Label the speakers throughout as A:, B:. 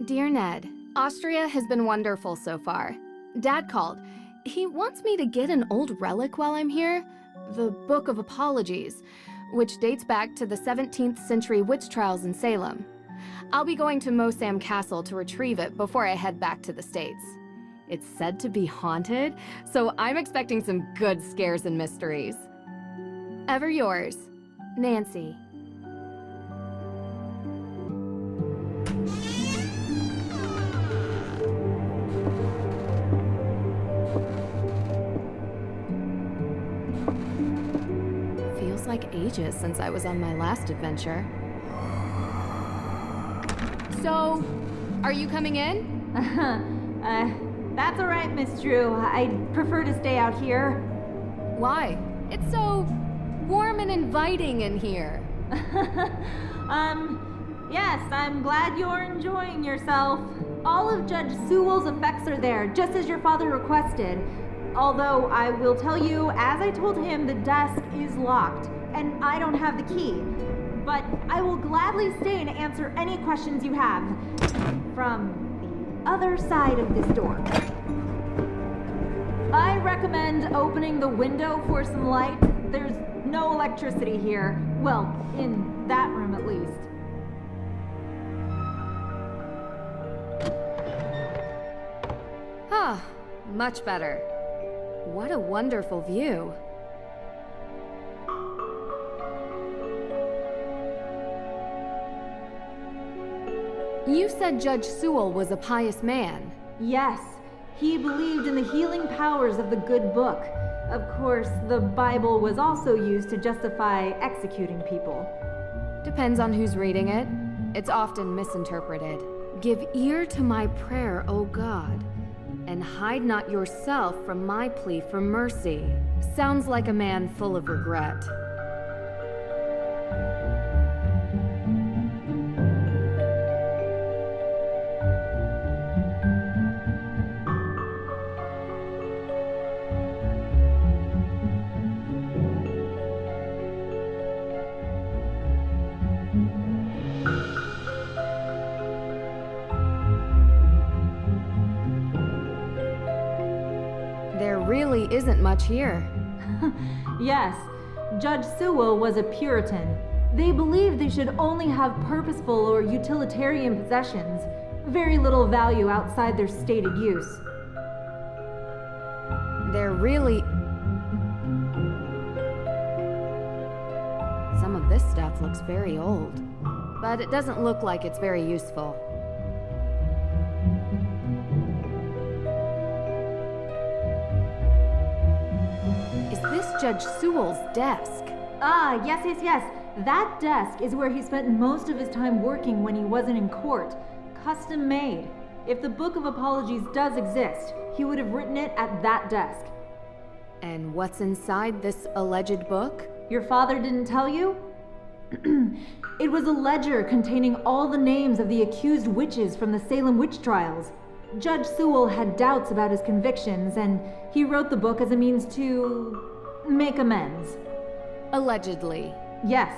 A: Dear Ned, Austria has been wonderful so far. Dad called. He wants me to get an old relic while I'm here, the Book of Apologies, which dates back to the 17th century witch trials in Salem. I'll be going to Mosam Castle to retrieve it before I head back to the States. It's said to be haunted, so I'm expecting some good scares and mysteries. Ever yours, Nancy. Feels like ages since I was on my last adventure. So, are you coming in?
B: That's alright, Miss Drew. I'd prefer to stay out here.
A: Why? It's so warm and inviting in here.
B: Yes, I'm glad you're enjoying yourself. All of Judge Sewell's effects are there, just as your father requested. Although, I will tell you, as I told him, the desk is locked, and I don't have the key. But I will gladly stay and answer any questions you have from the other side of this door. I recommend opening the window for some light. There's no electricity here. Well, in that room at least.
A: Ah, much better. What a wonderful view. You said Judge Sewell was a pious man.
B: Yes, he believed in the healing powers of the good book. Of course, the Bible was also used to justify executing people.
A: Depends on who's reading it. It's often misinterpreted. Give ear to my prayer, O God, and hide not yourself from my plea for mercy. Sounds like a man full of regret. There really isn't much here.
B: Yes, Judge Sewell was a Puritan. They believed they should only have purposeful or utilitarian possessions, very little value outside their stated use.
A: There really... Some of this stuff looks very old, but it doesn't look like it's very useful. Is this Judge Sewell's desk?
B: Ah, yes. That desk is where he spent most of his time working when he wasn't in court. Custom made. If the Book of Apologies does exist, he would have written it at that desk.
A: And what's inside this alleged book?
B: Your father didn't tell you? It was a ledger containing all the names of the accused witches from the Salem witch trials. Judge Sewell had doubts about his convictions, and he wrote the book as a means to make amends.
A: Allegedly.
B: Yes.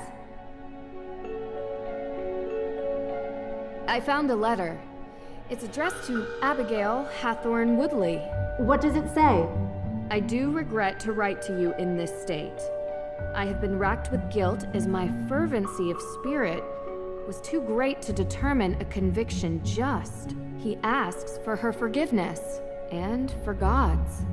A: I found a letter. It's addressed to Abigail Hathorne Woodley.
B: What does it say?
A: I do regret to write to you in this state. I have been racked with guilt as my fervency of spirit was too great to determine a conviction just. He asks for her forgiveness and for God's.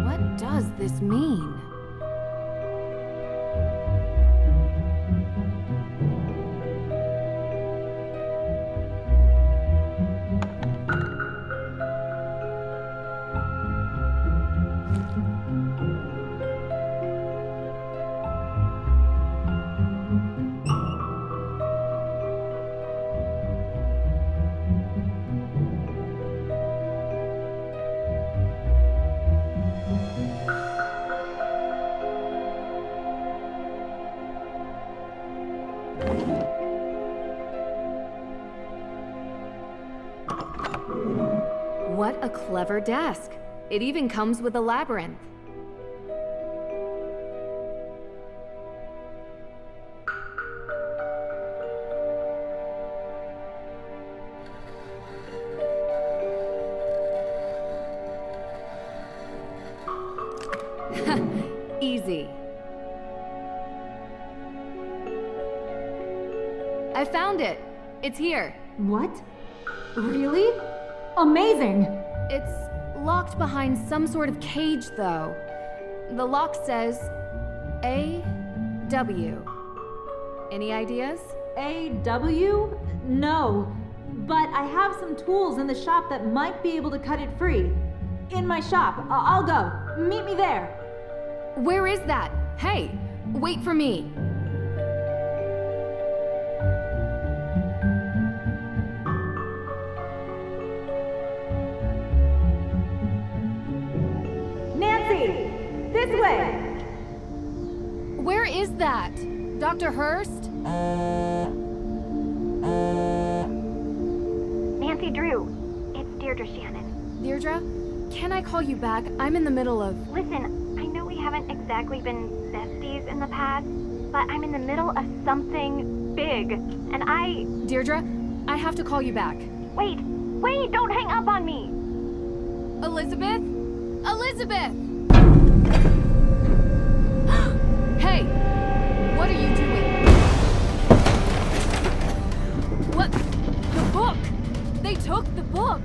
A: What does this mean? a clever desk. It even comes with a labyrinth. Easy. I found it. It's here.
B: What? Really? Amazing!
A: It's locked behind some sort of cage, though. The lock says A.W. Any ideas?
B: A.W.? No. But I have some tools in the shop that might be able to cut it free. In my shop. I'll go. Meet me there.
A: Where is that? Hey, wait for me.
B: Nancy! This way!
A: Where is that? Dr. Hurst?
C: Nancy Drew, it's Deirdre Shannon.
A: Deirdre, can I call you back? I'm in the middle of...
C: Listen, I know we haven't exactly been besties in the past, but I'm in the middle of something big, and I...
A: Deirdre, I have to call you back.
C: Wait, don't hang up on me!
A: Elizabeth? Elizabeth! Hey, what are you doing? What? The book! They took the book!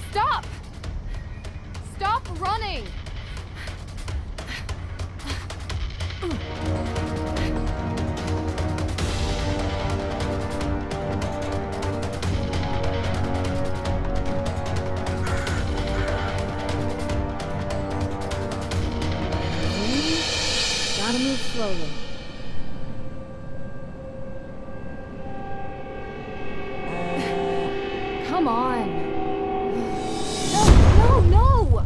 A: Stop! Stop running! Gotta move slowly. Come on. No!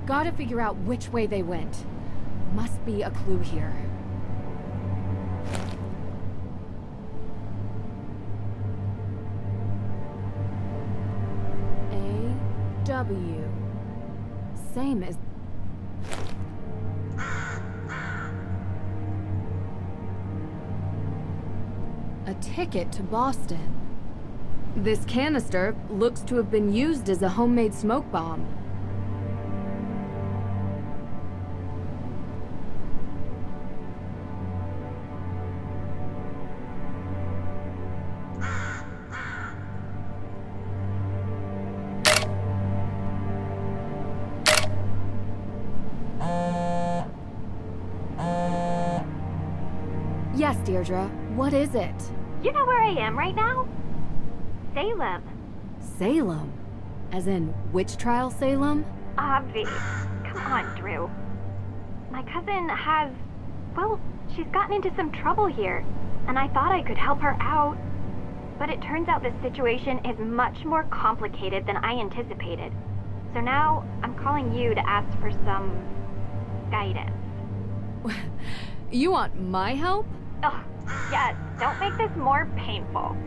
A: Gotta figure out which way they went. Must be a clue here. A.W. Same as... A ticket to Boston. This canister looks to have been used as a homemade smoke bomb. Yes, Deirdre. What is it?
C: You know where I am right now? Salem.
A: Salem? As in, witch trial Salem?
C: Obvi. Come on, Drew. My cousin has... well, she's gotten into some trouble here, and I thought I could help her out. But it turns out this situation is much more complicated than I anticipated. So now, I'm calling you to ask for some... guidance.
A: You want my help?
C: Oh, yes, don't make this more painful.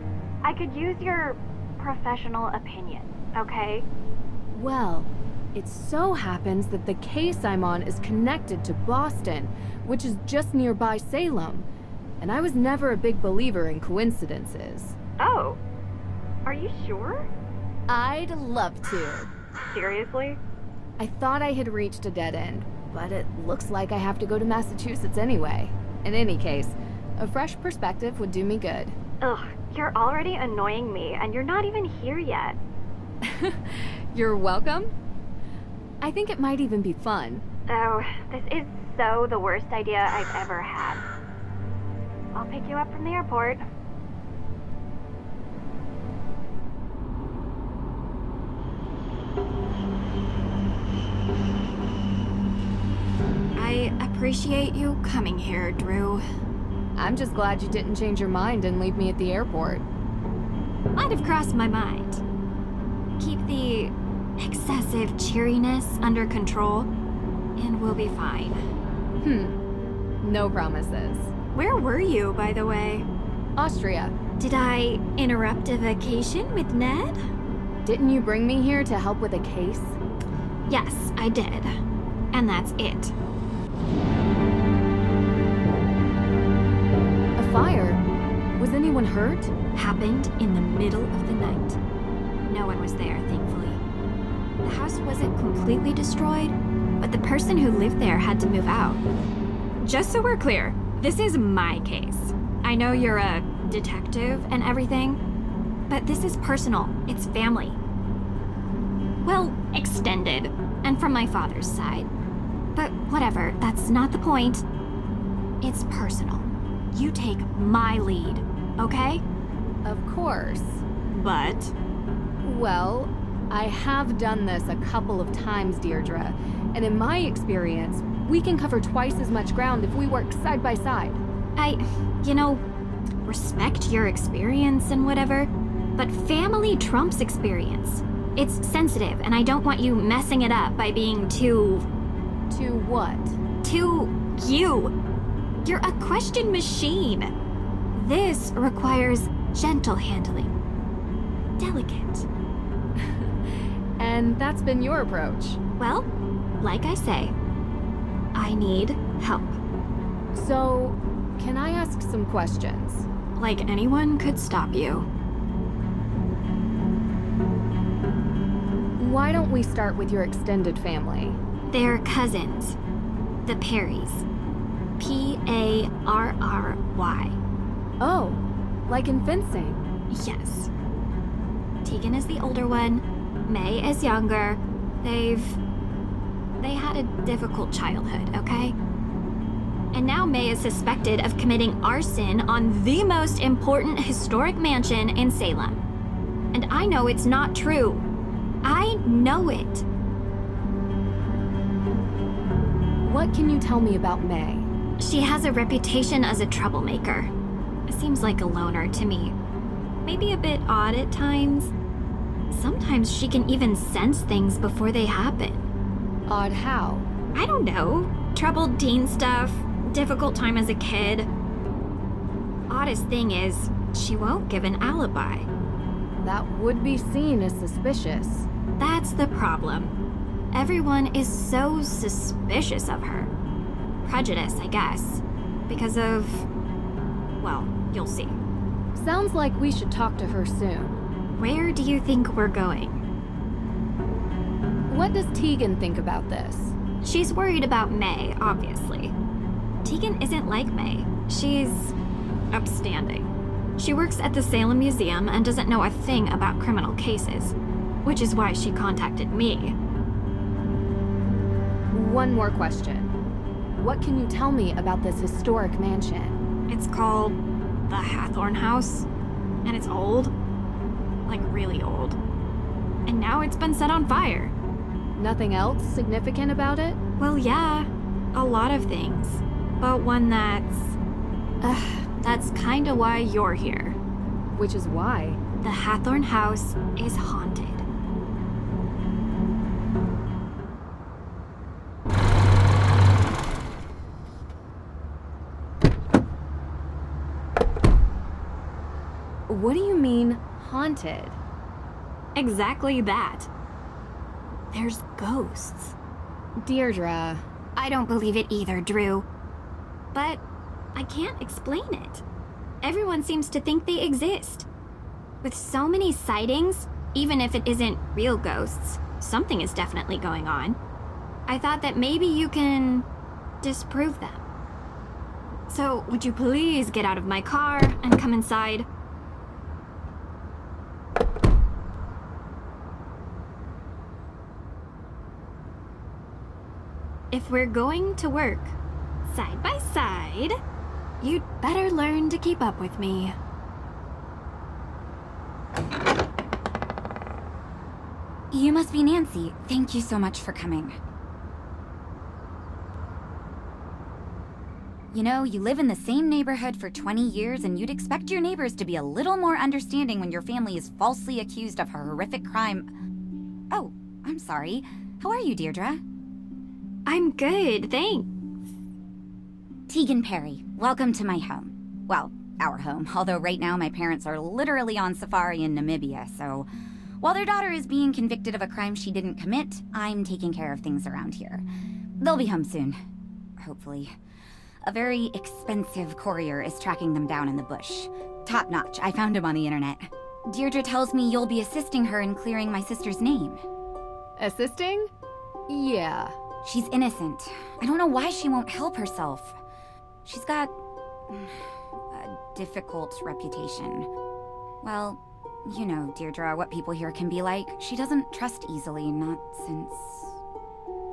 C: I could use your professional opinion, okay?
A: Well, it so happens that the case I'm on is connected to Boston, which is just nearby Salem. And I was never a big believer in coincidences.
C: Oh, are you sure?
A: I'd love to.
C: Seriously?
A: I thought I had reached a dead end, but it looks like I have to go to Massachusetts anyway. In any case, a fresh perspective would do me good.
C: Ugh, you're already annoying me, and you're not even here yet.
A: You're welcome. I think it might even be fun.
C: Oh, this is so the worst idea I've ever had. I'll pick you up from the airport.
D: I appreciate you coming here, Drew.
A: I'm just glad you didn't change your mind and leave me at the airport.
D: Might have crossed my mind. Keep the excessive cheeriness under control, and we'll be fine.
A: No promises.
D: Where were you, by the way?
A: Austria,
D: Did I interrupt a vacation with Ned?
A: didn't you bring me here to help with a case?
D: Yes, I did. And that's it.
A: A fire? Was anyone hurt?
D: Happened in the middle of the night. No one was there, thankfully. The house wasn't completely destroyed, but the person who lived there had to move out. Just so we're clear, this is my case. I know you're a detective and everything, but this is personal. It's family. Well, extended, and from my father's side. But whatever, that's not the point. It's personal. You take my lead, okay?
A: Of course.
D: But
A: Well, I have done this a couple of times, Deirdre, and in my experience, we can cover twice as much ground if we work side by side.
D: respect your experience and whatever, but family trumps experience. It's sensitive, and I don't want you messing it up by being too
A: what?
D: you. You're a question machine. This requires gentle handling. Delicate.
A: And that's been your approach.
D: Well, like I say, I need help.
A: So, can I ask some questions?
D: Like anyone could stop you.
A: Why don't we start with your extended family?
D: They're cousins. The Parrys. Parry.
A: Oh, like in fencing.
D: Yes. Tegan is the older one. Mei is younger. They had a difficult childhood, okay? And now Mei is suspected of committing arson on the most important historic mansion in Salem. And I know it's not true. I know it.
A: What can you tell me about Mei?
D: She has a reputation as a troublemaker. Seems like a loner to me. Maybe a bit odd at times. Sometimes she can even sense things before they happen.
A: Odd how?
D: I don't know. Troubled teen stuff, difficult time as a kid. Oddest thing is, she won't give an alibi.
A: That would be seen as suspicious.
D: That's the problem. Everyone is so suspicious of her. Prejudice, I guess. Because of... well, you'll see.
A: Sounds like we should talk to her soon.
D: Where do you think we're going?
A: What does Tegan think about this?
D: She's worried about Mei, obviously. Tegan isn't like Mei. She's upstanding. She works at the Salem Museum and doesn't know a thing about criminal cases, which is why she contacted me.
A: One more question. What can you tell me about this historic mansion?
D: It's called the Hathorne House, and it's old. Like really old. And now it's been set on fire.
A: Nothing else significant about it?
D: Well, yeah, a lot of things. But one that's kinda why you're here.
A: Which is why.
D: The Hathorne House is haunted.
A: What do you mean, haunted?
D: Exactly that. There's ghosts.
A: Deirdre.
D: I don't believe it either, Drew. But I can't explain it. Everyone seems to think they exist. With so many sightings, even if it isn't real ghosts, something is definitely going on. I thought that maybe you can disprove them. So, would you please get out of my car and come inside? If we're going to work side by side, you'd better learn to keep up with me.
E: You must be Nancy. Thank you so much for coming. You know, you live in the same neighborhood for 20 years and you'd expect your neighbors to be a little more understanding when your family is falsely accused of a horrific crime. Oh, I'm sorry. How are you, Deirdre?
D: I'm good, thanks.
E: Tegan Perry, welcome to my home. Well, our home, although right now my parents are literally on safari in Namibia, so while their daughter is being convicted of a crime she didn't commit, I'm taking care of things around here. They'll be home soon. Hopefully. A very expensive courier is tracking them down in the bush. Top notch, I found him on the internet. Deirdre tells me you'll be assisting her in clearing my sister's name.
A: Assisting? Yeah.
E: She's innocent. I don't know why she won't help herself. She's got a difficult reputation. Well, you know, Deirdre, what people here can be like. She doesn't trust easily, not since...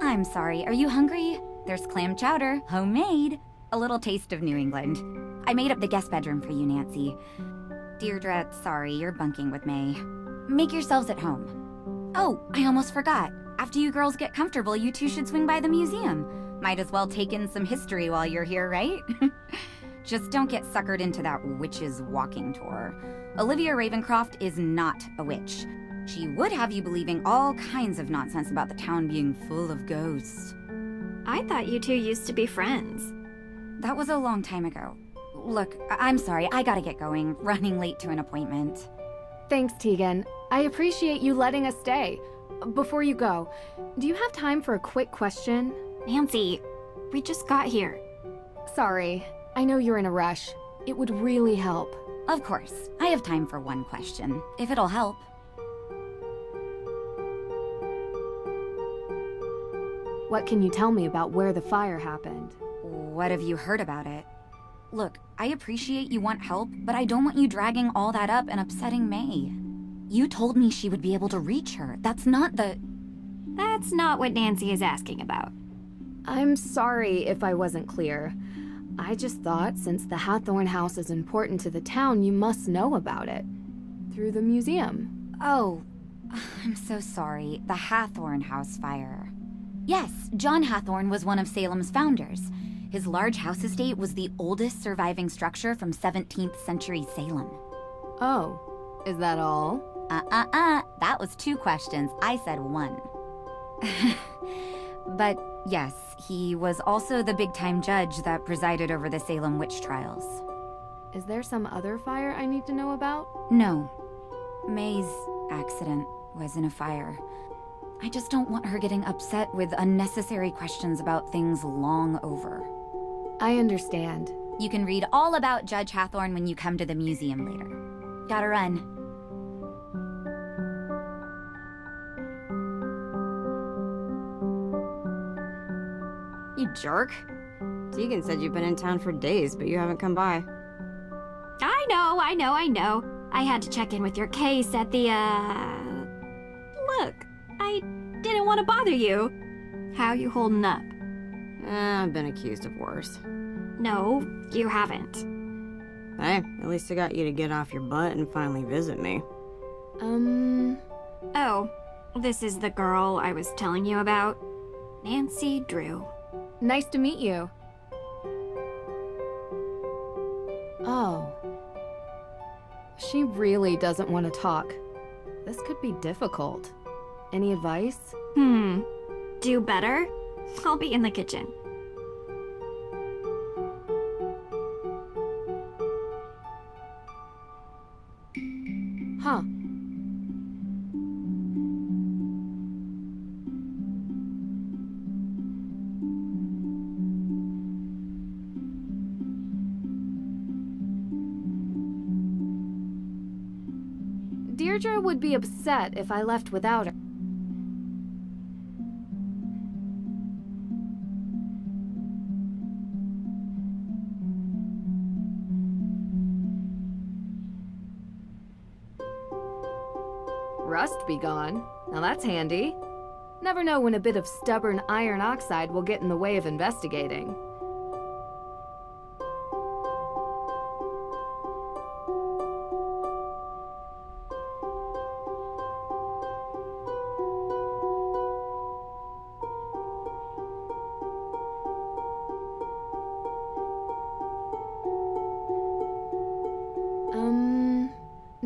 E: I'm sorry, are you hungry? There's clam chowder, homemade. A little taste of New England. I made up the guest bedroom for you, Nancy. Deirdre, sorry, you're bunking with Mei. Make yourselves at home. Oh, I almost forgot. After you girls get comfortable, you two should swing by the museum. Might as well take in some history while you're here, right? Just don't get suckered into that witch's walking tour. Olivia Ravencroft is not a witch. She would have you believing all kinds of nonsense about the town being full of ghosts.
D: I thought you two used to be friends.
E: That was a long time ago. Look, I'm sorry, I gotta get going. Running late to an appointment.
A: Thanks, Tegan. I appreciate you letting us stay. Before you go, do you have time for a quick question?
D: Nancy, we just got here.
A: Sorry, I know you're in a rush. It would really help.
E: Of course. I have time for one question, if it'll help.
A: What can you tell me about where the fire happened?
E: What have you heard about it? Look, I appreciate you want help, but I don't want you dragging all that up and upsetting Mei. You told me she would be able to reach her. That's not
D: what Nancy is asking about.
A: I'm sorry if I wasn't clear. I just thought since the Hathorne House is important to the town, you must know about it. Through the museum.
E: Oh, I'm so sorry. The Hathorne House fire. Yes, John Hathorne was one of Salem's founders. His large house estate was the oldest surviving structure from 17th century Salem.
A: Oh, is that all?
E: That was 2 questions. I said 1. But yes, he was also the big-time judge that presided over the Salem witch trials.
A: Is there some other fire I need to know about?
E: No. Mei's accident was in a fire. I just don't want her getting upset with unnecessary questions about things long over.
A: I understand.
E: You can read all about Judge Hathorne when you come to the museum later. Gotta run.
F: You jerk. Tegan said you've been in town for days, but you haven't come by.
D: I know. I had to check in with your case at the, Look, I didn't want to bother you. How you holding up?
F: I've been accused of worse.
D: No, you haven't.
F: Hey, at least I got you to get off your butt and finally visit me.
D: Oh, this is the girl I was telling you about. Nancy Drew.
A: Nice to meet you. Oh. She really doesn't want to talk. This could be difficult. Any advice?
D: Do better? I'll be in the kitchen.
A: Huh. Deirdre would be upset if I left without her. Rust be gone. Now that's handy. Never know when a bit of stubborn iron oxide will get in the way of investigating.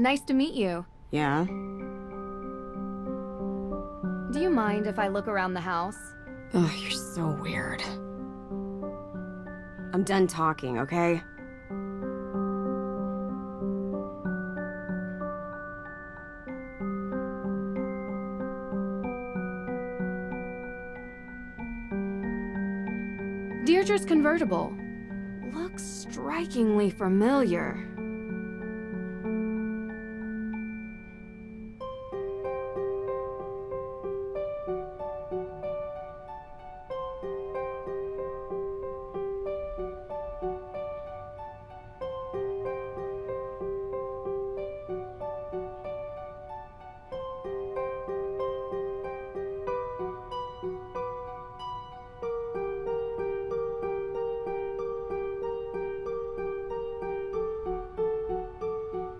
A: Nice to meet you.
F: Yeah?
A: Do you mind if I look around the house?
F: Ugh, you're so weird. I'm done talking, okay?
A: Deirdre's convertible. Looks strikingly familiar.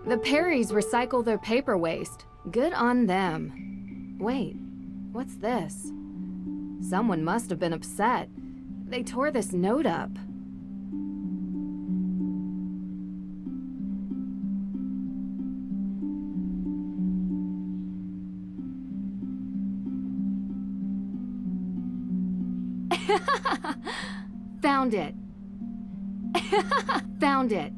A: The Parrys recycle their paper waste. Good on them. Wait, what's this? Someone must have been upset. They tore this note up. Found it. Found it.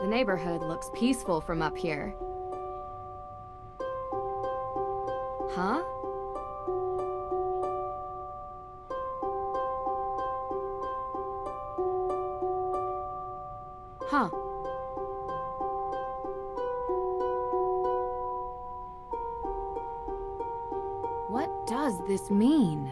A: The neighborhood looks peaceful from up here. Huh? Huh. What does this mean?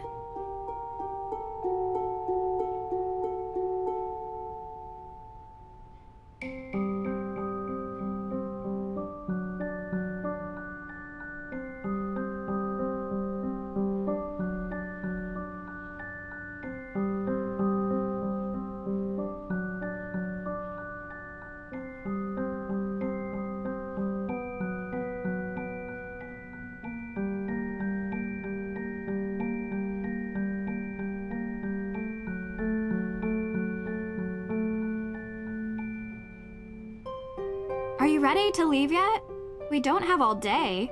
D: Are you ready to leave yet? We don't have all day.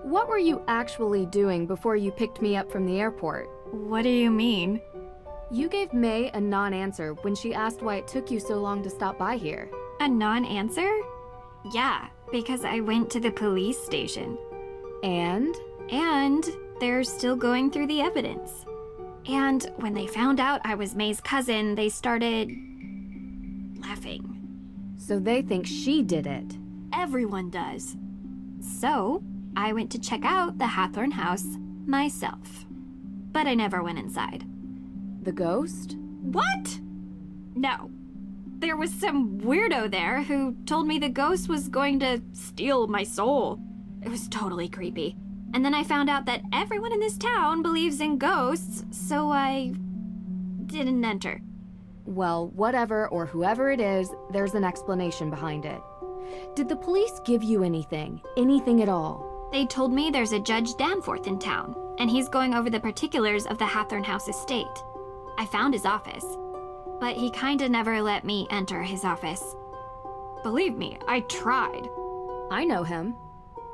A: What were you actually doing before you picked me up from the airport?
D: What do you mean?
A: You gave Mei a non-answer when she asked why it took you so long to stop by here.
D: A non-answer? Yeah, because I went to the police station.
A: And?
D: And they're still going through the evidence. And when they found out I was Mei's cousin, they started laughing.
A: So they think she did it.
D: Everyone does. So I went to check out the Hathorne House myself. But I never went inside.
A: The ghost?
D: What? No. There was some weirdo there who told me the ghost was going to steal my soul. It was totally creepy. And then I found out that everyone in this town believes in ghosts, so I didn't enter.
A: Well, whatever or whoever it is, there's an explanation behind it. Did the police give you anything? Anything at all?
D: They told me there's a Judge Danforth in town, and he's going over the particulars of the Hathorne House estate. I found his office, but he kinda never let me enter his office. Believe me, I tried.
A: I know him.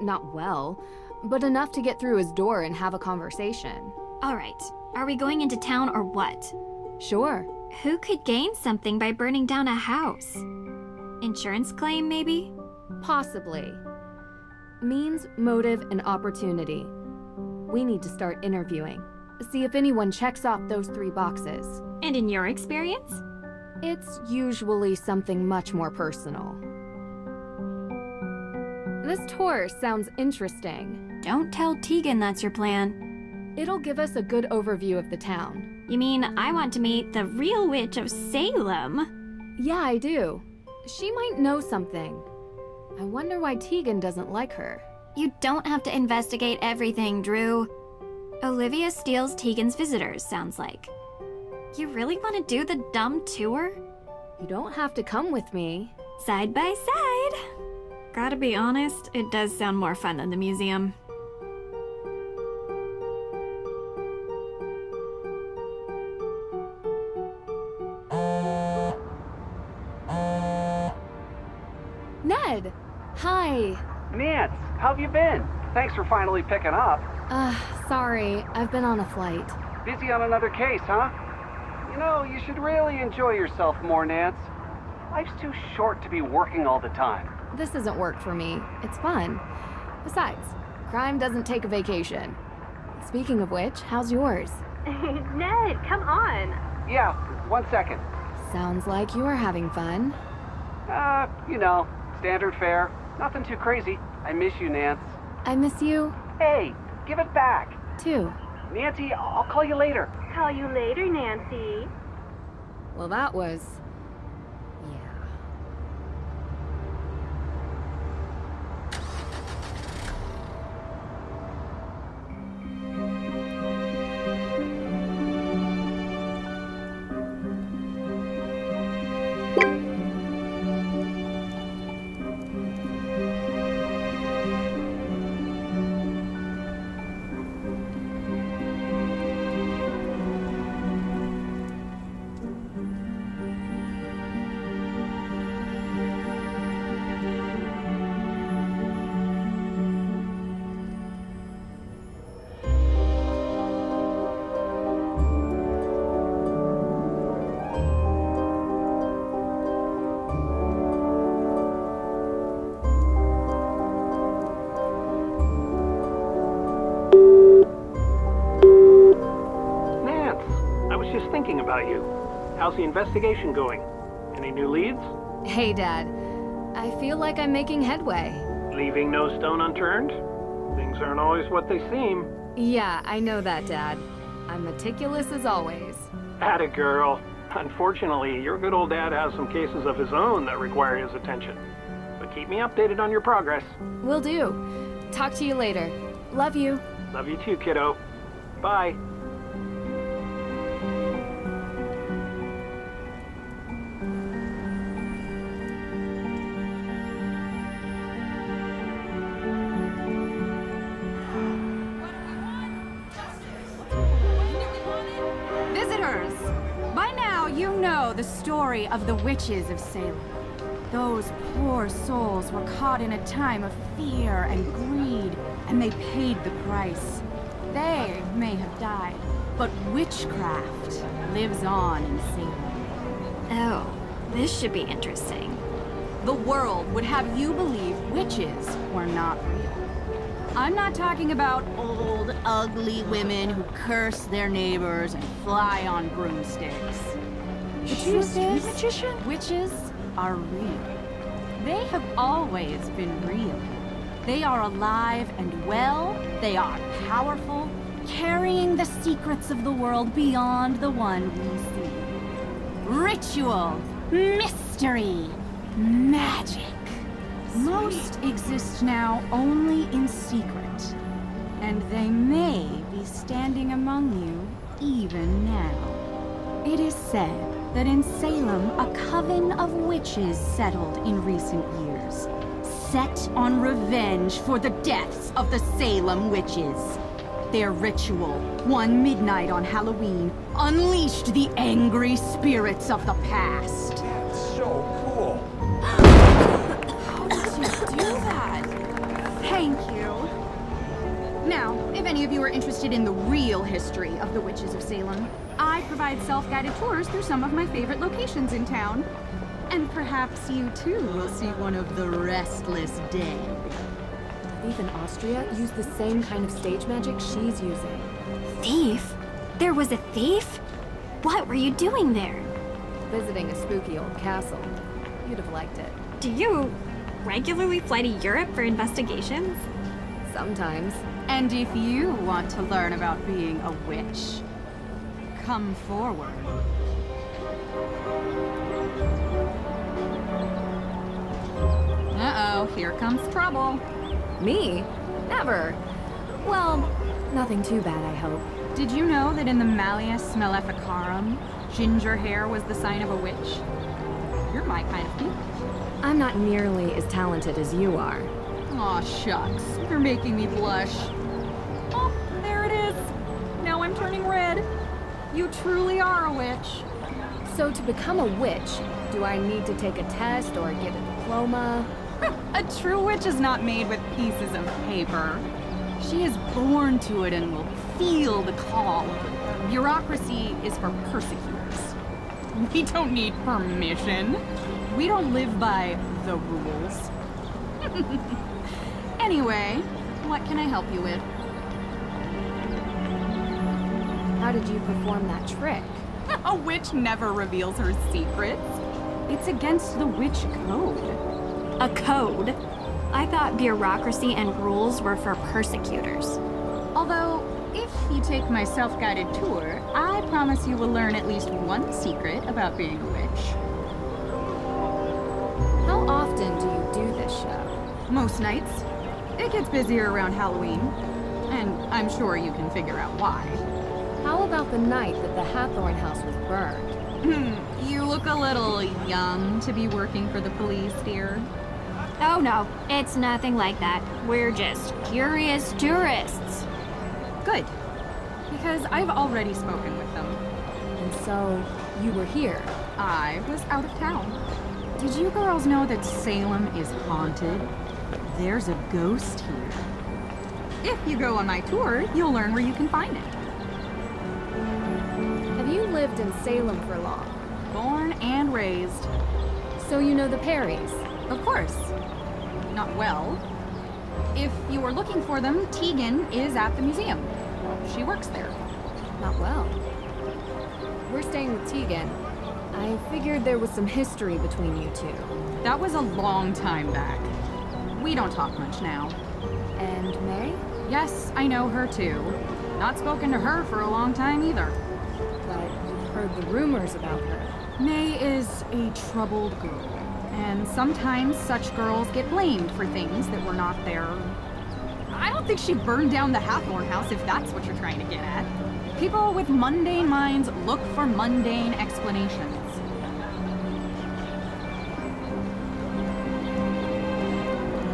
A: Not well, but enough to get through his door and have a conversation.
D: All right, are we going into town or what?
A: Sure.
D: Who could gain something by burning down a house? Insurance claim, maybe?
A: Possibly. Means, motive, and opportunity. We need to start interviewing. See if anyone checks off those 3 boxes.
D: And in your experience?
A: It's usually something much more personal. This tour sounds interesting.
D: Don't tell Tegan that's your plan.
A: It'll give us a good overview of the town.
D: You mean I want to meet the real witch of Salem?
A: Yeah, I do. She might know something. I wonder why Tegan doesn't like her.
D: You don't have to investigate everything, Drew. Olivia steals Tegan's visitors, sounds like. You really want to do the dumb tour?
A: You don't have to come with me.
D: Side by side. Gotta be honest, it does sound more fun than the museum.
A: Ned! Hi!
G: Nance, how have you been? Thanks for finally picking up.
A: Sorry, I've been on a flight.
G: Busy on another case, huh? You know, you should really enjoy yourself more, Nance. Life's too short to be working all the time.
A: This isn't work for me. It's fun. Besides, crime doesn't take a vacation. Speaking of which, how's yours?
C: Ned, come on.
G: Yeah, 1 second.
A: Sounds like you're having fun.
G: You know, standard fare. Nothing too crazy. I miss you, Nance.
A: I miss you,
G: Hey, give it back.
A: too.
G: Nancy, I'll call you later.
C: Call you later, Nancy.
A: Well, that was... yeah.
H: Thinking about you. How's the investigation going? Any new leads?
A: Hey, Dad. I feel like I'm making headway.
H: Leaving no stone unturned? Things aren't always what they seem.
A: Yeah, I know that, Dad. I'm meticulous as always.
H: Atta girl. Unfortunately, your good old dad has some cases of his own that require his attention. But keep me updated on your progress.
A: Will do. Talk to you later. Love you.
H: Love you too, kiddo. Bye.
I: The story of the witches of Salem. Those poor souls were caught in a time of fear and greed, and they paid the price. They may have died, but witchcraft lives on in Salem.
D: Oh, this should be interesting.
I: The world would have you believe witches were not real. I'm not talking about old, ugly women who curse their neighbors and fly on broomsticks. The truth is, witches are real. They have always been real. They are alive and well. They are powerful, carrying the secrets of the world beyond the one we see. Ritual, mystery, magic. Most exist now only in secret. And they may be standing among you even now. It is said that in Salem, a coven of witches settled in recent years, set on revenge for the deaths of the Salem witches. Their ritual, one midnight on Halloween, unleashed the angry spirits of the past.
J: That's so cool.
I: How did you do that? Thank you. Now, if any of you are interested in the real history of the witches of Salem, I provide self-guided tours through some of my favorite locations in town. And perhaps you too will see one of the restless dead.
A: Thief in Austria used the same kind of stage magic she's using.
D: Thief? There was a thief? What were you doing there?
A: Visiting a spooky old castle. You'd have liked it.
D: Do you regularly fly to Europe for investigations?
A: Sometimes.
I: And if you want to learn about being a witch, come forward. Uh-oh, here comes trouble.
A: Me? Never. Well, nothing too bad, I hope.
I: Did you know that in the Malleus Maleficarum, ginger hair was the sign of a witch? You're my kind of people.
A: I'm not nearly as talented as you are.
I: Aw, shucks. You're making me blush. Oh, there it is. Now I'm turning red. You truly are a witch.
A: So to become a witch, do I need to take a test or get a diploma?
I: A true witch is not made with pieces of paper. She is born to it and will feel the call. Bureaucracy is for persecutors. We don't need permission. We don't live by the rules. Anyway, what can I help you with?
A: How did you perform that trick?
I: A witch never reveals her secrets. It's against the witch code.
D: A code? I thought bureaucracy and rules were for persecutors.
I: Although, if you take my self-guided tour, I promise you will learn at least one secret about being a witch.
A: How often do you do this show?
I: Most nights. It gets busier around Halloween, and I'm sure you can figure out why.
A: How about the night that the Hathorne House was burned?
I: You look a little young to be working for the police, dear.
D: Oh no, it's nothing like that. We're just curious tourists.
I: Good, because I've already spoken with them.
A: And so, you were here.
I: I was out of town. Did you girls know that Salem is haunted? There's a ghost here. If you go on my tour, you'll learn where you can find it.
A: Have you lived in Salem for long?
I: Born and raised.
A: So you know the Parrys?
I: Of course. Not well. If you were looking for them, Tegan is at the museum. She works there.
A: Not well. We're staying with Tegan. I figured there was some history between you two.
I: That was a long time back. We don't talk much now.
A: And Mei?
I: Yes, I know her too. Not spoken to her for a long time either.
A: But you've heard the rumors about her.
I: Mei is a troubled girl. And sometimes such girls get blamed for things that were not their... I don't think she burned down the Hathorne House, if that's what you're trying to get at. People with mundane minds look for mundane explanations.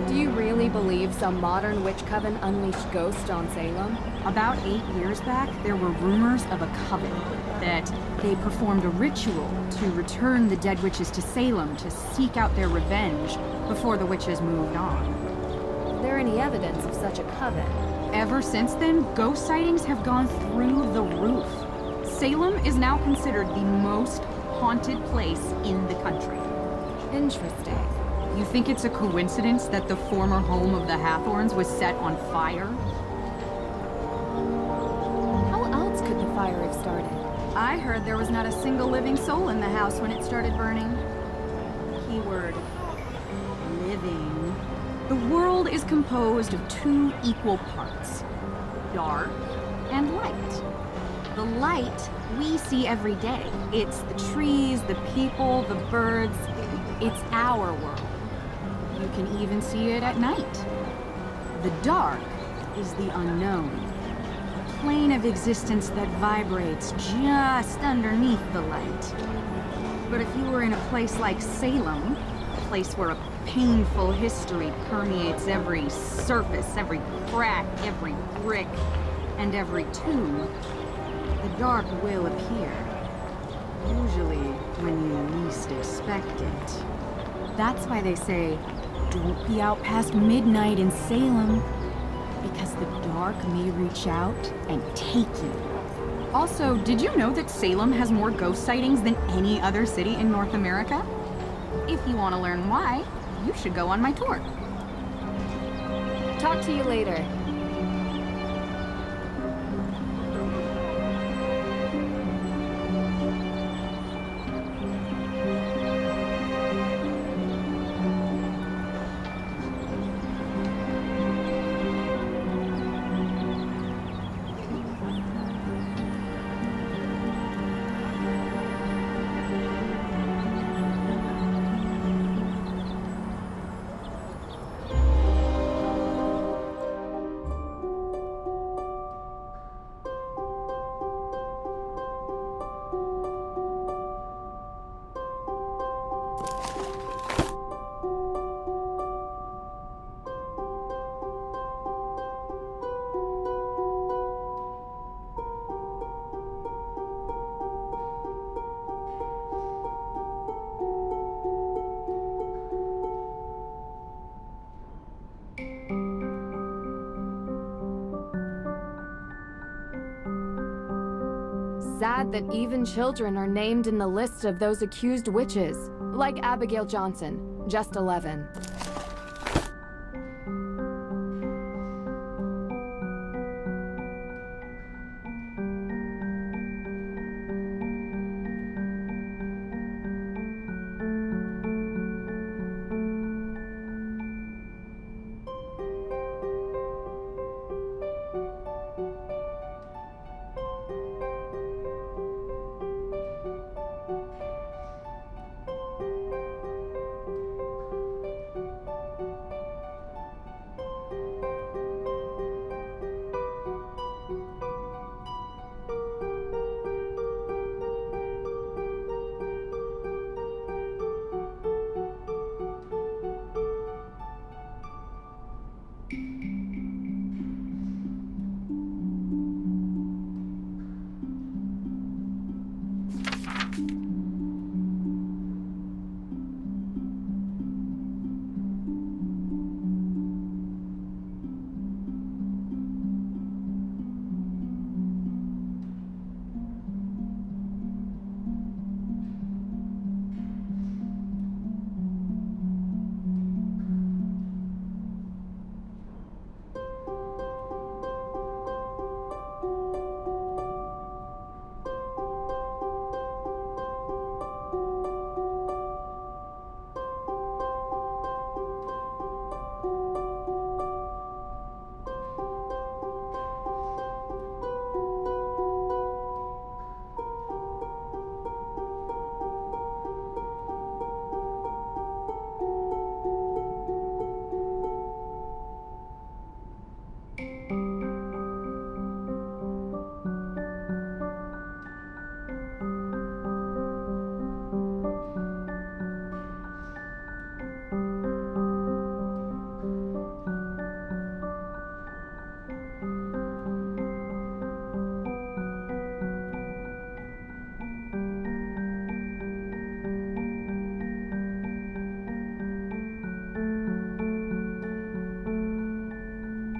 A: Do you really believe some modern witch coven unleashed ghosts on Salem?
I: About 8 years back, there were rumors of a coven that they performed a ritual to return the dead witches to Salem to seek out their revenge before the witches moved on.
A: Is there any evidence of such a coven?
I: Ever since then, ghost sightings have gone through the roof. Salem is now considered the most haunted place in the country.
A: Interesting.
I: You think it's a coincidence that the former home of the Hathorns was set on fire?
A: How else could the fire have started?
I: I heard there was not a single living soul in the house when it started burning. Keyword, living. The world is composed of 2 equal parts, dark and light. The light we see every day. It's the trees, the people, the birds. It's our world. You can even see it at night. The dark is the unknown. A plane of existence that vibrates just underneath the light. But if you were in a place like Salem, a place where a painful history permeates every surface, every crack, every brick, and every tomb, the dark will appear. Usually when you least expect it. That's why they say, don't be out past midnight in Salem, because the dark may reach out and take you. Also, did you know that Salem has more ghost sightings than any other city in North America? If you want to learn why, you should go on my tour.
A: Talk to you later. Sad that even children are named in the list of those accused witches, like Abigail Johnson, just 11.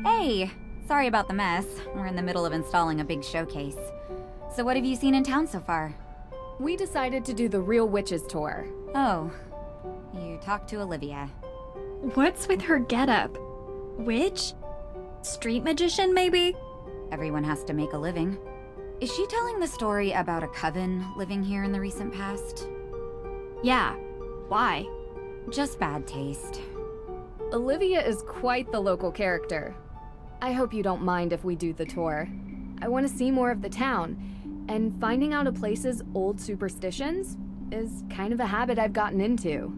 E: Hey, sorry about the mess. We're in the middle of installing a big showcase. So what have you seen in town so far?
A: We decided to do the Real Witches tour.
E: Oh, you talked to Olivia.
D: What's with her getup? Witch? Street magician, maybe?
E: Everyone has to make a living. Is she telling the story about a coven living here in the recent past?
D: Yeah. Why?
E: Just bad taste.
A: Olivia is quite the local character. I hope you don't mind if we do the tour. I want to see more of the town, and finding out a place's old superstitions is kind of a habit I've gotten into.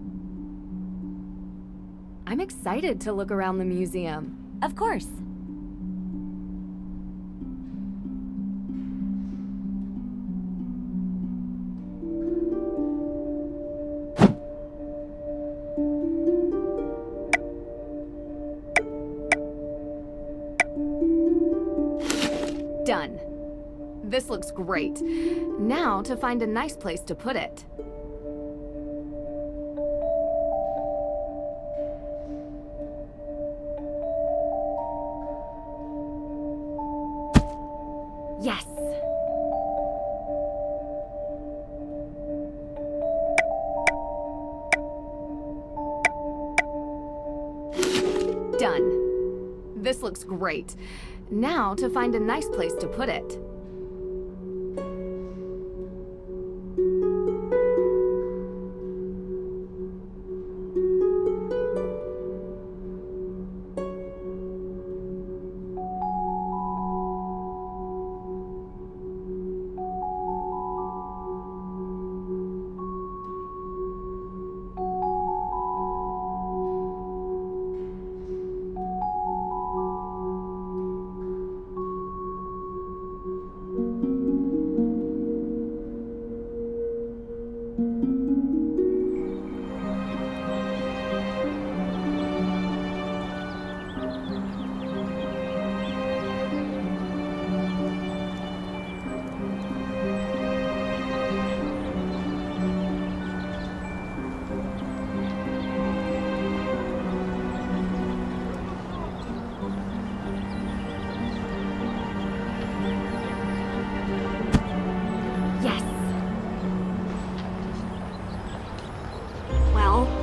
A: I'm excited to look around the museum.
E: Of course.
A: Done. This looks great. Now to find a nice place to put it. Yes. Done. This looks great. Now to find a nice place to put it.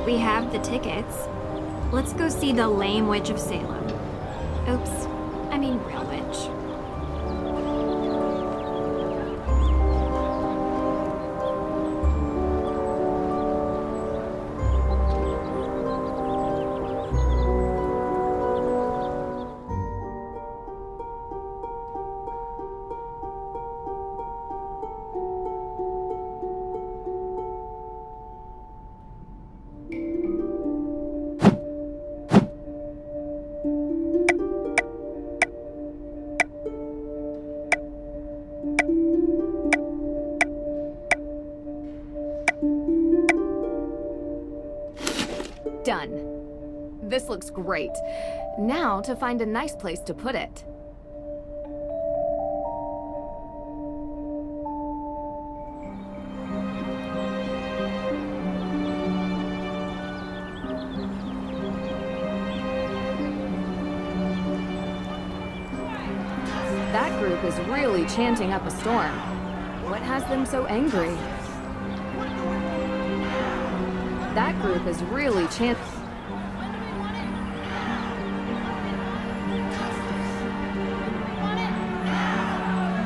D: We have the tickets. Let's go see the lame witch of Salem. Oops, I mean real witch.
A: Done. This looks great. Now to find a nice place to put it. That group is really chanting up a storm. What has them so angry? That group is really chanting.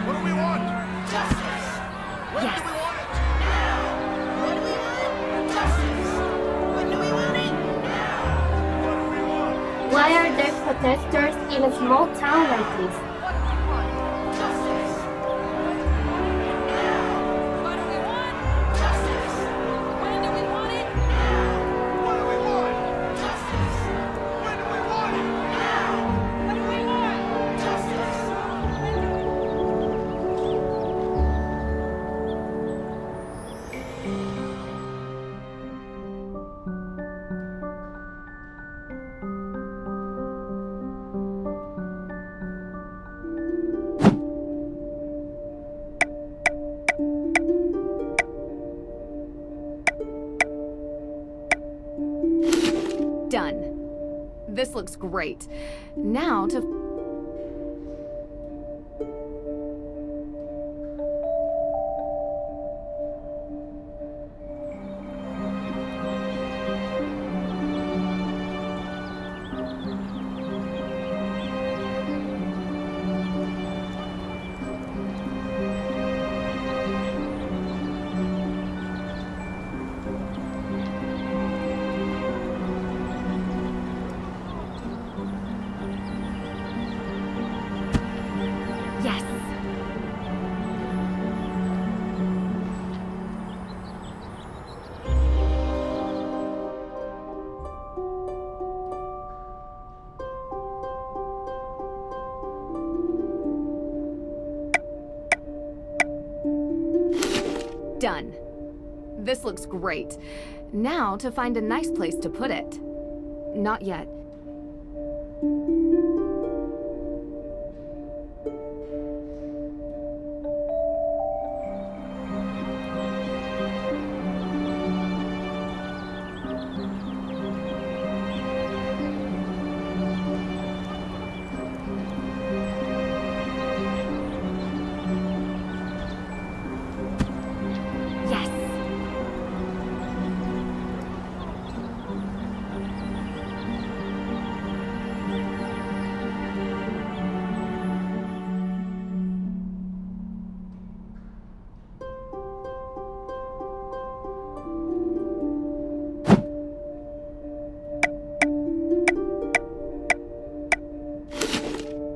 J: What do we want? Justice! When
A: Yes.
J: do we want it? Now! What do we want? Justice! When do we want it? Now! What do we want?
K: Why are there protesters in a small town like this?
A: Done. This looks great. Now to... Yes. Done. This looks great. Now to find a nice place to put it. Not yet.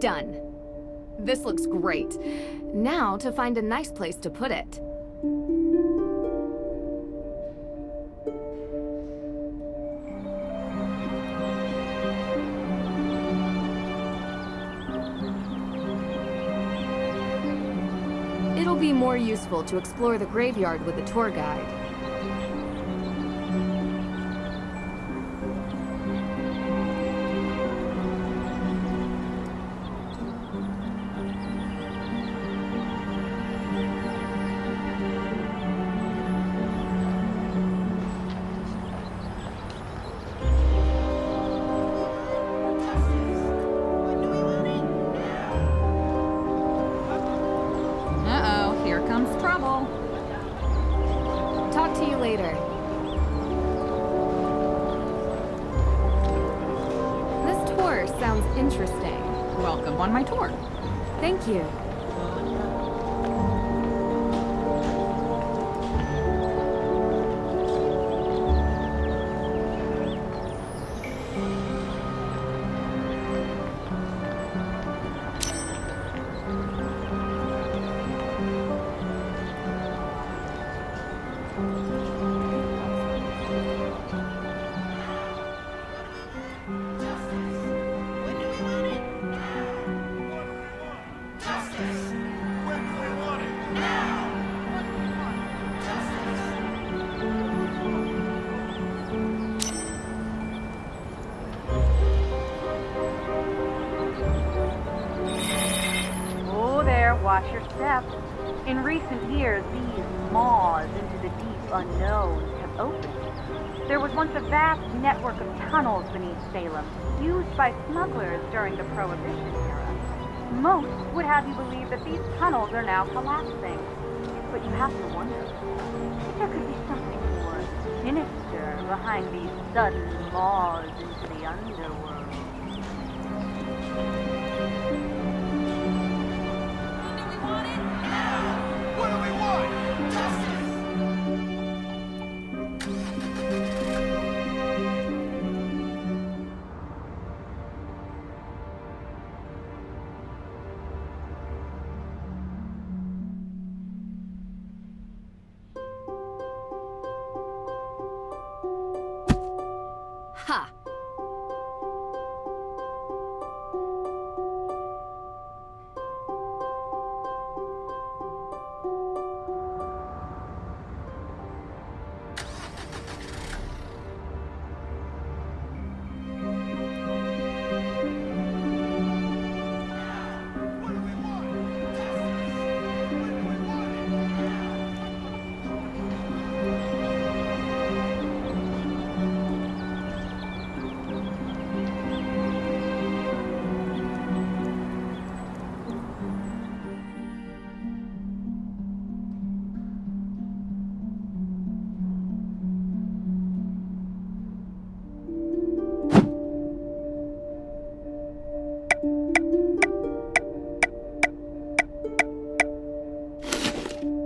A: Done. This looks great. Now to find a nice place to put it. It'll be more useful to explore the graveyard with a tour guide.
I: Uh-oh, here comes trouble.
A: Talk to you later. This tour sounds interesting.
I: Welcome on my tour.
A: Thank you.
L: Oh there, watch your step. In recent years, these maws into the deep unknown have opened. There was once a vast network of tunnels beneath Salem, used by smugglers during the Prohibition era. Most would have you believe that these tunnels are now collapsing. But you have to wonder if there could be something more sinister behind these sudden maws into the underworld.
J: What do we want? Justice!
A: Ha!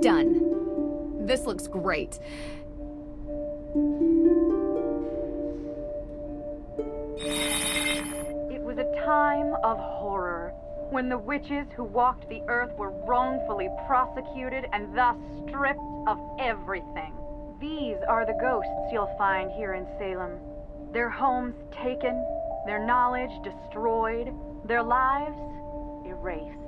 A: Done. This looks great.
L: It was a time of horror, when the witches who walked the earth were wrongfully prosecuted and thus stripped of everything. These are the ghosts you'll find here in Salem. Their homes taken, their knowledge destroyed, their lives erased.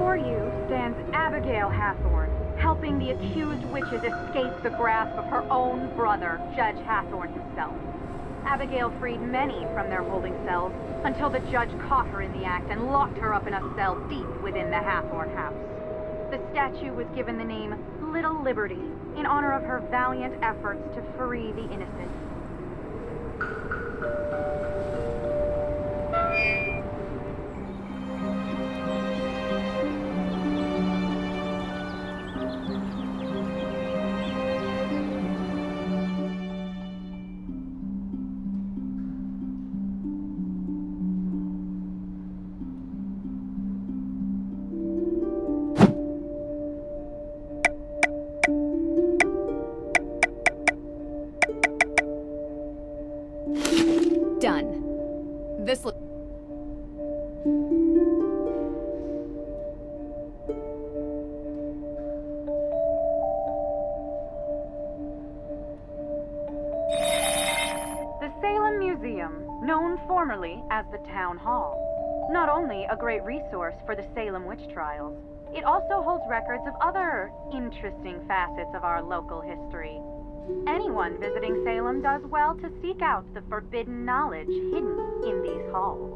L: Before you stands Abigail Hathorne, helping the accused witches escape the grasp of her own brother, Judge Hathorne himself. Abigail freed many from their holding cells until the judge caught her in the act and locked her up in a cell deep within the Hathorne House. The statue was given the name Little Liberty in honor of her valiant efforts to free the innocent.
A: Done. This looks...
L: The Salem Museum, known formerly as the Town Hall, not only a great resource for the Salem witch trials, it also holds records of other interesting facets of our local history. Anyone visiting Salem does well to seek out the forbidden knowledge hidden in these halls.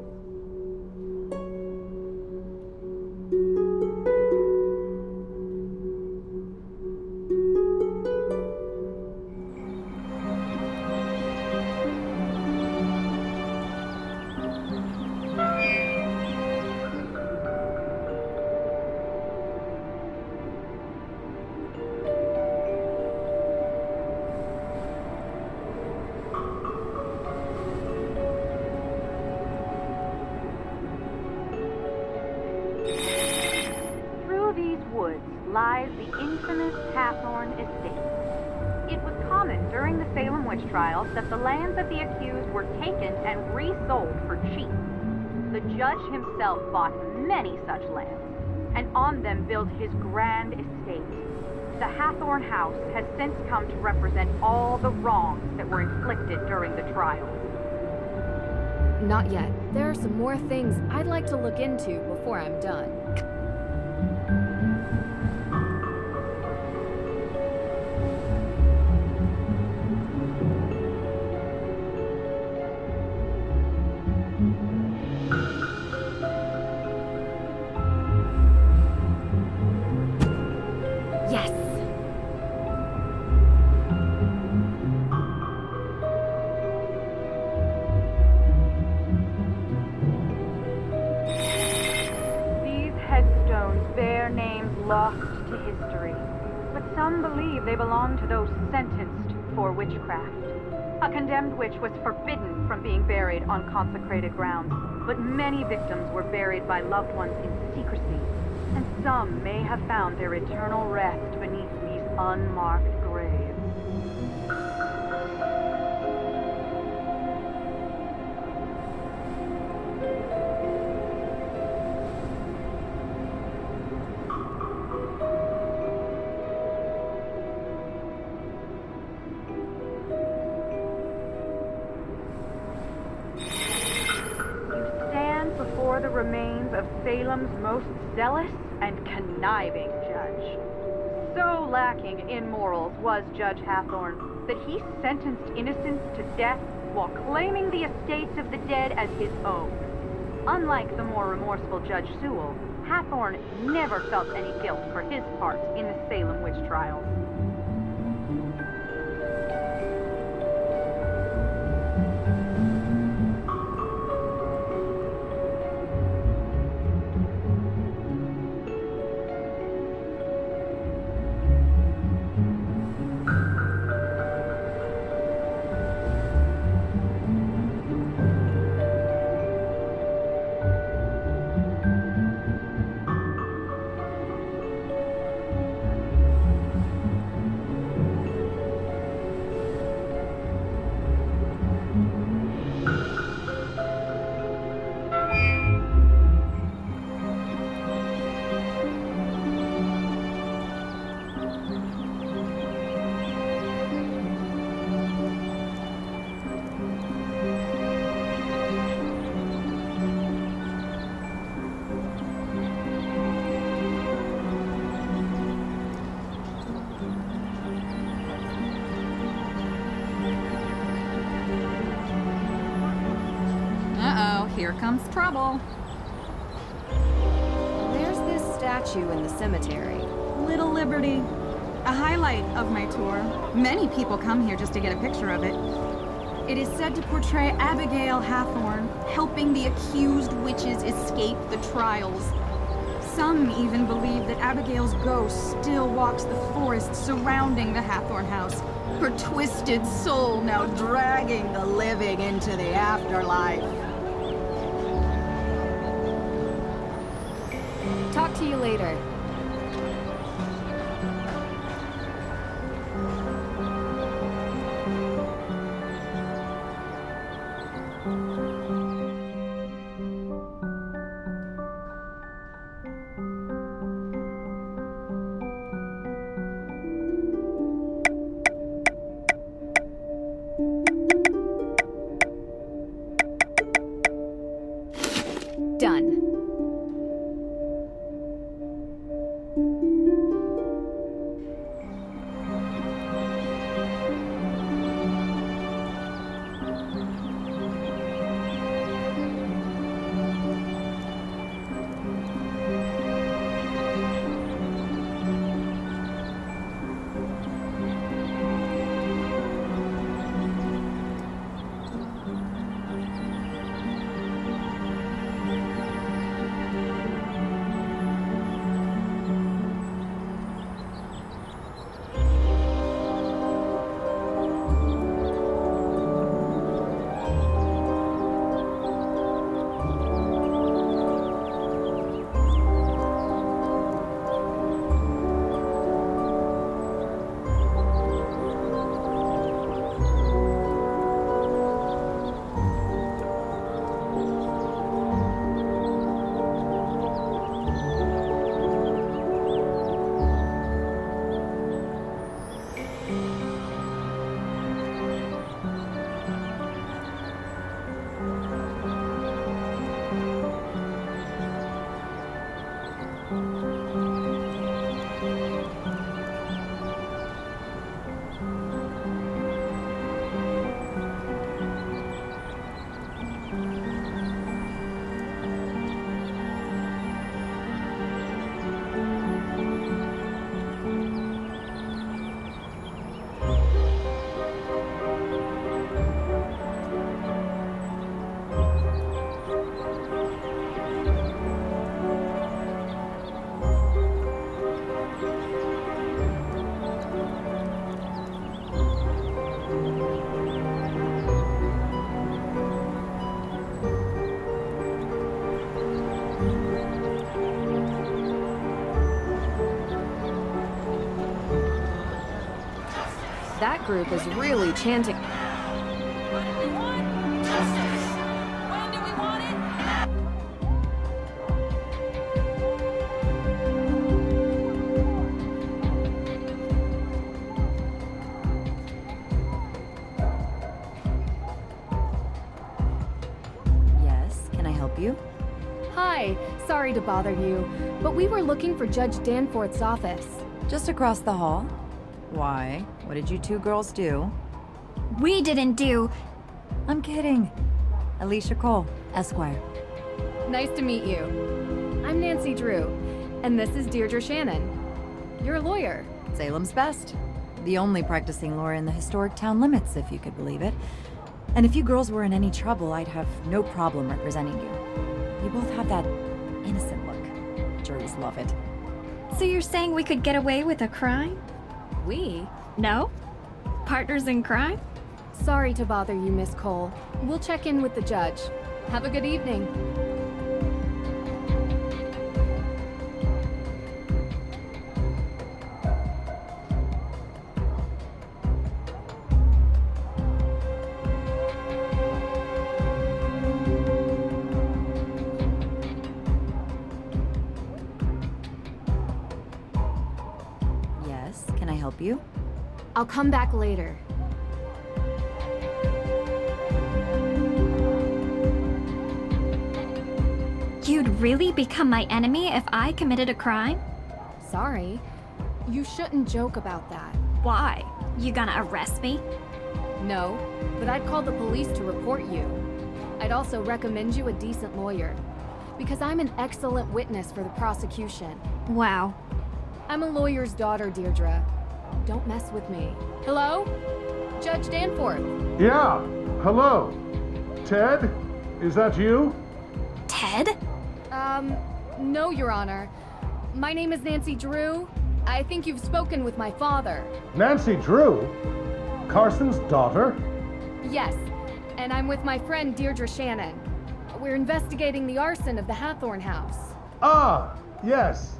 L: Lies the infamous Hathorne estate. It was common during the Salem witch trials that the lands of the accused were taken and resold for cheap. The judge himself bought many such lands, and on them built his grand estate. The Hathorne House has since come to represent all the wrongs that were inflicted during the trials.
A: Not yet. There are some more things I'd like to look into before I'm done.
L: Lost to history, but some believe they belong to those sentenced for witchcraft. A condemned witch was forbidden from being buried on consecrated ground, but many victims were buried by loved ones in secrecy, and some may have found their eternal rest beneath these unmarked graves. The remains of Salem's most zealous and conniving judge. So lacking in morals was Judge Hathorne that he sentenced innocents to death while claiming the estates of the dead as his own. Unlike the more remorseful Judge Sewell, Hathorne never felt any guilt for his part in the Salem witch trials.
I: here comes trouble.
A: There's this statue in the cemetery.
I: Little Liberty. A highlight of my tour. Many people come here just to get a picture of it. It is said to portray Abigail Hathorne helping the accused witches escape the trials. Some even believe that Abigail's ghost still walks the forest surrounding the Hathorne House, her twisted soul now dragging the living into the afterlife.
A: Talk to you later. Done. That group is really chanting.
J: What do we want? Justice! When do we want it?
M: Yes, can I help you?
A: Hi, sorry to bother you, but we were looking for Judge Danforth's office.
M: Just across the hall. Why? What did you two girls do?
D: We didn't do.
M: I'm kidding. Alicia Cole, Esquire.
A: Nice to meet you. I'm Nancy Drew, and this is Deirdre Shannon. You're a lawyer.
M: Salem's best. The only practicing lawyer in the historic town limits, if you could believe it. And if you girls were in any trouble, I'd have no problem representing you. You both have that innocent look. Juries love it.
D: So you're saying we could get away with a crime?
A: We?
D: No? Partners in crime?
A: Sorry to bother you, Miss Cole. We'll check in with the judge. Have a good evening.
M: Yes, can I help you?
A: I'll come back later.
D: You'd really become my enemy if I committed a crime?
A: Sorry. You shouldn't joke about that.
D: Why? You gonna arrest me?
A: No, but I'd call the police to report you. I'd also recommend you a decent lawyer, because I'm an excellent witness for the prosecution.
D: Wow.
A: I'm a lawyer's daughter, Deirdre. Don't mess with me. Hello? Judge Danforth.
N: Yeah, hello. Ted? Is that you?
D: Ted?
A: No, Your Honor. My name is Nancy Drew. I think you've spoken with my father.
N: Nancy Drew? Carson's daughter?
A: Yes, and I'm with my friend Deirdre Shannon. We're investigating the arson of the Hathorne House.
N: Ah, yes.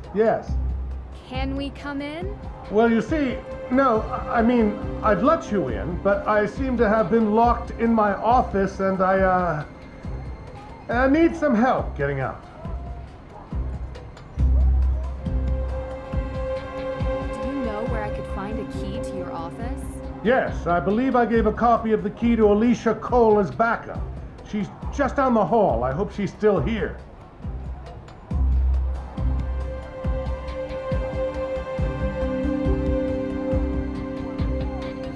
A: Can we come in?
N: Well, you see, no, I mean, I'd let you in, but I seem to have been locked in my office and I need some help getting out.
A: Do you know where I could find a key to your office?
N: Yes, I believe I gave a copy of the key to Alicia Cole as backup. She's just down the hall. I hope she's still here.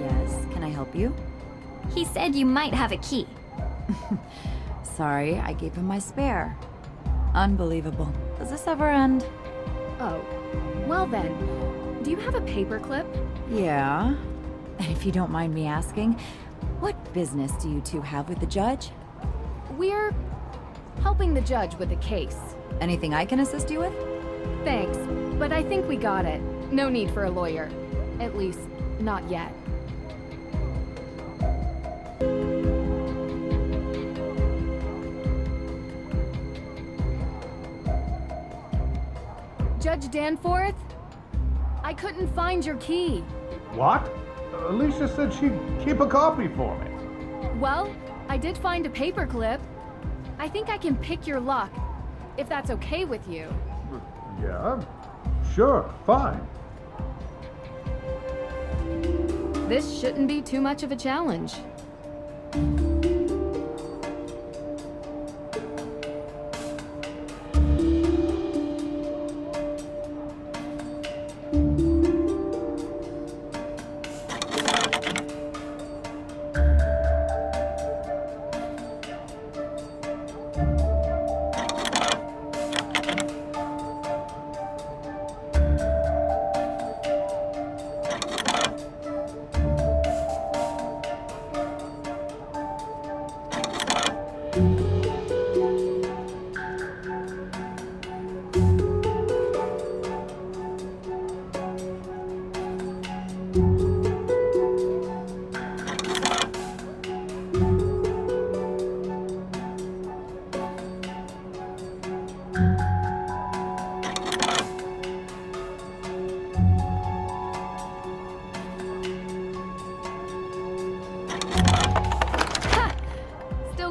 M: Yes, can I help you?
D: He said you might have a key.
M: Sorry, I gave him my spare. Unbelievable. Does this ever end?
A: Oh, well then, do you have a paperclip?
M: Yeah. And if you don't mind me asking, what business do you two have with the judge?
A: We're helping the judge with a case.
M: Anything I can assist you with?
A: Thanks, but I think we got it. No need for a lawyer. At least, not yet. Judge Danforth? I couldn't find your key.
N: What? Alicia said she'd keep a copy for me.
A: Well, I did find a paperclip. I think I can pick your lock, if that's okay with you.
N: Yeah, sure, fine.
A: This shouldn't be too much of a challenge.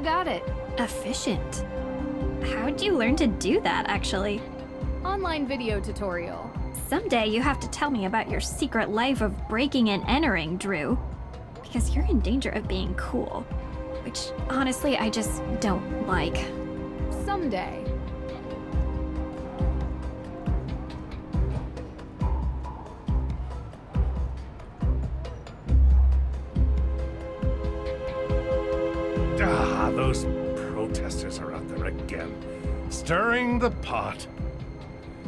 A: Got it.
D: Efficient. How'd you learn to do that, actually?
A: Online video tutorial.
D: Someday you have to tell me about your secret life of breaking and entering, Drew. Because you're in danger of being cool. Which, honestly, I just don't like.
A: Someday.
N: Those protesters are out there again, stirring the pot.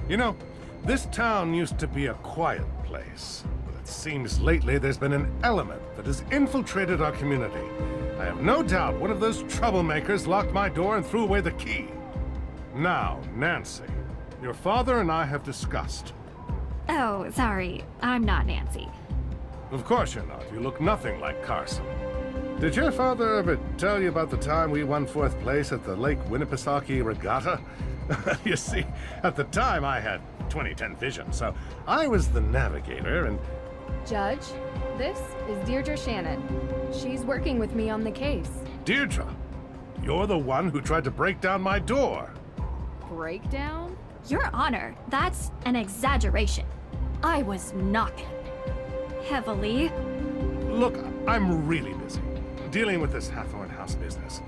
N: You know, this town used to be a quiet place, but it seems lately there's been an element that has infiltrated our community. I have no doubt one of those troublemakers locked my door and threw away the key. Now, Nancy, your father and I have discussed.
D: Oh, sorry. I'm not Nancy.
N: Of course you're not. You look nothing like Carson. Did your father ever tell you about the time we won 4th place at the Lake Winnipesaukee Regatta? You see, at the time I had 20/10 vision, so I was the navigator and...
A: Judge, this is Deirdre Shannon. She's working with me on the case.
N: Deirdre, you're the one who tried to break down my door.
A: Breakdown?
D: Your Honor, that's an exaggeration. I was knocking. Heavily.
N: Look, I'm really busy dealing with this Hathorne House business.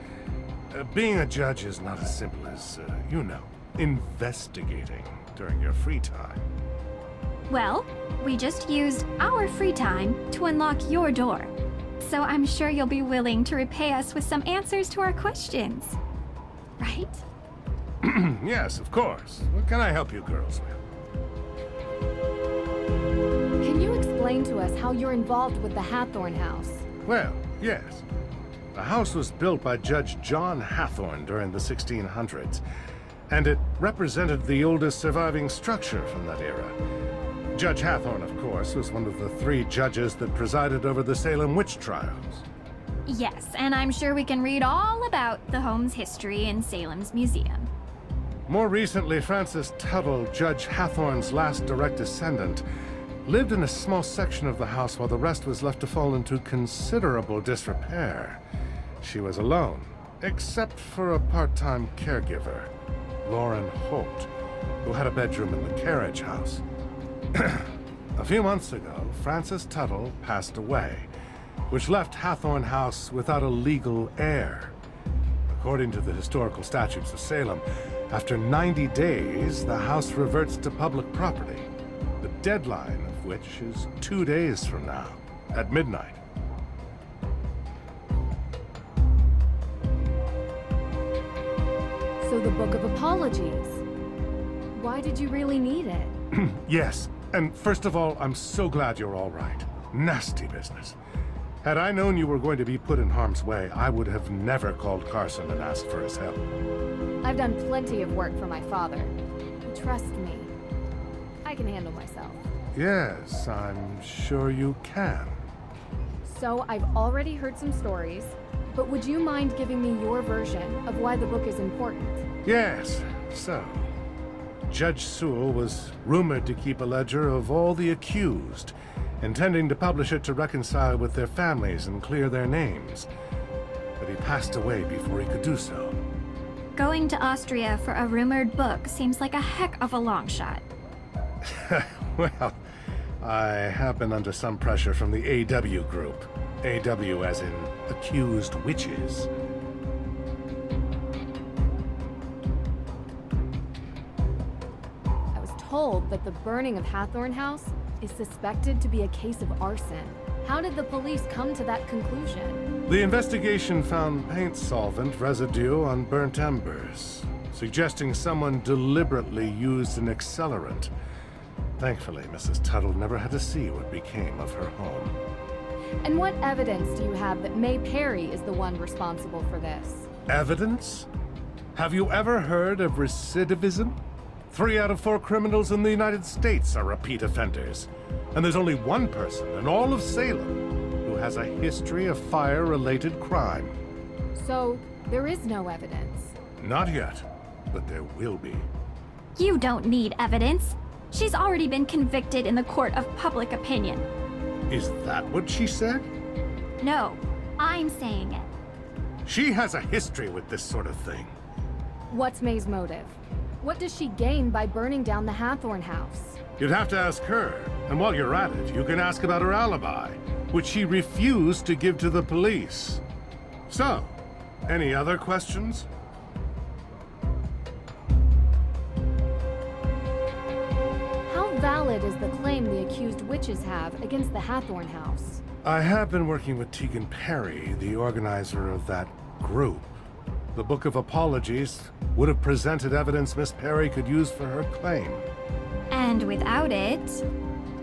N: Being a judge is not as simple as, you know, investigating during your free time.
D: Well, we just used our free time to unlock your door. So I'm sure you'll be willing to repay us with some answers to our questions. Right?
N: Yes, of course. What can I help you girls with?
A: Can you explain to us how you're involved with the Hathorne House?
N: Well, yes. The house was built by Judge John Hathorne during the 1600s, and it represented the oldest surviving structure from that era. Judge Hathorne, of course, was one of the 3 judges that presided over the Salem witch trials.
D: Yes, and I'm sure we can read all about the home's history in Salem's museum.
N: More recently, Frances Tuttle, Judge Hathorne's last direct descendant, lived in a small section of the house while the rest was left to fall into considerable disrepair. She was alone, except for a part-time caregiver, Lauren Holt, who had a bedroom in the carriage house. A few months ago, Frances Tuttle passed away, which left Hathorne House without a legal heir. According to the historical statutes of Salem, after 90 days, the house reverts to public property, the deadline of which is 2 days from now, at midnight.
A: So the Book of Apologies. Why did you really need it?
N: Yes, and first of all, I'm so glad you're all right. Nasty business. Had I known you were going to be put in harm's way, I would have never called Carson and asked for his help.
A: I've done plenty of work for my father. Trust me. I can handle myself.
N: Yes, I'm sure you can.
A: So I've already heard some stories, but would you mind giving me your version of why the book is important?
N: Yes, so Judge Sewell was rumored to keep a ledger of all the accused, intending to publish it to reconcile with their families and clear their names. But he passed away before he could do so.
D: Going to Austria for a rumored book seems like a heck of a long shot.
N: Well, I have been under some pressure from the AW group. AW as in accused witches.
A: I was told that the burning of Hathorne House is suspected to be a case of arson. How did the police come to that conclusion?
N: The investigation found paint solvent residue on burnt embers, suggesting someone deliberately used an accelerant. Thankfully, Mrs. Tuttle never had to see what became of her home.
A: And what evidence do you have that Mei Parry is the one responsible for this?
N: Evidence? Have you ever heard of recidivism? 3 out of 4 criminals in the United States are repeat offenders. And there's only one person in all of Salem who has a history of fire-related crime.
A: So, there is no evidence?
N: Not yet, but there will be.
D: You don't need evidence. She's already been convicted in the court of public opinion.
N: Is that what she said?
D: No, I'm saying it.
N: She has a history with this sort of thing.
A: What's Mei's motive? What does she gain by burning down the Hathorne House?
N: You'd have to ask her, and while you're at it, you can ask about her alibi, which she refused to give to the police. So, any other questions?
A: How valid is the claim the accused witches have against the Hathorne House?
N: I have been working with Mei Parry, the organizer of that group. The Book of Apologies would have presented evidence Miss Parry could use for her claim.
D: And without it...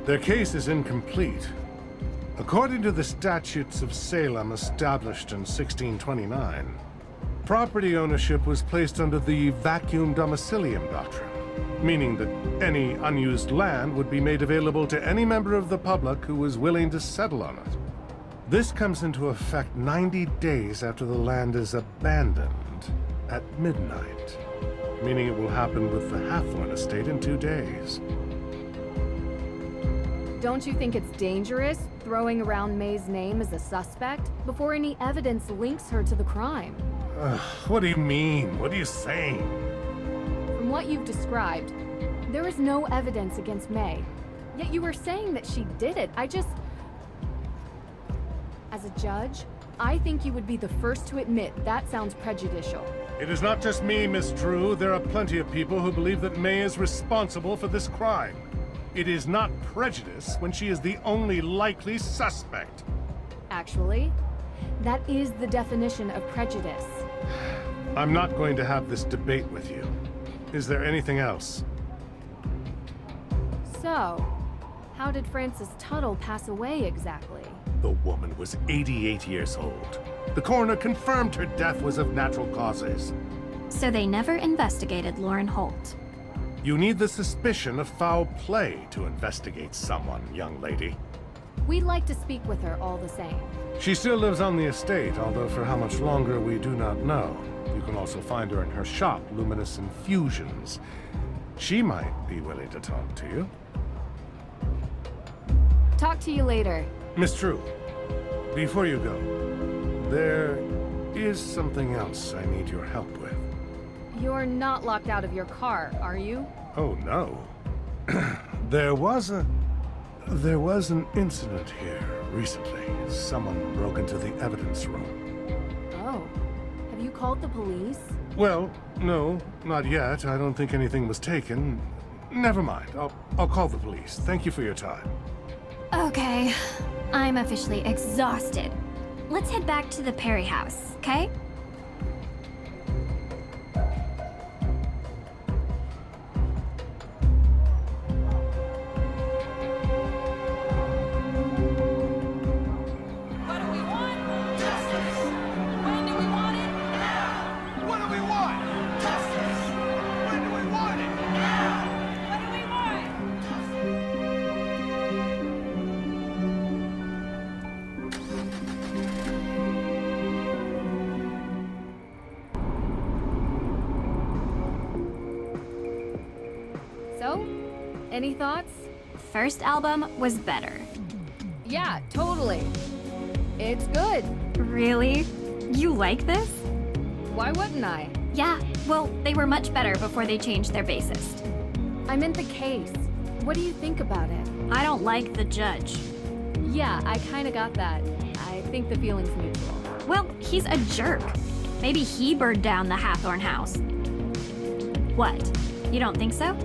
N: Their case is incomplete. According to the statutes of Salem established in 1629, property ownership was placed under the vacuum domicilium doctrine, meaning that any unused land would be made available to any member of the public who was willing to settle on it. This comes into effect 90 days after the land is abandoned at midnight, meaning it will happen with the Hathorne estate in 2 days.
A: Don't you think it's dangerous throwing around Mei's name as a suspect before any evidence links her to the crime?
N: What do you mean? What are you saying?
A: From what you've described, there is no evidence against Mei. Yet you were saying that she did it. As a judge, I think you would be the first to admit that sounds prejudicial.
N: It is not just me, Miss True. There are plenty of people who believe that Mei is responsible for this crime. It is not prejudice when she is the only likely suspect.
A: actually. That is the definition of prejudice.
N: I'm not going to have this debate with you. Is there anything else?
A: So, how did Frances Tuttle pass away exactly?
N: The woman was 88 years old. The coroner confirmed her death was of natural causes.
D: So they never investigated Lauren Holt.
N: You need the suspicion of foul play to investigate someone, young lady.
A: We'd like to speak with her all the same.
N: She still lives on the estate, although for how much longer we do not know. You can also find her in her shop, Luminous Infusions. She might be willing to talk to you.
A: Talk to you later.
N: Miss True, before you go, there is something else I need your help with.
A: You're not locked out of your car, are you?
N: Oh, no. There was an incident here recently. Someone broke into the evidence room.
A: Oh. Have you called the police?
N: Well, no, not yet. I don't think anything was taken. Never mind. I'll call the police. Thank you for your time.
D: Okay, I'm officially exhausted. Let's head back to the Parry house, okay?
A: So, any thoughts?
D: First album was better.
A: Yeah, totally. It's good.
D: Really? You like this?
A: Why wouldn't I?
D: Yeah, well, they were much better before they changed their bassist.
A: I meant the case. What do you think about it?
D: I don't like the judge.
A: Yeah, I kinda got that. I think the feeling's mutual.
D: Well, he's a jerk. Maybe he burned down the Hathorne House. What? You don't think so?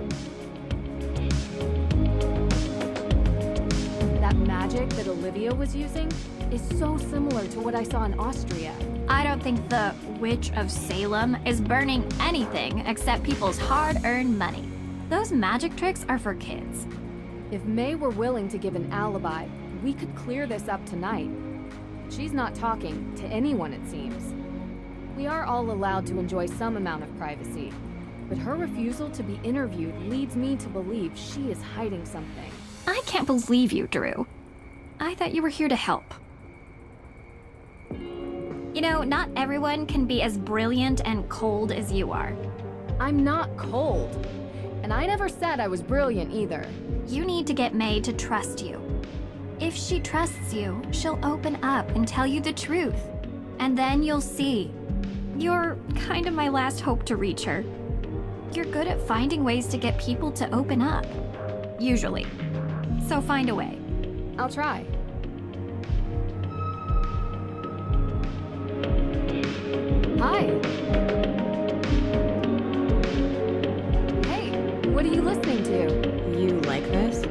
A: That magic that Olivia was using is so similar to what I saw in Austria.
D: I don't think the Witch of Salem is burning anything except people's hard-earned money. Those magic tricks are for kids.
A: If Mei were willing to give an alibi, we could clear this up tonight. She's not talking to anyone, it seems. We are all allowed to enjoy some amount of privacy, but her refusal to be interviewed leads me to believe she is hiding something.
D: I can't believe you, Drew. I thought you were here to help. You know, not everyone can be as brilliant and cold as you are.
A: I'm not cold. And I never said I was brilliant either.
D: You need to get Mei to trust you. If she trusts you, she'll open up and tell you the truth. And then you'll see. You're kind of my last hope to reach her. You're good at finding ways to get people to open up. Usually. So find a way.
A: I'll try. Hi. Hey, what are you listening to?
F: You like this?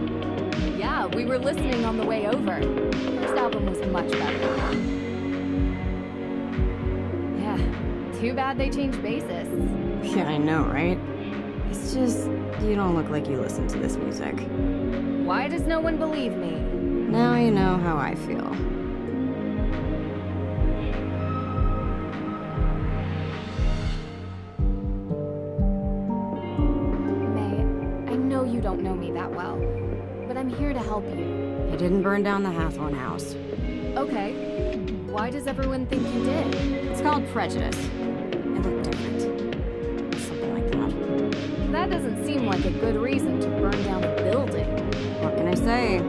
A: Yeah, we were listening on the way over. First album was much better. Yeah, too bad they changed bassists.
F: Yeah, I know, right? It's just, you don't look like you listen to this music.
A: Why does no one believe me?
F: Now you know how I feel.
A: Mei, I know you don't know me that well, but I'm here to help you.
F: I didn't burn down the Hathorne House.
A: Okay. Why does everyone think you did?
F: It's called prejudice. It looked different. Something like that.
A: That doesn't seem like a good reason to burn down a building.
F: What can I say?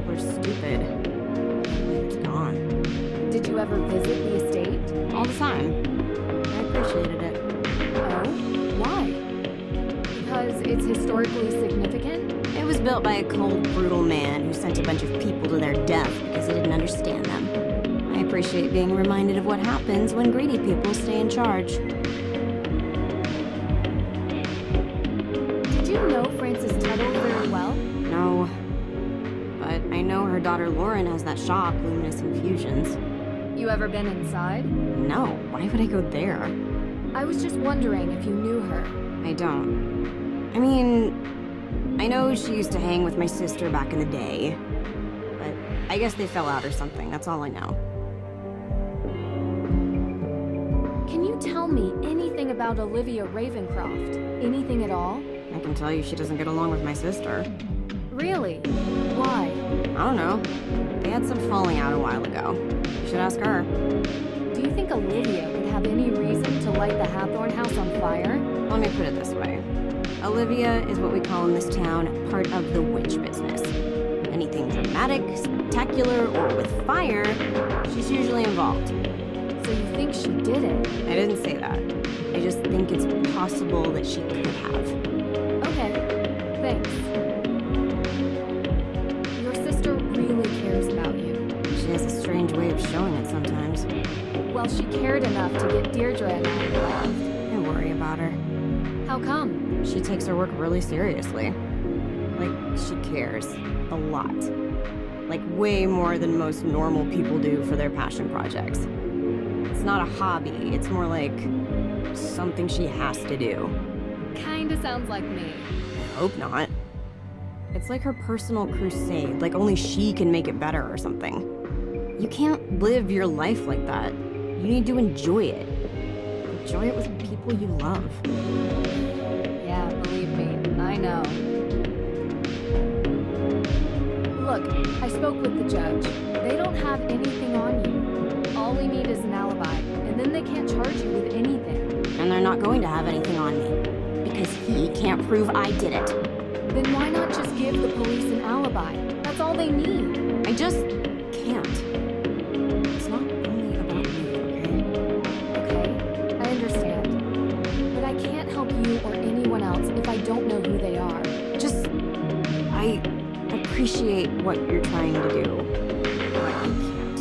F: We're stupid. It's gone.
A: Did you ever visit the estate?
F: All the time. I appreciated it.
A: Oh? Why? Because it's historically significant?
F: It was built by a cold, brutal man who sent a bunch of people to their death because he didn't understand them. I appreciate being reminded of what happens when greedy people stay in charge. Frances Tuttle very well? No, but I know her daughter Lauren has that shop, Luminous Infusions.
A: You ever been inside?
F: No, why would I go there?
A: I was just wondering if you knew her.
F: I don't. I mean, I know she used to hang with my sister back in the day, but I guess they fell out or something, that's all I know.
A: Can you tell me anything about Olivia Ravencroft? Anything at all?
F: I can tell you she doesn't get along with my sister.
A: Really? Why?
F: I don't know. They had some falling out a while ago. You should ask her.
A: Do you think Olivia would have any reason to light the Hathorne House on fire?
F: Let me put it this way. Olivia is what we call in this town part of the witch business. Anything dramatic, spectacular, or with fire, she's usually involved.
A: So you think she did it?
F: I didn't say that. I just think it's possible that she could have.
A: Okay, thanks. Your sister really cares about you.
F: She has a strange way of showing it sometimes.
A: Well, she cared enough to get Deirdre and I involved.
F: I worry about her.
A: How come?
F: She takes her work really seriously. Like, she cares. A lot. Like, way more than most normal people do for their passion projects. It's not a hobby, it's more like something she has to do.
A: Kinda sounds like me.
F: I hope not. It's like her personal crusade, like only she can make it better or something. You can't live your life like that. You need to enjoy it. Enjoy it with people you love.
A: Yeah, believe me, I know. Look, I spoke with the judge. They don't have anything on you. All we need is an alibi, and then they can't charge you with anything.
F: And they're not going to have anything on me, because he can't prove I did it.
A: Then why not just give the police an alibi? That's all they need.
F: I just can't. It's not only about me,
A: Okay, I understand. But I can't help you or anyone else if I don't know who they are.
F: I appreciate what you're trying to do, but I can't.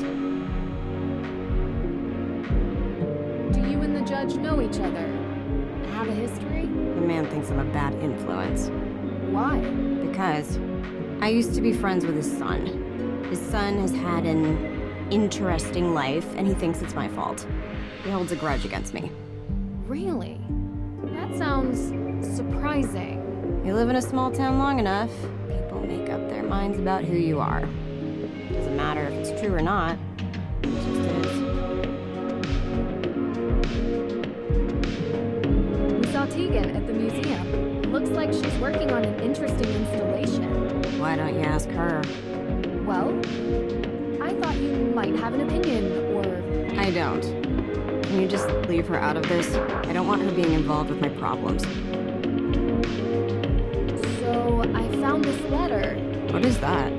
A: Do you and the judge know each other? Have a history?
F: The man thinks I'm a bad influence.
A: Why?
F: Because I used to be friends with his son. His son has had an interesting life, and he thinks it's my fault. He holds a grudge against me.
A: Really? That sounds surprising.
F: You live in a small town long enough, people make up their minds about who you are. Doesn't matter if it's true or not. It just is.
A: We saw Tegan at the museum. Looks like she's working on an interesting installation.
F: Why don't you ask her?
A: Well, I thought you might have an opinion, or...
F: I don't. Can you just leave her out of this? I don't want her being involved with my problems.
A: So, I found this letter.
F: What is that?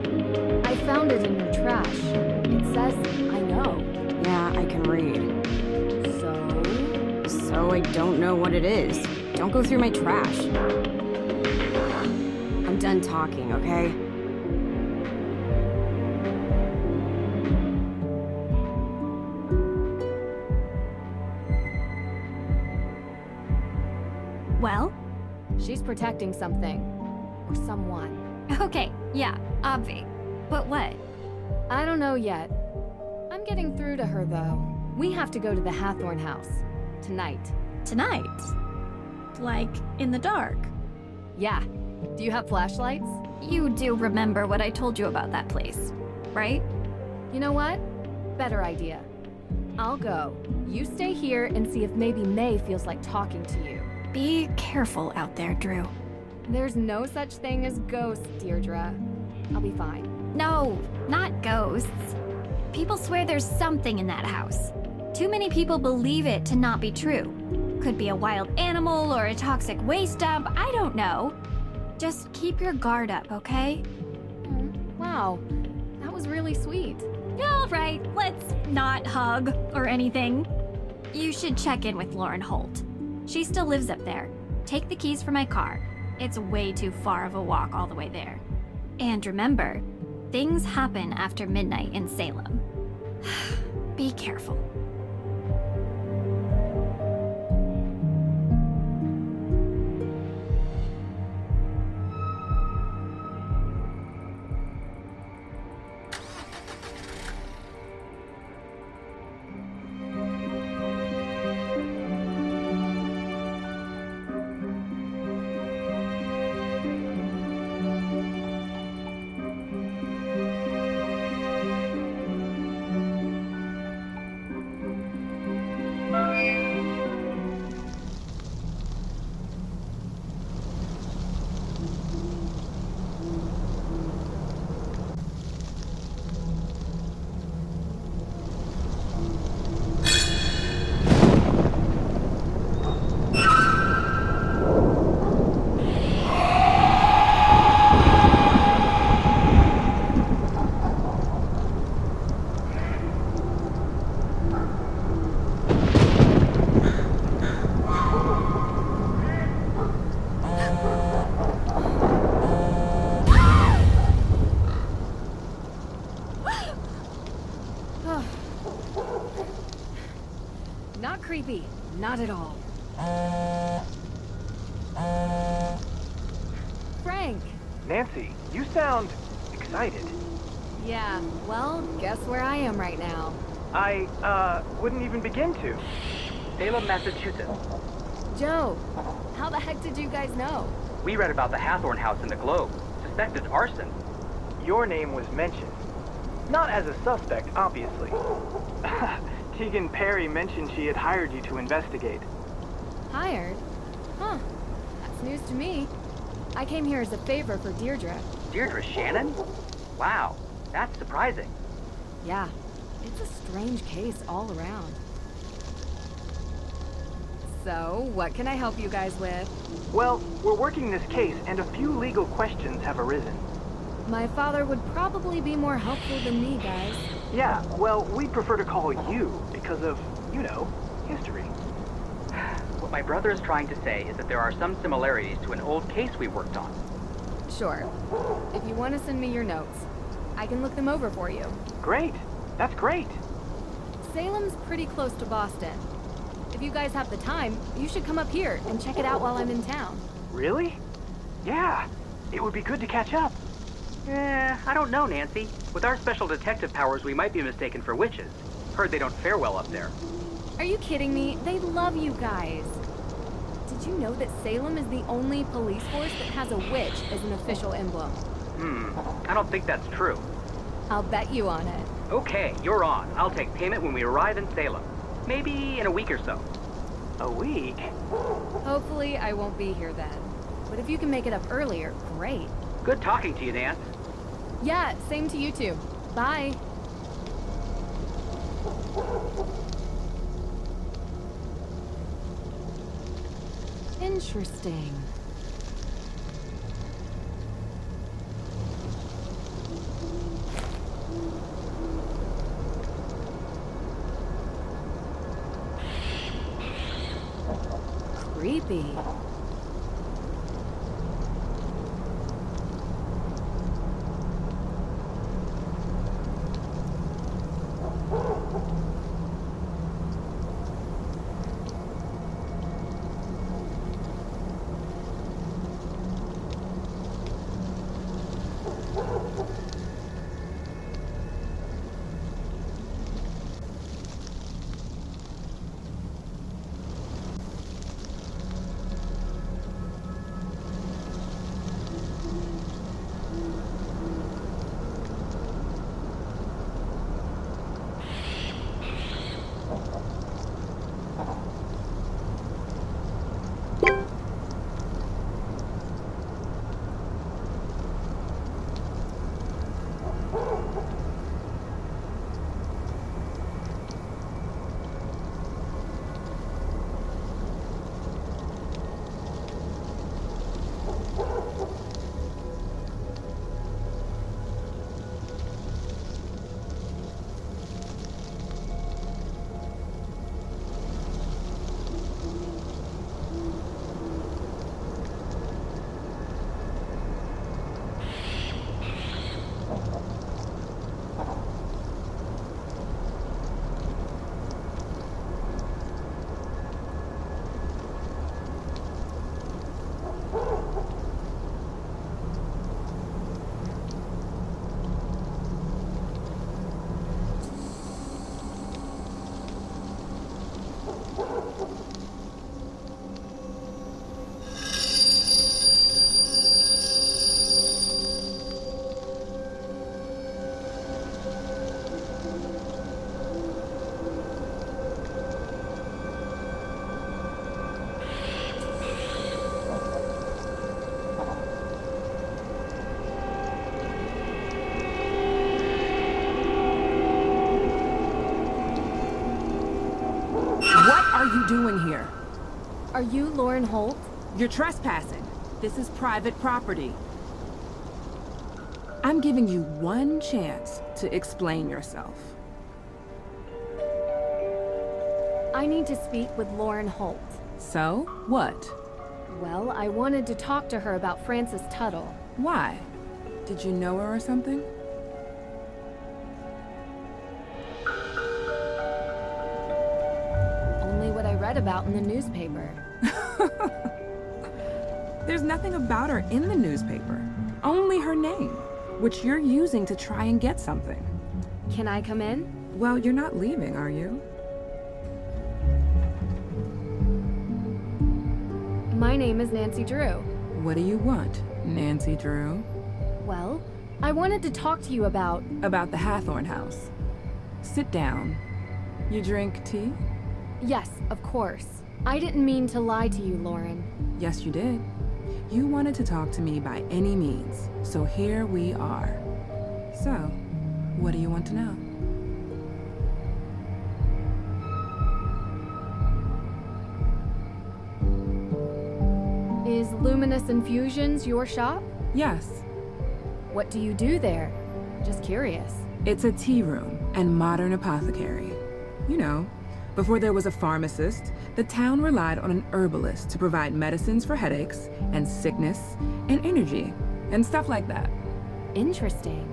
A: I found it in your trash. It says, I know.
F: Yeah, I can read. So I don't know what it is. Don't go through my trash. I'm done talking, okay?
D: Well?
A: She's protecting something. Or someone.
D: Okay, yeah, obvi. But what?
A: I don't know yet. I'm getting through to her, though. We have to go to the Hathorne House. Tonight.
D: Tonight? Like, in the dark?
A: Yeah. Do you have flashlights?
D: You do remember what I told you about that place, right?
A: You know what? Better idea. I'll go. You stay here and see if maybe Mei feels like talking to you.
D: Be careful out there, Drew.
A: There's no such thing as ghosts, Deirdre. I'll be fine.
D: No, not ghosts. People swear there's something in that house. Too many people believe it to not be true. Could be a wild animal or a toxic waste dump, I don't know. Just keep your guard up, okay?
A: Wow, that was really sweet.
D: All right, let's not hug or anything. You should check in with Lauren Holt. She still lives up there. Take the keys for my car. It's way too far of a walk all the way there. And remember, things happen after midnight in Salem. Be careful.
A: creepy. Not at all. Frank!
O: Nancy, you sound excited.
A: Yeah, well, guess where I am right now.
O: I, wouldn't even begin to.
P: Salem, Massachusetts.
A: Joe, how the heck did you guys know?
P: We read about the Hathorne House in the Globe. Suspected arson.
O: Your name was mentioned. Not as a suspect, obviously. Tegan Parry mentioned she had hired you to investigate.
A: Hired? Huh. That's news to me. I came here as a favor for Deirdre.
P: Deirdre Shannon? Wow, that's surprising.
A: Yeah, it's a strange case all around. So, what can I help you guys with?
O: Well, we're working this case, and a few legal questions have arisen.
A: My father would probably be more helpful than me, guys.
O: Yeah, well, we prefer to call you because of, you know, history.
P: What my brother is trying to say is that there are some similarities to an old case we worked on.
A: Sure. If you want to send me your notes, I can look them over for you.
O: Great. That's great.
A: Salem's pretty close to Boston. If you guys have the time, you should come up here and check it out while I'm in town.
O: Really? Yeah. It would be good to catch up.
P: I don't know, Nancy. With our special detective powers, we might be mistaken for witches. Heard they don't fare well up there.
A: Are you kidding me? They love you guys. Did you know that Salem is the only police force that has a witch as an official emblem?
P: I don't think that's true.
A: I'll bet you on it.
P: Okay, you're on. I'll take payment when we arrive in Salem. Maybe in a week or so.
O: A week?
A: Hopefully I won't be here then. But if you can make it up earlier, great.
P: Good talking to you, Nance.
A: Yeah, same to you two. Bye. Interesting. Creepy.
Q: What are you doing here?
A: Are you Lauren Holt?
Q: You're trespassing. This is private property. I'm giving you one chance to explain yourself.
A: I need to speak with Lauren Holt.
Q: So, what?
A: Well, I wanted to talk to her about Frances Tuttle.
Q: Why? Did you know her or something?
A: Only what I about in the newspaper.
Q: There's nothing about her in the newspaper. Only her name, which you're using to try and get something.
A: Can I come in?
Q: Well, you're not leaving, are you?
A: My name is Nancy Drew.
Q: What do you want, Nancy Drew?
A: Well, I wanted to talk to you about...
Q: About the Hathorne House. Sit down. You drink tea?
A: Yes, of course. I didn't mean to lie to you, Lauren.
Q: Yes, you did. You wanted to talk to me by any means, so here we are. So, what do you want to know?
A: Is Luminous Infusions your shop?
Q: Yes.
A: What do you do there? Just curious.
Q: It's a tea room and modern apothecary. You know, before there was a pharmacist, the town relied on an herbalist to provide medicines for headaches and sickness and energy and stuff like that.
A: Interesting.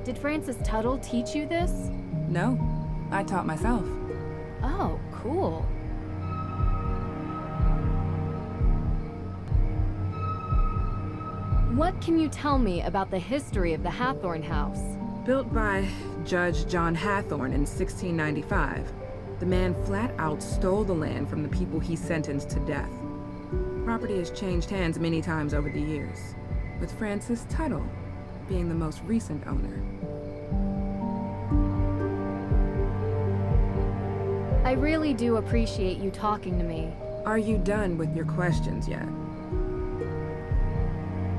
A: Did Frances Tuttle teach you this?
Q: No, I taught myself.
A: Oh, cool. What can you tell me about the history of the Hathorne House?
Q: Built by Judge John Hathorne in 1695, the man flat out stole the land from the people he sentenced to death. Property has changed hands many times over the years, with Frances Tuttle being the most recent owner.
A: I really do appreciate you talking to me.
Q: Are you done with your questions yet?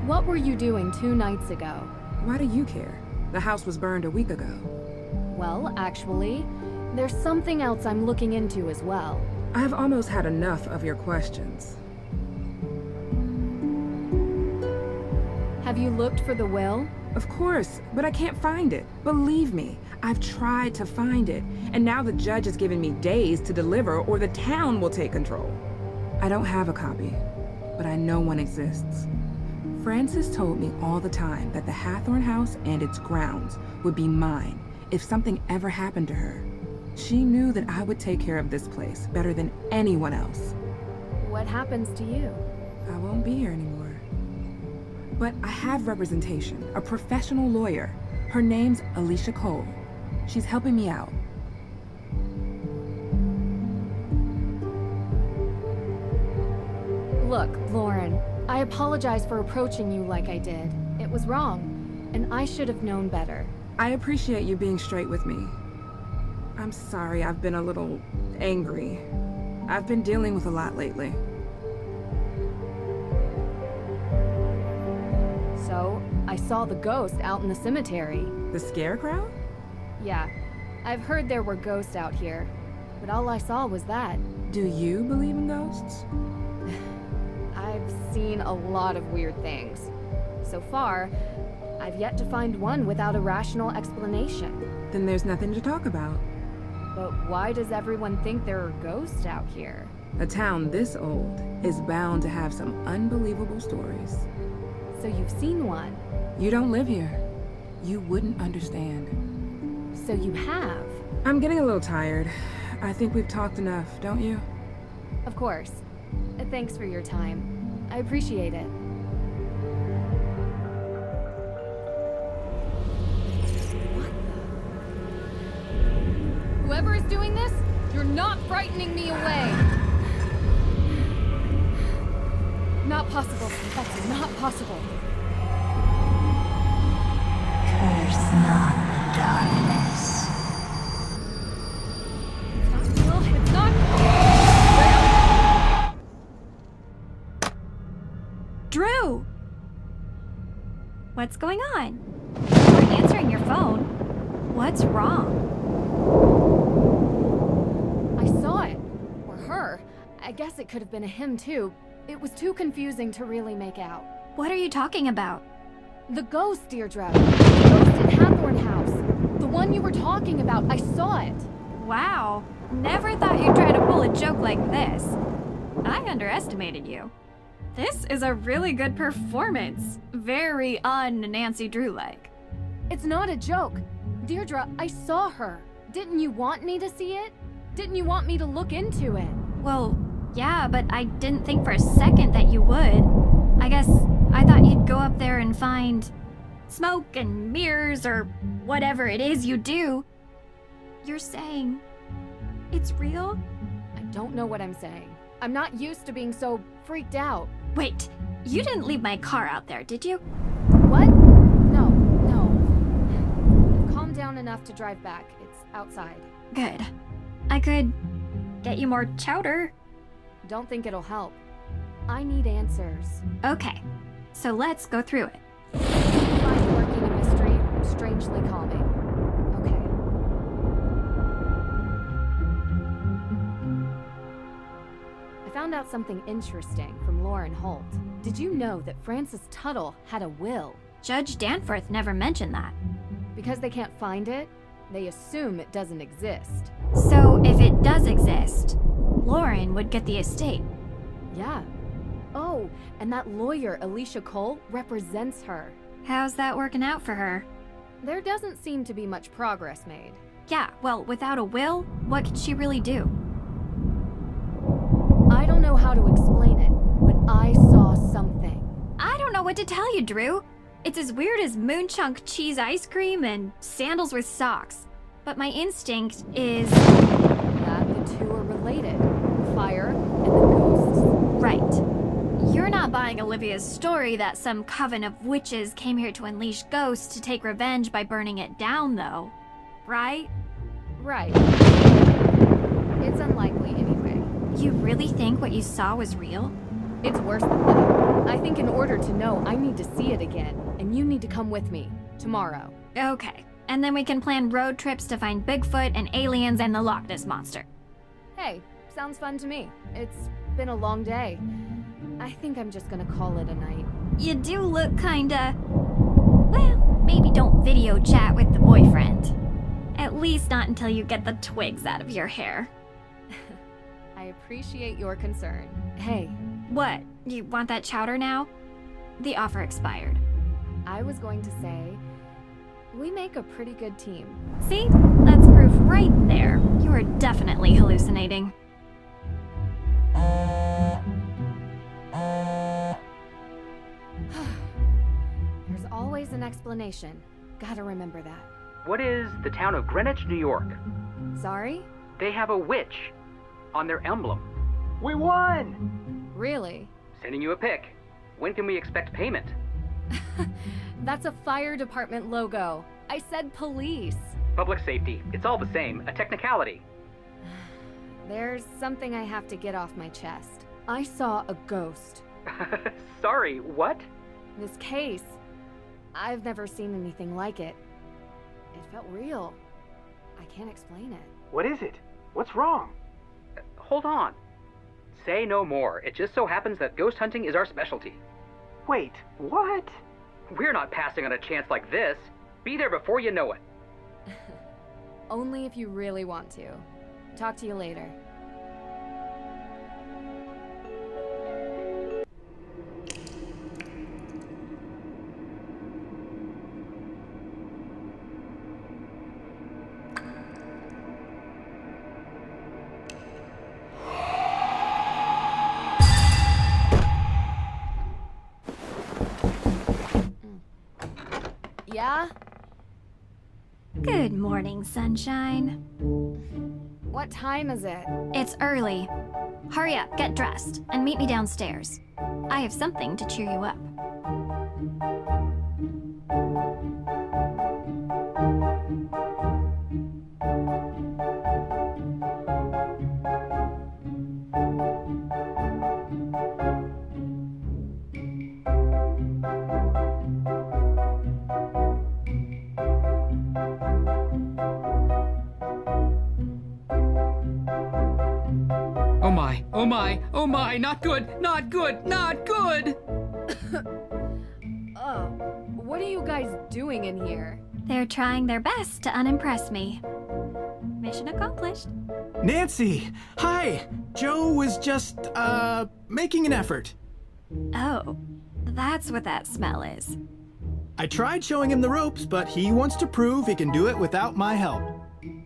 A: What were you doing 2 nights ago?
Q: Why do you care? The house was burned a week ago.
A: Well, actually, there's something else I'm looking into as well.
Q: I've almost had enough of your questions.
A: Have you looked for the will?
Q: Of course, but I can't find it. Believe me, I've tried to find it, and now the judge has given me days to deliver or the town will take control. I don't have a copy, but I know one exists. Frances told me all the time that the Hathorne House and its grounds would be mine if something ever happened to her. She knew that I would take care of this place better than anyone else.
A: What happens to you?
Q: I won't be here anymore. But I have representation, a professional lawyer. Her name's Alicia Cole. She's helping me out.
A: Look, Lauren, I apologize for approaching you like I did. It was wrong, and I should have known better.
Q: I appreciate you being straight with me. I'm sorry I've been a little angry. I've been dealing with a lot lately.
A: So, I saw the ghost out in the cemetery.
Q: The scarecrow?
A: Yeah, I've heard there were ghosts out here, but all I saw was that.
Q: Do you believe in ghosts?
A: I've seen a lot of weird things. So far, I've yet to find one without a rational explanation.
Q: Then there's nothing to talk about.
A: But why does everyone think there are ghosts out here?
Q: A town this old is bound to have some unbelievable stories.
A: So you've seen one?
Q: You don't live here. You wouldn't understand.
A: So you have?
Q: I'm getting a little tired. I think we've talked enough, don't you?
A: Of course. Thanks for your time. I appreciate it. What the? Whoever is doing this, you're not frightening me away. Not possible. That's not possible.
J: Curse not the darkness.
A: It's not real. It's not...
D: Drew! What's going on? You weren't answering your phone. What's wrong?
A: I saw it. Or her. I guess it could have been a him too. It was too confusing to really make out.
D: What are you talking about?
A: The ghost, Deirdre. The ghost in Hathorne House. The one you were talking about. I saw it.
D: Wow. Never thought you'd try to pull a joke like this. I underestimated you. This is a really good performance. Very un-Nancy Drew-like.
A: It's not a joke. Deirdre, I saw her. Didn't you want me to see it? Didn't you want me to look into it?
D: Well, yeah, but I didn't think for a second that you would. I guess I thought you'd go up there and find smoke and mirrors or whatever it is you do. You're saying it's real?
A: I don't know what I'm saying. I'm not used to being so freaked out.
D: Wait, you didn't leave my car out there, did you?
A: What? No. I've calmed down enough to drive back. It's outside.
D: Good. I could get you more chowder.
A: Don't think it'll help. I need answers.
D: Okay, so let's go through it.
A: I find working a mystery strangely calming. Okay. I found out something interesting from Lauren Holt. Did you know that Frances Tuttle had a will?
D: Judge Danforth never mentioned that.
A: Because they can't find it, they assume it doesn't exist.
D: So if it does exist, Lauren would get the estate.
A: Yeah. Oh, and that lawyer, Alicia Cole, represents her.
D: How's that working out for her?
A: There doesn't seem to be much progress made.
D: Yeah, well, without a will, what could she really do?
A: I don't know how to explain it, but I saw something.
D: I don't know what to tell you, Drew. It's as weird as moon chunk cheese ice cream and sandals with socks. But my instinct is
A: that the two are related. Fire and the ghosts.
D: Right. You're not buying Olivia's story that some coven of witches came here to unleash ghosts to take revenge by burning it down, though. Right?
A: Right. It's unlikely anyway.
D: You really think what you saw was real?
A: It's worse than that. I think in order to know, I need to see it again, and you need to come with me tomorrow.
D: Okay. And then we can plan road trips to find Bigfoot and aliens and the Loch Ness Monster.
A: Hey, sounds fun to me. It's been a long day. I think I'm just gonna call it a night.
D: You do look kinda... Well, maybe don't video chat with the boyfriend. At least not until you get the twigs out of your hair.
A: I appreciate your concern. Hey.
D: What? You want that chowder now? The offer expired.
A: I was going to say... we make a pretty good team.
D: See? That's proof right there. You are definitely hallucinating.
A: There's always an explanation. Gotta remember that.
P: What is the town of Greenwich, New York?
A: Sorry?
P: They have a witch on their emblem. We won!
A: Really?
P: Sending you a pic. When can we expect payment?
A: That's a fire department logo. I said police.
P: Public safety. It's all the same. A technicality.
A: There's something I have to get off my chest. I saw a ghost.
P: Sorry, what?
A: This case. I've never seen anything like it. It felt real. I can't explain it.
O: What is it? What's wrong?
P: Hold on. Say no more. It just so happens that ghost hunting is our specialty.
O: Wait, what?
P: We're not passing on a chance like this. Be there before you know it.
A: Only if you really want to. Talk to you later. Yeah?
D: Good morning, sunshine.
A: What time is it?
D: It's early. Hurry up, get dressed, and meet me downstairs. I have something to cheer you up.
R: Oh my, not good, not good, not good!
A: Oh, what are you guys doing in here?
D: They're trying their best to unimpress me. Mission accomplished.
S: Nancy! Hi! Joe was just, making an effort.
D: Oh, that's what that smell is.
S: I tried showing him the ropes, but he wants to prove he can do it without my help.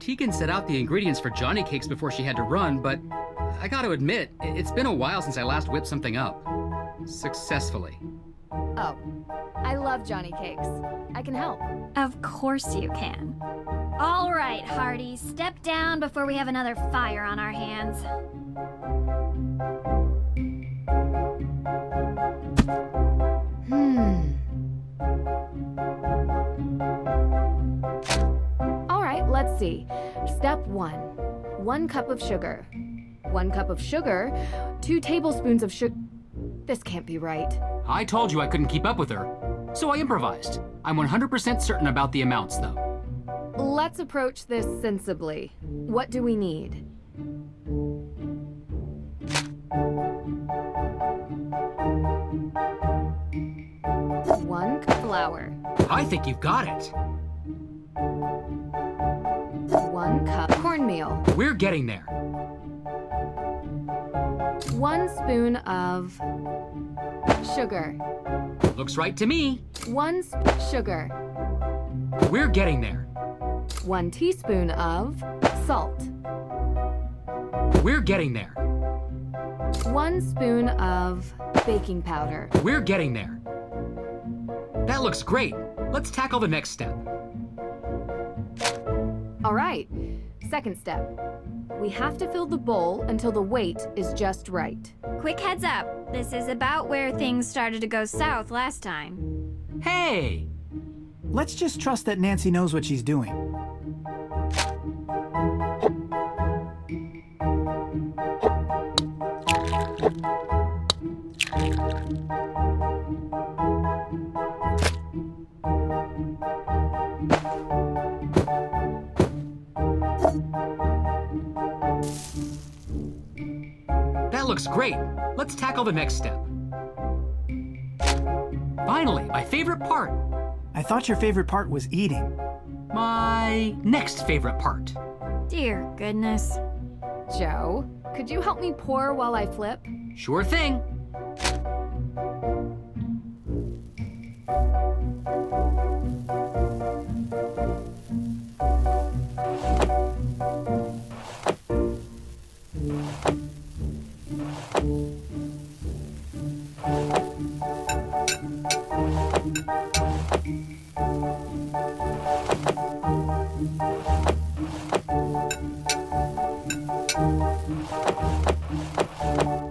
R: Tegan set out the ingredients for Johnny cakes before she had to run, but I gotta admit, it's been a while since I last whipped something up. Successfully.
A: Oh, I love Johnny Cakes. I can help.
D: Of course you can. All right, Hardy, step down before we have another fire on our hands.
A: All right, let's see. Step 1. 1 cup of sugar. 1 cup of sugar, 2 tablespoons of sugar. This can't be right.
R: I told you I couldn't keep up with her, so I improvised. I'm 100% certain about the amounts, though.
A: Let's approach this sensibly. What do we need? One cup flour.
R: I think you've got it.
A: 1 cup cornmeal.
R: We're getting there.
A: 1 spoon of sugar.
R: Looks right to me.
A: 1 sugar.
R: We're getting there.
A: 1 teaspoon of salt.
R: We're getting there.
A: 1 spoon of baking powder.
R: We're getting there. That looks great. Let's tackle the next step.
A: All right. Second step. We have to fill the bowl until the weight is just right.
D: Quick heads up. This is about where things started to go south last time.
R: Hey!
S: Let's just trust that Nancy knows what she's doing.
R: That looks great. Let's tackle the next step. Finally, my favorite part.
S: I thought your favorite part was eating.
R: My next favorite part.
D: Dear goodness.
A: Joe, could you help me pour while I flip?
R: Sure thing.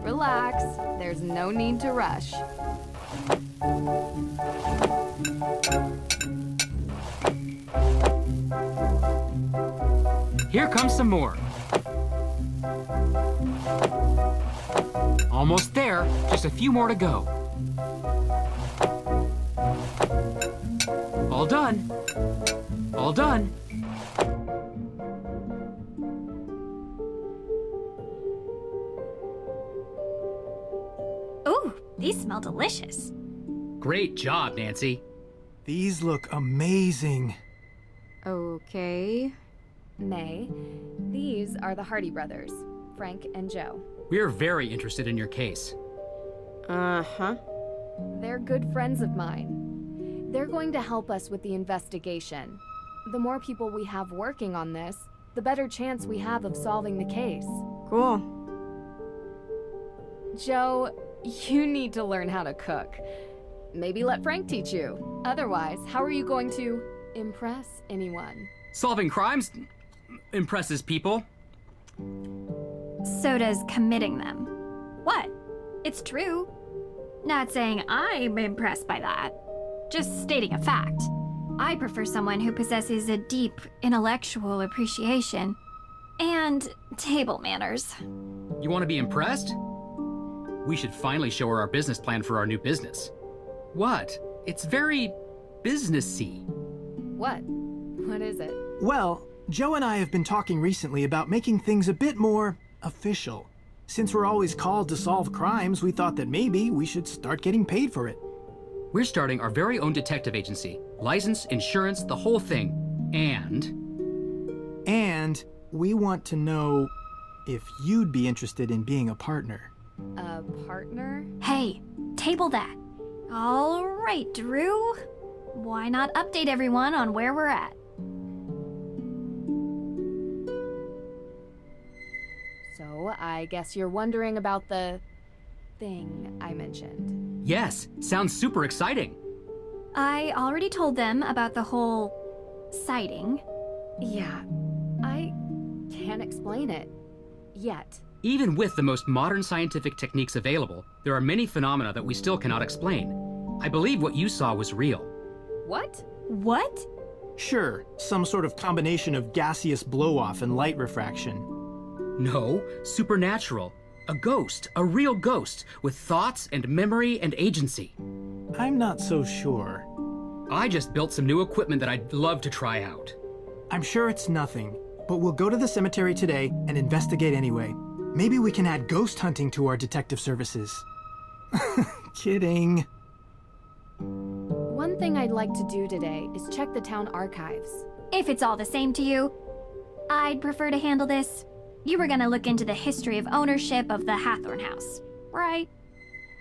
A: Relax. There's no need to rush.
R: Here comes some more. Almost there. Just a few more to go. All done. All done.
D: Ooh, these smell delicious.
R: Great job, Nancy.
S: These look amazing.
A: Okay. May, these are the Hardy brothers, Frank and Joe.
R: We're very interested in your case.
F: Uh-huh.
A: They're good friends of mine. They're going to help us with the investigation. The more people we have working on this, the better chance we have of solving the case.
F: Cool.
A: Joe, you need to learn how to cook. Maybe let Frank teach you. Otherwise, how are you going to impress anyone?
R: Solving crimes impresses people.
D: So does committing them. What? It's true. Not saying I'm impressed by that. Just stating a fact. I prefer someone who possesses a deep intellectual appreciation and table manners.
R: You want to be impressed? We should finally show her our business plan for our new business. What? It's very businessy.
A: What? What is it?
S: Well, Joe and I have been talking recently about making things a bit more official. Since we're always called to solve crimes, we thought that maybe we should start getting paid for it.
R: We're starting our very own detective agency. License, insurance, the whole thing.
S: And we want to know if you'd be interested in being a partner.
A: A partner?
D: Hey, table that. All right, Drew. Why not update everyone on where we're at?
A: So, So, I guess you're wondering about the thing I mentioned.
R: Yes, sounds super exciting.
D: I already told them about the whole sighting.
A: Yeah, I can't explain it. Yet.
R: Even with the most modern scientific techniques available, there are many phenomena that we still cannot explain. I believe what you saw was real.
A: What?
D: What?
S: Sure, some sort of combination of gaseous blow-off and light refraction.
R: No, supernatural. A ghost, a real ghost, with thoughts and memory and agency.
S: I'm not so sure.
R: I just built some new equipment that I'd love to try out.
S: I'm sure it's nothing, but we'll go to the cemetery today and investigate anyway. Maybe we can add ghost hunting to our detective services. Kidding.
A: One thing I'd like to do today is check the town archives.
D: If it's all the same to you, I'd prefer to handle this. You were gonna look into the history of ownership of the Hathorne House, right?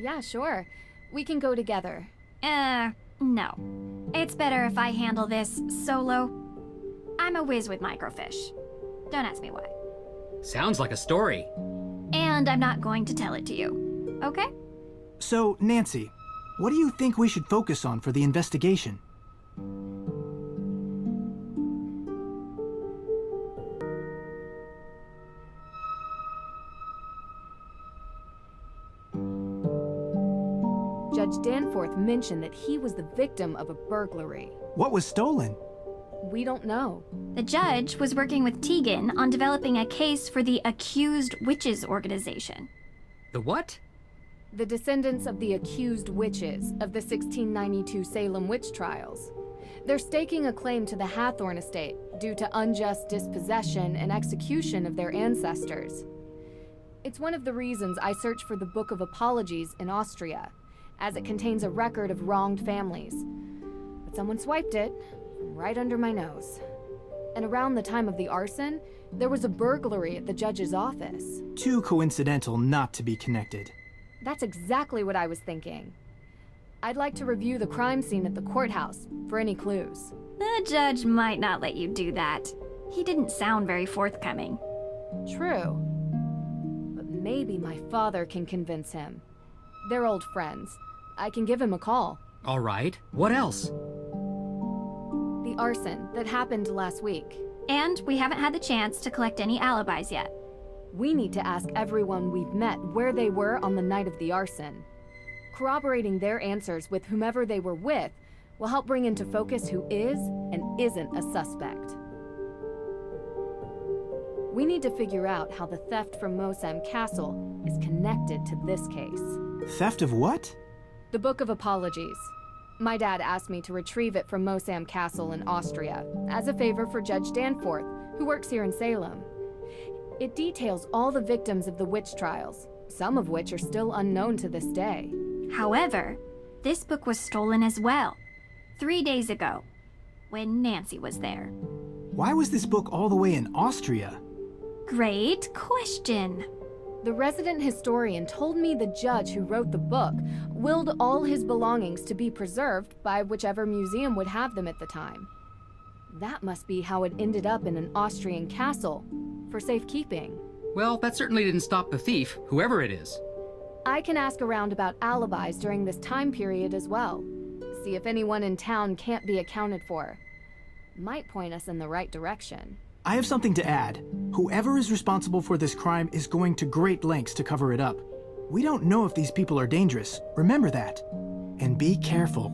A: Yeah, sure. We can go together.
D: No. It's better if I handle this solo. I'm a whiz with microfiche. Don't ask me why.
R: Sounds like a story.
D: And I'm not going to tell it to you, okay?
S: So, Nancy, what do you think we should focus on for the investigation?
A: Judge Danforth mentioned that he was the victim of a burglary.
S: What was stolen?
A: We don't know.
D: The judge was working with Tegan on developing a case for the Accused Witches organization.
R: The what?
A: The descendants of the accused witches of the 1692 Salem witch trials. They're staking a claim to the Hathorne estate due to unjust dispossession and execution of their ancestors. It's one of the reasons I searched for the Book of Apologies in Austria, as it contains a record of wronged families. But someone swiped it right under my nose. And around the time of the arson, there was a burglary at the judge's office.
S: Too coincidental not to be connected.
A: That's exactly what I was thinking. I'd like to review the crime scene at the courthouse for any clues.
D: The judge might not let you do that. He didn't sound very forthcoming.
A: True. But maybe my father can convince him. They're old friends. I can give him a call.
R: All right. What else?
A: The arson that happened last week.
D: And we haven't had the chance to collect any alibis yet.
A: We need to ask everyone we've met where they were on the night of the arson. Corroborating their answers with whomever they were with will help bring into focus who is and isn't a suspect. We need to figure out how the theft from Mosam Castle is connected to this case.
S: Theft of what?
A: The Book of Apologies. My dad asked me to retrieve it from Mosam Castle in Austria, as a favor for Judge Danforth, who works here in Salem. It details all the victims of the witch trials, some of which are still unknown to this day.
D: However, this book was stolen as well, 3 days ago, when Nancy was there.
S: Why was this book all the way in Austria?
D: Great question.
A: The resident historian told me the judge who wrote the book willed all his belongings to be preserved by whichever museum would have them at the time. That must be how it ended up in an Austrian castle, for safekeeping.
R: Well, that certainly didn't stop the thief, whoever it is.
A: I can ask around about alibis during this time period as well. See if anyone in town can't be accounted for. Might point us in the right direction.
S: I have something to add. Whoever is responsible for this crime is going to great lengths to cover it up. We don't know if these people are dangerous. Remember that. And be careful.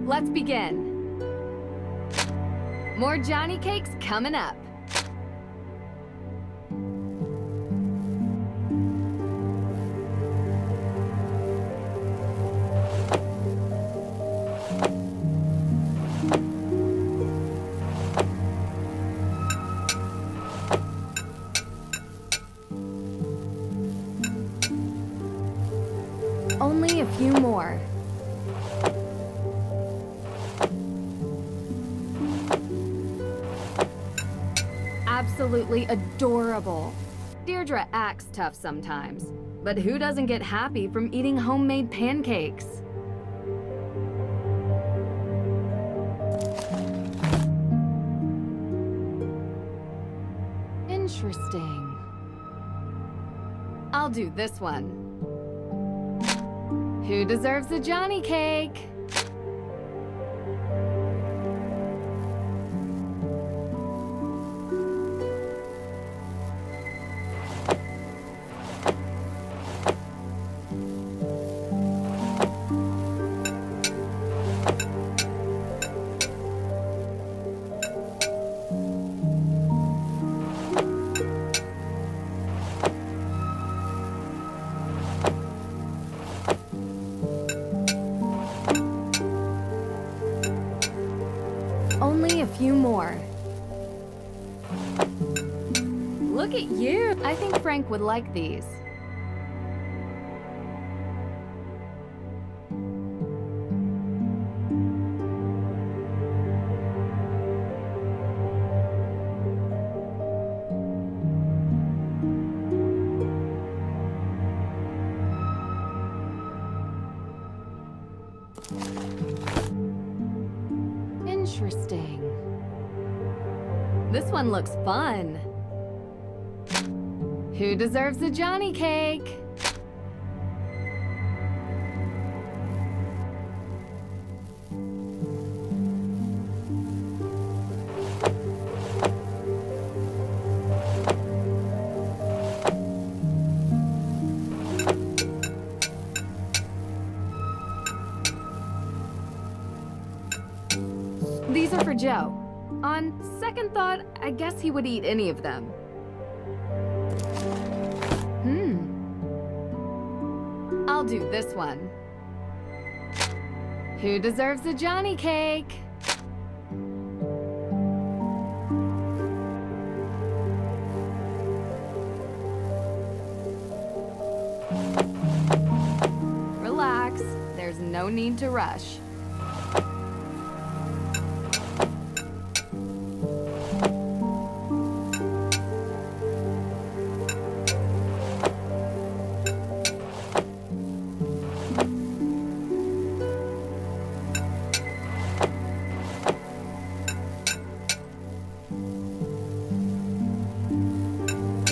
A: Let's begin. More Johnny cakes coming up. few more. Absolutely adorable. Deirdre acts tough sometimes, but who doesn't get happy from eating homemade pancakes? Interesting. I'll do this one. Who deserves a Johnny cake? Only a few more. Look at you! I think Frank would like these. Interesting. This one looks fun. Who deserves a Johnny cake? These are for Joe. On second thought, I guess he would eat any of them. I'll do this one. Who deserves a Johnny cake? Relax, there's no need to rush.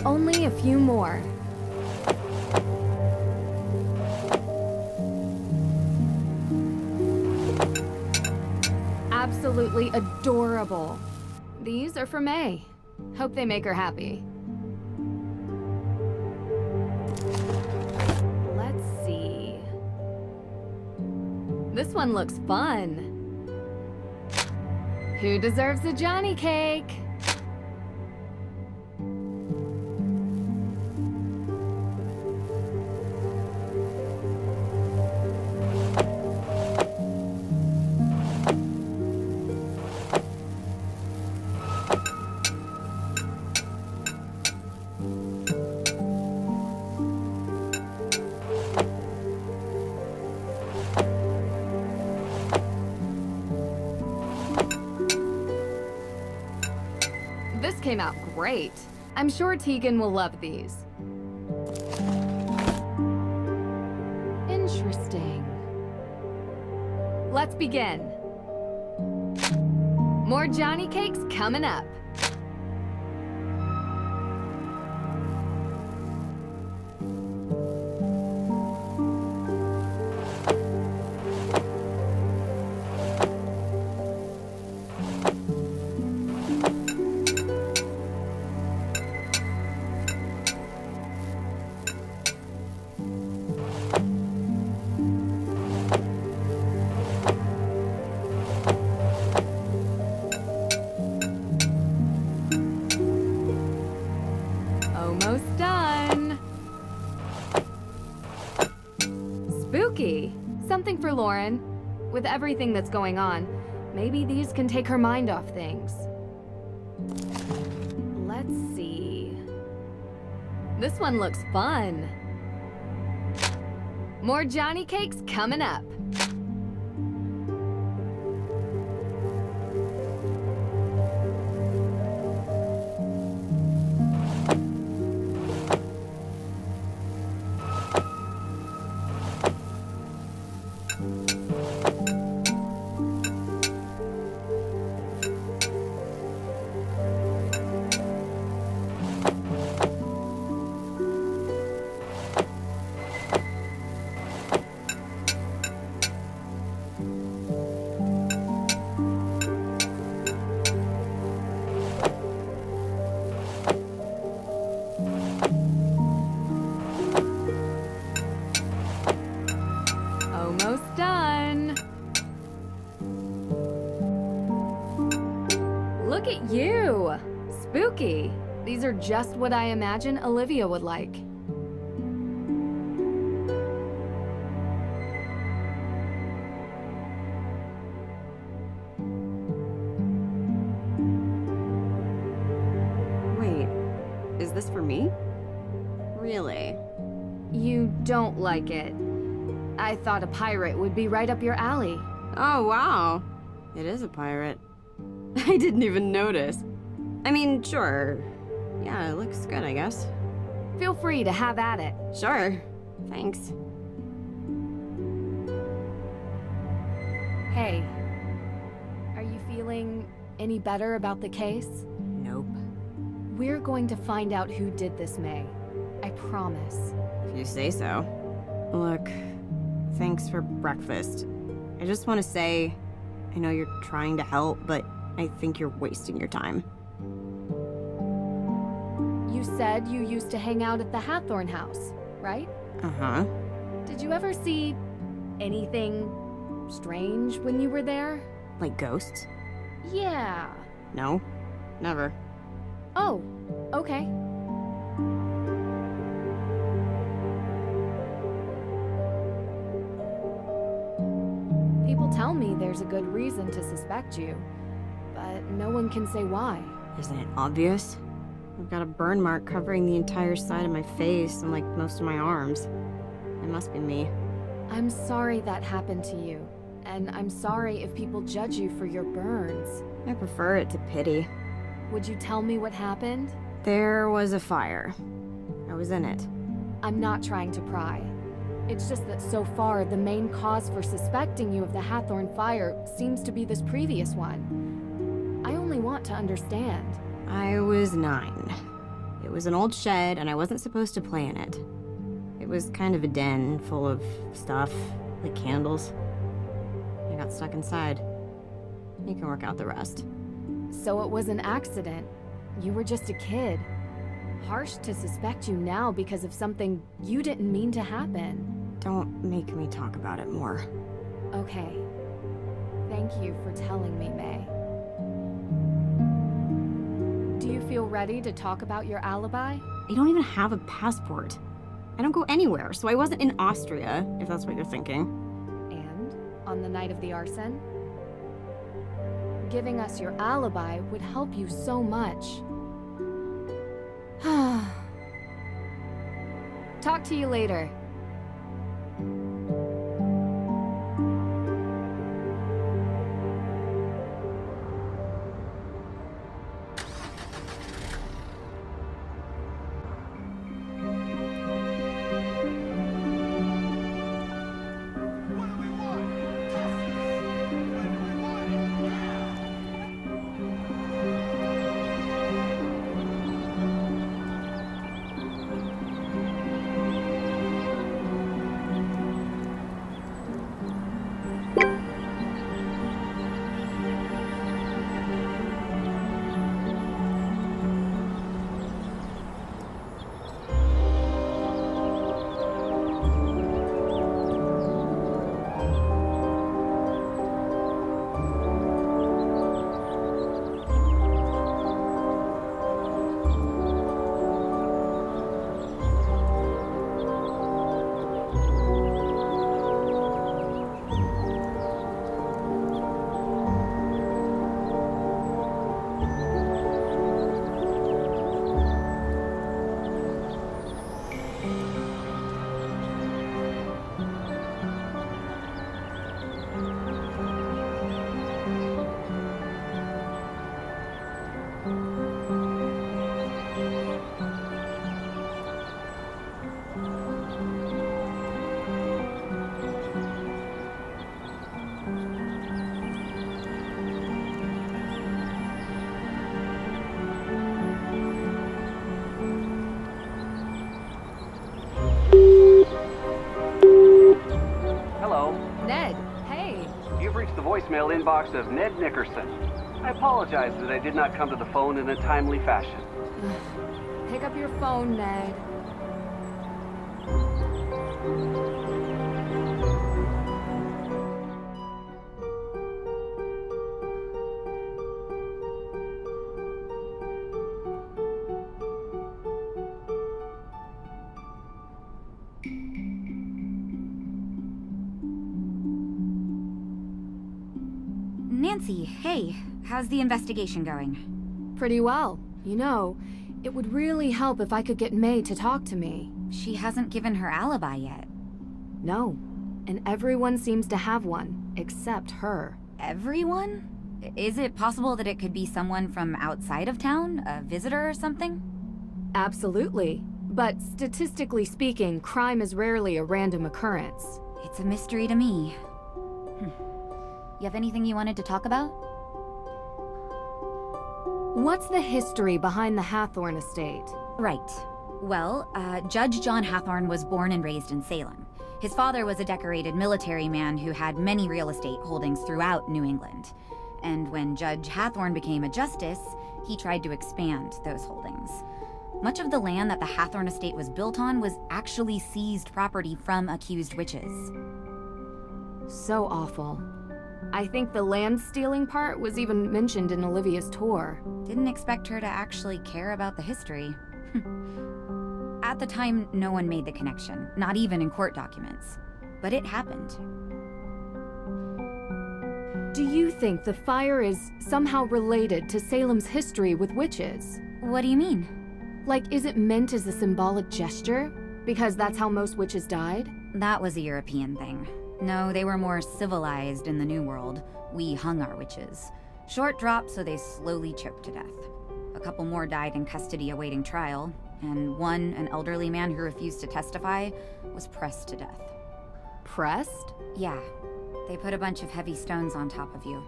A: Only a few more. Absolutely adorable. These are for Mei. Hope they make her happy. Let's see. This one looks fun. Who deserves a Johnny cake? This came out great. I'm sure Tegan will love these. Interesting. Let's begin. More Johnny cakes coming up. Almost done. Spooky. Something for Lauren. With everything that's going on, maybe these can take her mind off things. Let's see. This one looks fun. More Johnny cakes coming up. Almost done. Look at you. Spooky. These are just what I imagine Olivia would like.
F: Wait, is this for me? Really?
A: You don't like it. I thought a pirate would be right up your alley.
F: Oh, wow. It is a pirate. I didn't even notice. I mean, sure. Yeah, it looks good, I guess.
A: Feel free to have at it.
F: Sure. Thanks.
A: Hey, are you feeling any better about the case?
F: Nope.
A: We're going to find out who did this, Mei. I promise.
F: If you say so. Look, thanks for breakfast. I just want to say, I know you're trying to help, but I think you're wasting your time.
A: You said you used to hang out at the Hathorne House, right?
F: Uh-huh.
A: Did you ever see anything strange when you were there?
F: Like ghosts?
A: Yeah.
F: No, never.
A: Oh, okay. People tell me there's a good reason to suspect you, but no one can say why.
F: Isn't it obvious? I've got a burn mark covering the entire side of my face and like most of my arms. It must be me.
A: I'm sorry that happened to you, and I'm sorry if people judge you for your burns.
F: I prefer it to pity.
A: Would you tell me what happened?
F: There was a fire. I was in it.
A: I'm not trying to pry. It's just that so far, the main cause for suspecting you of the Hathorne fire seems to be this previous one. I only want to understand.
F: I was 9. It was an old shed, and I wasn't supposed to play in it. It was kind of a den full of stuff, like candles. I got stuck inside. You can work out the rest.
A: So it was an accident. You were just a kid. Harsh to suspect you now because of something you didn't mean to happen.
F: Don't make me talk about it more.
A: Okay. Thank you for telling me, Mei. Do you feel ready to talk about your alibi?
F: I don't even have a passport. I don't go anywhere, so I wasn't in Austria, if that's what you're thinking.
A: And on the night of the arson? Giving us your alibi would help you so much. Talk to you later.
G: Hello.
A: Ned, hey.
G: You've reached the voicemail inbox of Ned Nickerson. I apologize that I did not come to the phone in a timely fashion.
A: Pick up your phone, Ned.
E: Nancy, hey, how's the investigation going?
A: Pretty well. You know, it would really help if I could get Mei to talk to me.
E: She hasn't given her alibi yet.
A: No, and everyone seems to have one, except her.
E: Everyone? Is it possible that it could be someone from outside of town? A visitor or something?
A: Absolutely. But statistically speaking, crime is rarely a random occurrence.
E: It's a mystery to me. You have anything you wanted to talk about?
A: What's the history behind the Hathorne estate?
E: Right. Well, Judge John Hathorne was born and raised in Salem. His father was a decorated military man who had many real estate holdings throughout New England. And when Judge Hathorne became a justice, he tried to expand those holdings. Much of the land that the Hathorne estate was built on was actually seized property from accused witches.
A: So awful. I think the land stealing part was even mentioned in Olivia's tour.
E: Didn't expect her to actually care about the history. At the time, no one made the connection, not even in court documents. But it happened.
A: Do you think the fire is somehow related to Salem's history with witches?
E: What do you mean?
A: Like, is it meant as a symbolic gesture? Because that's how most witches died?
E: That was a European thing. No, they were more civilized in the New World. We hung our witches. Short drop so they slowly choked to death. A couple more died in custody awaiting trial, and one, an elderly man who refused to testify, was pressed to death.
A: Pressed?
E: Yeah. They put a bunch of heavy stones on top of you,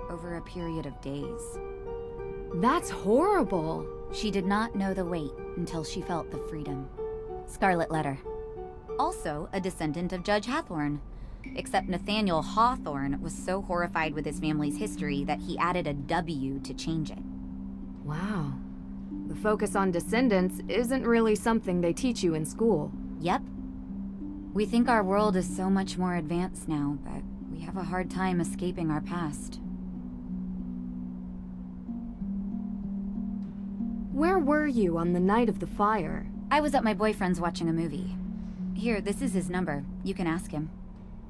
E: over a period of days.
A: That's horrible.
E: She did not know the weight until she felt the freedom. Scarlet Letter. Also a descendant of Judge Hathorne. Except Nathaniel Hawthorne was so horrified with his family's history that he added a W to change it.
A: Wow. The focus on descendants isn't really something they teach you in school.
E: Yep. We think our world is so much more advanced now, but we have a hard time escaping our past.
A: Where were you on the night of the fire?
E: I was at my boyfriend's watching a movie. Here, this is his number. You can ask him.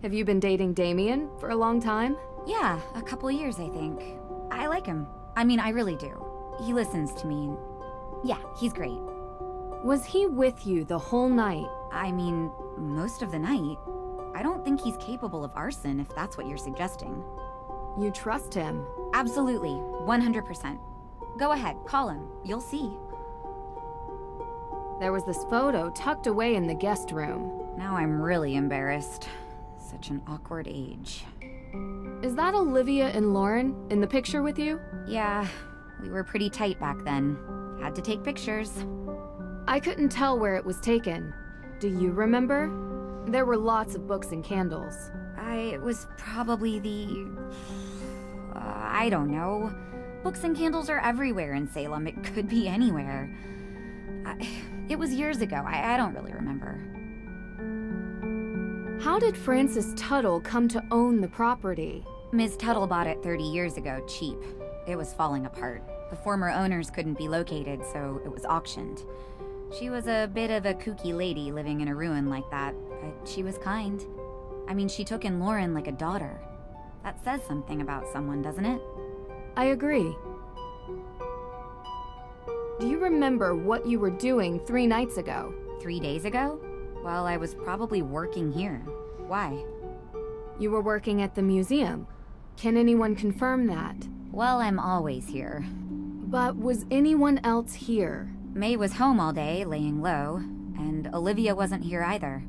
A: Have you been dating Damien for a long time?
E: Yeah, a couple years, I think. I like him. I mean, I really do. He listens to me. Yeah, he's great.
A: Was he with you the whole night?
E: I mean, most of the night. I don't think he's capable of arson, if that's what you're suggesting.
A: You trust him?
E: Absolutely, 100%. Go ahead, call him. You'll see.
A: There was this photo tucked away in the guest room.
E: Now I'm really embarrassed. Such an awkward age.
A: Is that Olivia and Lauren in the picture with you?
E: Yeah, we were pretty tight back then. Had to take pictures.
A: I couldn't tell where it was taken. Do you remember? There were lots of books and candles.
E: It was probably the... I don't know. Books and candles are everywhere in Salem. It could be anywhere. It was years ago. I don't really remember.
A: How did Frances Tuttle come to own the property?
E: Ms. Tuttle bought it 30 years ago, cheap. It was falling apart. The former owners couldn't be located, so it was auctioned. She was a bit of a kooky lady living in a ruin like that, but she was kind. I mean, she took in Lauren like a daughter. That says something about someone, doesn't it?
A: I agree. Do you remember what you were doing 3 nights ago?
E: 3 days ago? Well, I was probably working here. Why?
A: You were working at the museum. Can anyone confirm that?
E: Well, I'm always here.
A: But was anyone else here?
E: Mei was home all day, laying low, and Olivia wasn't here either.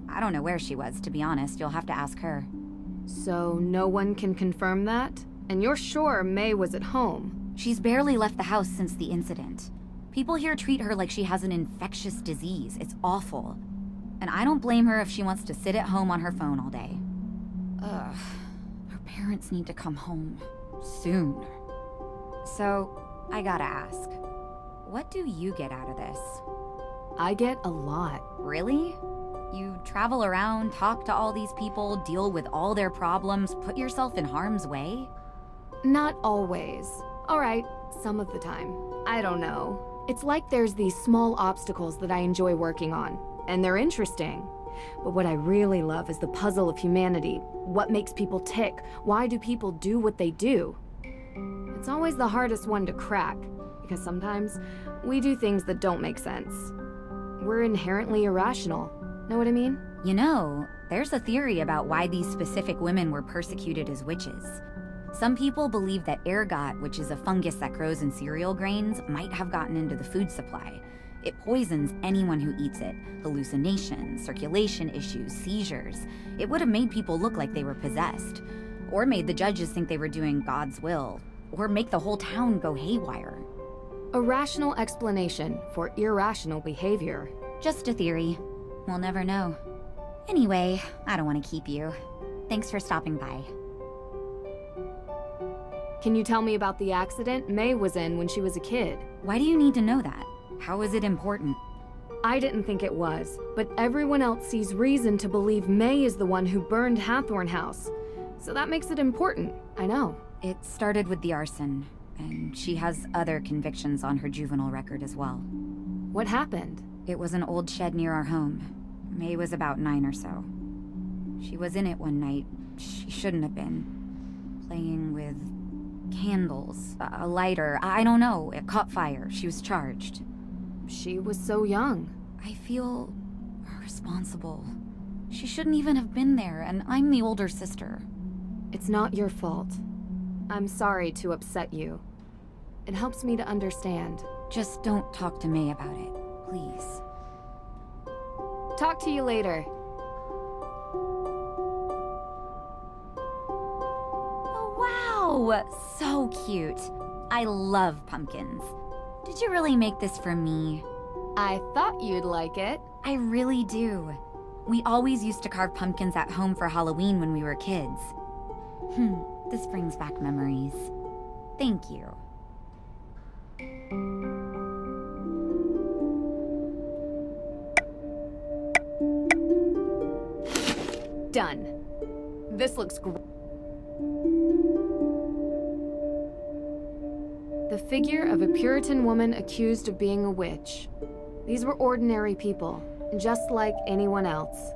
E: I don't know where she was, to be honest. You'll have to ask her.
A: So no one can confirm that? And you're sure Mei was at home?
E: She's barely left the house since the incident. People here treat her like she has an infectious disease. It's awful. And I don't blame her if she wants to sit at home on her phone all day. Ugh. Her parents need to come home. Soon. So, I gotta ask. What do you get out of this?
A: I get a lot.
E: Really? You travel around, talk to all these people, deal with all their problems, put yourself in harm's way?
A: Not always. Alright, some of the time. I don't know. It's like there's these small obstacles that I enjoy working on, and they're interesting. But what I really love is the puzzle of humanity. What makes people tick? Why do people do what they do? It's always the hardest one to crack, because sometimes we do things that don't make sense. We're inherently irrational. Know what I mean?
E: You know, there's a theory about why these specific women were persecuted as witches. Some people believe that ergot, which is a fungus that grows in cereal grains, might have gotten into the food supply. It poisons anyone who eats it. Hallucinations, circulation issues, seizures. It would have made people look like they were possessed. Or made the judges think they were doing God's will. Or make the whole town go haywire.
A: A rational explanation for irrational behavior.
E: Just a theory. We'll never know. Anyway, I don't want to keep you. Thanks for stopping by.
A: Can you tell me about the accident Mei was in when she was a kid?
E: Why do you need to know that? How is it important?
A: I didn't think it was, but everyone else sees reason to believe Mei is the one who burned Hathorne House. So that makes it important, I know.
E: It started with the arson, and she has other convictions on her juvenile record as well.
A: What happened?
E: It was an old shed near our home. Mei was about 9 or so. She was in it one night. She shouldn't have been. Playing with candles, a lighter, I don't know. It caught fire. She was charged.
A: She was so young.
E: I feel responsible. She shouldn't even have been there, and I'm the older sister.
A: It's not your fault. I'm sorry to upset you. It helps me to understand.
E: Just don't talk to Mei about it, please.
A: Talk to you later.
E: Oh, wow! So cute. I love pumpkins. Did you really make this for me?
A: I thought you'd like it.
E: I really do. We always used to carve pumpkins at home for Halloween when we were kids. This brings back memories. Thank you.
A: Done. This looks great. The figure of a Puritan woman accused of being a witch. These were ordinary people, just like anyone else.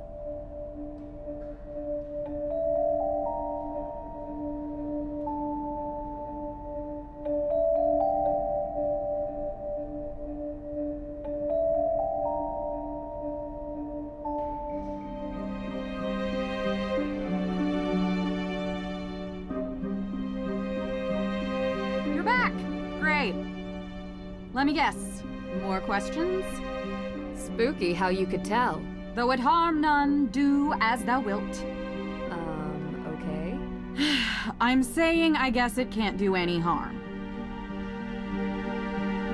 I: Let me guess. More questions?
A: Spooky how you could tell.
I: Though it harm none, do as thou wilt.
A: Okay.
I: I'm saying I guess it can't do any harm.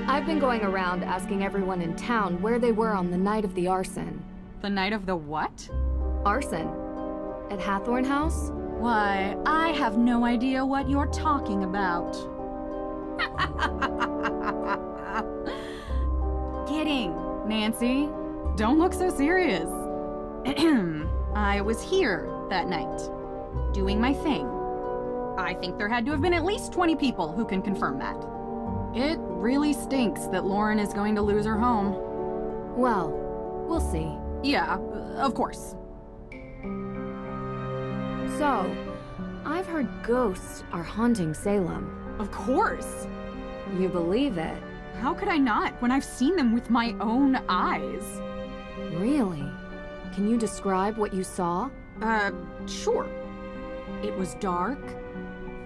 A: I've been going around asking everyone in town where they were on the night of the arson.
I: The night of the what?
A: Arson. At Hathorne House?
I: Why, I have no idea what you're talking about. Kidding, Nancy. Don't look so serious. I was here that night, doing my thing. I think there had to have been at least 20 people who can confirm that. It really stinks that Lauren is going to lose her home.
A: Well, we'll see.
I: Yeah, of course.
A: So, I've heard ghosts are haunting Salem.
I: Of course.
A: You believe it?
I: How could I not when I've seen them with my own eyes?
A: Really? Can you describe what you saw?
I: Sure. It was dark,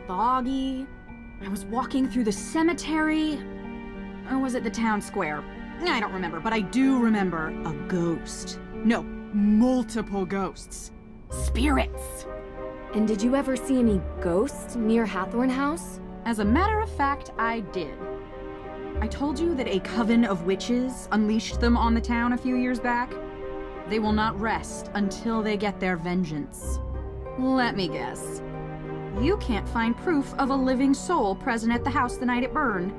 I: foggy, I was walking through the cemetery, or was it the town square? I don't remember, but I do remember a ghost. No, multiple ghosts. Spirits.
A: And did you ever see any ghosts near Hathorne House?
I: As a matter of fact, I did. I told you that a coven of witches unleashed them on the town a few years back. They will not rest until they get their vengeance. Let me guess. You can't find proof of a living soul present at the house the night it burned.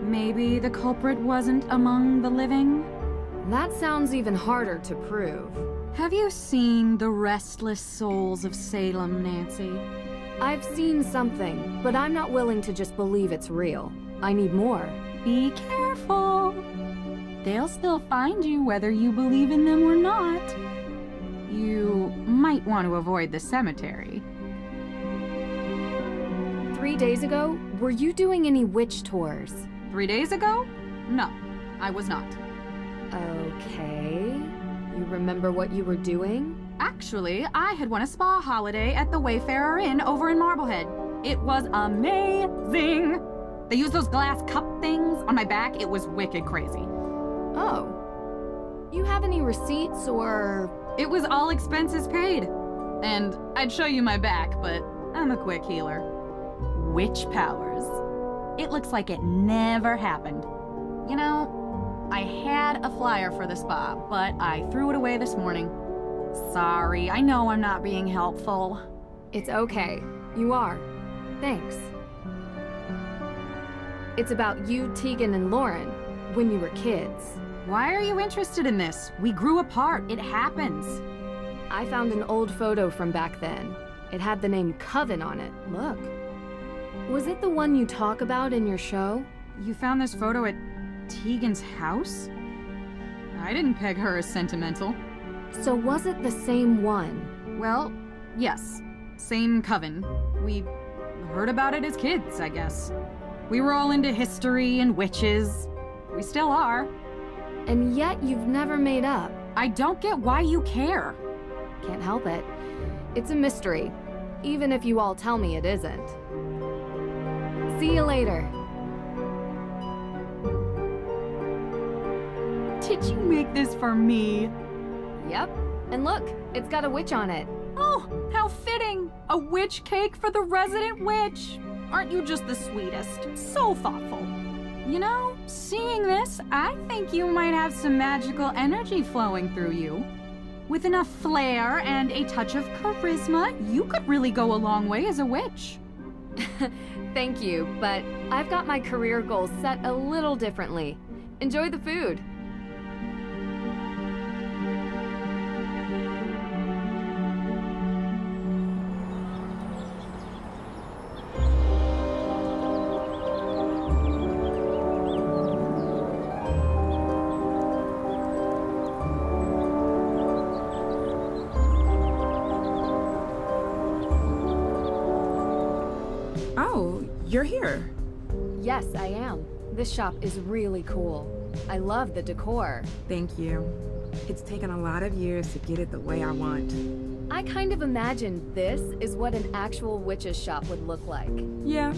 I: Maybe the culprit wasn't among the living?
A: That sounds even harder to prove.
I: Have you seen The Restless Souls of Salem, Nancy?
A: I've seen something, but I'm not willing to just believe it's real. I need more.
I: Be careful. They'll still find you whether you believe in them or not. You might want to avoid the cemetery.
A: 3 days ago, were you doing any witch tours?
I: 3 days ago? No, I was not.
A: Okay. You remember what you were doing?
I: Actually, I had won a spa holiday at the Wayfarer Inn over in Marblehead. It was amazing! They used those glass cup things on my back. It was wicked crazy.
A: Oh. You have any receipts or...
I: It was all expenses paid. And I'd show you my back, but I'm a quick healer. Witch powers. It looks like it never happened. You know, I had a flyer for the spa, but I threw it away this morning. Sorry, I know I'm not being helpful.
A: It's okay. You are. Thanks. It's about you, Tegan, and Lauren, when you were kids.
I: Why are you interested in this? We grew apart. It happens.
A: I found an old photo from back then. It had the name Coven on it. Look. Was it the one you talk about in your show?
I: You found this photo at Tegan's house? I didn't peg her as sentimental.
A: So was it the same one?
I: Well, yes. Same coven. We heard about it as kids, I guess. We were all into history and witches. We still are.
A: And yet you've never made up.
I: I don't get why you care.
A: Can't help it. It's a mystery, even if you all tell me it isn't. See you later.
I: Did you make this for me?
A: Yep. And look, it's got a witch on it.
I: Oh, how fitting! A witch cake for the resident witch! Aren't you just the sweetest? So thoughtful. You know, seeing this, I think you might have some magical energy flowing through you. With enough flair and a touch of charisma, you could really go a long way as a witch.
A: Thank you, but I've got my career goals set a little differently. Enjoy the food.
Q: Oh, you're here.
A: Yes, I am. This shop is really cool. I love the decor.
Q: Thank you. It's taken a lot of years to get it the way I want.
A: I kind of imagined this is what an actual witch's shop would look like.
Q: Yeah.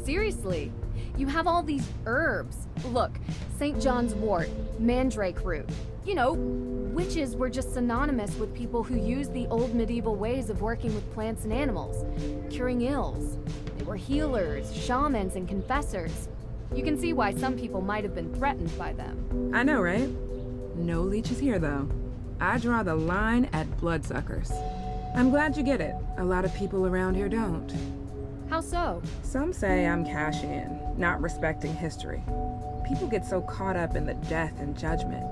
A: Seriously, you have all these herbs. Look, St. John's wort, mandrake root. You know, witches were just synonymous with people who used the old medieval ways of working with plants and animals, curing ills. They were healers, shamans, and confessors. You can see why some people might have been threatened by them.
Q: I know, right? No leeches here, though. I draw the line at bloodsuckers. I'm glad you get it. A lot of people around here don't.
A: How so?
Q: Some say I'm cash in, not respecting history. People get so caught up in the death and judgment.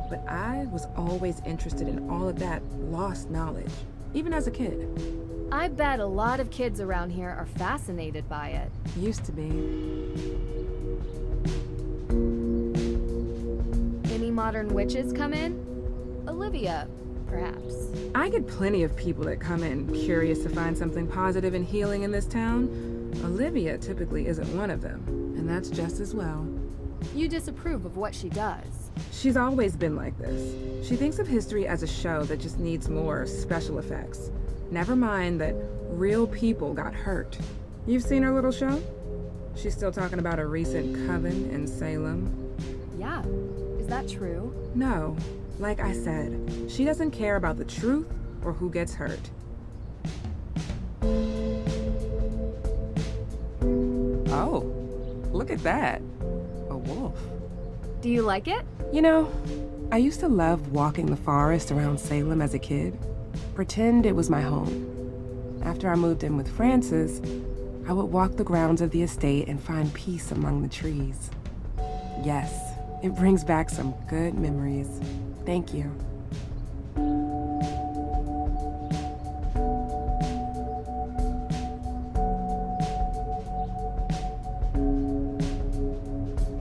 Q: But I was always interested in all of that lost knowledge, even as a kid.
A: I bet a lot of kids around here are fascinated by it.
Q: Used to be.
A: Any modern witches come in? Olivia, perhaps.
Q: I get plenty of people that come in curious to find something positive and healing in this town. Olivia typically isn't one of them, and that's just as well.
A: You disapprove of what she does.
Q: She's always been like this. She thinks of history as a show that just needs more special effects. Never mind that real people got hurt. You've seen her little show? She's still talking about a recent coven in Salem.
A: Yeah, is that true?
Q: No, like I said, she doesn't care about the truth or who gets hurt. Oh, look at that. A wolf.
A: Do you like it?
Q: You know, I used to love walking the forest around Salem as a kid. Pretend it was my home. After I moved in with Frances, I would walk the grounds of the estate and find peace among the trees. Yes, it brings back some good memories. Thank you.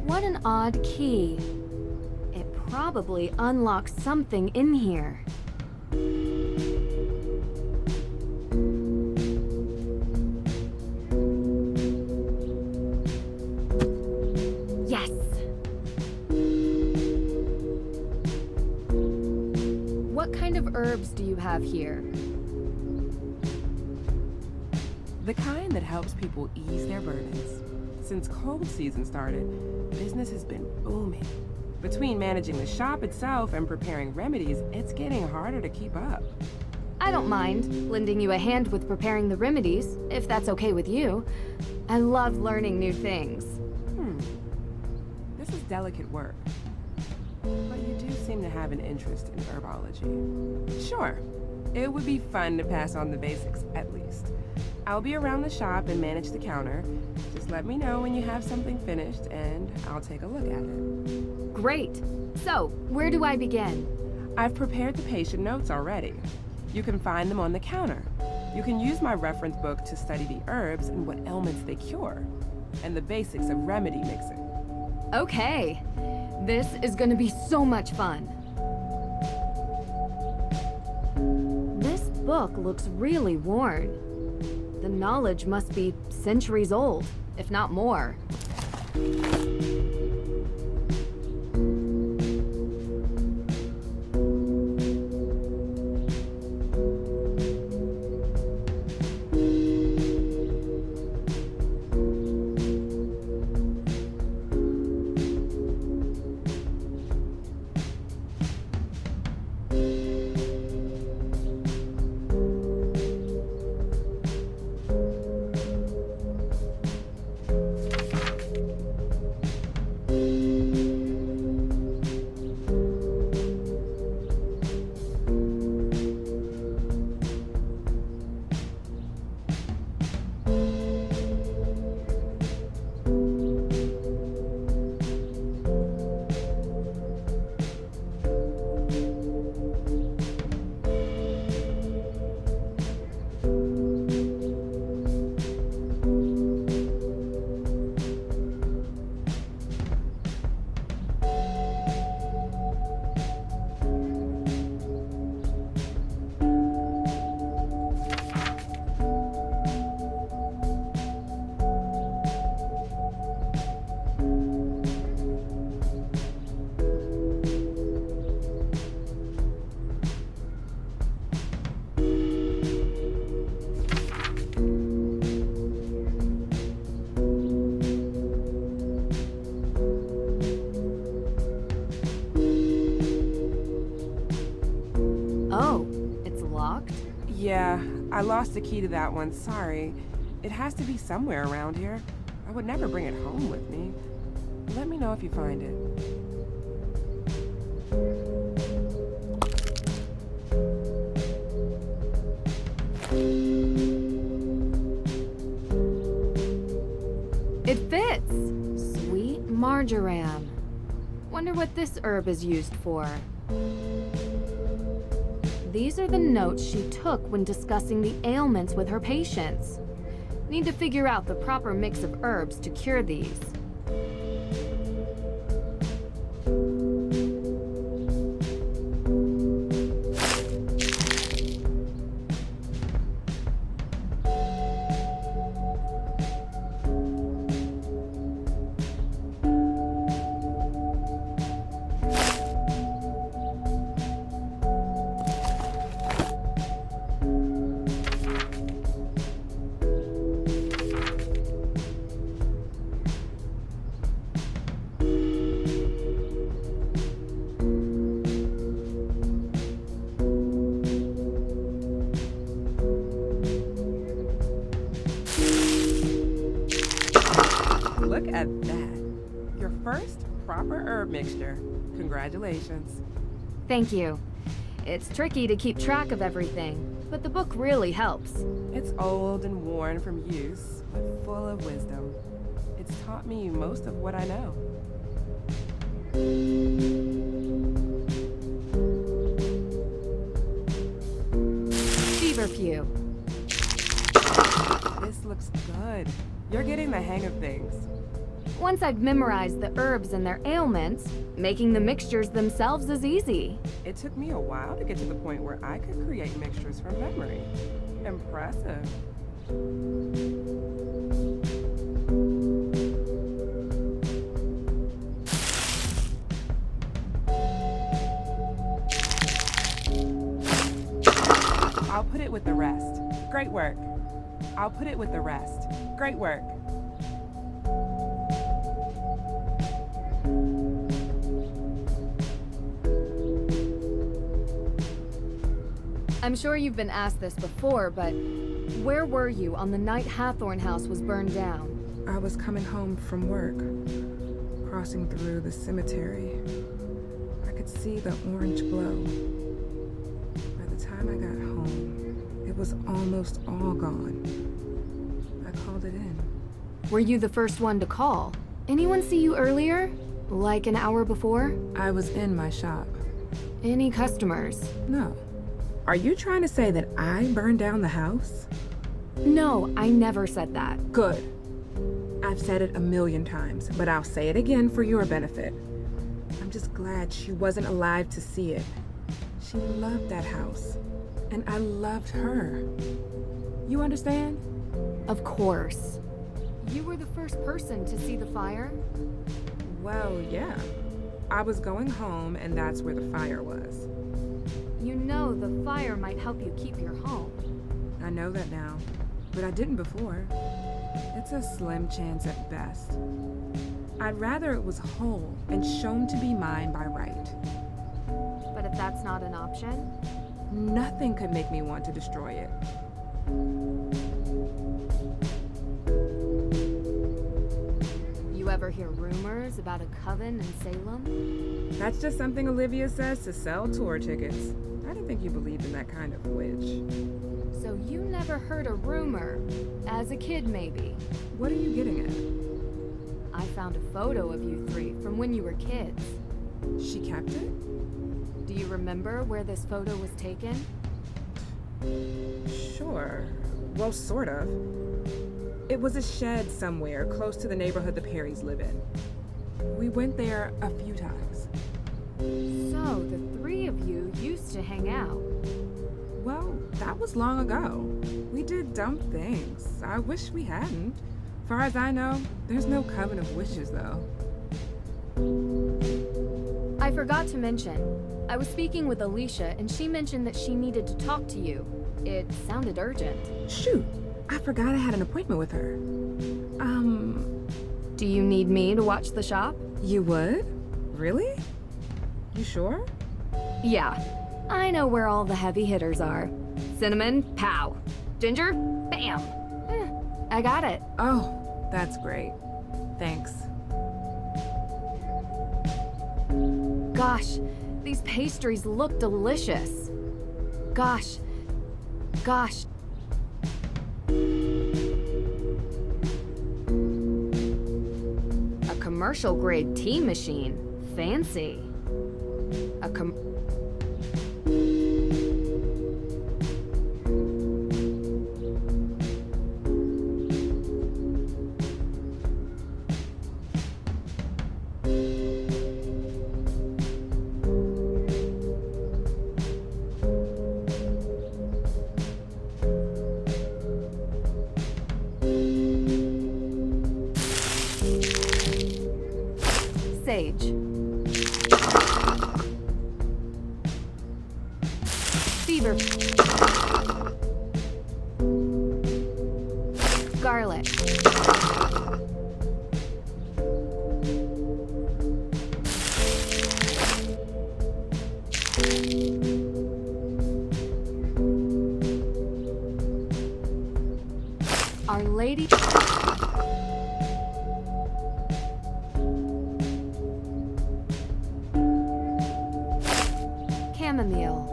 A: What an odd key. It probably unlocks something in here. Yes! What kind of herbs do you have here?
Q: The kind that helps people ease their burdens. Since cold season started, business has been booming. Between managing the shop itself and preparing remedies, it's getting harder to keep up.
A: I don't mind lending you a hand with preparing the remedies, if that's okay with you. I love learning new things.
Q: This is delicate work. But you do seem to have an interest in herbology. Sure, it would be fun to pass on the basics, at least. I'll be around the shop and manage the counter. Just let me know when you have something finished, and I'll take a look at it.
A: Great. So, where do I begin?
Q: I've prepared the patient notes already. You can find them on the counter. You can use my reference book to study the herbs and what ailments they cure, and the basics of remedy mixing.
A: Okay. This is gonna be so much fun. This book looks really worn. The knowledge must be centuries old, if not more.
Q: Yeah, I lost the key to that one, sorry. It has to be somewhere around here. I would never bring it home with me. Let me know if you find it.
A: It fits! Sweet marjoram. Wonder what this herb is used for. These are the notes she took when discussing the ailments with her patients. Need to figure out the proper mix of herbs to cure these.
Q: Your first proper herb mixture. Congratulations.
A: Thank you. It's tricky to keep track of everything, but the book really helps.
Q: It's old and worn from use, but full of wisdom. It's taught me most of what I know.
A: Feverfew.
Q: This looks good. You're getting the hang of things.
A: Once I've memorized the herbs and their ailments, making the mixtures themselves is easy.
Q: It took me a while to get to the point where I could create mixtures from memory. Impressive. I'll put it with the rest. Great work. I'll put it with the rest. Great work.
A: I'm sure you've been asked this before, but where were you on the night Hathorne House was burned down?
Q: I was coming home from work, crossing through the cemetery. I could see the orange glow. By the time I got home, it was almost all gone. I called it in.
A: Were you the first one to call? Anyone see you earlier? Like an hour before?
Q: I was in my shop.
A: Any customers?
Q: No. Are you trying to say that I burned down the house?
A: No, I never said that.
Q: Good. I've said it a million times, but I'll say it again for your benefit. I'm just glad she wasn't alive to see it. She loved that house, and I loved her. You understand?
A: Of course. You were the first person to see the fire?
Q: Well, yeah. I was going home, and that's where the fire was.
A: You know the fire might help you keep your home.
Q: I know that now, but I didn't before. It's a slim chance at best. I'd rather it was whole and shown to be mine by right.
A: But if that's not an option?
Q: Nothing could make me want to destroy it.
A: You ever hear rumors about a coven in Salem?
Q: That's just something Olivia says to sell tour tickets. I didn't think you believed in that kind of witch.
A: So you never heard a rumor? As a kid, maybe?
Q: What are you getting at?
A: I found a photo of you three from when you were kids.
Q: She kept it?
A: Do you remember where this photo was taken?
Q: Sure. Well, sort of. It was a shed somewhere close to the neighborhood the Parrys live in. We went there a few times.
A: So, the three of you used to hang out.
Q: Well, that was long ago. We did dumb things. I wish we hadn't. Far as I know, there's no coven of witches, though.
A: I forgot to mention, I was speaking with Alicia and she mentioned that she needed to talk to you. It sounded urgent.
Q: Shoot, I forgot I had an appointment with her.
A: Do you need me to watch the shop?
Q: You would? Really? You sure?
A: Yeah. I know where all the heavy hitters are. Cinnamon, pow. Ginger, bam. I got it.
Q: Oh, that's great. Thanks.
A: Gosh, these pastries look delicious. Gosh. A commercial grade tea machine. Fancy. Sage. Fever. Garlic. Our Lady. chamomile.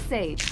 A: Sage.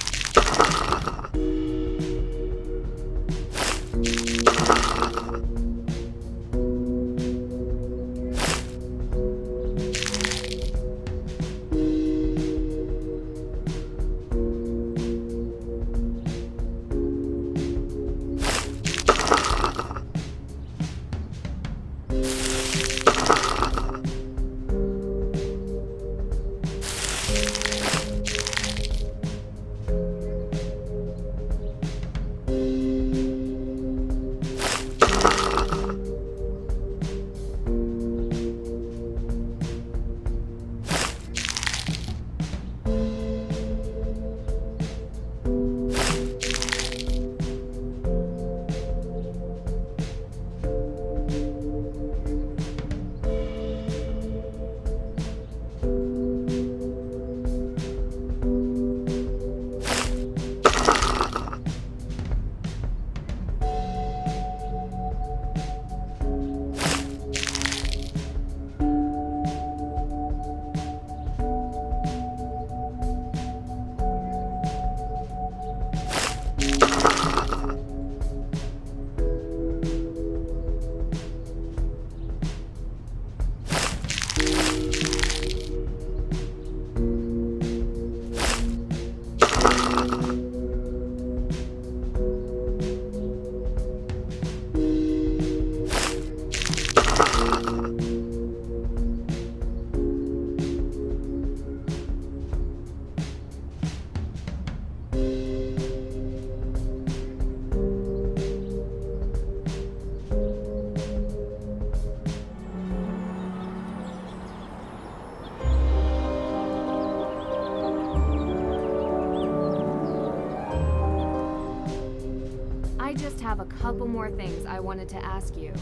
A: I just have a couple more things I wanted to ask you.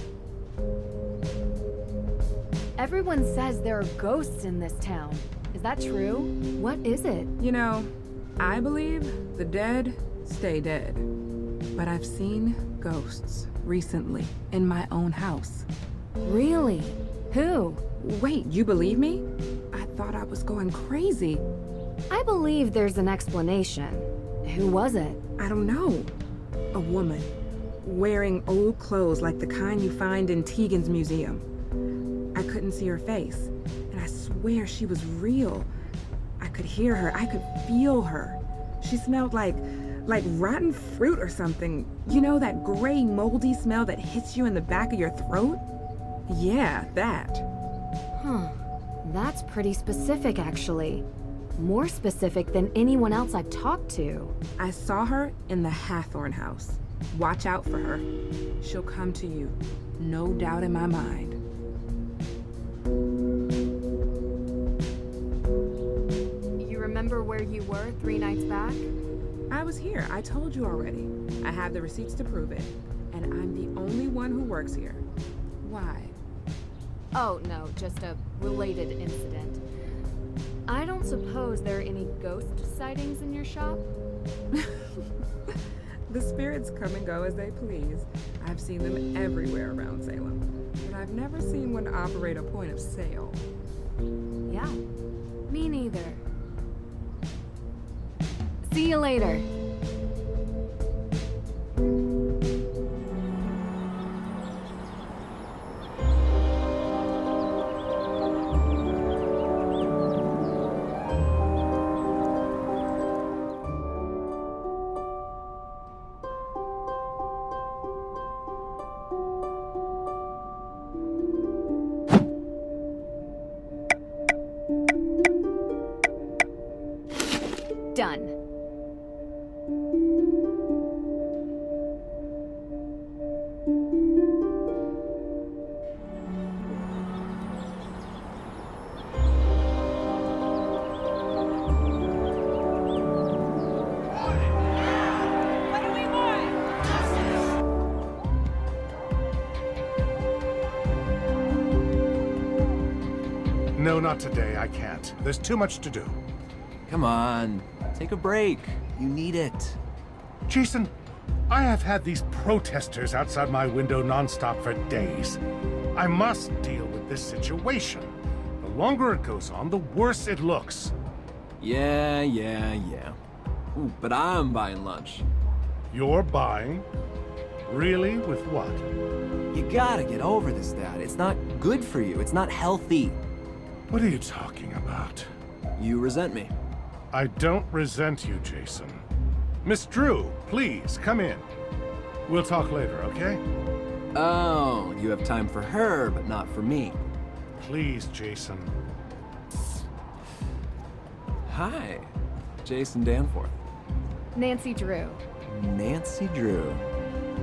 A: Everyone says there are ghosts in this town. Is that true? What is it?
Q: You know, I believe the dead stay dead. But I've seen ghosts recently in my own house.
A: Really? Who?
Q: Wait, you believe me? I thought I was going crazy.
A: I believe there's an explanation. Who was it?
Q: I don't know. A woman, wearing old clothes like the kind you find in Tegan's museum. I couldn't see her face, and I swear she was real. I could hear her, I could feel her. She smelled like rotten fruit or something. You know, that gray, moldy smell that hits you in the back of your throat? Yeah, that.
A: Huh. That's pretty specific, actually. More specific than anyone else I've talked to.
Q: I saw her in the Hathorne House. Watch out for her. She'll come to you. No doubt in my mind.
A: You remember where you were 3 nights back?
Q: I was here. I told you already. I have the receipts to prove it. And I'm the only one who works here. Why?
A: Oh, no, just a related incident. I don't suppose there are any ghost sightings in your shop?
Q: The spirits come and go as they please. I've seen them everywhere around Salem, but I've never seen one operate a point of sale.
A: Yeah, me neither. See you later. Done.
N: No, not today. I can't. There's too much to do.
T: Come on, take a break. You need it.
N: Jason, I have had these protesters outside my window nonstop for days. I must deal with this situation. The longer it goes on, the worse it looks.
T: Yeah. Ooh, but I'm buying lunch.
N: You're buying? Really? With what?
T: You gotta get over this, Dad. It's not good for you. It's not healthy.
N: What are you talking about?
T: You resent me.
N: I don't resent you, Jason. Miss Drew, please, come in. We'll talk later, okay?
T: Oh, you have time for her, but not for me.
N: Please, Jason.
T: Hi, Jason Danforth.
A: Nancy Drew.
T: Nancy Drew.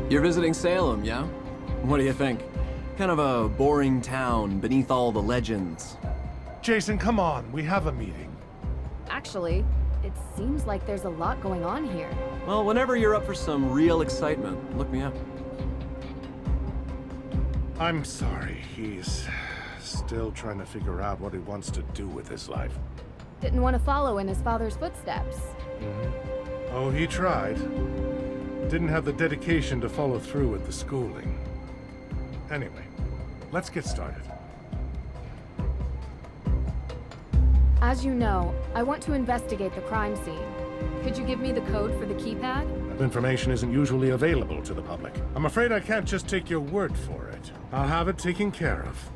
T: You're visiting Salem, yeah? What do you think? Kind of a boring town beneath all the legends.
N: Jason, come on, we have a meeting.
A: Actually, it seems like there's a lot going on here.
T: Well, whenever you're up for some real excitement, look me up.
N: I'm sorry, he's still trying to figure out what he wants to do with his life.
A: Didn't want to follow in his father's footsteps.
N: Oh, he tried. Didn't have the dedication to follow through with the schooling. Anyway, let's get started.
A: As you know, I want to investigate the crime scene. Could you give me the code for the keypad?
N: That information isn't usually available to the public. I'm afraid I can't just take your word for it. I'll have it taken care of.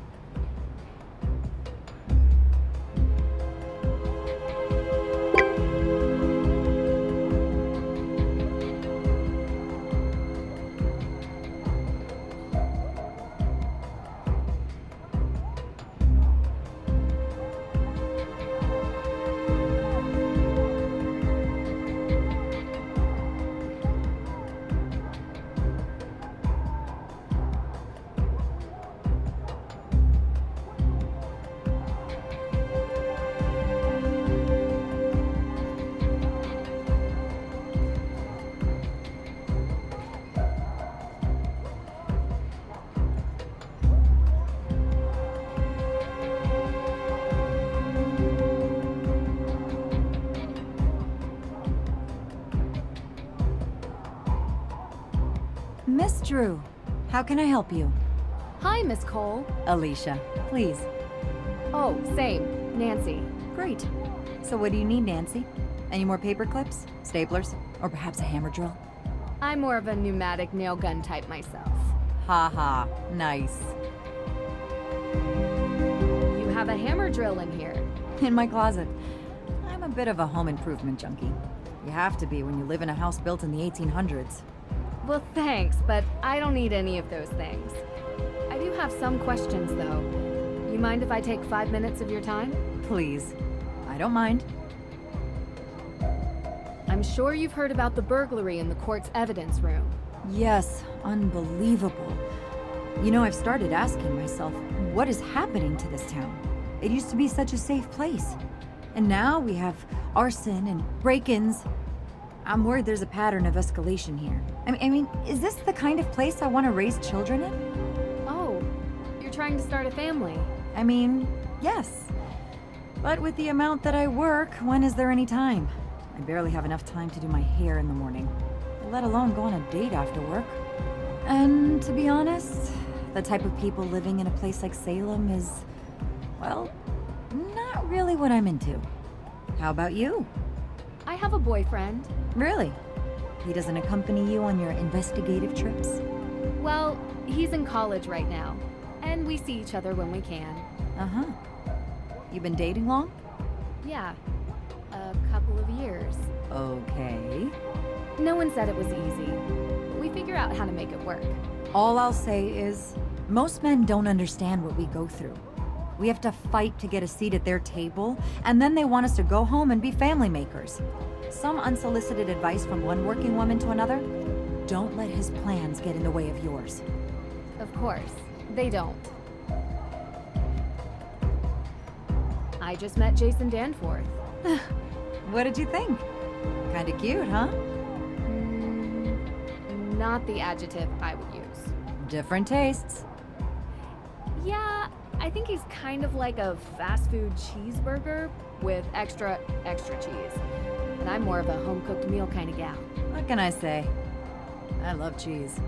M: Miss Drew, how can I help you?
A: Hi, Miss Cole.
M: Alicia, please.
A: Oh, same. Nancy.
M: Great. So what do you need, Nancy? Any more paper clips, staplers, or perhaps a hammer drill?
A: I'm more of a pneumatic nail gun type myself.
M: Ha ha, nice.
A: You have a hammer drill in here.
M: In my closet. I'm a bit of a home improvement junkie. You have to be when you live in a house built in the 1800s.
A: Well, thanks, but I don't need any of those things. I do have some questions, though. You mind if I take 5 minutes of your time?
M: Please. I don't mind.
A: I'm sure you've heard about the burglary in the court's evidence room.
M: Yes, unbelievable. You know, I've started asking myself, what is happening to this town? It used to be such a safe place. And now we have arson and break-ins. I'm worried there's a pattern of escalation here. I mean, is this the kind of place I want to raise children in?
A: Oh, you're trying to start a family.
M: I mean, yes. But with the amount that I work, when is there any time? I barely have enough time to do my hair in the morning, let alone go on a date after work. And to be honest, the type of people living in a place like Salem is, well, not really what I'm into. How about you?
A: I have a boyfriend.
M: Really? He doesn't accompany you on your investigative trips?
A: Well, he's in college right now, and we see each other when we can.
M: Uh-huh. You been dating long?
A: Yeah, a couple of years.
M: Okay.
A: No one said it was easy. We figure out how to make it work.
M: All I'll say is, most men don't understand what we go through. We have to fight to get a seat at their table, and then they want us to go home and be family makers. Some unsolicited advice from one working woman to another? Don't let his plans get in the way of yours.
A: Of course, they don't. I just met Jason Danforth.
M: What did you think? Kinda cute, huh?
A: Not the adjective I would use.
M: Different tastes.
A: Yeah, I think he's kind of like a fast food cheeseburger with extra cheese. And I'm more of a home-cooked meal kind of gal.
M: What can I say? I love cheese.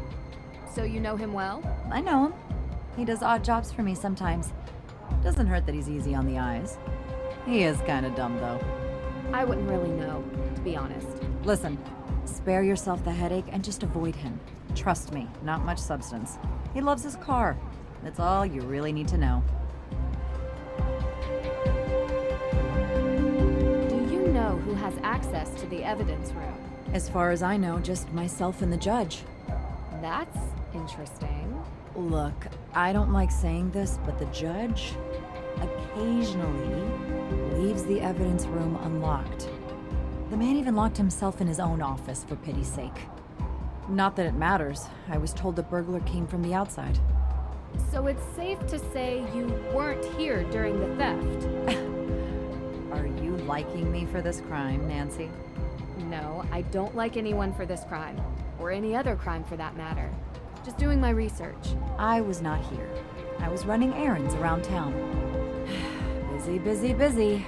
A: So you know him well?
M: I know him. He does odd jobs for me sometimes. Doesn't hurt that he's easy on the eyes. He is kind of dumb, though.
A: I wouldn't really know, to be honest.
M: Listen, spare yourself the headache and just avoid him. Trust me, not much substance. He loves his car. That's all you really need to know.
A: Do you know who has access to the evidence room?
M: As far as I know, just myself and the judge.
A: That's interesting.
M: Look, I don't like saying this, but the judge occasionally leaves the evidence room unlocked. The man even locked himself in his own office, for pity's sake. Not that it matters. I was told the burglar came from the outside.
A: So it's safe to say you weren't here during the theft?
M: Are you liking me for this crime, Nancy?
A: No, I don't like anyone for this crime. Or any other crime for that matter. Just doing my research.
M: I was not here. I was running errands around town. Busy, busy, busy.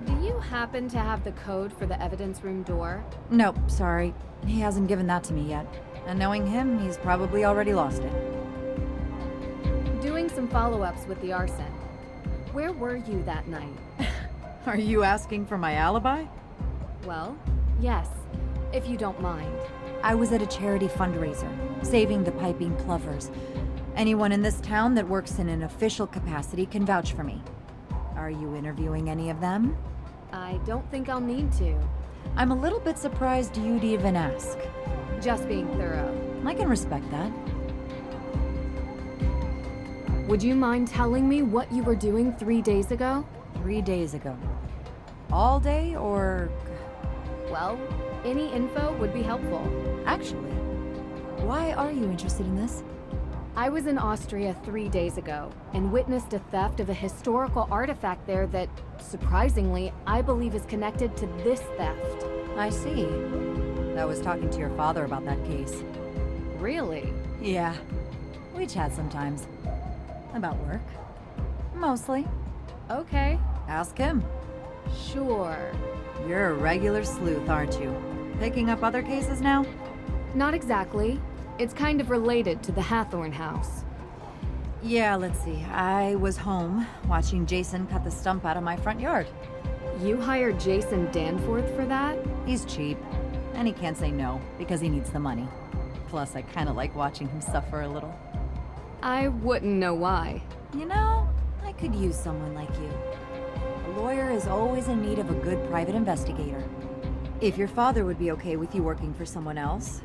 A: Do you happen to have the code for the evidence room door?
M: Nope, sorry. He hasn't given that to me yet. And knowing him, he's probably already lost it.
A: Doing some follow-ups with the arson. Where were you that night?
M: Are you asking for my alibi?
A: Well, yes, if you don't mind.
M: I was at a charity fundraiser, saving the piping plovers. Anyone in this town that works in an official capacity can vouch for me. Are you interviewing any of them?
A: I don't think I'll need to.
M: I'm a little bit surprised you'd even ask.
A: Just being thorough.
M: I can respect that.
A: Would you mind telling me what you were doing 3 days ago?
M: 3 days ago. All day, or...
A: Well, any info would be helpful.
M: Actually, why are you interested in this?
A: I was in Austria 3 days ago and witnessed a theft of a historical artifact there that, surprisingly, I believe is connected to this theft.
M: I see. I was talking to your father about that case.
A: Really?
M: Yeah. We chat sometimes. About work. Mostly.
A: Okay.
M: Ask him.
A: Sure.
M: You're a regular sleuth, aren't you? Picking up other cases now?
A: Not exactly. It's kind of related to the Hathorne House.
M: Yeah, let's see. I was home, watching Jason cut the stump out of my front yard.
A: You hired Jason Danforth for that?
M: He's cheap, and he can't say no, because he needs the money. Plus, I kinda like watching him suffer a little.
A: I wouldn't know why.
M: You know, I could use someone like you. A lawyer is always in need of a good private investigator. If your father would be okay with you working for someone else.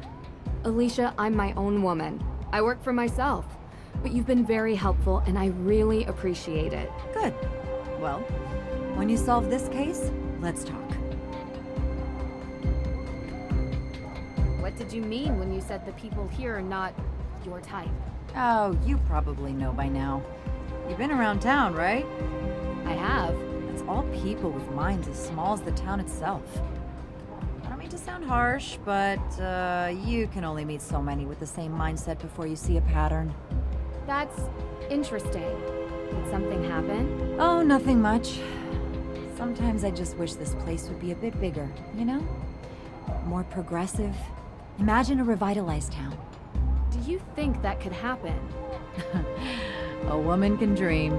A: Alicia, I'm my own woman. I work for myself. But you've been very helpful, and I really appreciate it.
M: Good. Well, when you solve this case, let's talk.
A: What did you mean when you said the people here are not your type?
M: Oh, you probably know by now. You've been around town, right?
A: I have.
M: It's all people with minds as small as the town itself. I don't mean to sound harsh, but you can only meet so many with the same mindset before you see a pattern.
A: That's interesting. Did something happen?
M: Oh, nothing much. Sometimes I just wish this place would be a bit bigger, you know? More progressive. Imagine a revitalized town.
A: Do you think that could happen?
M: A woman can dream.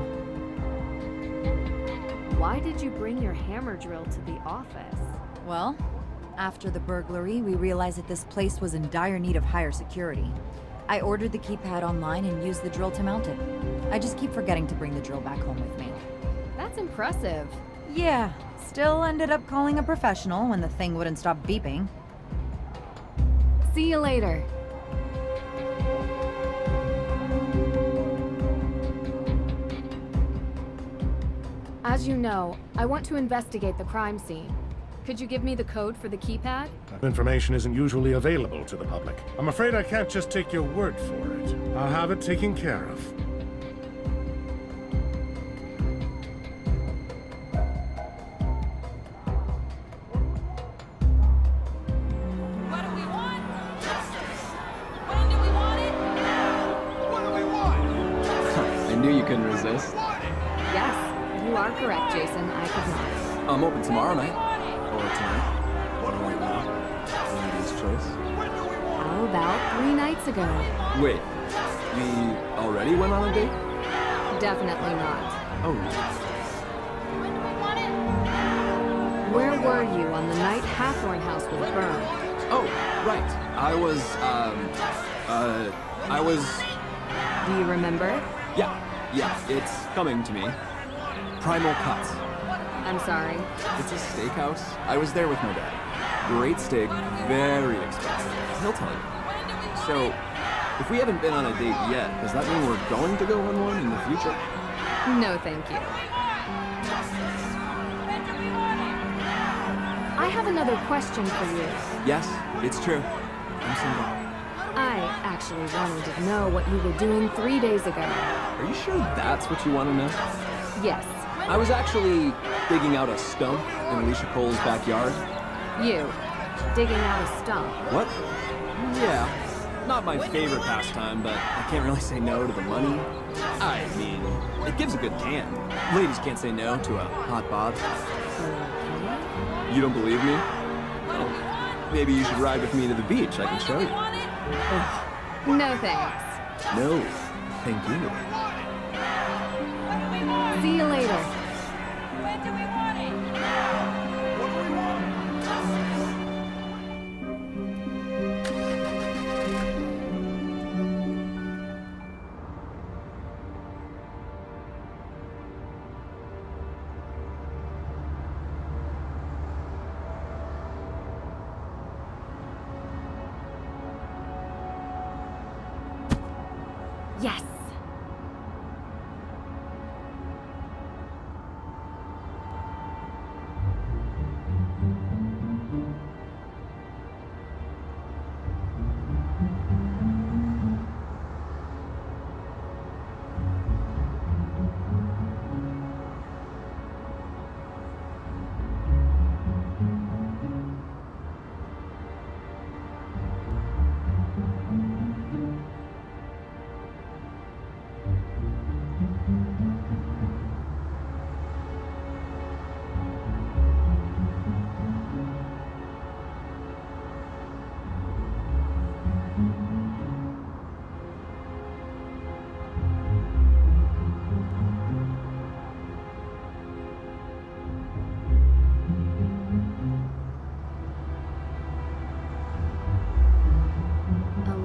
A: Why did you bring your hammer drill to the office?
M: Well, after the burglary, we realized that this place was in dire need of higher security. I ordered the keypad online and used the drill to mount it. I just keep forgetting to bring the drill back home with me.
A: That's impressive.
M: Yeah, still ended up calling a professional when the thing wouldn't stop beeping.
A: See you later. As you know, I want to investigate the crime scene. Could you give me the code for the keypad?
N: That information isn't usually available to the public. I'm afraid I can't just take your word for it. I'll have it taken care of.
J: What do we want? Justice! When do we want it? Now! What do we want? Justice!
T: I knew you couldn't resist.
A: Yes, you are correct, Jason. I could not.
T: I'm open tomorrow night. Or tonight.
J: What do we want?
T: choice.
A: How about 3 nights ago?
T: Wait, we already went on a date?
A: Definitely not.
T: Oh.
A: Where were you on the night Hathorne House was burned?
T: Oh, right. I was.
A: Do you remember?
T: Yeah, it's coming to me. Primal Cuts.
A: I'm sorry.
T: It's a steakhouse. I was there with my dad. Great steak, very expensive. He'll tell you. So, if we haven't been on a date yet, does that mean we're going to go on one in the future?
A: No, thank you. I have another question for you.
T: Yes, it's true. I'm single.
A: I actually wanted to know what you were doing 3 days ago.
T: Are you sure that's what you want to know?
A: Yes.
T: I was actually digging out a stump in Alicia Cole's backyard.
A: You. Digging out a stump.
T: What? Yeah. Not my favorite pastime, but I can't really say no to the money. I mean, it gives a good tan. Ladies can't say no to a hot bod. You don't believe me? Well, maybe you should ride with me to the beach. I can show you.
A: No thanks.
T: No, thank you.
A: See you later. Yes.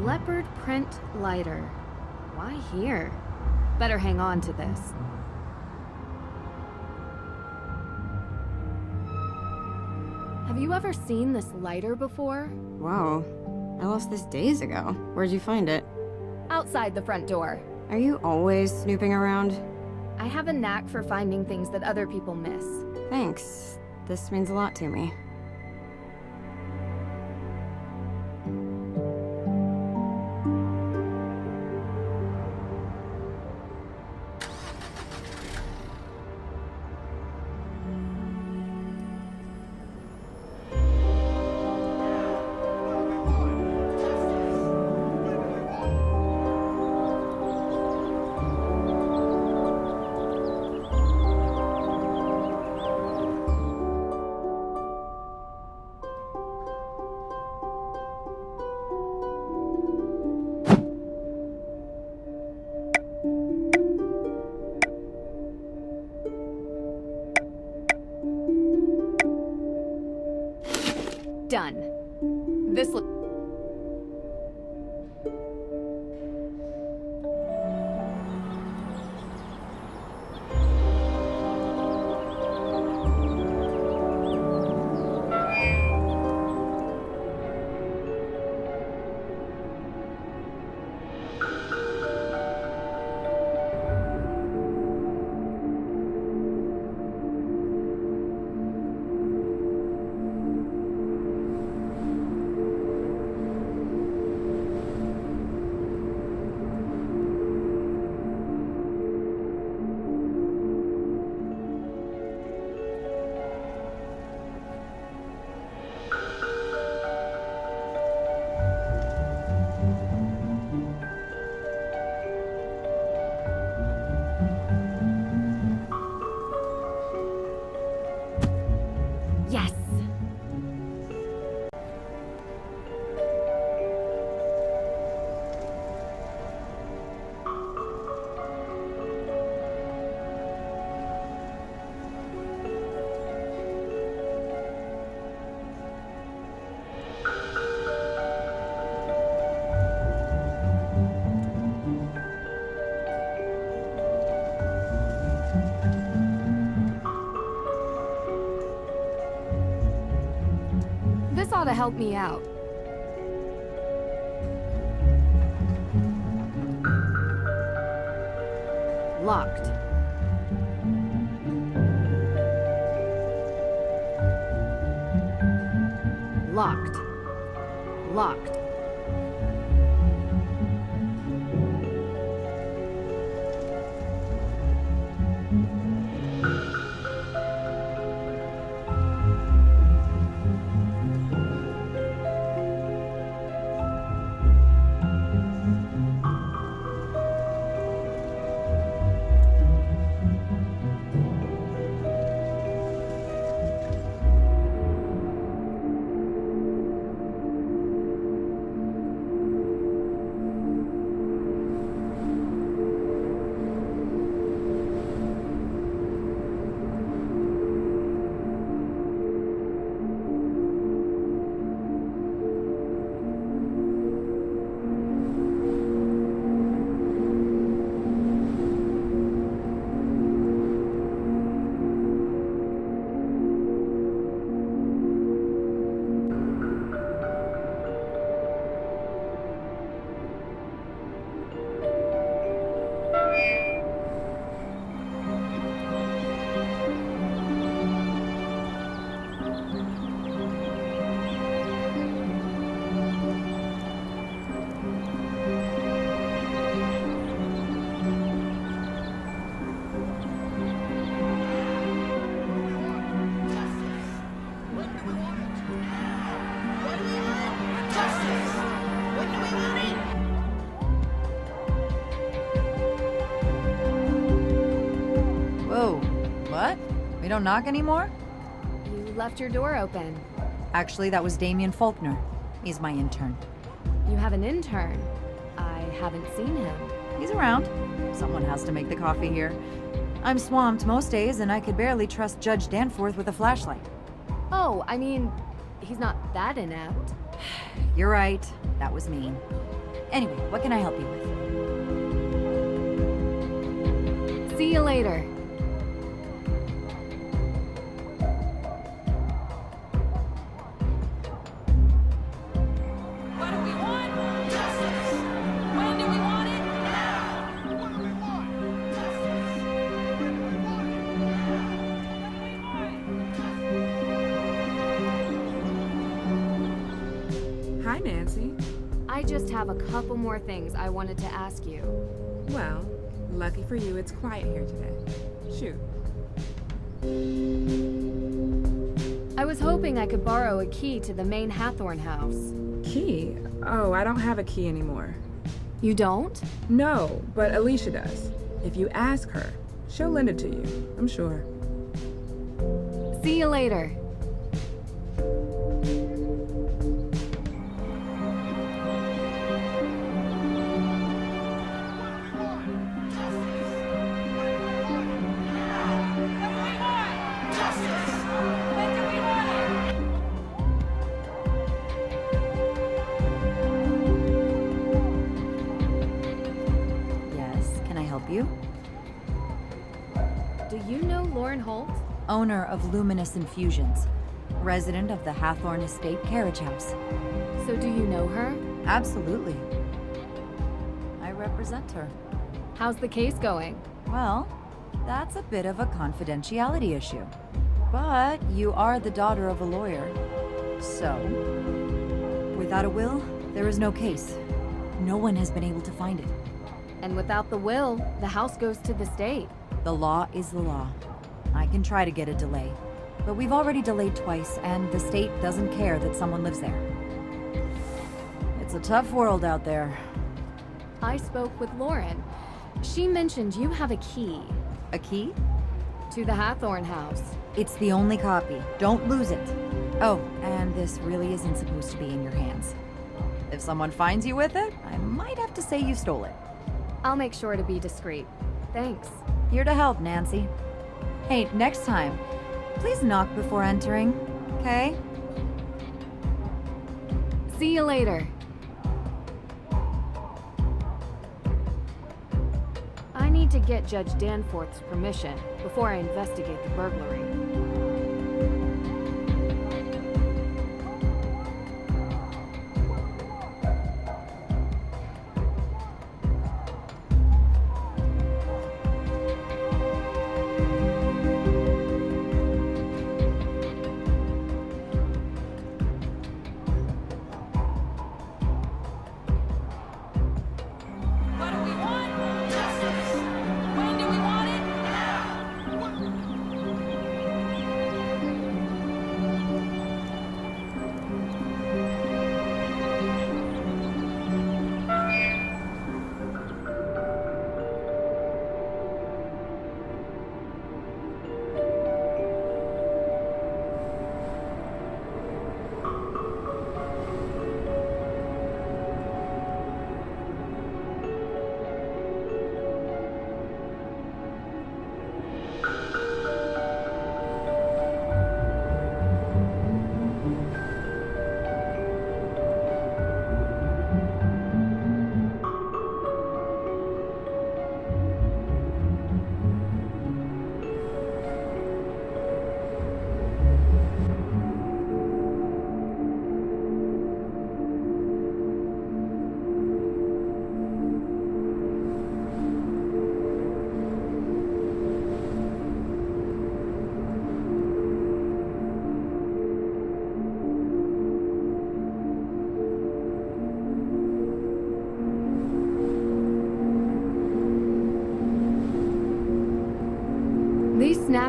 A: Leopard print lighter. Why here? Better hang on to this. Have you ever seen this lighter before?
F: Wow. I lost this days ago. Where'd you find it?
A: Outside the front door.
F: Are you always snooping around?
A: I have a knack for finding things that other people miss.
F: Thanks. This means a lot to me.
A: Done. This looks... This ought to help me out. Locked. Locked. Locked.
M: We don't knock anymore?
A: You left your door open.
M: Actually, that was Damien Faulkner. He's my intern.
A: You have an intern? I haven't seen him.
M: He's around. Someone has to make the coffee here. I'm swamped most days, and I could barely trust Judge Danforth with a flashlight.
A: Oh, I mean, he's not that inept.
M: You're right. That was mean. Anyway, what can I help you with?
A: See you later.
Q: Hi, Nancy.
A: I just have a couple more things I wanted to ask you.
Q: Well, lucky for you, it's quiet here today. Shoot.
A: I was hoping I could borrow a key to the main Hathorne House.
Q: Key? Oh, I don't have a key anymore.
A: You don't?
Q: No, but Alicia does. If you ask her, she'll lend it to you, I'm sure.
A: See you later.
M: Owner of Luminous Infusions, resident of the Hathorne Estate carriage house.
A: So do you know her?
M: Absolutely. I represent her.
A: How's the case going?
M: Well, that's a bit of a confidentiality issue. But you are the daughter of a lawyer. So, without a will, there is no case. No one has been able to find it.
A: And without the will, the house goes to the state.
M: The law is the law. I can try to get a delay, but we've already delayed twice, and the state doesn't care that someone lives there. It's a tough world out there.
A: I spoke with Lauren. She mentioned you have a key.
M: A key?
A: To the Hathorne House.
M: It's the only copy. Don't lose it. Oh, and this really isn't supposed to be in your hands. If someone finds you with it, I might have to say you stole it.
A: I'll make sure to be discreet. Thanks.
M: Here to help, Nancy. Hey, next time, please knock before entering, okay?
A: See you later. I need to get Judge Danforth's permission before I investigate the burglary.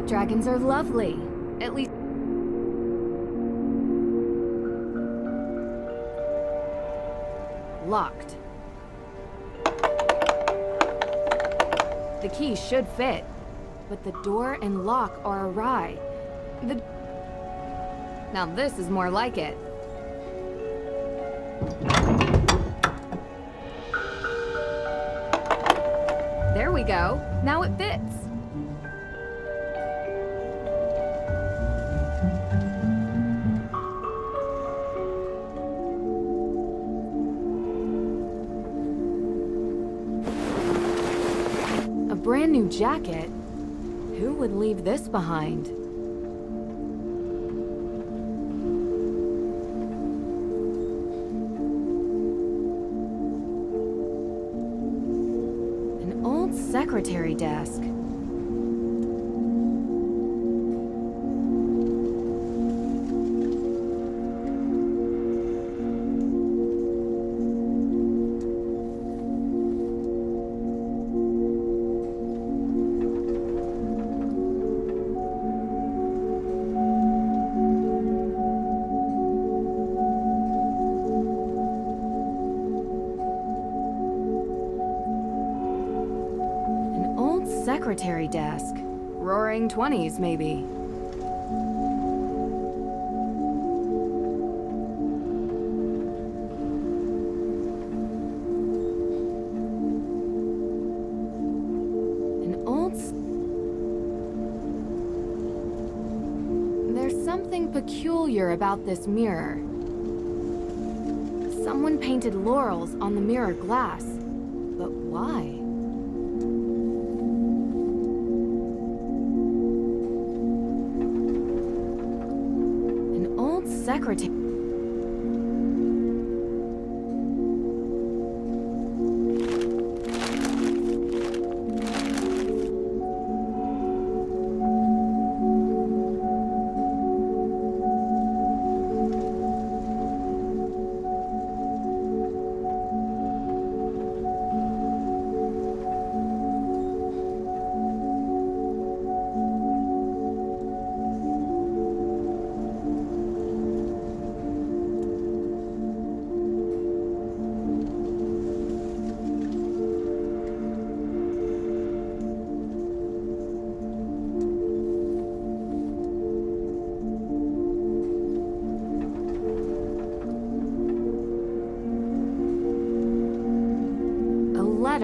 A: Dragons are lovely. At least... Locked. The key should fit, but the door and lock are awry. Now this is more like it. There we go. Now it fits. A brand new jacket? Who would leave this behind? Secretary desk. Secretary desk. Roaring 20s, maybe. There's something peculiar about this mirror. Someone painted laurels on the mirror glass. But why? Secretary.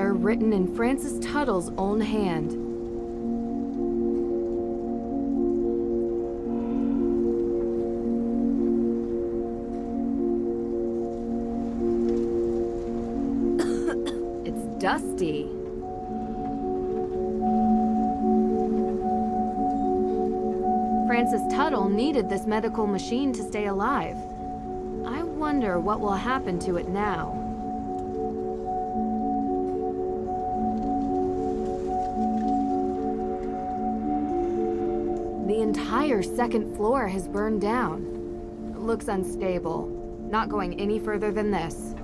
A: Written in Frances Tuttle's own hand. It's dusty. Frances Tuttle needed this medical machine to stay alive. I wonder what will happen to it now. The entire second floor has burned down. It looks unstable. Not going any further than this.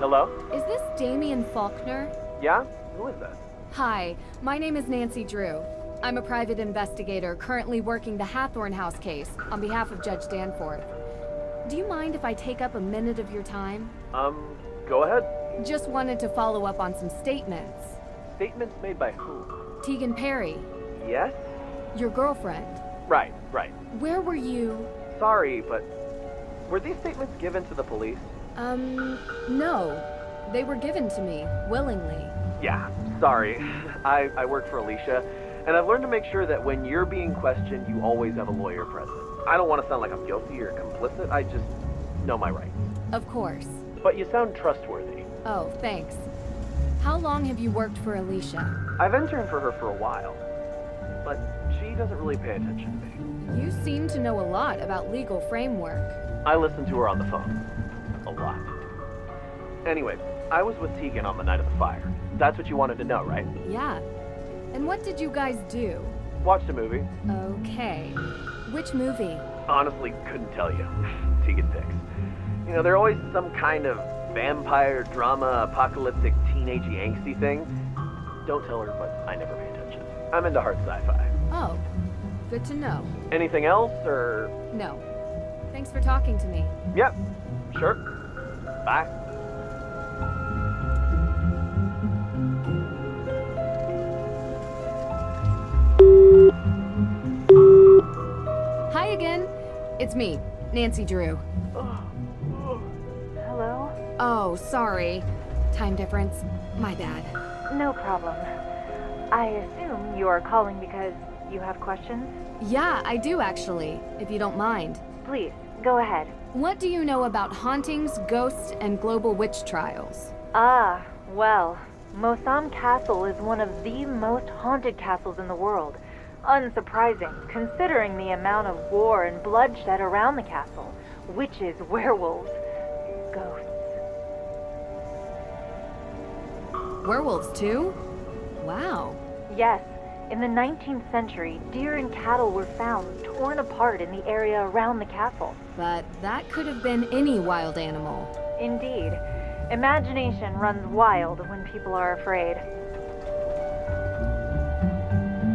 O: Hello?
A: Is this Damien Faulkner?
O: Yeah? Who is this?
A: Hi, my name is Nancy Drew. I'm a private investigator currently working the Hathorne House case on behalf of Judge Danforth. Do you mind if I take up a minute of your time?
O: Go ahead.
A: Just wanted to follow up on some statements.
O: Statements made by who?
A: Tegan Parry.
O: Yes?
A: Your girlfriend.
O: Right.
A: Where were you?
O: Sorry, but were these statements given to the police?
A: No. They were given to me, willingly.
O: Yeah, sorry. I work for Alicia, and I've learned to make sure that when you're being questioned, you always have a lawyer present. I don't want to sound like I'm guilty or complicit, I just know my rights.
A: Of course.
O: But you sound trustworthy.
A: Oh, thanks. How long have you worked for Alicia?
O: I've interned for her for a while, but she doesn't really pay attention to me.
A: You seem to know a lot about legal framework.
O: I listen to her on the phone. A lot. Anyway, I was with Tegan on the night of the fire. That's what you wanted to know, right?
A: Yeah. And what did you guys do?
O: Watched a movie.
A: Okay. Which movie?
O: Honestly, couldn't tell you. Tegan picks. You know, they're always some kind of vampire, drama, apocalyptic, teenagey, angsty thing. Don't tell her, but I never pay attention. I'm into hard sci-fi.
A: Oh, good to know.
O: Anything else, or...?
A: No. Thanks for talking to me.
O: Yep, sure. Bye.
A: Hi again. It's me, Nancy Drew.
C: Hello?
A: Oh, sorry. Time difference. My bad.
C: No problem. I assume you are calling because you have questions?
A: Yeah, I do actually, if you don't mind.
C: Please, go ahead.
A: What do you know about hauntings, ghosts, and global witch trials?
C: Ah, well, Mosam Castle is one of the most haunted castles in the world. Unsurprising, considering the amount of war and bloodshed around the castle. Witches, werewolves, ghosts.
A: Werewolves too? Wow.
C: Yes, in the 19th century, deer and cattle were found torn apart in the area around the castle.
A: But that could have been any wild animal.
C: Indeed. Imagination runs wild when people are afraid.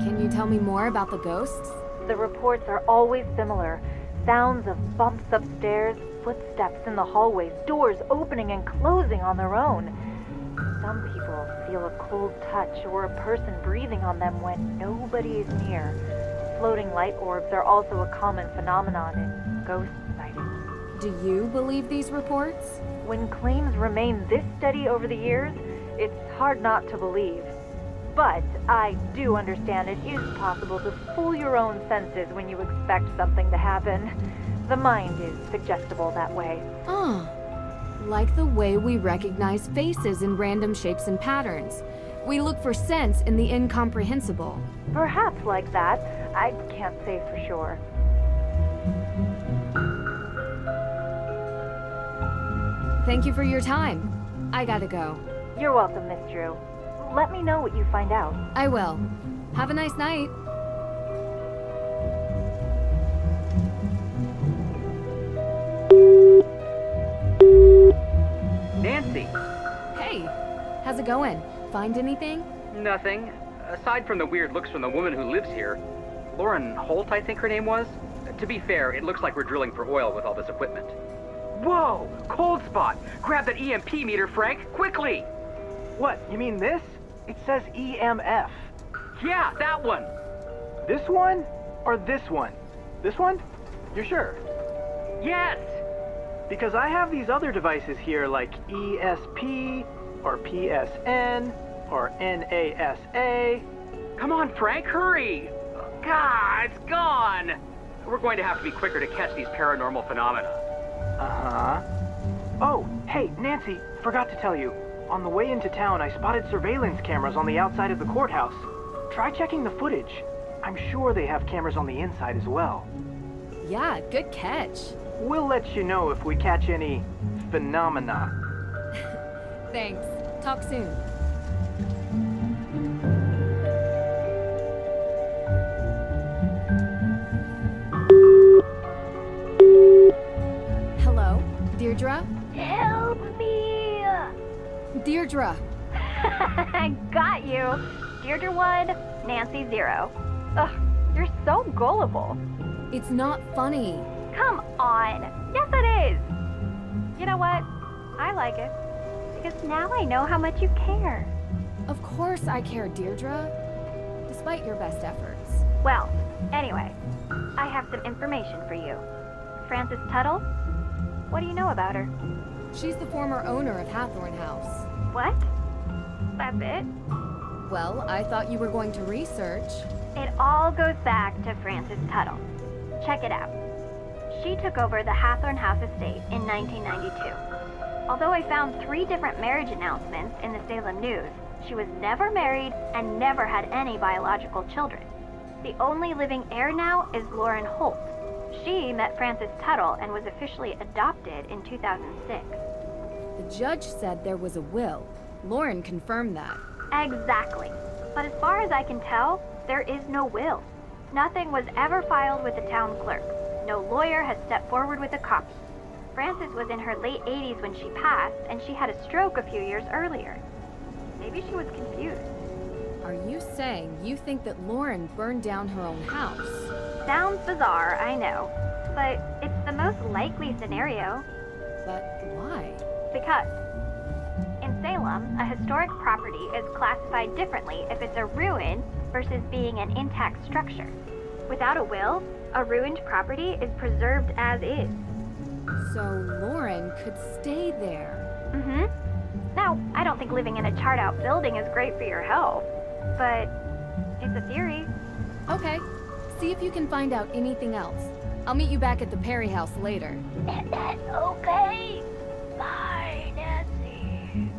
A: Can you tell me more about the ghosts?
C: The reports are always similar. Sounds of bumps upstairs, footsteps in the hallways, doors opening and closing on their own. Some people feel a cold touch or a person breathing on them when nobody is near. Floating light orbs are also a common phenomenon in ghost sightings.
A: Do you believe these reports?
C: When claims remain this steady over the years, it's hard not to believe. But I do understand it is possible to fool your own senses when you expect something to happen. The mind is suggestible that way.
A: Ah, like the way we recognize faces in random shapes and patterns. We look for sense in the incomprehensible.
C: Perhaps like that. I can't say for sure.
A: Thank you for your time. I gotta go.
C: You're welcome, Miss Drew. Let me know what you find out.
A: I will. Have a nice night.
P: Nancy!
A: Hey, how's it going? Find anything?
P: Nothing. Aside from the weird looks from the woman who lives here. Lauren Holt, I think her name was. To be fair, it looks like we're drilling for oil with all this equipment. Whoa! Cold spot! Grab that EMP meter, Frank! Quickly!
G: What, you mean this? It says EMF.
P: Yeah, that one!
G: This one? Or this one? This one? You're sure?
P: Yes!
G: Because I have these other devices here like ESP, or PSN, or NASA.
P: Come on, Frank, hurry! God, it's gone! We're going to have to be quicker to catch these paranormal phenomena.
G: Uh-huh. Oh, hey, Nancy, forgot to tell you. On the way into town, I spotted surveillance cameras on the outside of the courthouse. Try checking the footage. I'm sure they have cameras on the inside as well.
A: Yeah, good catch.
G: We'll let you know if we catch any phenomena.
A: Thanks. Talk soon. Hello, Deirdre?
C: Help me!
A: Deirdre!
C: I got you. Deirdre 1, Nancy 0. Ugh, you're so gullible.
A: It's not funny.
C: Come on. Yes, it is. You know what? I like it. Because now I know how much you care.
A: Of course I care, Deirdre. Despite your best efforts.
C: Well, anyway, I have some information for you. Frances Tuttle? What do you know about her?
A: She's the former owner of Hathorne House.
C: What? That's it?
A: Well, I thought you were going to research.
C: It all goes back to Frances Tuttle. Check it out. She took over the Hathorne House estate in 1992. Although I found 3 different marriage announcements in the Salem News, she was never married and never had any biological children. The only living heir now is Lauren Holt. She met Frances Tuttle and was officially adopted in 2006.
A: The judge said there was a will. Lauren confirmed that.
C: Exactly. But as far as I can tell, there is no will. Nothing was ever filed with the town clerk. No lawyer has stepped forward with a copy. Frances was in her late 80s when she passed, and she had a stroke a few years earlier. Maybe she was confused.
A: Are you saying you think that Lauren burned down her own house?
C: Sounds bizarre, I know. But it's the most likely scenario.
A: But why?
C: Because in Salem, a historic property is classified differently if it's a ruin versus being an intact structure. Without a will, a ruined property is preserved as is.
A: So Lauren could stay there.
C: Mm-hmm. Now, I don't think living in a charred-out building is great for your health, but it's a theory.
A: Okay. See if you can find out anything else. I'll meet you back at the Parry house later.
C: Okay. Bye, Nancy.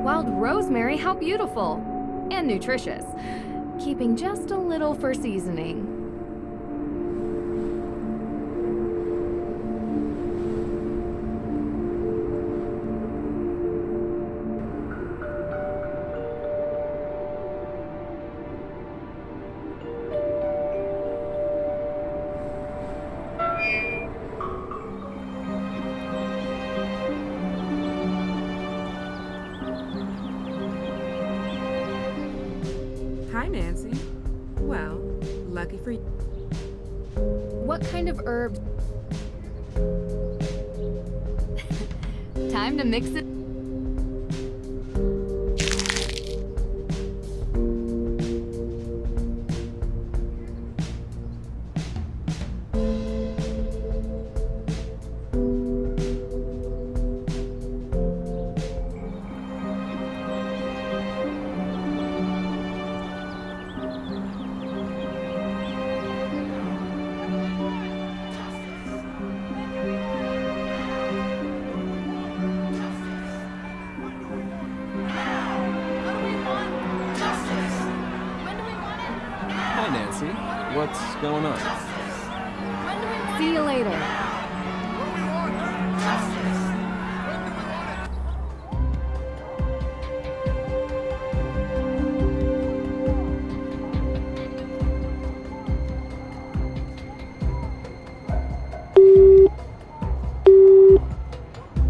A: Wild rosemary, how beautiful! And nutritious. Keeping just a little for seasoning.
Q: Hi, Nancy. Well, lucky for you.
A: What kind of herbs? Time to mix it.
T: Hi, Nancy. What's going on?
A: See you later.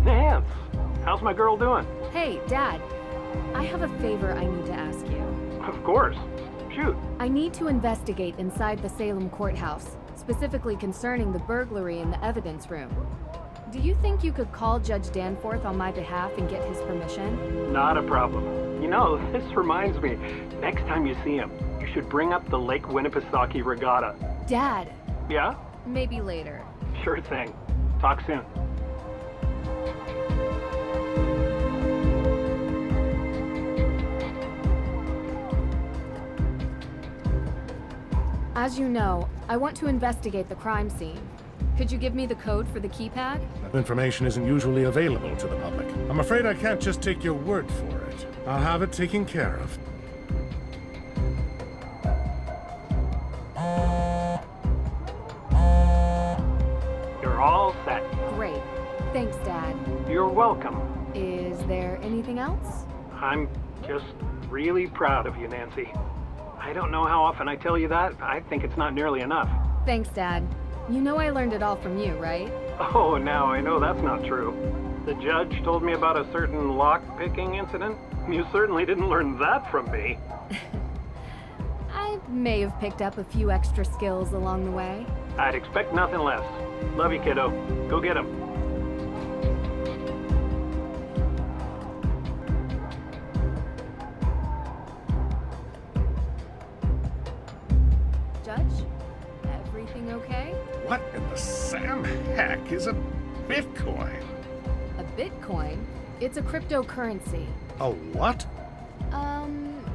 H: Nance, how's my girl doing?
A: Hey, Dad. I have a favor I need to ask you.
H: Of course. Shoot.
A: I need to investigate inside the Salem courthouse, specifically concerning the burglary in the evidence room. Do you think you could call Judge Danforth on my behalf and get his permission?
H: Not a problem. You know, this reminds me, next time you see him, you should bring up the Lake Winnipesaukee Regatta.
A: Dad!
H: Yeah?
A: Maybe later.
H: Sure thing. Talk soon.
A: As you know, I want to investigate the crime scene. Could you give me the code for the keypad?
N: That information isn't usually available to the public. I'm afraid I can't just take your word for it. I'll have it taken care of.
H: You're all set.
A: Great. Thanks, Dad.
H: You're welcome.
A: Is there anything else?
H: I'm just really proud of you, Nancy. I don't know how often I tell you that. I think it's not nearly enough.
A: Thanks, Dad. You know I learned it all from you, right?
H: Oh, now I know that's not true. The judge told me about a certain lock-picking incident. You certainly didn't learn that from me.
A: I may have picked up a few extra skills along the way.
H: I'd expect nothing less. Love you, kiddo. Go get him.
A: Judge, everything okay?
N: What in the Sam heck is a Bitcoin?
A: A Bitcoin? It's a cryptocurrency.
N: A what?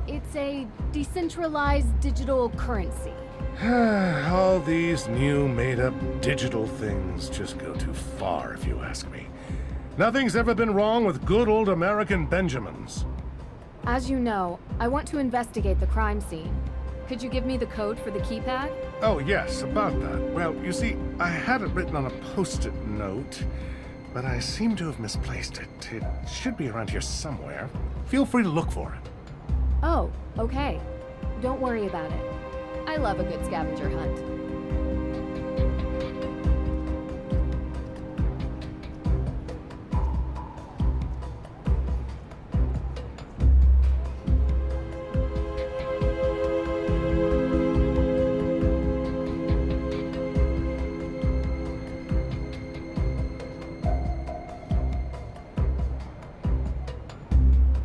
A: It's a decentralized digital currency.
N: All these new made-up digital things just go too far, if you ask me. Nothing's ever been wrong with good old American Benjamins.
A: As you know, I want to investigate the crime scene. Could you give me the code for the keypad?
N: Oh, yes, about that. Well, you see, I had it written on a post-it note, but I seem to have misplaced it. It should be around here somewhere. Feel free to look for it.
A: Oh, okay. Don't worry about it. I love a good scavenger hunt.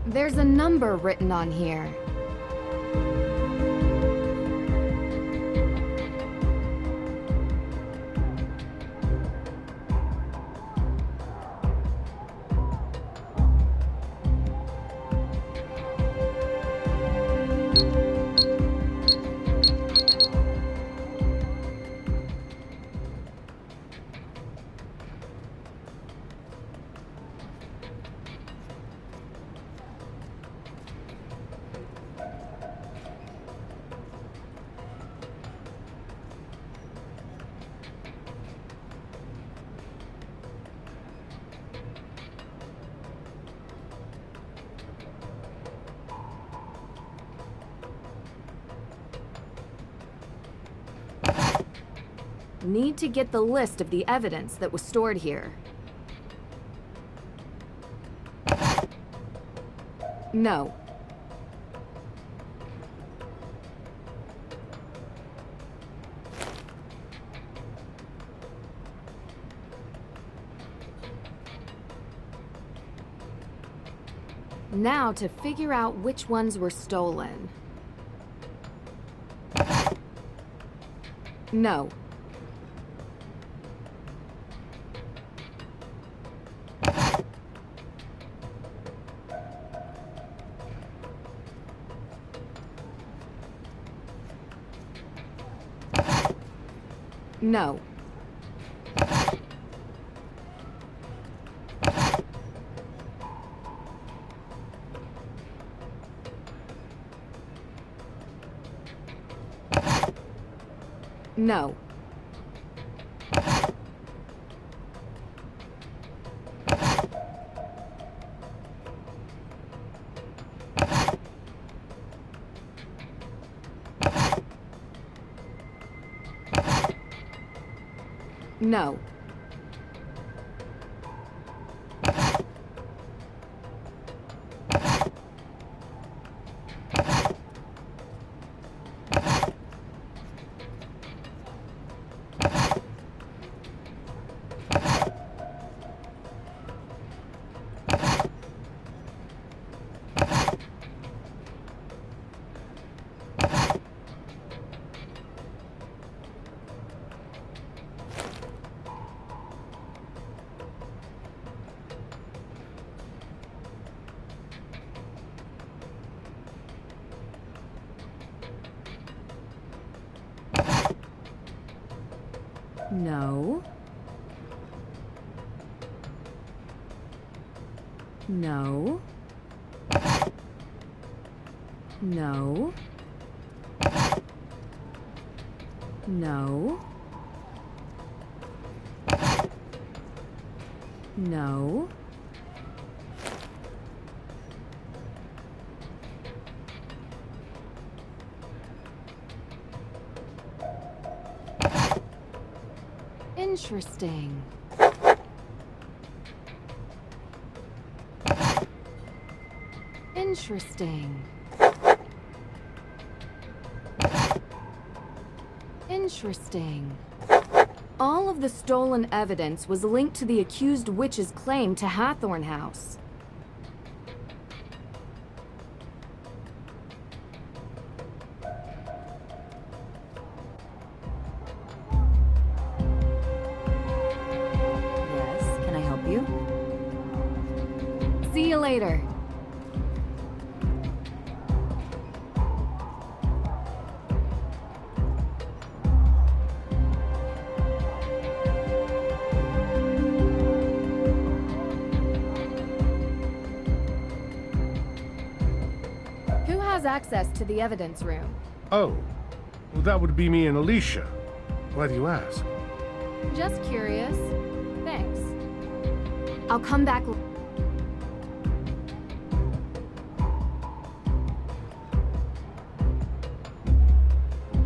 A: There's a number written on here. Need to get the list of the evidence that was stored here. No. Now to figure out which ones were stolen. No. No. No. No. No. No. No. No. No. Interesting. Interesting. Interesting. All of the stolen evidence was linked to the accused witch's claim to Hathorne House.
M: Yes, can I help you?
A: See you later. Who has access to the evidence room?
N: Oh, well, that would be me and Alicia. Why do you ask?
A: Just curious. Thanks. I'll come back.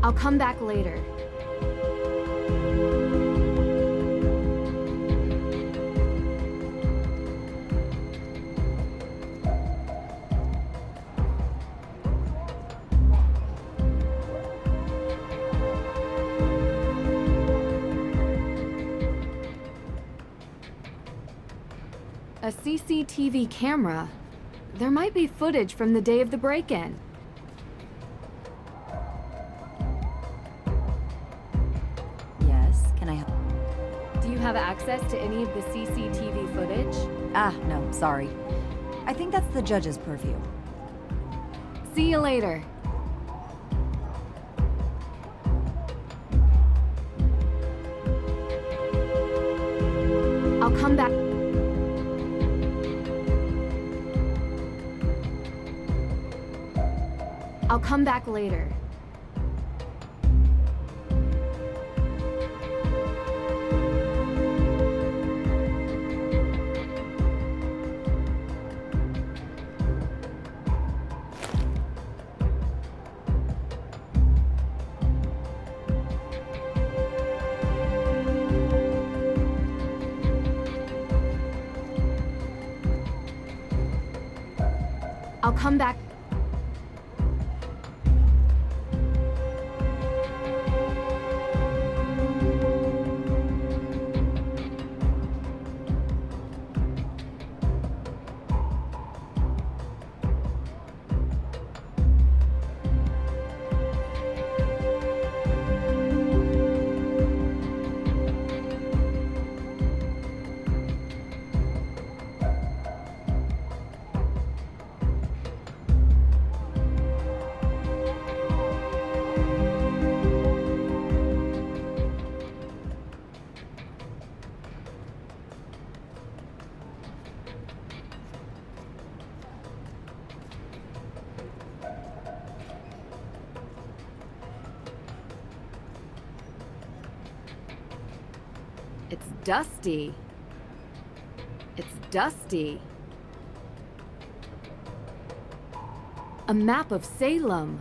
A: I'll come back later. A CCTV camera. There might be footage from the day of the break-in.
M: Yes, can I help?
A: Do you have access to any of the CCTV footage?
M: Ah, no, sorry. I think that's the judge's purview.
A: See you later. I'll come back. I'll come back later. I'll come back. It's dusty. It's dusty. A map of Salem.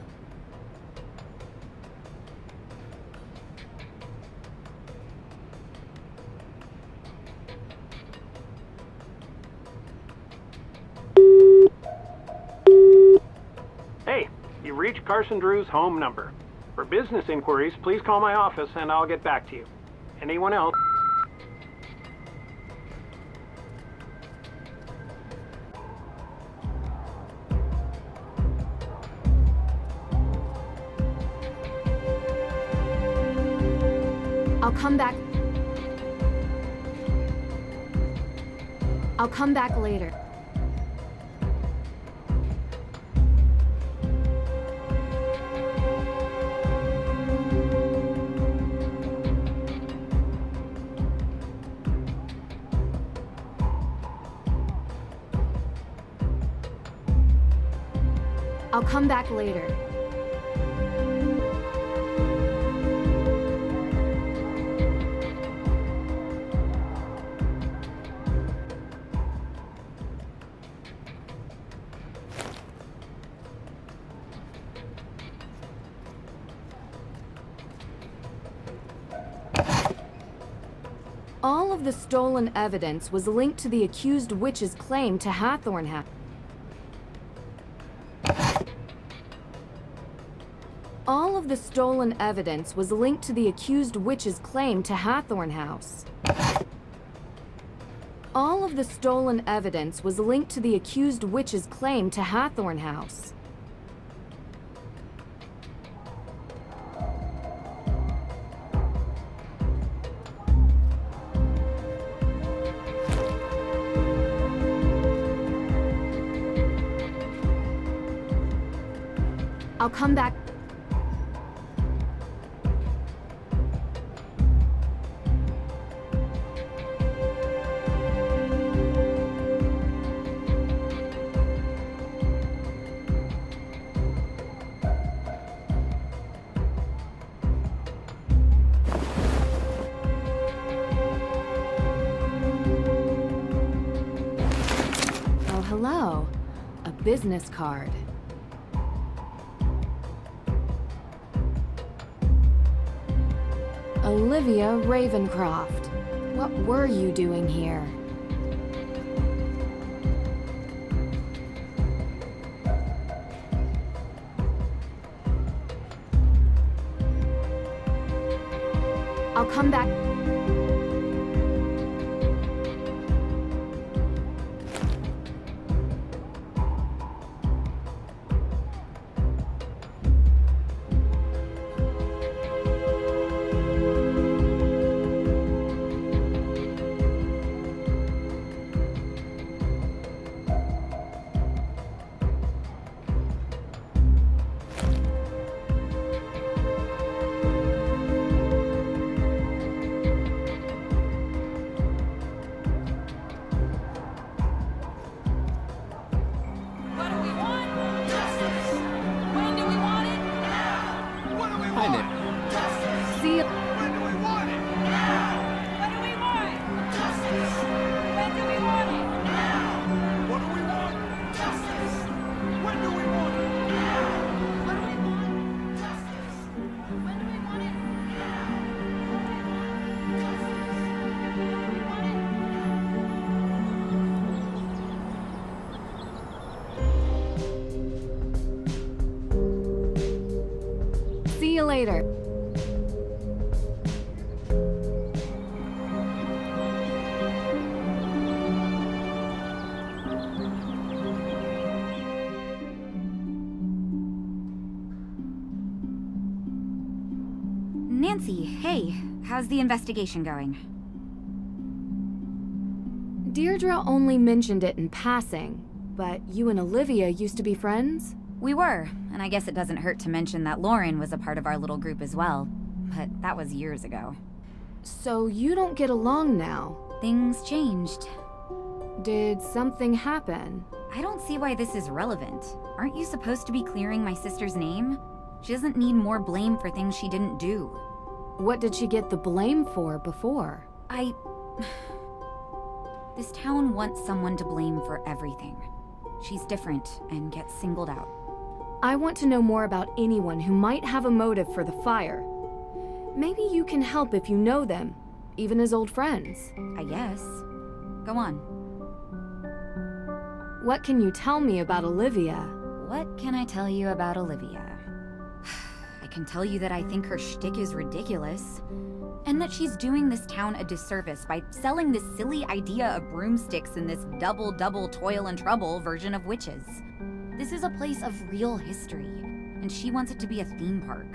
H: Hey, you reached Carson Drew's home number. For business inquiries, please call my office and I'll get back to you. Anyone else?
A: I'll come back. I'll come back later. I'll come back later. All of the stolen evidence was linked to the accused witch's claim to Hathorne House. All of the stolen evidence was linked to the accused witch's claim to Hathorne House. All of the stolen evidence was linked to the accused witch's claim to Hathorne House. I'll come back. Oh, hello. A business card. Olivia Ravencroft. What were you doing here? I'll come back.
T: Hi, Nick.
A: See you.
J: When do we want it? Now! When do we want it? Justice! When do we want it? Now! What do we want? Justice! When do we want it? Now! What do we want? Justice! When do we want it? Now!
A: See you later.
E: Nancy, hey, how's the investigation going?
A: Deirdre only mentioned it in passing, but you and Olivia used to be friends?
E: We were, and I guess it doesn't hurt to mention that Lauren was a part of our little group as well. But that was years ago.
A: So you don't get along now?
E: Things changed.
A: Did something happen?
E: I don't see why this is relevant. Aren't you supposed to be clearing my sister's name? She doesn't need more blame for things she didn't do.
A: What did she get the blame for before?
E: This town wants someone to blame for everything. She's different and gets singled out.
A: I want to know more about anyone who might have a motive for the fire. Maybe you can help if you know them, even as old friends.
E: I guess. Go on.
A: What can you tell me about Olivia?
E: What can I tell you about Olivia? I can tell you that I think her shtick is ridiculous, and that she's doing this town a disservice by selling this silly idea of broomsticks in this double toil and trouble version of witches. This is a place of real history, and she wants it to be a theme park.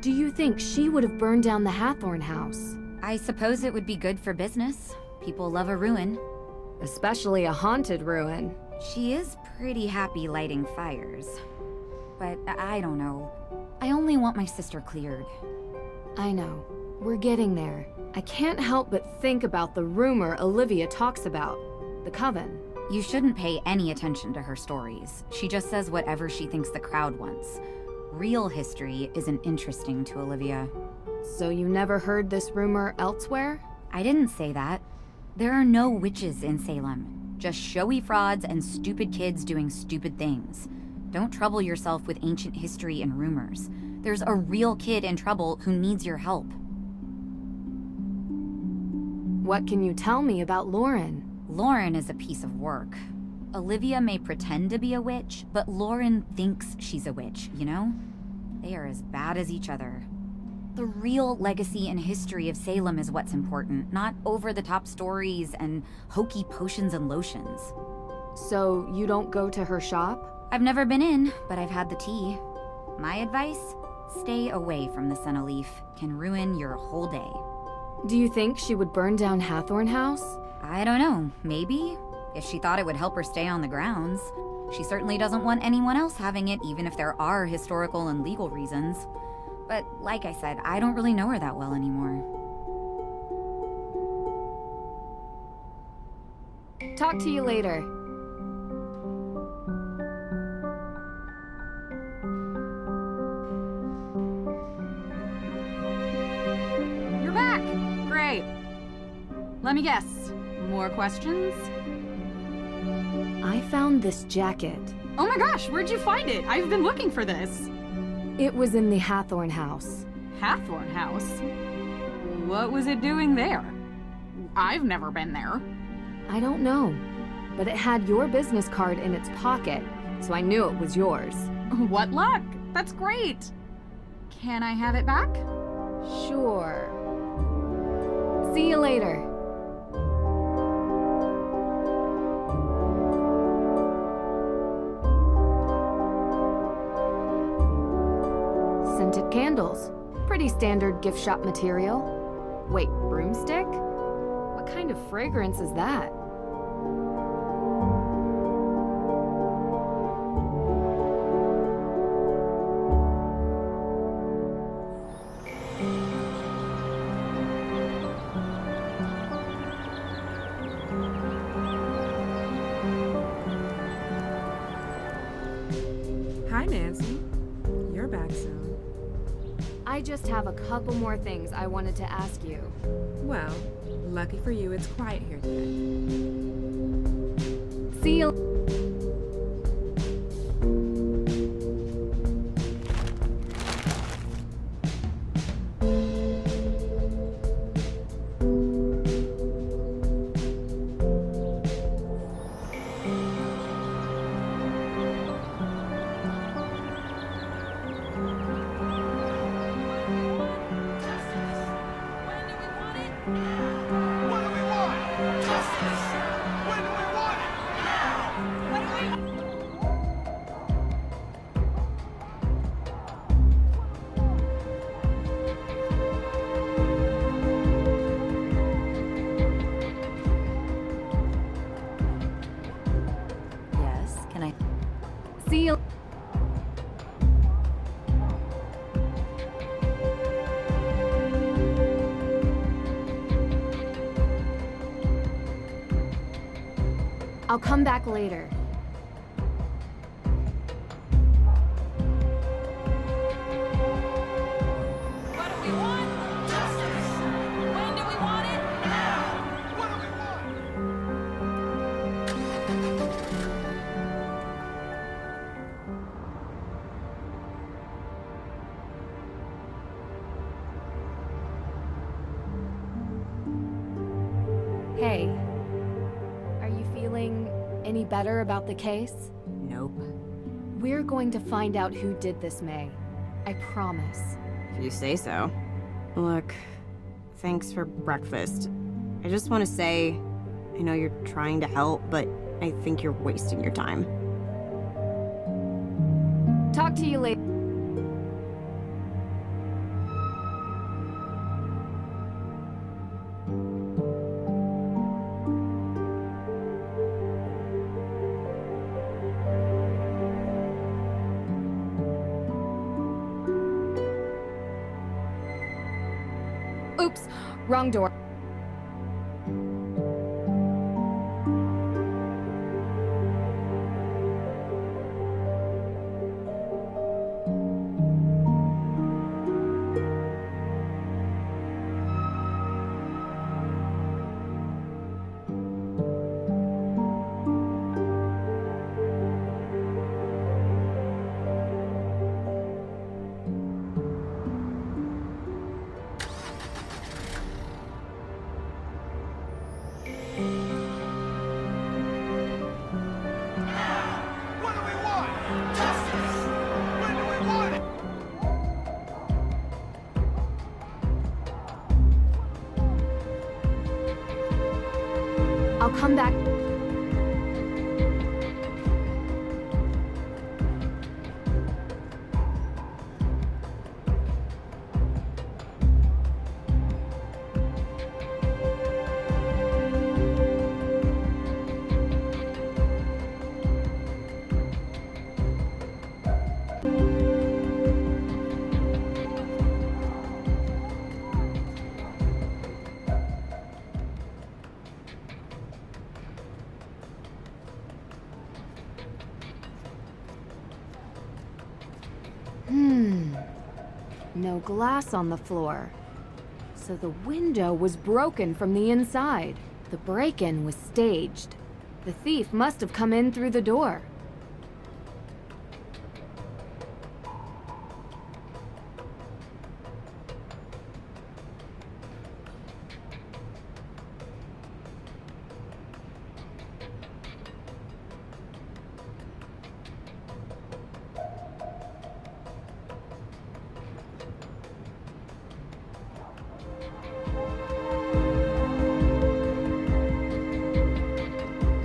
A: Do you think she would have burned down the Hathorne House?
E: I suppose it would be good for business. People love a ruin.
A: Especially a haunted ruin.
E: She is pretty happy lighting fires. But I don't know. I only want my sister cleared.
A: I know. We're getting there. I can't help but think about the rumor Olivia talks about. The coven.
E: You shouldn't pay any attention to her stories. She just says whatever she thinks the crowd wants. Real history isn't interesting to Olivia.
A: So you never heard this rumor elsewhere?
E: I didn't say that. There are no witches in Salem. Just showy frauds and stupid kids doing stupid things. Don't trouble yourself with ancient history and rumors. There's a real kid in trouble who needs your help.
A: What can you tell me about Lauren?
E: Lauren is a piece of work. Olivia may pretend to be a witch, but Lauren thinks she's a witch, you know? They are as bad as each other. The real legacy and history of Salem is what's important, not over-the-top stories and hokey potions and lotions.
A: So you don't go to her shop?
E: I've never been in, but I've had the tea. My advice? Stay away from the Senna Can ruin your whole day.
A: Do you think she would burn down Hathorne House?
E: I don't know. Maybe. If she thought it would help her stay on the grounds. She certainly doesn't want anyone else having it, even if there are historical and legal reasons. But like I said, I don't really know her that well anymore.
A: Talk to you later.
I: You're back! Great. Let me guess. More questions?
A: I found this jacket.
I: Oh my gosh, where'd you find it? I've been looking for this.
A: It was in the Hathorne House.
I: Hathorne House? What was it doing there? I've never been there.
A: I don't know, but it had your business card in its pocket, so I knew it was yours.
I: What luck! That's great! Can I have it back?
A: Sure. See you later. Scented candles. Pretty standard gift shop material. Wait, broomstick? What kind of fragrance is that?
Q: Hi, Nancy. You're back soon.
A: I just have a couple more things I wanted to ask you.
Q: Well, lucky for you, it's quiet here today.
A: See you. See you. I'll come back later.
J: What do we want? Justice! When do we want it? Now! What do we want?
A: Hey, are you feeling any better about the case?
F: Nope.
A: We're going to find out who did this, Mei. I promise.
F: If you say so. Look, thanks for breakfast. I just want to say, I know you're trying to help, but I think you're wasting your time.
A: Talk to you later. Oops, wrong door. I'll come back. No glass on the floor. So the window was broken from the inside. The break-in was staged. The thief must have come in through the door.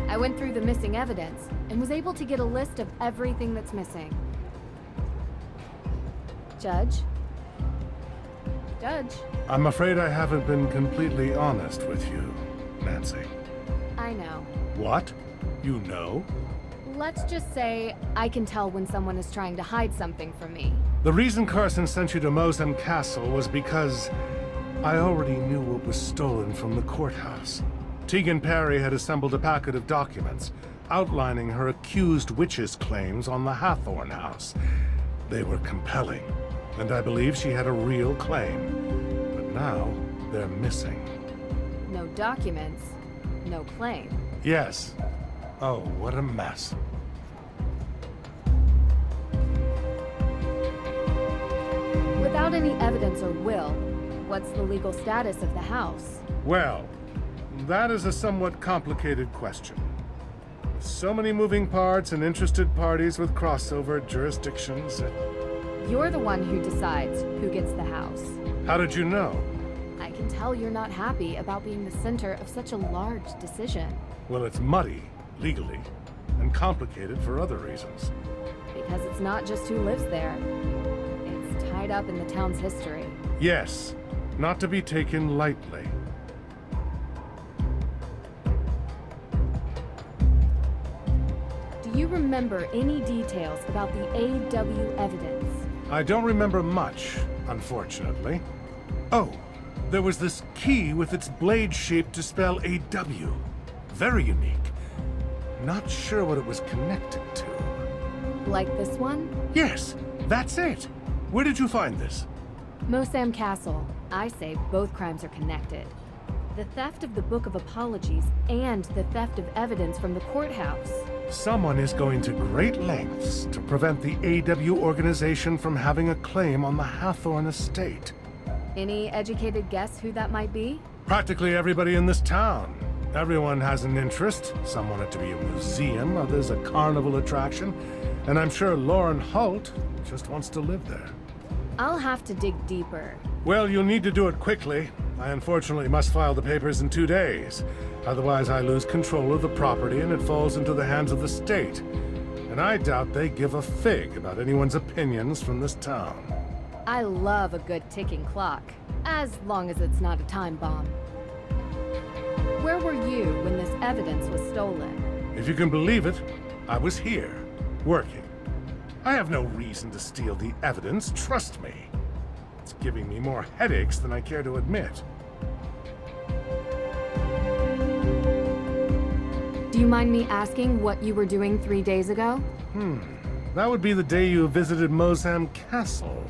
A: I went through the missing evidence and was able to get a list of everything that's missing. Judge? Judge?
N: I'm afraid I haven't been completely honest with you, Nancy.
A: I know.
N: What? You know?
A: Let's just say I can tell when someone is trying to hide something from me.
N: The reason Carson sent you to Mosem Castle was because I already knew what was stolen from the courthouse. Mei Parry had assembled a packet of documents outlining her accused witch's claims on the Hathorne House. They were compelling, and I believe she had a real claim. But now, they're missing.
A: No documents, no claim.
N: Yes. Oh, what a mess.
A: Without any evidence or will, what's the legal status of the house?
N: Well, that is a somewhat complicated question. With so many moving parts and interested parties with crossover jurisdictions.
A: You're the one who decides who gets the house.
N: How did you know?
A: I can tell you're not happy about being the center of such a large decision.
N: Well, it's muddy, legally, and complicated for other reasons.
A: Because it's not just who lives there. It's tied up in the town's history.
N: Yes, not to be taken lightly.
A: Do you remember any details about the AW evidence?
N: I don't remember much, unfortunately. Oh, there was this key with its blade shape to spell AW. Very unique. Not sure what it was connected to.
A: Like this one?
N: Yes, that's it. Where did you find this?
A: Mosem Castle. I say both crimes are connected. The theft of the Book of Apologies and the theft of evidence from the courthouse.
N: Someone is going to great lengths to prevent the AW organization from having a claim on the Hathorne estate.
A: Any educated guess who that might be?
N: Practically everybody in this town. Everyone has an interest. Some want it to be a museum, others a carnival attraction. And I'm sure Lauren Holt just wants to live there.
A: I'll have to dig deeper.
N: Well, you'll need to do it quickly. I unfortunately must file the papers in 2 days. Otherwise, I lose control of the property and it falls into the hands of the state. And I doubt they give a fig about anyone's opinions from this town.
A: I love a good ticking clock, as long as it's not a time bomb. Where were you when this evidence was stolen?
N: If you can believe it, I was here, working. I have no reason to steal the evidence, trust me. It's giving me more headaches than I care to admit.
A: Do you mind me asking what you were doing 3 days ago?
N: That would be the day you visited Mosem Castle.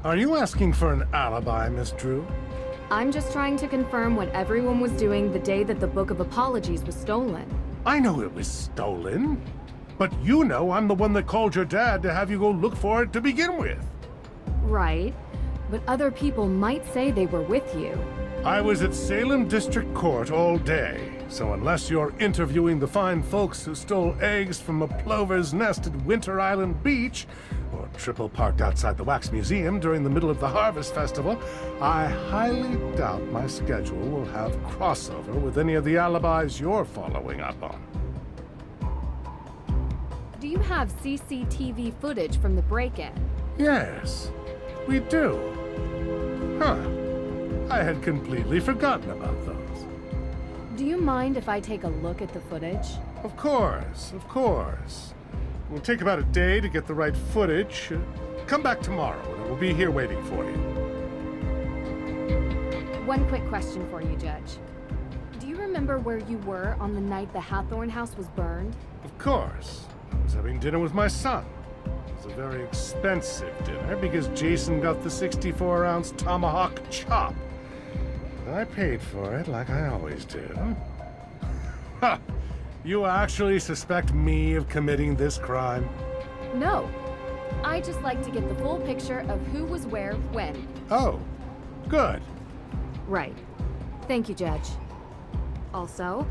N: Are you asking for an alibi, Miss Drew?
A: I'm just trying to confirm what everyone was doing the day that the Book of Apologies was stolen.
N: I know it was stolen. But you know I'm the one that called your dad to have you go look for it to begin with.
A: Right. But other people might say they were with you.
N: I was at Salem District Court all day. So unless you're interviewing the fine folks who stole eggs from a plover's nest at Winter Island Beach, or or triple parked outside the Wax Museum during the middle of the Harvest Festival, I highly doubt my schedule will have crossover with any of the alibis you're following up on.
A: Do you have CCTV footage from the break-in?
N: Yes, we do. Huh. I had completely forgotten about those.
A: Do you mind if I take a look at the footage?
N: Of course, of course. It will take about a day to get the right footage. Come back tomorrow and it will be here waiting for you.
A: One quick question for you, Judge. Do you remember where you were on the night the Hathorne House was burned?
N: Of course. I was having dinner with my son. It was a very expensive dinner because Jason got the 64-ounce tomahawk chop. But I paid for it like I always do. Ha! You actually suspect me of committing this crime?
A: No. I just like to get the full picture of who was where, when.
N: Oh, good.
A: Right. Thank you, Judge. Also,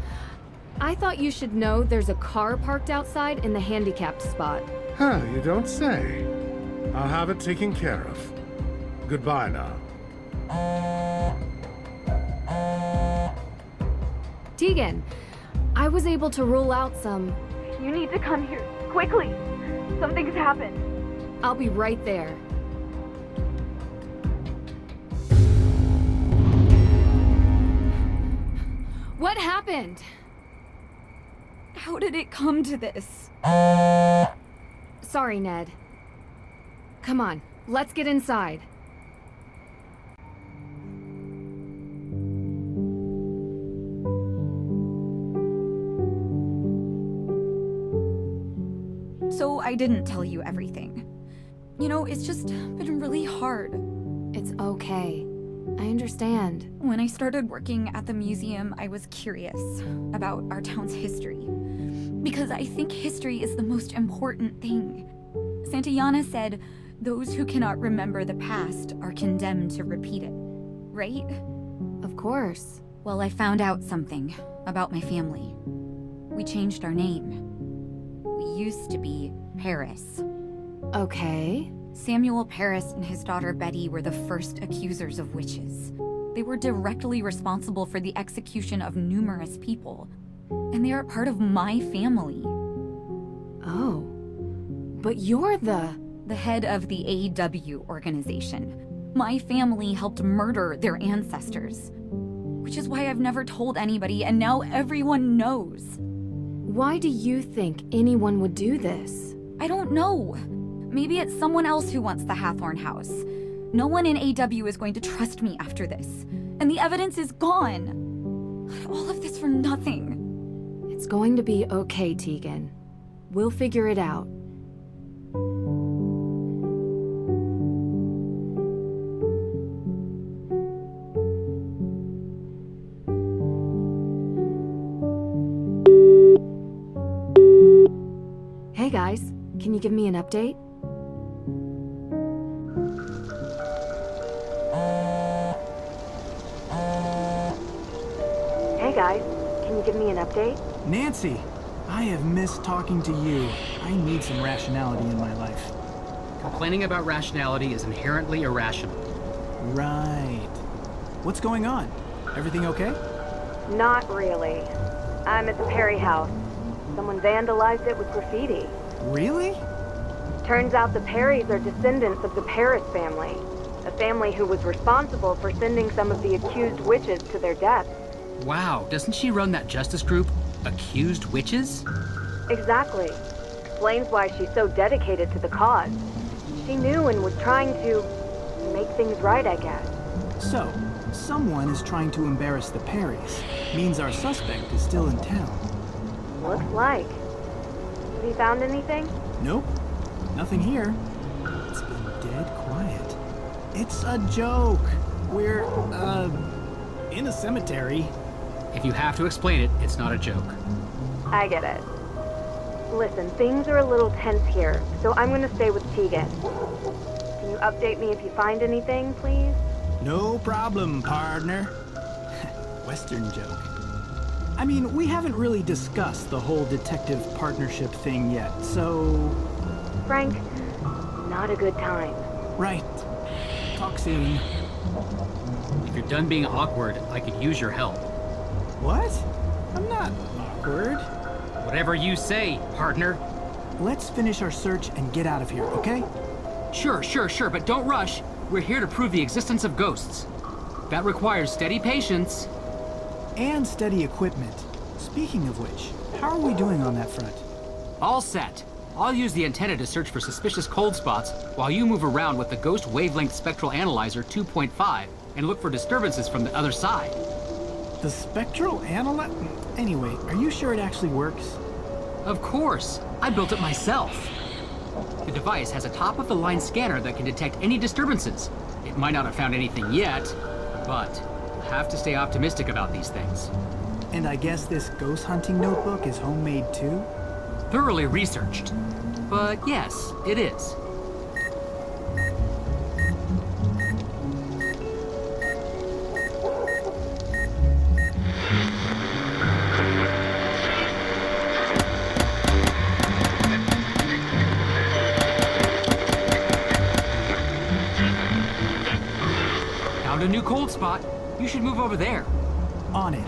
A: I thought you should know there's a car parked outside in the handicapped spot.
N: Huh, you don't say. I'll have it taken care of. Goodbye now.
A: Tegan, I was able to rule out some...
C: You need to come here, quickly. Something's happened.
A: I'll be right there. What happened?
E: How did it come to this?
A: Sorry, Ned. Come on, let's get inside.
E: So I didn't tell you everything. You know, it's just been really hard.
A: It's okay. I understand.
E: When I started working at the museum, I was curious about our town's history. Because I think history is the most important thing. Santayana said, those who cannot remember the past are condemned to repeat it. Right?
A: Of course.
E: Well, I found out something about my family. We changed our name. We used to be Paris.
A: Okay.
E: Samuel Paris and his daughter Betty were the first accusers of witches. They were directly responsible for the execution of numerous people. And they are part of my family.
A: Oh. But you're the
E: head of the AW organization. My family helped murder their ancestors. Which is why I've never told anybody, and now everyone knows.
A: Why do you think anyone would do this?
E: I don't know. Maybe it's someone else who wants the Hathorne House. No one in AW is going to trust me after this. And the evidence is gone. All of this for nothing.
A: It's going to be okay, Tegan. We'll figure it out. Hey guys, can you give me an update?
C: Hey guys, can you give me an update?
S: Nancy, I have missed talking to you. I need some rationality in my life.
R: Complaining about rationality is inherently irrational.
S: Right. What's going on? Everything okay?
C: Not really. I'm at the Parry house. Someone vandalized it with graffiti.
S: Really?
C: Turns out the Parrys are descendants of the Paris family. A family who was responsible for sending some of the accused witches to their deaths.
R: Wow, doesn't she run that justice group, Accused Witches?
C: Exactly. Explains why she's so dedicated to the cause. She knew and was trying to make things right, I guess.
S: So, someone is trying to embarrass the Parrys. Means our suspect is still in town.
C: Looks like. Have you found anything?
S: Nope. Nothing here. It's been dead quiet. It's a joke. We're, in a cemetery.
R: If you have to explain it, it's not a joke.
C: I get it. Listen, things are a little tense here, so I'm gonna stay with Tegan. Can you update me if you find anything, please?
S: No problem, partner. Western joke. I mean, we haven't really discussed the whole detective partnership thing yet, so...
C: Frank, not a good time.
S: Right. Talk soon.
R: If you're done being awkward, I could use your help.
S: What? I'm not awkward.
R: Whatever you say, partner.
S: Let's finish our search and get out of here, okay?
R: Sure, but don't rush. We're here to prove the existence of ghosts. That requires steady patience.
S: And steady equipment. Speaking of which, how are we doing on that front?
R: All set. I'll use the antenna to search for suspicious cold spots while you move around with the Ghost Wavelength Spectral Analyzer 2.5 and look for disturbances from the other side.
S: The spectral analyzer? Anyway, are you sure it actually works?
R: Of course. I built it myself. The device has a top-of-the-line scanner that can detect any disturbances. It might not have found anything yet, but you'll have to stay optimistic about these things.
S: And I guess this ghost hunting notebook is homemade too?
R: Thoroughly researched. But yes, it is. Found a new cold spot. You should move over there.
S: On it.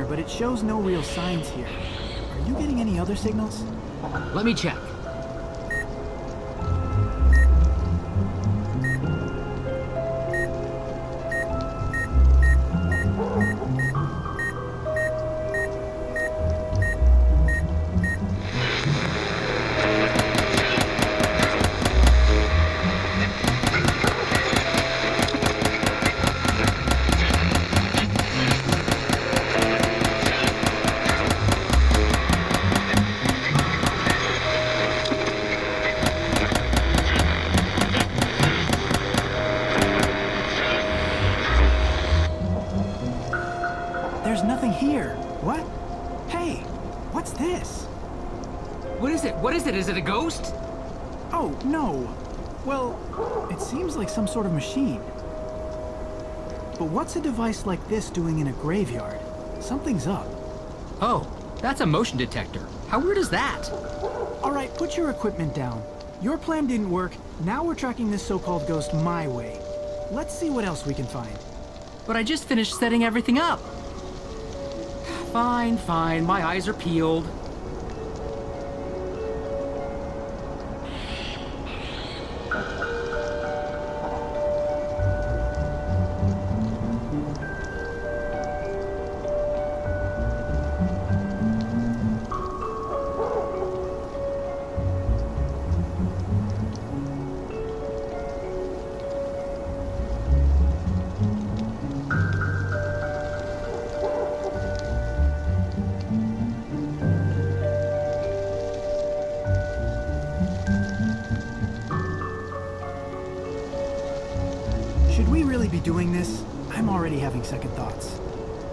S: But it shows no real signs here. Are you getting any other signals?
R: Let me check.
S: There's nothing here. What? Hey, what's this?
R: What is it? What is it? Is it a ghost?
S: Oh, no. Well, it seems like some sort of machine. But what's a device like this doing in a graveyard? Something's up.
R: Oh, that's a motion detector. How weird is that?
S: All right, put your equipment down. Your plan didn't work. Now we're tracking this so-called ghost my way. Let's see what else we can find.
R: But I just finished setting everything up. Fine. My eyes are peeled.
S: doing this, I'm already having second thoughts.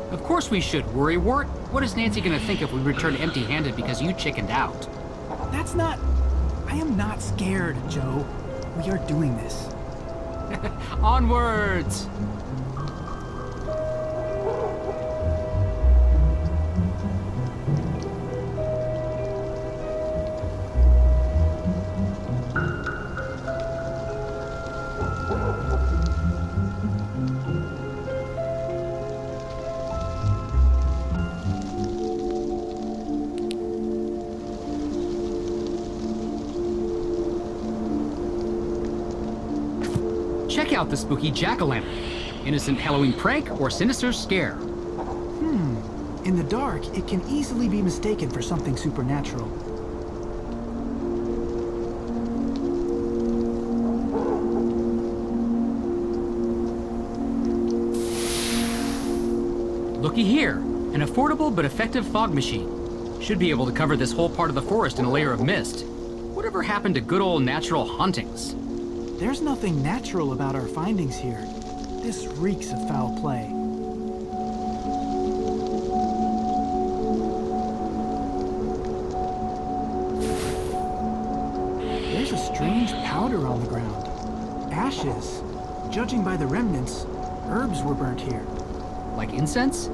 R: Of course we should, Worrywart. What is Nancy gonna think if we return empty-handed because you chickened out?
S: That's not... I am not scared, Joe. We are doing this.
R: Onwards! Check out the spooky jack-o'-lantern. Innocent Halloween prank or sinister scare?
S: In the dark, it can easily be mistaken for something supernatural.
R: Looky here, an affordable but effective fog machine. Should be able to cover this whole part of the forest in a layer of mist. Whatever happened to good old natural hauntings?
S: There's nothing natural about our findings here. This reeks of foul play. There's a strange powder on the ground. Ashes. Judging by the remnants, herbs were burnt here.
R: Like incense?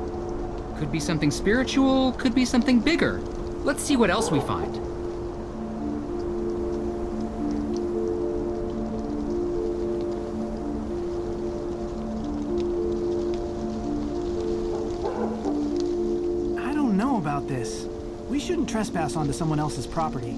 R: Could be something spiritual, could be something bigger. Let's see what else we find.
S: I don't know about this. We shouldn't trespass onto someone else's property.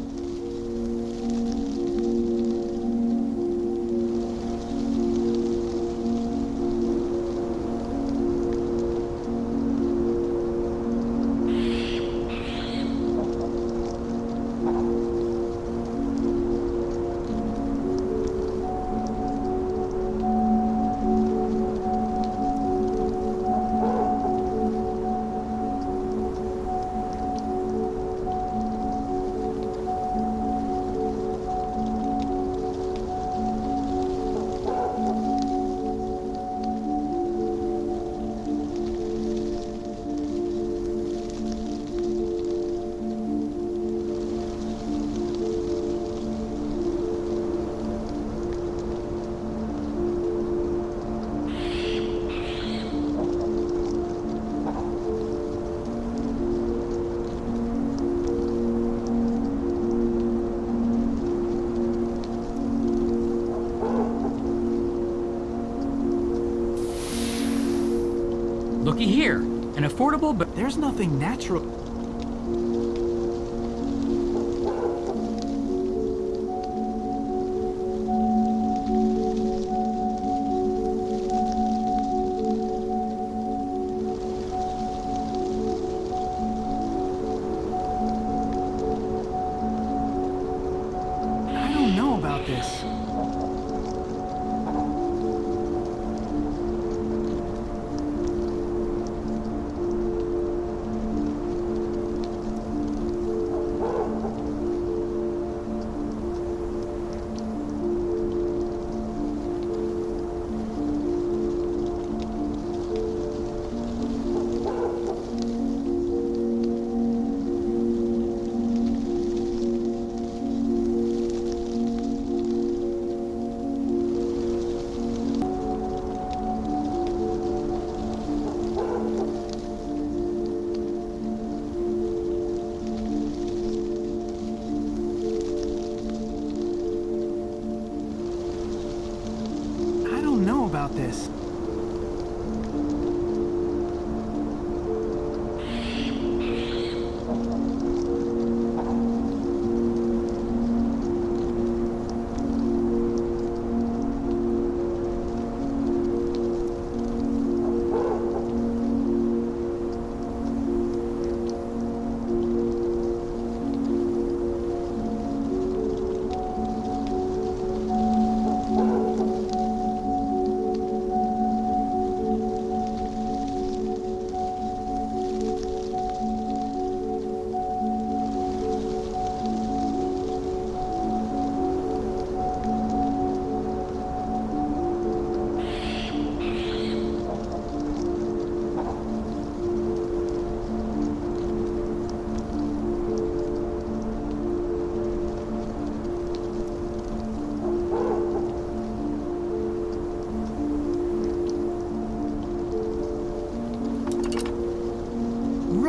R: Looky here, an affordable but...
S: There's nothing natural... I don't know about this.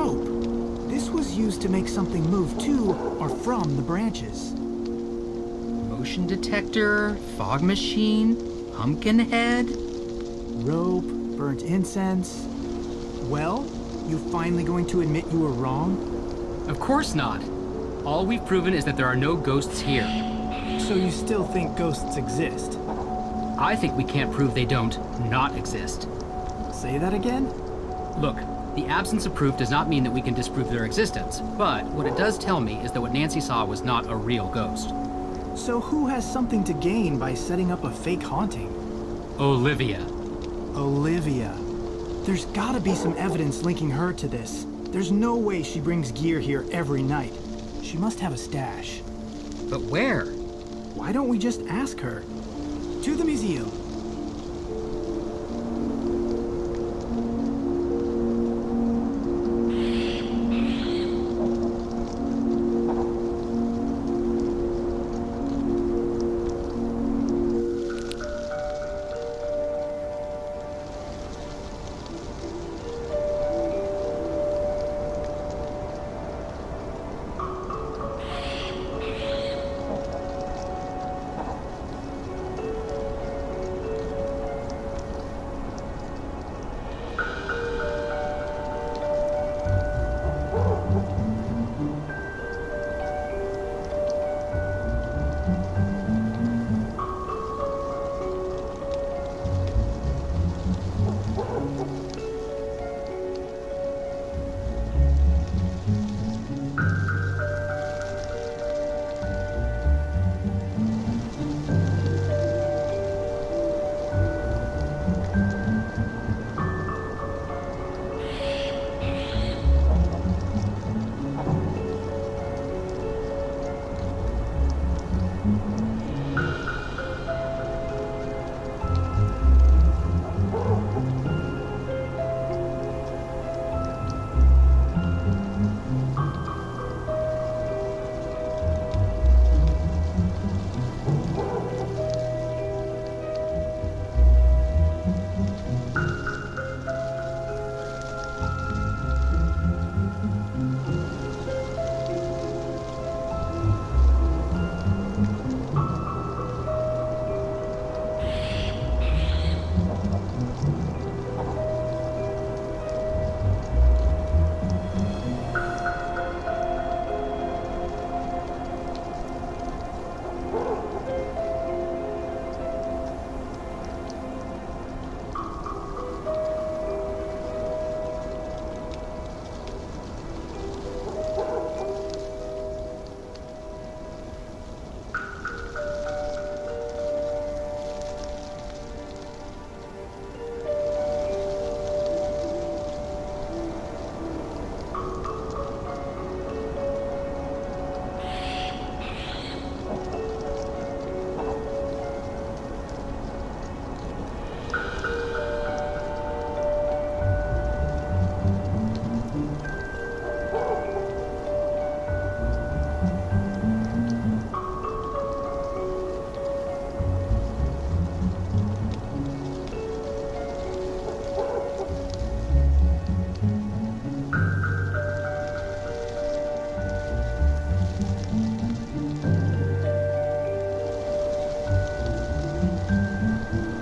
S: rope. This was used to make something move to or from the branches.
R: Motion detector, fog machine, pumpkin head.
S: Rope, burnt incense. Well, you finally going to admit you were wrong?
R: Of course not. All we've proven is that there are no ghosts here.
S: So you still think ghosts exist?
R: I think we can't prove they don't not exist.
S: Say that again?
R: Look, the absence of proof does not mean that we can disprove their existence, but what it does tell me is that what Nancy saw was not a real ghost.
S: So who has something to gain by setting up a fake haunting?
R: Olivia.
S: Olivia. There's gotta be some evidence linking her to this. There's no way she brings gear here every night. She must have a stash.
R: But where?
S: Why don't we just ask her? To the museum.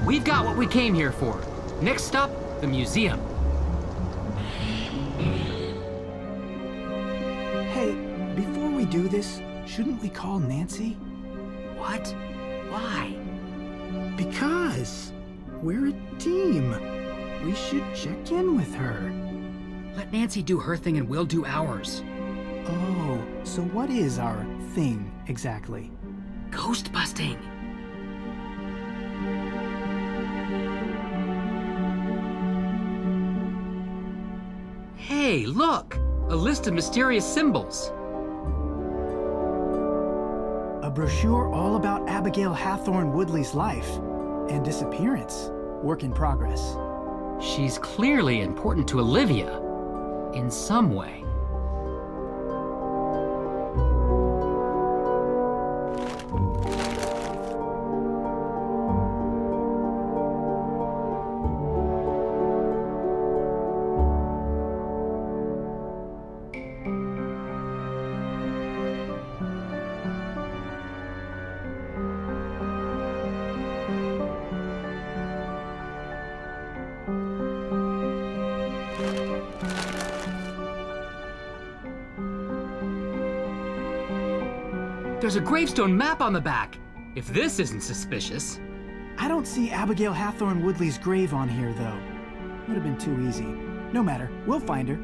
R: We've got what we came here for. Next stop, the museum.
S: Hey, before we do this, shouldn't we call Nancy?
R: What? Why?
S: Because we're a team. We should check in with her.
R: Let Nancy do her thing and we'll do ours.
S: Oh, so what is our thing exactly?
R: Ghost busting. Hey, look! A list of mysterious symbols.
S: A brochure all about Abigail Hathorne Woodley's life and disappearance. Work in progress.
R: She's clearly important to Olivia. In some way. There's a gravestone map on the back. If this isn't suspicious.
S: I don't see Abigail Hathorne Woodley's grave on here, though. Would have been too easy. No matter, we'll find her.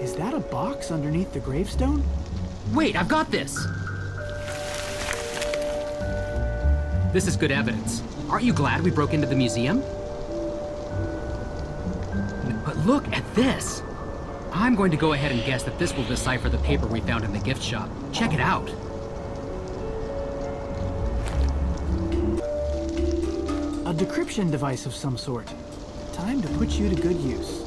S: Is that a box underneath the gravestone?
R: Wait, I've got this! This is good evidence. Aren't you glad we broke into the museum? But look at this! I'm going to go ahead and guess that this will decipher the paper we found in the gift shop. Check it out.
S: A decryption device of some sort. Time to put you to good use.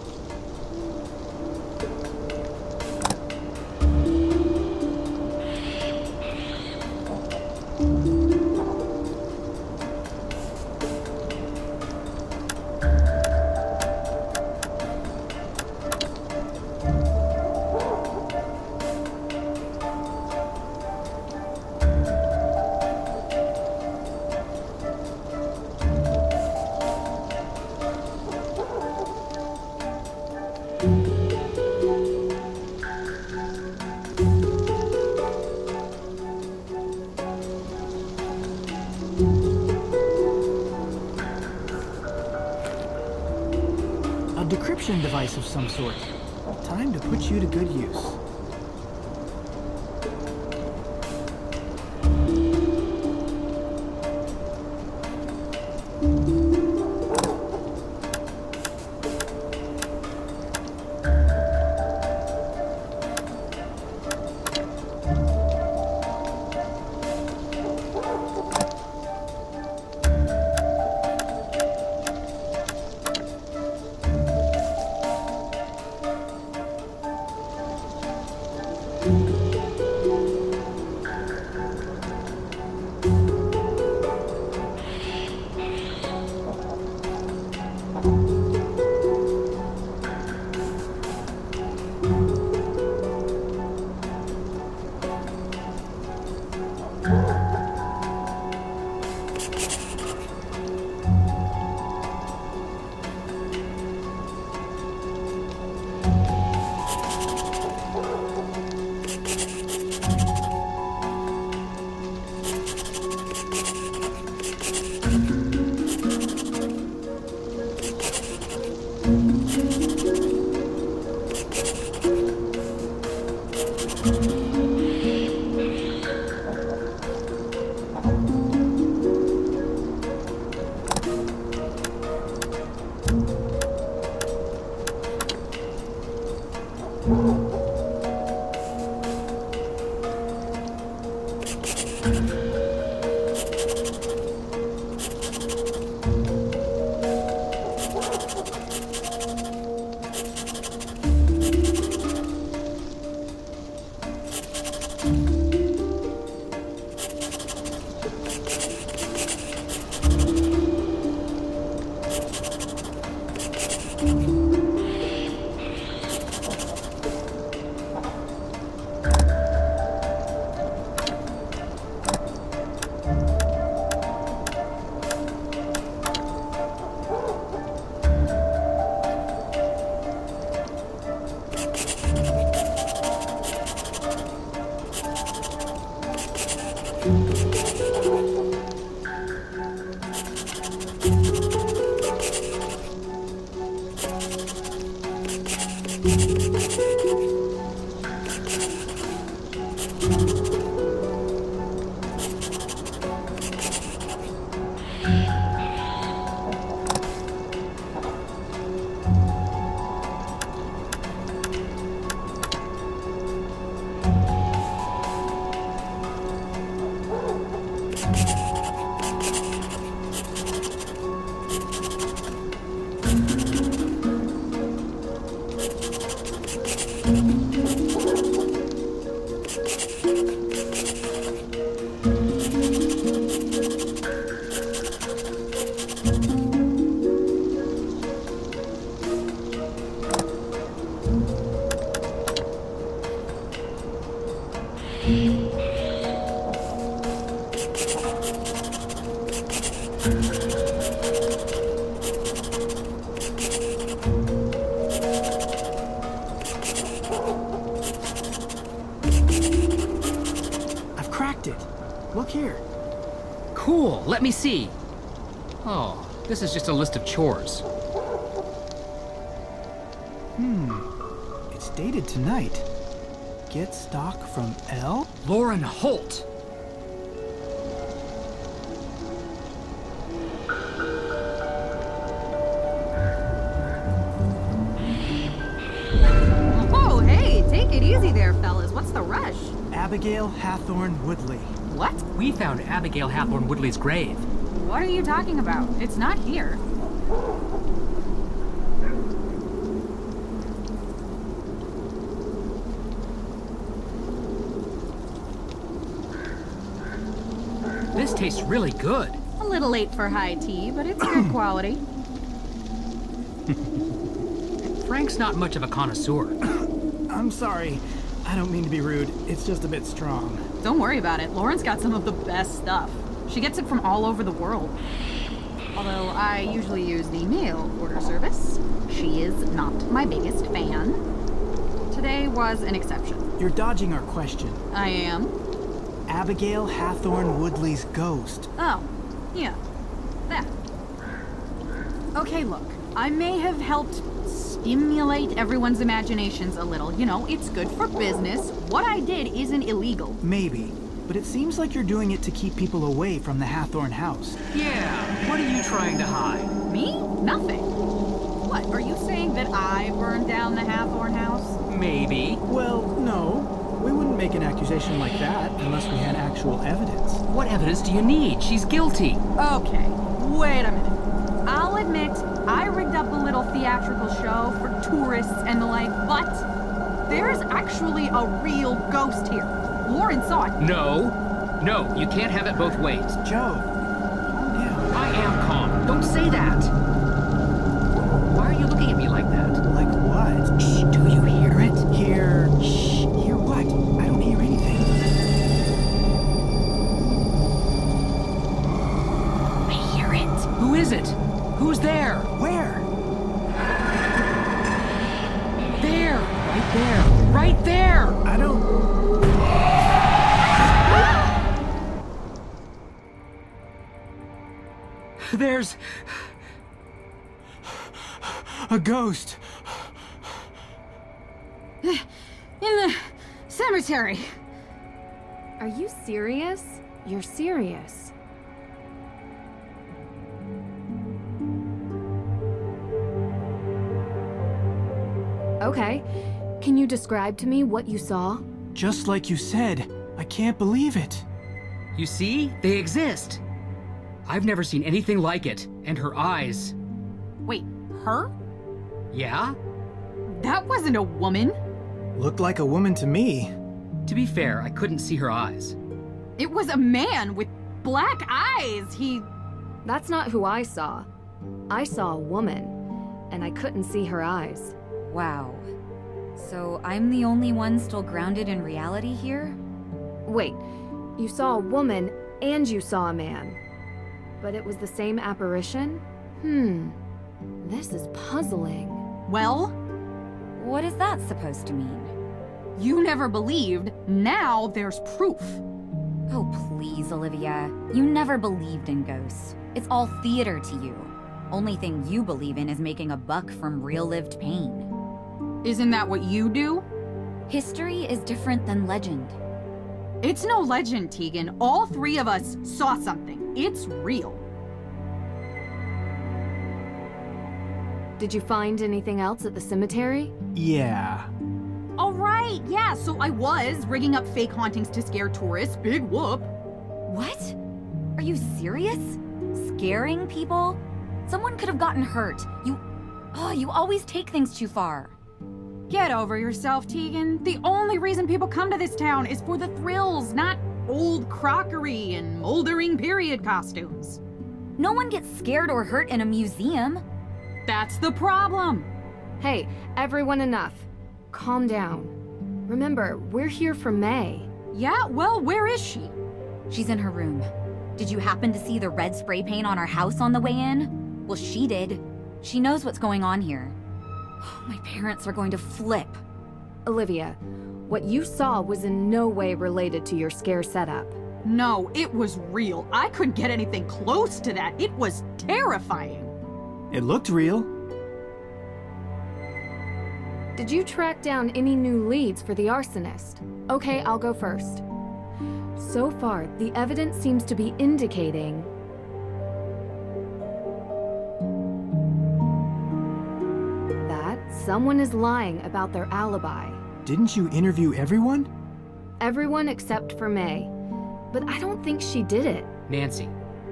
S: A decryption device of some sort. Time to put you to good use. cracked it. Look here.
R: Cool, let me see. Oh, this is just a list of chores.
S: It's dated tonight. Get stock from L?
R: Lauren Holt.
I: Oh, hey, take it easy there, fellas. What's the rush?
S: Abigail Hathorne Woodley.
I: What?
R: We found Abigail Hathorne Woodley's grave.
I: What are you talking about? It's not here.
R: This tastes really good.
I: A little late for high tea, but it's good quality.
R: Frank's not much of a connoisseur.
S: I'm sorry. I don't mean to be rude. It's just a bit strong.
I: Don't worry about it. Lauren's got some of the best stuff. She gets it from all over the world. Although I usually use the mail order service. She is not my biggest fan. Today was an exception.
S: You're dodging our question.
I: I am.
S: Abigail Hathorne Woodley's ghost.
I: Oh, yeah. That. Okay, look. I may have helped stimulate everyone's imaginations a little. You know, it's good for business. What I did isn't illegal.
S: Maybe. But it seems like you're doing it to keep people away from the Hathorne House.
R: Yeah, what are you trying to hide?
I: Me? Nothing. What, are you saying that I burned down the Hathorne House?
R: Maybe.
S: Well, no. We wouldn't make an accusation like that unless we had actual evidence.
R: What evidence do you need? She's guilty.
I: Okay, wait a minute. I'll admit, I rigged up a little theatrical show for tourists and the like, but there's actually a real ghost here. Lauren saw it.
R: No, you can't have it both ways.
S: Joe, calm down.
R: I am calm. Don't say that. Why are you looking at me like that?
S: Like what?
R: Shh, do you hear it?
S: Hear... Shh, hear what? I don't hear anything.
R: I hear it. Who is it? Who's there?
S: Where?
R: There! Right there! Right there!
S: I don't...
R: There's...
S: a ghost.
I: In the cemetery.
A: Are you serious? You're serious. Okay. Can you describe to me what you saw?
S: Just like you said. I can't believe it.
R: You see? They exist. I've never seen anything like it. And her eyes.
I: Wait, her?
R: Yeah?
I: That wasn't a woman.
S: Looked like a woman to me.
R: To be fair, I couldn't see her eyes.
I: It was a man with black eyes.
A: That's not who I saw. I saw a woman, and I couldn't see her eyes.
E: Wow. So I'm the only one still grounded in reality here?
A: Wait, you saw a woman and you saw a man. But it was the same apparition? This is puzzling.
I: Well?
E: What is that supposed to mean?
I: You never believed. Now there's proof.
E: Oh, please, Olivia. You never believed in ghosts. It's all theater to you. Only thing you believe in is making a buck from real-lived pain.
I: Isn't that what you do?
E: History is different than legend.
I: It's no legend, Tegan. All three of us saw something. It's real.
A: Did you find anything else at the cemetery?
S: Yeah.
I: All right, yeah, so I was rigging up fake hauntings to scare tourists. Big whoop.
E: What? Are you serious? Scaring people? Someone could have gotten hurt. You always take things too far.
I: Get over yourself, Tegan. The only reason people come to this town is for the thrills, not old crockery and moldering period costumes.
E: No one gets scared or hurt in a museum.
I: That's the problem.
A: Hey, everyone, enough. Calm down. Remember, we're here for Mei.
I: Yeah, well, where is she?
E: She's in her room. Did you happen to see the red spray paint on our house on the way in? Well, she did. She knows what's going on here. My parents are going to flip.
A: Olivia, what you saw was in no way related to your scare setup.
I: No, it was real. I couldn't get anything close to that. It was terrifying.
S: It looked real.
A: Did you track down any new leads for the arsonist? Okay, I'll go first. So far, the evidence seems to be indicating that someone is lying about their alibi.
S: Didn't you interview everyone?
A: Everyone except for Mei. But I don't think she did it.
R: Nancy,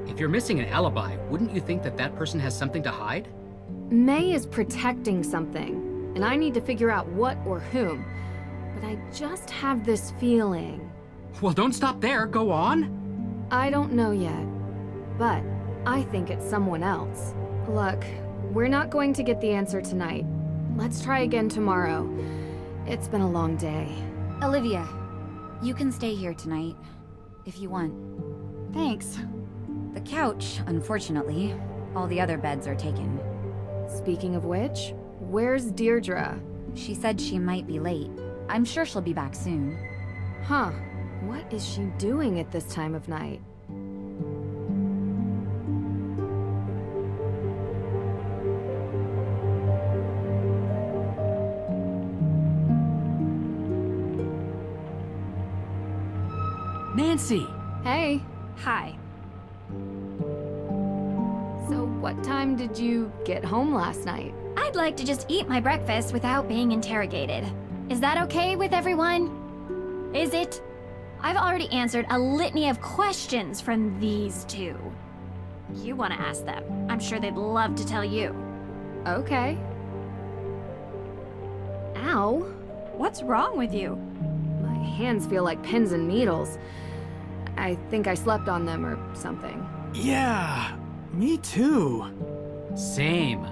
R: if you're missing an alibi, wouldn't you think that that person has something to hide?
A: Mei is protecting something, and I need to figure out what or whom. But I just have this feeling.
R: Well, don't stop there. Go on.
A: I don't know yet, but I think it's someone else. Look, we're not going to get the answer tonight. Let's try again tomorrow. It's been a long day.
E: Olivia, you can stay here tonight, if you want.
I: Thanks.
E: The couch, unfortunately. All the other beds are taken.
A: Speaking of which, where's Deirdre?
E: She said she might be late. I'm sure she'll be back soon.
A: Huh. What is she doing at this time of night?
R: Nancy!
A: Hey.
E: Hi.
A: So what time did you get home last night?
D: I'd like to just eat my breakfast without being interrogated. Is that okay with everyone? Is it? I've already answered a litany of questions from these two. You want to ask them. I'm sure they'd love to tell you.
A: Okay. Ow.
D: What's wrong with you?
A: My hands feel like pins and needles. I think I slept on them or something.
S: Yeah, me too.
R: Same.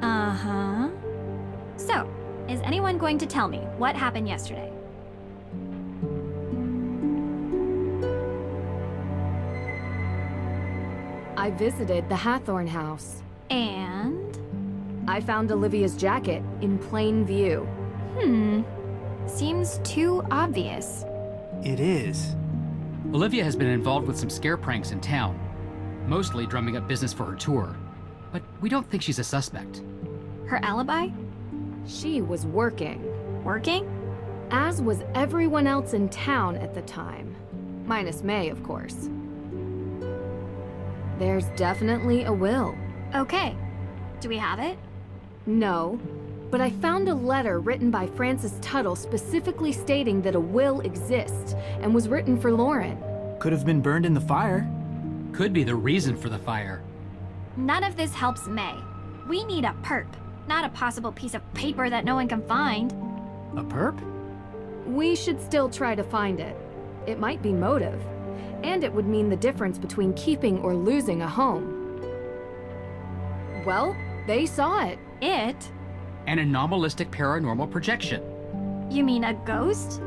D: Uh-huh. So, is anyone going to tell me what happened yesterday?
A: I visited the Hathorne House.
D: And?
A: I found Olivia's jacket in plain view.
D: Seems too obvious.
S: It is.
R: Olivia has been involved with some scare pranks in town, mostly drumming up business for her tour. But we don't think she's a suspect.
D: Her alibi?
A: She was working.
D: Working?
A: As was everyone else in town at the time. Minus Mei, of course. There's definitely a will.
D: Okay. Do we have it?
A: No, but I found a letter written by Frances Tuttle specifically stating that a will exists and was written for Lauren.
S: Could have been burned in the fire.
R: Could be the reason for the fire.
D: None of this helps Mei. We need a perp, not a possible piece of paper that no one can find.
S: A perp?
A: We should still try to find it. It might be motive. And it would mean the difference between keeping or losing a home. Well, they saw it.
D: It?
R: An anomalistic paranormal projection.
D: You mean a ghost?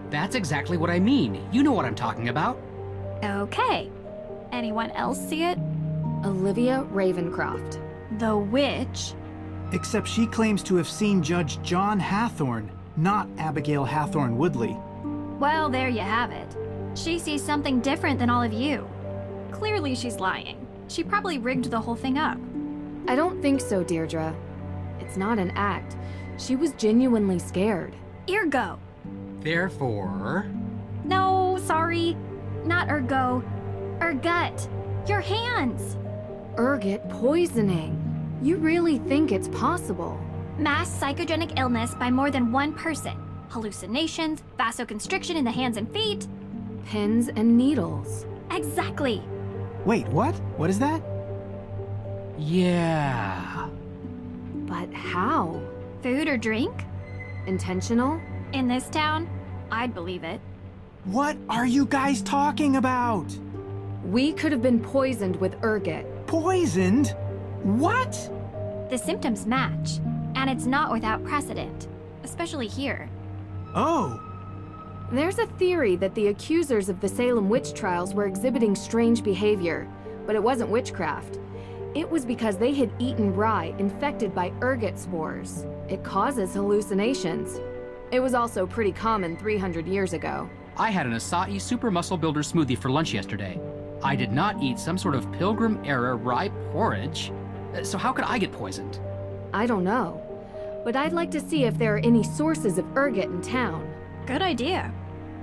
R: That's exactly what I mean. You know what I'm talking about.
D: Okay. Anyone else see it?
A: Olivia Ravencroft.
D: The witch?
S: Except she claims to have seen Judge John Hathorne, not Abigail Hathorne Woodley.
D: Well, there you have it. She sees something different than all of you. Clearly she's lying. She probably rigged the whole thing up.
A: I don't think so, Deirdre. It's not an act. She was genuinely scared.
D: Ergo.
R: Therefore...
D: No, sorry. Not ergo. Ergut. Your hands.
A: Ergot poisoning. You really think it's possible?
D: Mass psychogenic illness by more than one person. Hallucinations, vasoconstriction in the hands and feet.
A: Pins and needles.
D: Exactly.
S: Wait, what? What is that?
R: Yeah.
A: But how?
D: Food or drink?
A: Intentional?
D: In this town, I'd believe it.
S: What are you guys talking about?
A: We could have been poisoned with ergot.
S: Poisoned? What?
D: The symptoms match, and it's not without precedent, especially here.
S: Oh.
A: There's a theory that the accusers of the Salem witch trials were exhibiting strange behavior, but it wasn't witchcraft. It was because they had eaten rye infected by ergot spores. It causes hallucinations. It was also pretty common 300 years ago.
R: I had an acai super muscle builder smoothie for lunch yesterday. I did not eat some sort of Pilgrim-era rye porridge. So how could I get poisoned?
A: I don't know. But I'd like to see if there are any sources of ergot in town.
D: Good idea.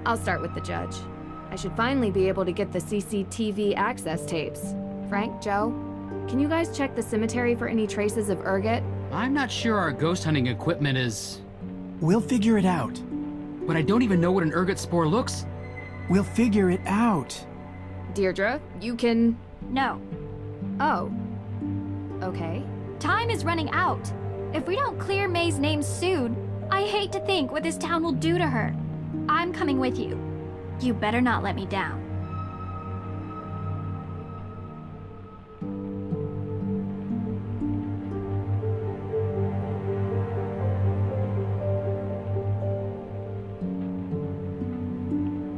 A: I'll start with the judge. I should finally be able to get the CCTV access tapes. Frank, Joe, can you guys check the cemetery for any traces of ergot?
R: I'm not sure our ghost hunting equipment is...
S: We'll figure it out.
R: But I don't even know what an ergot spore looks.
S: We'll figure it out.
A: Deirdre, you can...
D: No.
A: Oh. Okay.
D: Time is running out. If we don't clear Mei's name soon, I hate to think what this town will do to her. I'm coming with you. You better not let me down.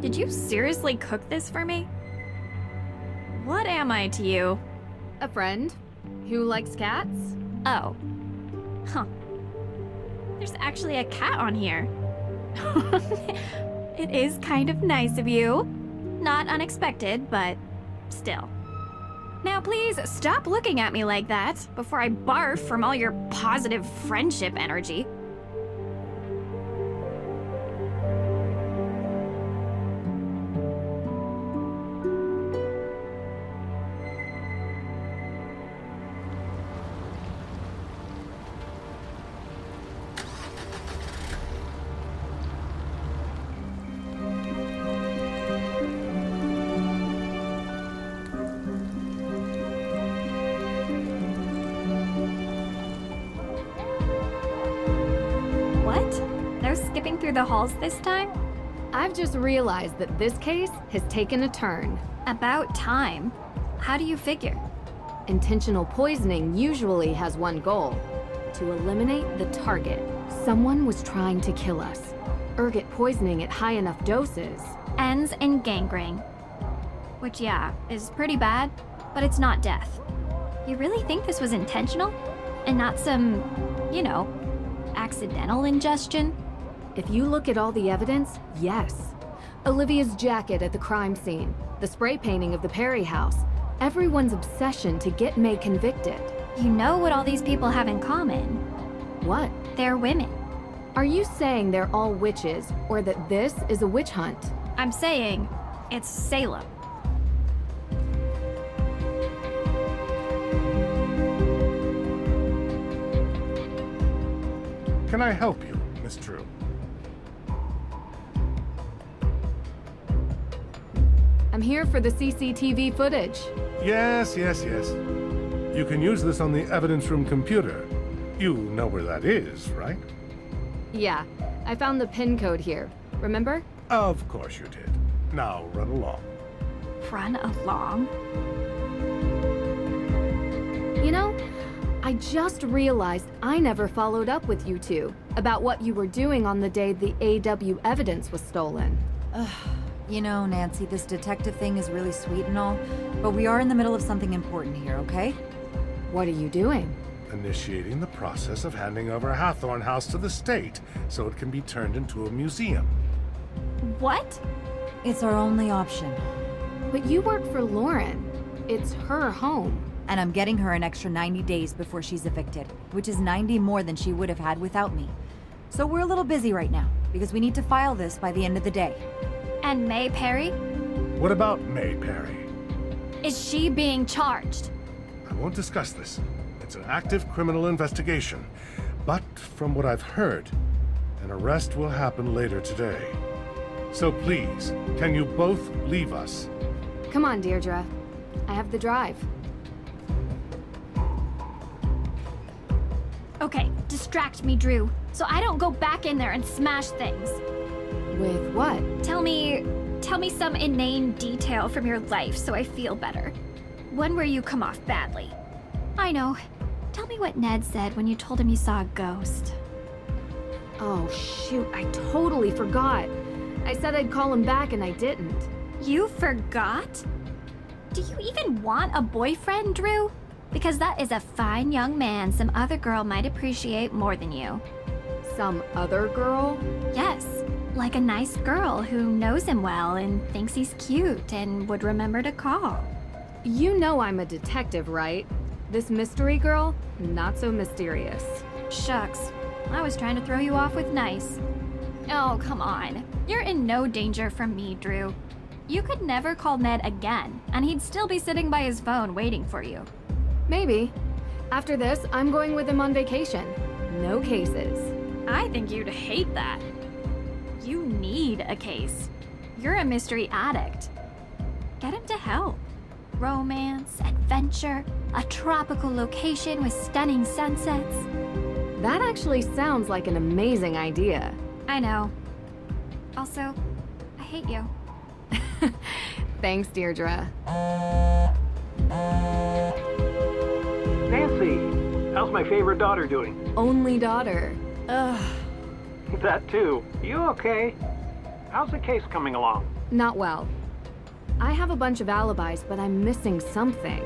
D: Did you seriously cook this for me? What am I to you?
A: A friend who likes cats?
D: Oh. Huh. There's actually a cat on here. It is kind of nice of you. Not unexpected, but still. Now please stop looking at me like that before I barf from all your positive friendship energy. Skipping through the halls this time?
A: I've just realized that this case has taken a turn.
D: About time. How do you figure?
A: Intentional poisoning usually has one goal: to eliminate the target. Someone was trying to kill us. Ergot poisoning at high enough doses
D: ends in gangrene. Which, yeah, is pretty bad, but it's not death. You really think this was intentional? And not some, you know, accidental ingestion?
A: If you look at all the evidence, yes. Olivia's jacket at the crime scene, the spray painting of the Parry house, everyone's obsession to get Mei convicted.
D: You know what all these people have in common?
A: What?
D: They're women.
A: Are you saying they're all witches, or that this is a witch hunt?
D: I'm saying it's Salem.
N: Can I help you, Miss True?
A: I'm here for the CCTV footage.
N: Yes. You can use this on the evidence room computer. You know where that is, right?
A: Yeah, I found the PIN code here. Remember?
N: Of course you did. Now run along.
D: Run along?
A: You know, I just realized I never followed up with you two about what you were doing on the day the AW evidence was stolen.
M: You know, Nancy, this detective thing is really sweet and all, but we are in the middle of something important here, okay?
A: What are you doing?
N: Initiating the process of handing over Hathorne House to the state so it can be turned into a museum.
D: What?
M: It's our only option.
A: But you work for Lauren. It's her home.
M: And I'm getting her an extra 90 days before she's evicted, which is 90 more than she would have had without me. So we're a little busy right now, because we need to file this by the end of the day.
D: And Mei Parry?
N: What about Mei Parry?
D: Is she being charged?
N: I won't discuss this. It's an active criminal investigation. But from what I've heard, an arrest will happen later today. So please, can you both leave us?
A: Come on, Deirdre. I have the drive.
D: Okay, distract me, Drew, so I don't go back in there and smash things.
A: With what?
D: Tell me some inane detail from your life so I feel better. One where you come off badly. I know. Tell me what Ned said when you told him you saw a ghost.
A: Oh, shoot, I totally forgot. I said I'd call him back and I didn't.
D: You forgot? Do you even want a boyfriend, Drew? Because that is a fine young man some other girl might appreciate more than you.
A: Some other girl?
D: Yes. Like a nice girl who knows him well and thinks he's cute and would remember to call.
A: You know I'm a detective, right? This mystery girl, not so mysterious.
D: Shucks, I was trying to throw you off with nice. Oh, come on. You're in no danger from me, Drew. You could never call Ned again, and he'd still be sitting by his phone waiting for you.
A: Maybe. After this, I'm going with him on vacation. No cases.
D: I think you'd hate that. You need a case. You're a mystery addict. Get him to help. Romance, adventure, a tropical location with stunning sunsets.
A: That actually sounds like an amazing idea.
D: I know. Also, I hate you.
A: Thanks, Deirdre.
H: Nancy, how's my favorite daughter doing?
A: Only daughter. Ugh.
H: That too. You okay? How's the case coming along?
A: Not well. I have a bunch of alibis, but I'm missing something.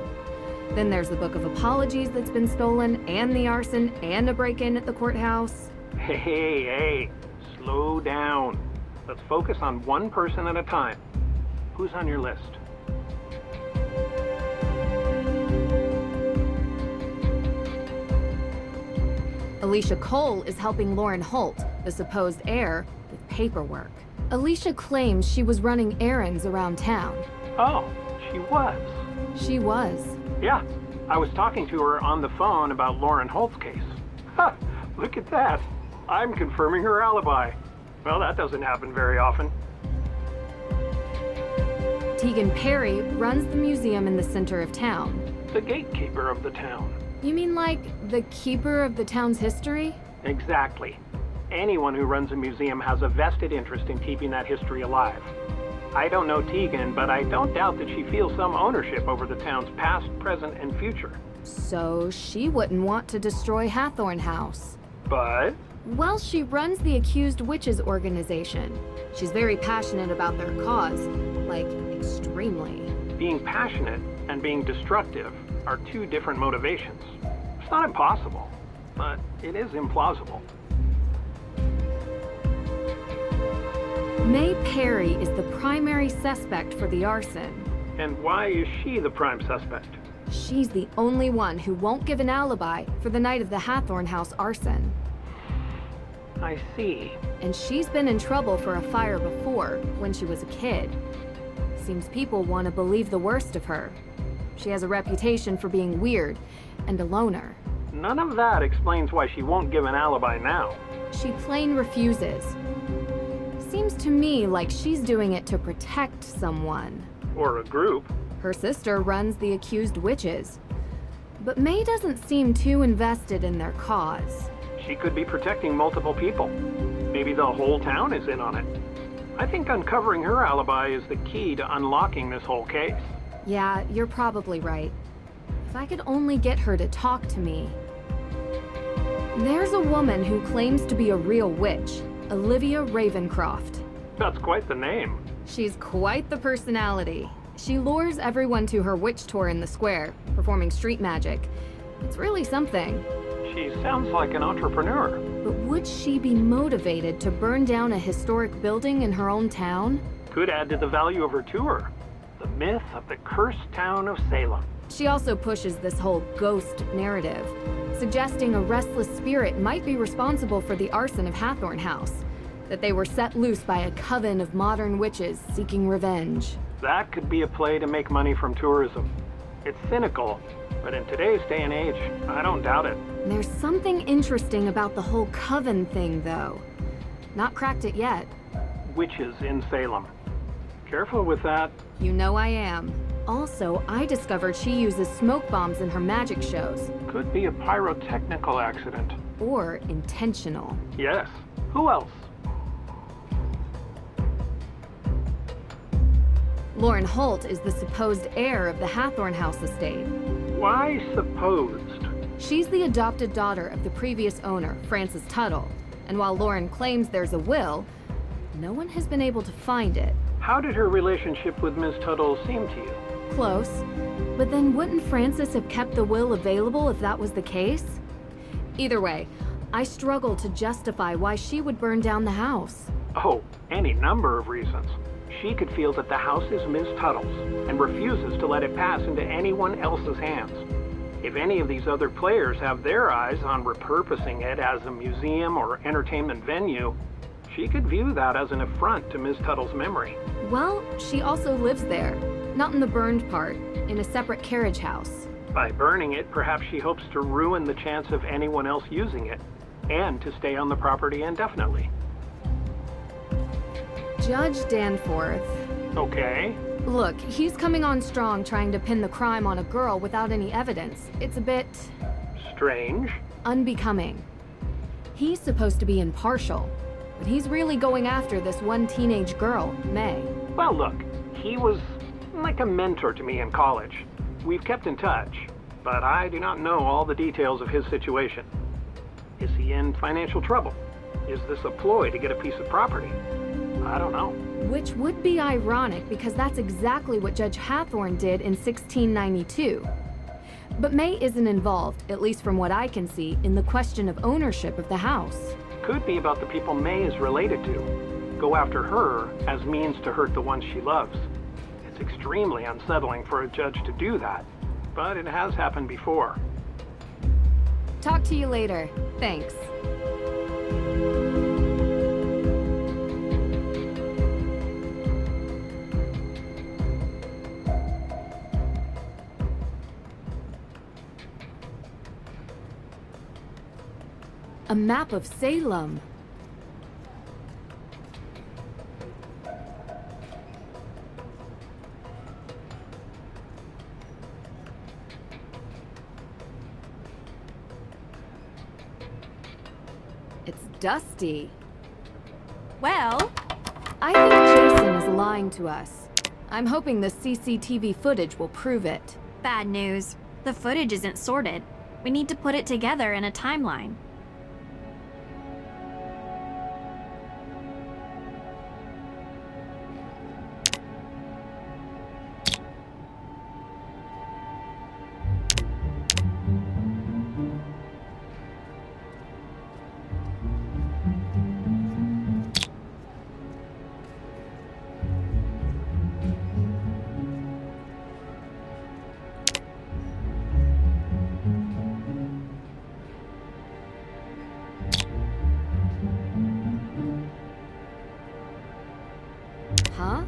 A: Then there's the Book of Apologies that's been stolen, and the arson, and a break-in at the courthouse.
H: Hey, slow down. Let's focus on one person at a time. Who's on your list?
A: Alicia Cole is helping Lauren Holt, the supposed heir, with paperwork. Alicia claims she was running errands around town.
H: Oh, she was.
A: She was.
H: Yeah, I was talking to her on the phone about Lauren Holt's case. Ha! Look at that. I'm confirming her alibi. Well, that doesn't happen very often.
A: Tegan Parry runs the museum in the center of town.
H: The gatekeeper of the town.
A: You mean like the keeper of the town's history?
H: Exactly. Anyone who runs a museum has a vested interest in keeping that history alive. I don't know Tegan, but I don't doubt that she feels some ownership over the town's past, present, and future.
A: So she wouldn't want to destroy Hathorne House.
H: But?
A: Well, she runs the Accused Witches organization. She's very passionate about their cause, like extremely.
H: Being passionate and being destructive are two different motivations. It's not impossible, but it is implausible.
A: Mei Parry is the primary suspect for the arson.
H: And why is she the prime suspect?
A: She's the only one who won't give an alibi for the night of the Hathorne House arson.
H: I see.
A: And she's been in trouble for a fire before, when she was a kid. Seems people want to believe the worst of her. She has a reputation for being weird and a loner.
H: None of that explains why she won't give an alibi now.
A: She plain refuses. Seems to me like she's doing it to protect someone.
H: Or a group.
A: Her sister runs the Accused Witches. But Mei doesn't seem too invested in their cause.
H: She could be protecting multiple people. Maybe the whole town is in on it. I think uncovering her alibi is the key to unlocking this whole case.
A: Yeah, you're probably right. If I could only get her to talk to me. There's a woman who claims to be a real witch, Olivia Ravencroft.
H: That's quite the name.
A: She's quite the personality. She lures everyone to her witch tour in the square, performing street magic. It's really something.
H: She sounds like an entrepreneur.
A: But would she be motivated to burn down a historic building in her own town?
H: Could add to the value of her tour. The myth of the cursed town of Salem.
A: She also pushes this whole ghost narrative, suggesting a restless spirit might be responsible for the arson of Hathorne House, that they were set loose by a coven of modern witches seeking revenge.
H: That could be a play to make money from tourism. It's cynical, but in today's day and age, I don't doubt it.
A: There's something interesting about the whole coven thing, though. Not cracked it yet.
H: Witches in Salem. Careful with that.
A: You know I am. Also, I discovered she uses smoke bombs in her magic shows.
H: Could be a pyrotechnical accident.
A: Or intentional.
H: Yes. Who else?
A: Lauren Holt is the supposed heir of the Hathorne House estate.
H: Why supposed?
A: She's the adopted daughter of the previous owner, Frances Tuttle. And while Lauren claims there's a will, no one has been able to find it.
H: How did her relationship with Ms. Tuttle seem to you?
A: Close. But then wouldn't Frances have kept the will available if that was the case? Either way, I struggle to justify why she would burn down the house.
H: Oh, any number of reasons. She could feel that the house is Ms. Tuttle's and refuses to let it pass into anyone else's hands. If any of these other players have their eyes on repurposing it as a museum or entertainment venue, she could view that as an affront to Ms. Tuttle's memory.
A: Well, she also lives there. Not in the burned part, in a separate carriage house.
H: By burning it, perhaps she hopes to ruin the chance of anyone else using it, and to stay on the property indefinitely.
A: Judge Danforth.
H: Okay.
A: Look, he's coming on strong trying to pin the crime on a girl without any evidence. It's a bit...
H: strange.
A: Unbecoming. He's supposed to be impartial, but he's really going after this one teenage girl, Mei.
H: Well, look, he was like a mentor to me in college. We've kept in touch, but I do not know all the details of his situation. Is he in financial trouble? Is this a ploy to get a piece of property? I don't know.
A: Which would be ironic because that's exactly what Judge Hathorne did in 1692. But Mei isn't involved, at least from what I can see, in the question of ownership of the house.
H: Could be about the people Mei is related to. Go after her as means to hurt the ones she loves. It's extremely unsettling for a judge to do that, but it has happened before.
A: Talk to you later. Thanks. A map of Salem. It's dusty.
D: Well,
A: I think Jason is lying to us. I'm hoping the CCTV footage will prove it.
D: Bad news. The footage isn't sorted. We need to put it together in a timeline.
A: Huh?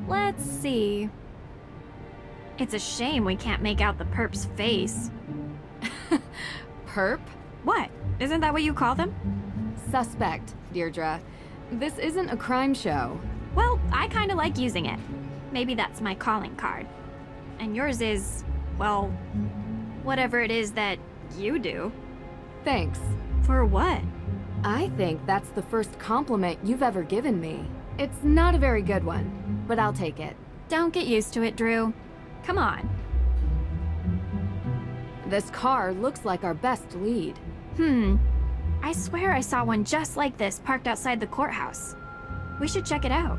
D: Let's see. It's a shame we can't make out the perp's face.
A: Perp?
D: What? Isn't that what you call them?
A: Suspect, Deirdre. This isn't a crime show.
D: Well, I kinda like using it. Maybe that's my calling card. And yours is, well, whatever it is that you do.
A: Thanks.
D: For what?
A: I think that's the first compliment you've ever given me. It's not a very good one, but I'll take it.
D: Don't get used to it, Drew. Come on.
A: This car looks like our best lead.
D: I swear I saw one just like this parked outside the courthouse. We should check it out.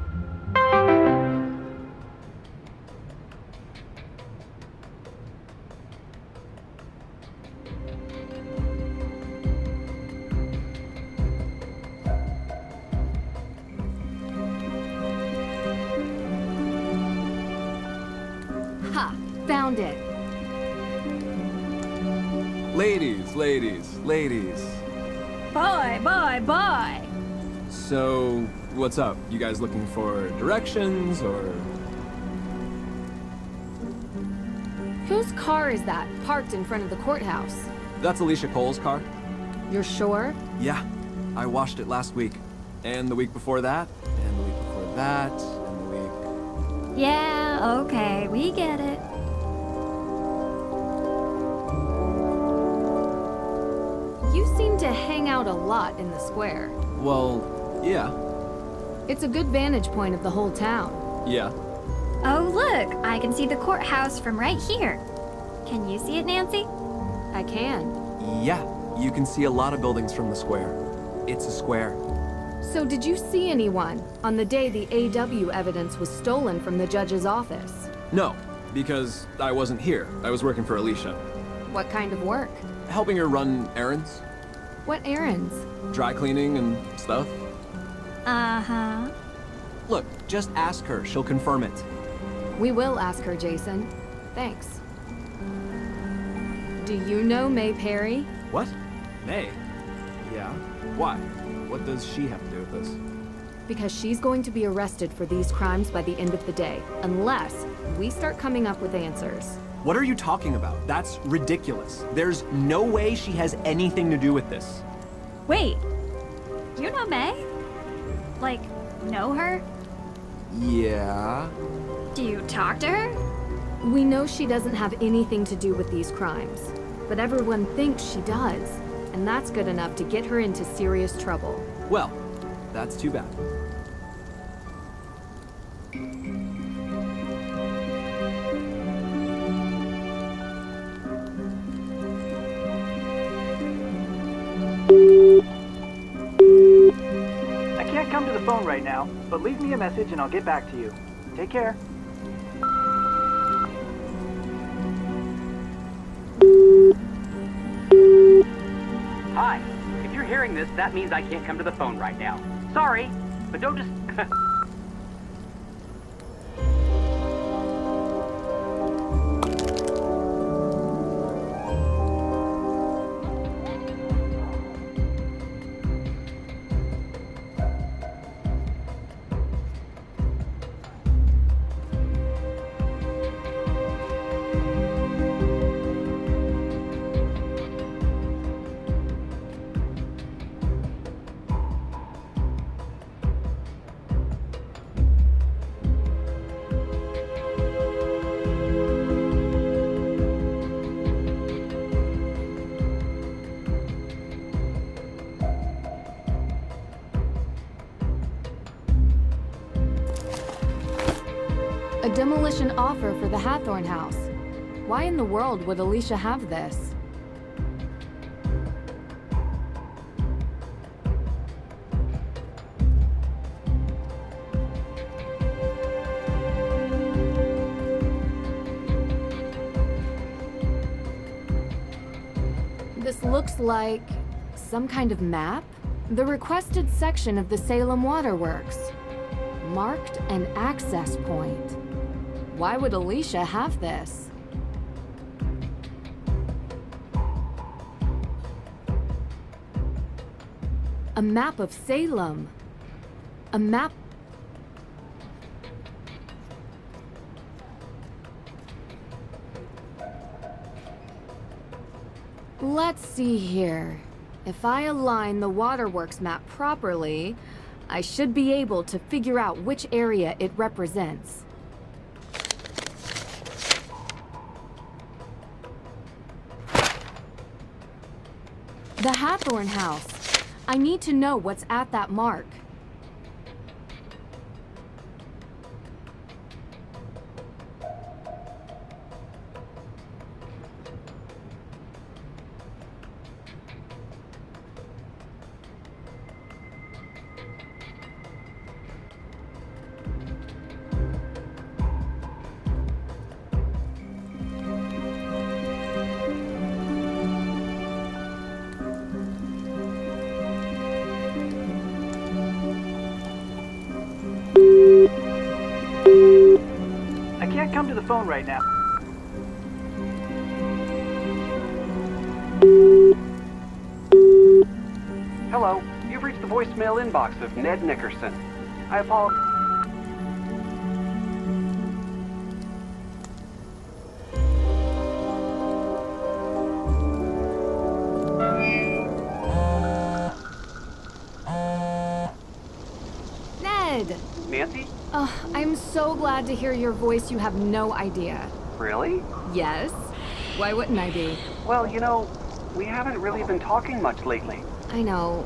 A: Ha! Found it!
T: Ladies.
D: Boy!
T: So, what's up? You guys looking for directions, or...?
A: Whose car is that, parked in front of the courthouse?
T: That's Alicia Cole's car.
A: You're sure?
T: Yeah, I washed it last week. And the week before that, and the week before that, and the week...
D: Yeah, okay, we get it.
A: You seem to hang out a lot in the square.
T: Well, yeah.
A: It's a good vantage point of the whole town.
T: Yeah.
D: Oh, look, I can see the courthouse from right here. Can you see it, Nancy?
A: I can.
T: Yeah, you can see a lot of buildings from the square. It's a square.
A: So did you see anyone on the day the AW evidence was stolen from the judge's office?
T: No, because I wasn't here. I was working for Alicia.
A: What kind of work?
T: Helping her run errands.
A: What errands?
T: Dry cleaning and stuff.
D: Uh-huh.
T: Look, just ask her. She'll confirm it.
A: We will ask her, Jason. Thanks. Do you know Mei Parry?
T: What? Mei? Yeah. Why? What does she have to do with this?
A: Because she's going to be arrested for these crimes by the end of the day, unless we start coming up with answers.
T: What are you talking about? That's ridiculous. There's no way she has anything to do with this.
D: Wait, you know Mei? Like, know her?
T: Yeah.
D: Do you talk to her?
A: We know she doesn't have anything to do with these crimes, but everyone thinks she does, and that's good enough to get her into serious trouble.
T: Well, that's too bad.
G: I can't come to the phone right now, but leave me a message and I'll get back to you. Take care.
P: Hi. If you're hearing this, that means I can't come to the phone right now. Sorry, but don't just...
A: A demolition offer for the Hathorne House. Why in the world would Alicia have this? This looks like some kind of map? The requested section of the Salem Waterworks. Marked an access point. Why would Alicia have this? A map of Salem. A map... Let's see here. If I align the Waterworks map properly, I should be able to figure out which area it represents. The Hathorne House. I need to know what's at that mark.
G: I can't come to the phone right now.
U: Hello, you've reached the voicemail inbox of Ned Nickerson. I apologize.
A: Ned!
U: Nancy?
A: Oh, I'm so glad to hear your voice. You have no idea.
U: Really?
A: Yes? Why wouldn't I be?
U: Well, you know, we haven't really been talking much lately.
A: I know.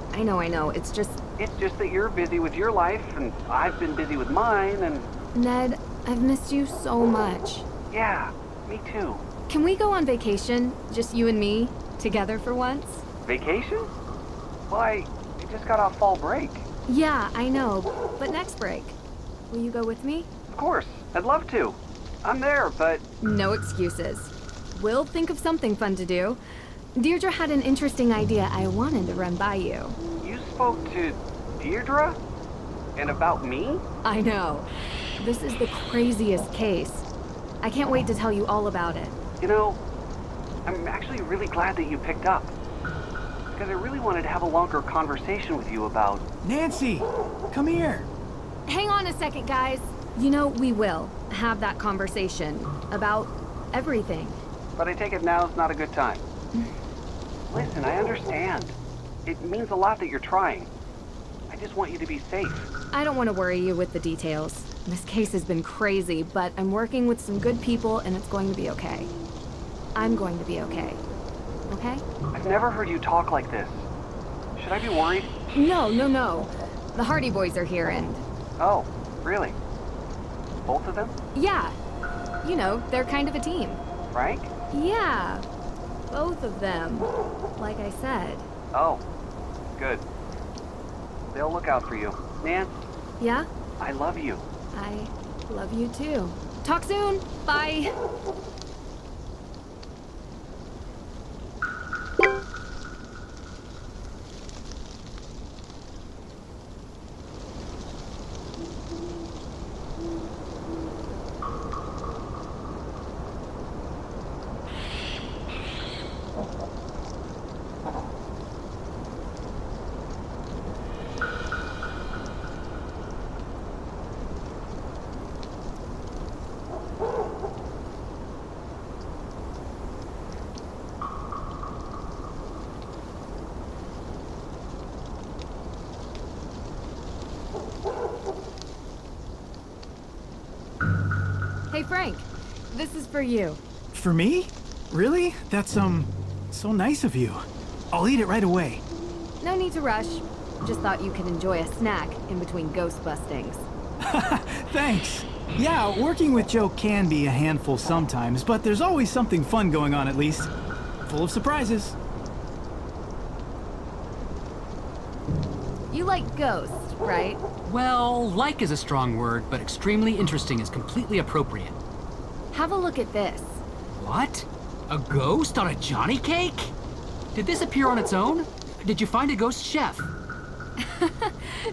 A: It's just...
U: It's just that you're busy with your life, and I've been busy with mine, and...
A: Ned, I've missed you so much.
U: Yeah, me too.
A: Can we go on vacation? Just you and me? Together for once?
U: Vacation? Well, I just got off fall break.
A: Yeah, I know. But next break. Will you go with me?
U: Of course. I'd love to. I'm there, but...
A: No excuses. We'll think of something fun to do. Deirdre had an interesting idea I wanted to run by you.
U: You spoke to Deirdre? And about me?
A: I know. This is the craziest case. I can't wait to tell you all about it.
U: You know, I'm actually really glad that you picked up. Because I really wanted to have a longer conversation with you about...
S: Nancy! Come here!
A: Hang on a second, guys. You know, we will have that conversation about everything.
U: But I take it now's not a good time. Listen, I understand. It means a lot that you're trying. I just want you to be safe.
A: I don't want to worry you with the details. This case has been crazy, but I'm working with some good people and it's going to be okay. I'm going to be okay. Okay?
U: I've never heard you talk like this. Should I be worried?
A: No. The Hardy Boys are here and...
U: Oh, really? Both of them?
A: Yeah. You know, they're kind of a team.
U: Frank?
A: Yeah. Both of them. Like I said.
U: Oh, good. They'll look out for you. Nance?
A: Yeah?
U: I love you.
A: I love you too. Talk soon. Bye. Hey, Frank. This is for you.
S: For me? Really? That's, so nice of you. I'll eat it right away.
A: No need to rush. Just thought you could enjoy a snack in between ghost bustings.
S: Thanks. Yeah, working with Joe can be a handful sometimes, but there's always something fun going on at least. Full of surprises.
A: You like ghosts, right?
R: Well, like is a strong word, but extremely interesting is completely appropriate.
A: Have a look at this.
R: What? A ghost on a Johnny cake? Did this appear on its own? Did you find a ghost chef?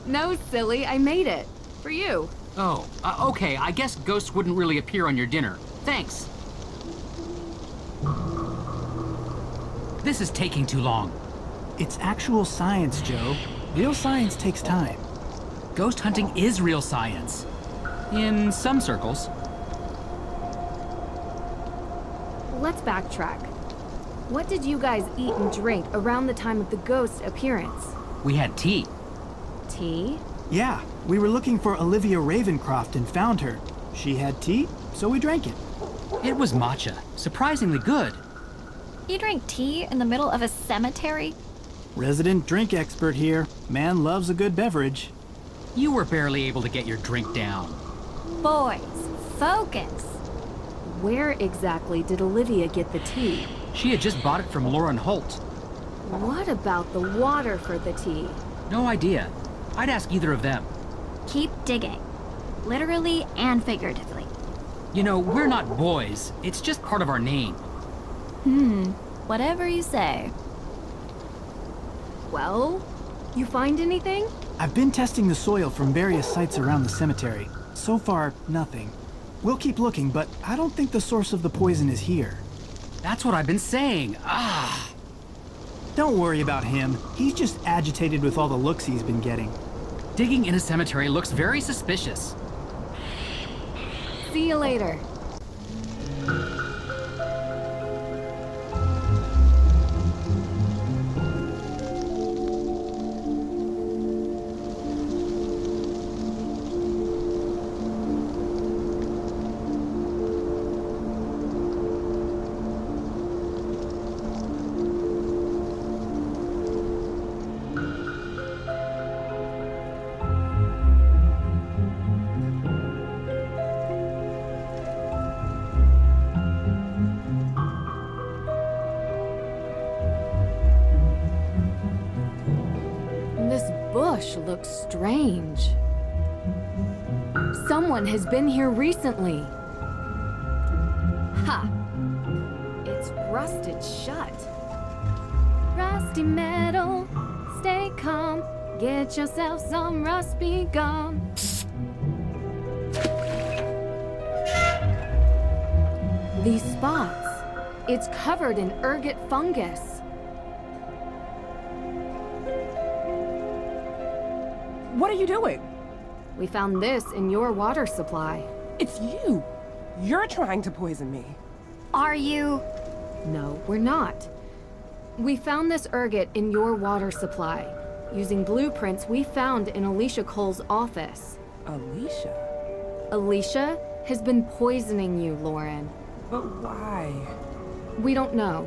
A: No, silly. I made it. For you.
R: Oh, okay. I guess ghosts wouldn't really appear on your dinner. Thanks. This is taking too long.
S: It's actual science, Joe. Real science takes time.
R: Ghost hunting is real science. In some circles.
A: Let's backtrack. What did you guys eat and drink around the time of the ghost appearance?
R: We had tea.
A: Tea?
S: Yeah, we were looking for Olivia Ravencroft and found her. She had tea, so we drank it.
R: It was matcha. Surprisingly good.
D: You drink tea in the middle of a cemetery?
S: Resident drink expert here. Man loves a good beverage.
R: You were barely able to get your drink down.
A: Boys, focus. Where exactly did Olivia get the tea?
R: She had just bought it from Lauren Holt.
A: What about the water for the tea?
R: No idea. I'd ask either of them.
D: Keep digging. Literally and figuratively.
R: You know, we're not boys. It's just part of our name.
A: Whatever you say. Well, you find anything?
S: I've been testing the soil from various sites around the cemetery. So far, nothing. We'll keep looking, but I don't think the source of the poison is here.
R: That's what I've been saying.
S: Don't worry about him. He's just agitated with all the looks he's been getting.
R: Digging in a cemetery looks very suspicious.
A: See you later. Looks strange. Someone has been here recently. Ha! It's rusted shut. Rusty metal, stay calm. Get yourself some rusty gum. These spots, it's covered in ergot fungus.
Q: What are you doing?
A: We found this in your water supply.
Q: It's you. You're trying to poison me.
D: Are you?
A: No, we're not. We found this ergot in your water supply, using blueprints we found in Alicia Cole's office.
Q: Alicia?
A: Alicia has been poisoning you, Lauren.
Q: But why?
A: We don't know.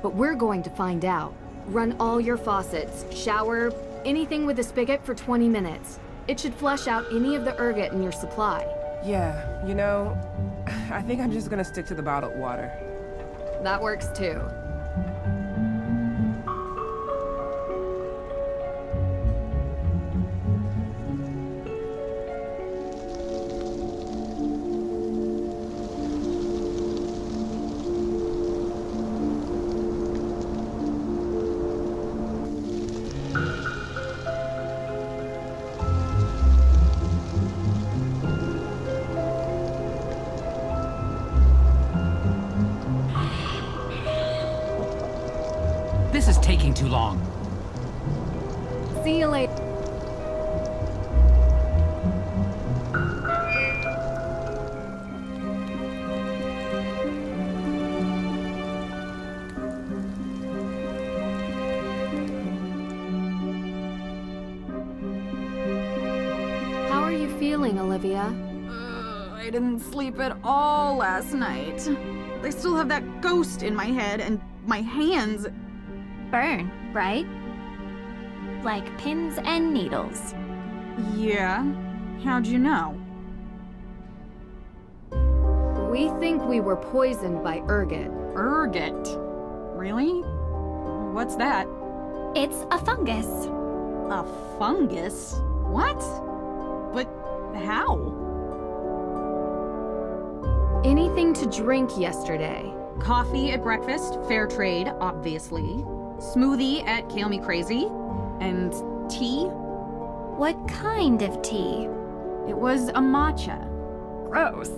A: But we're going to find out. Run all your faucets, shower, anything with a spigot for 20 minutes. It should flush out any of the ergot in your supply.
Q: Yeah, you know, I think I'm just gonna stick to the bottled water.
A: That works too.
R: This is taking too long.
A: See you later. How are you feeling, Olivia?
I: I didn't sleep at all last night. I still have that ghost in my head and my hands.
D: Burn, right? Like pins and needles.
I: Yeah? How'd you know?
A: We think we were poisoned by ergot.
I: Ergot? Really? What's that?
D: It's a fungus.
I: A fungus? What? But how?
A: Anything to drink yesterday?
I: Coffee at breakfast, fair trade, obviously. Smoothie at Kale Me Crazy. And tea?
D: What kind of tea?
I: It was a matcha.
D: Gross.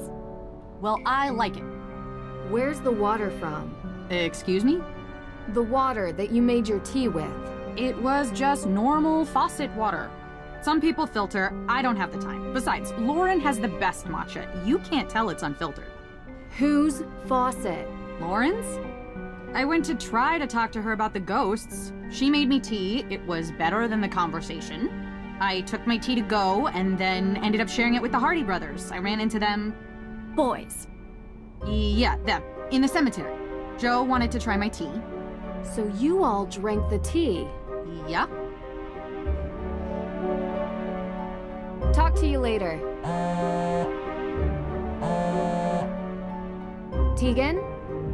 I: Well, I like it.
A: Where's the water from?
I: Excuse me?
A: The water that you made your tea with.
I: It was just normal faucet water. Some people filter, I don't have the time. Besides, Lauren has the best matcha. You can't tell it's unfiltered.
A: Whose faucet?
I: Lauren's? I went to try to talk to her about the ghosts. She made me tea. It was better than the conversation. I took my tea to go and then ended up sharing it with the Hardy brothers. I ran into them.
D: Boys.
I: Yeah, them. In the cemetery. Joe wanted to try my tea.
A: So you all drank the tea.
I: Yeah?
A: Talk to you later. Tegan?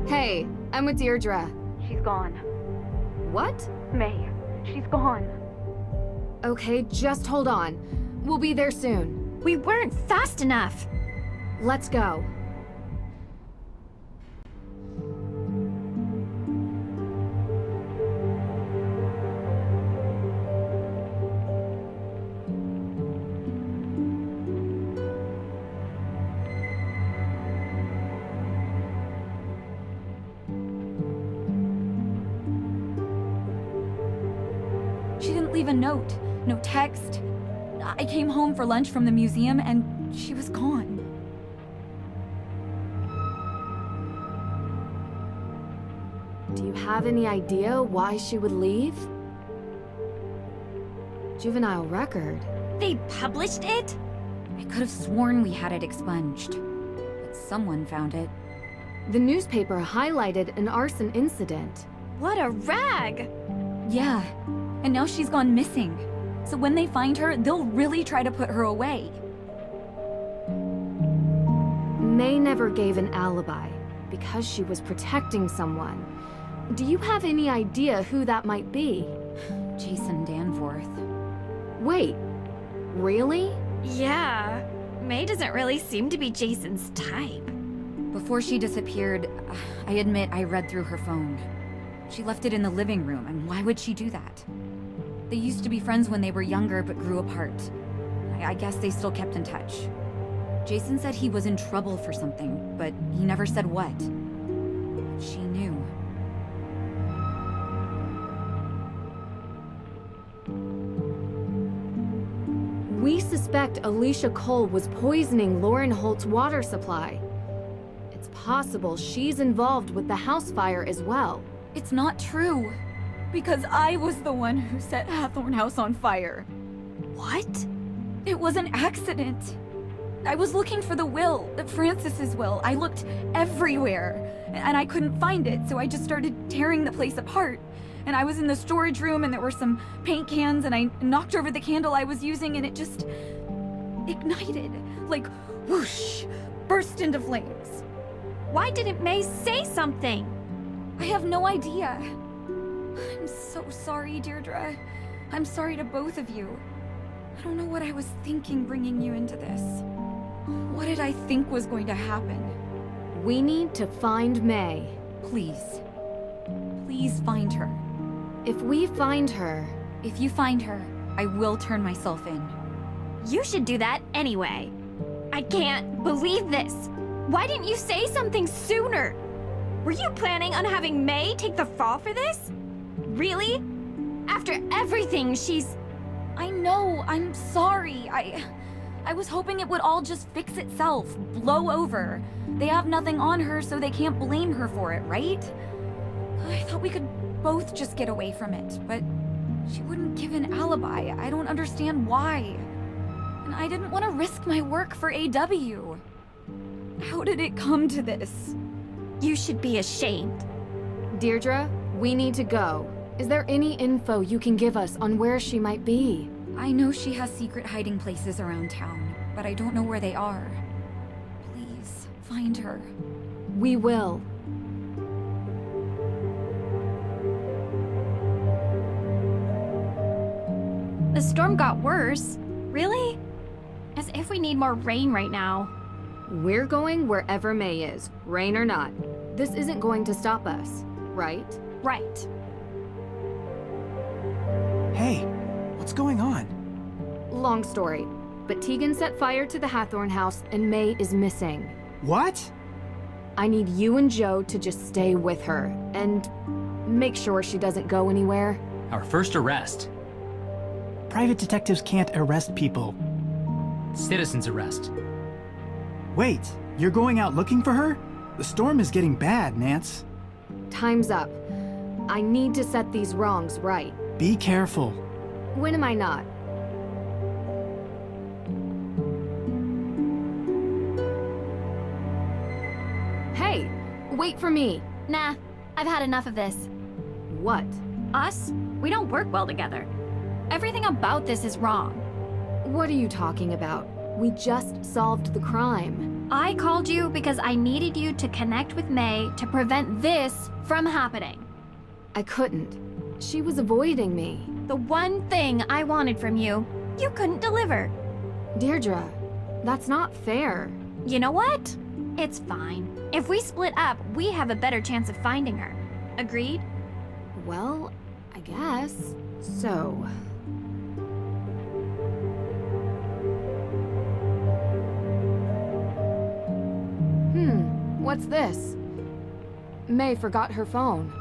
A: Hey, I'm with Deirdre.
L: She's gone.
A: What?
L: Mei, she's gone.
A: Okay, just hold on. We'll be there soon.
D: We weren't fast enough.
A: Let's go.
E: She didn't leave a note, no text. I came home for lunch from the museum and she was gone.
A: Do you have any idea why she would leave? Juvenile record.
D: They published it?
E: I could have sworn we had it expunged, but someone found it.
A: The newspaper highlighted an arson incident.
D: What a rag!
E: Yeah, and now she's gone missing. So when they find her, they'll really try to put her away.
A: Mei never gave an alibi because she was protecting someone. Do you have any idea who that might be?
E: Jason Danforth.
A: Wait, really?
D: Yeah. Mei doesn't really seem to be Jason's type.
E: Before she disappeared, I admit I read through her phone. She left it in the living room, and why would she do that? They used to be friends when they were younger, but grew apart. I guess they still kept in touch. Jason said he was in trouble for something, but he never said what. She knew.
A: We suspect Alicia Cole was poisoning Lauren Holt's water supply. It's possible she's involved with the house fire as well.
E: It's not true. Because I was the one who set Hathorne House on fire.
D: What?
E: It was an accident. I was looking for the will, Frances's will. I looked everywhere, and I couldn't find it, so I just started tearing the place apart. And I was in the storage room, and there were some paint cans, and I knocked over the candle I was using, and it just ignited. Like, whoosh, burst into flames.
D: Why didn't Mei say something?
E: I have no idea. I'm so sorry, Deirdre. I'm sorry to both of you. I don't know what I was thinking bringing you into this. What did I think was going to happen?
A: We need to find Mei.
E: Please. Please find her.
A: If we find her...
E: If you find her, I will turn myself in.
D: You should do that anyway. I can't believe this. Why didn't you say something sooner? Were you planning on having Mei take the fall for this? Really? After everything she's...
E: I know, I'm sorry. I was hoping it would all just fix itself, blow over. They have nothing on her, so they can't blame her for it, right? I thought we could both just get away from it, but she wouldn't give an alibi. I don't understand why. And I didn't want to risk my work for AW. How did it come to this?
D: You should be ashamed.
A: Deirdre, we need to go. Is there any info you can give us on where she might be?
E: I know she has secret hiding places around town, but I don't know where they are. Please, find her.
A: We will.
D: The storm got worse. Really? As if we need more rain right now.
A: We're going wherever Mei is, rain or not. This isn't going to stop us, right?
D: Right.
S: Hey, what's going on?
A: Long story, but Tegan set fire to the Hathorne house and Mei is missing.
S: What?
A: I need you and Joe to just stay with her and make sure she doesn't go anywhere.
R: Our first arrest.
S: Private detectives can't arrest people.
R: Citizen's arrest.
S: Wait, you're going out looking for her? The storm is getting bad, Nance.
A: Time's up. I need to set these wrongs right.
S: Be careful.
A: When am I not? Hey, wait for me.
D: Nah, I've had enough of this.
A: What?
D: Us? We don't work well together. Everything about this is wrong.
A: What are you talking about? We just solved the crime.
D: I called you because I needed you to connect with Mei to prevent this from happening.
A: I couldn't. She was avoiding me.
D: The one thing I wanted from you, you couldn't deliver.
A: Deirdre, that's not fair.
D: You know what? It's fine. If we split up, we have a better chance of finding her. Agreed?
A: Well, I guess. So... What's this? Mei forgot her phone.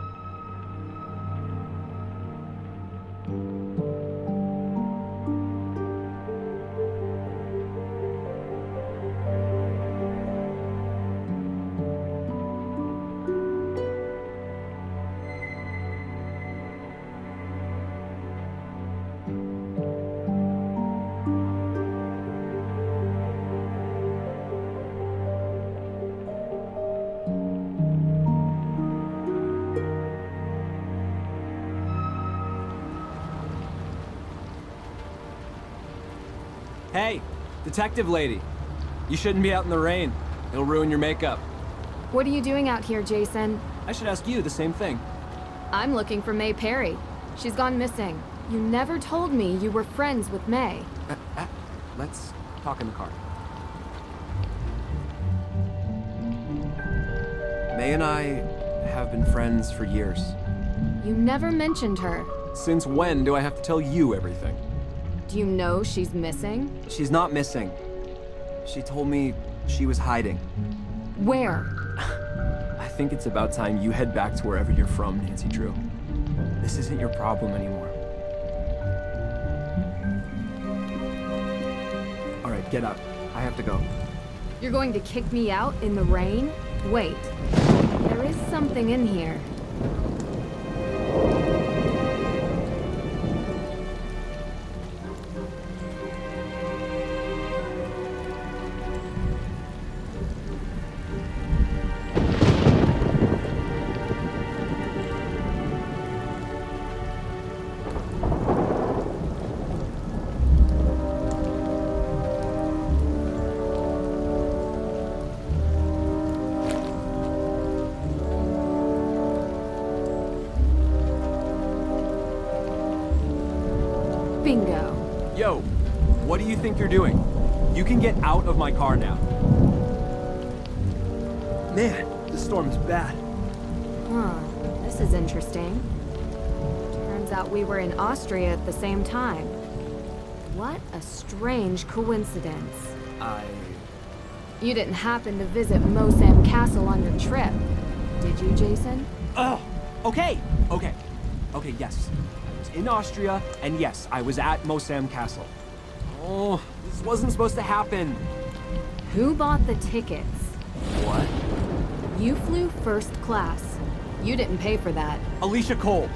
T: Hey, detective lady. You shouldn't be out in the rain. It'll ruin your makeup.
A: What are you doing out here, Jason?
T: I should ask you the same thing.
A: I'm looking for Mei Parry. She's gone missing. You never told me you were friends with Mei.
T: Let's talk in the car. Mei and I have been friends for years.
A: You never mentioned her.
T: Since when do I have to tell you everything?
A: Do you know she's missing?
T: She's not missing. She told me she was hiding.
A: Where?
T: I think it's about time you head back to wherever you're from, Nancy Drew. This isn't your problem anymore. All right, get up. I have to go.
A: You're going to kick me out in the rain? Wait. There is something in here.
T: Bingo. Yo, what do you think you're doing? You can get out of my car now. Man, this storm is bad.
A: Huh, this is interesting. Turns out we were in Austria at the same time. What a strange coincidence. You didn't happen to visit Mosam Castle on your trip, did you, Jason?
T: Oh, okay, yes. I was in Austria, and yes, I was at Mosam Castle. Oh, this wasn't supposed to happen.
A: Who bought the tickets?
T: What?
A: You flew first class. You didn't pay for that.
T: Alicia Cole.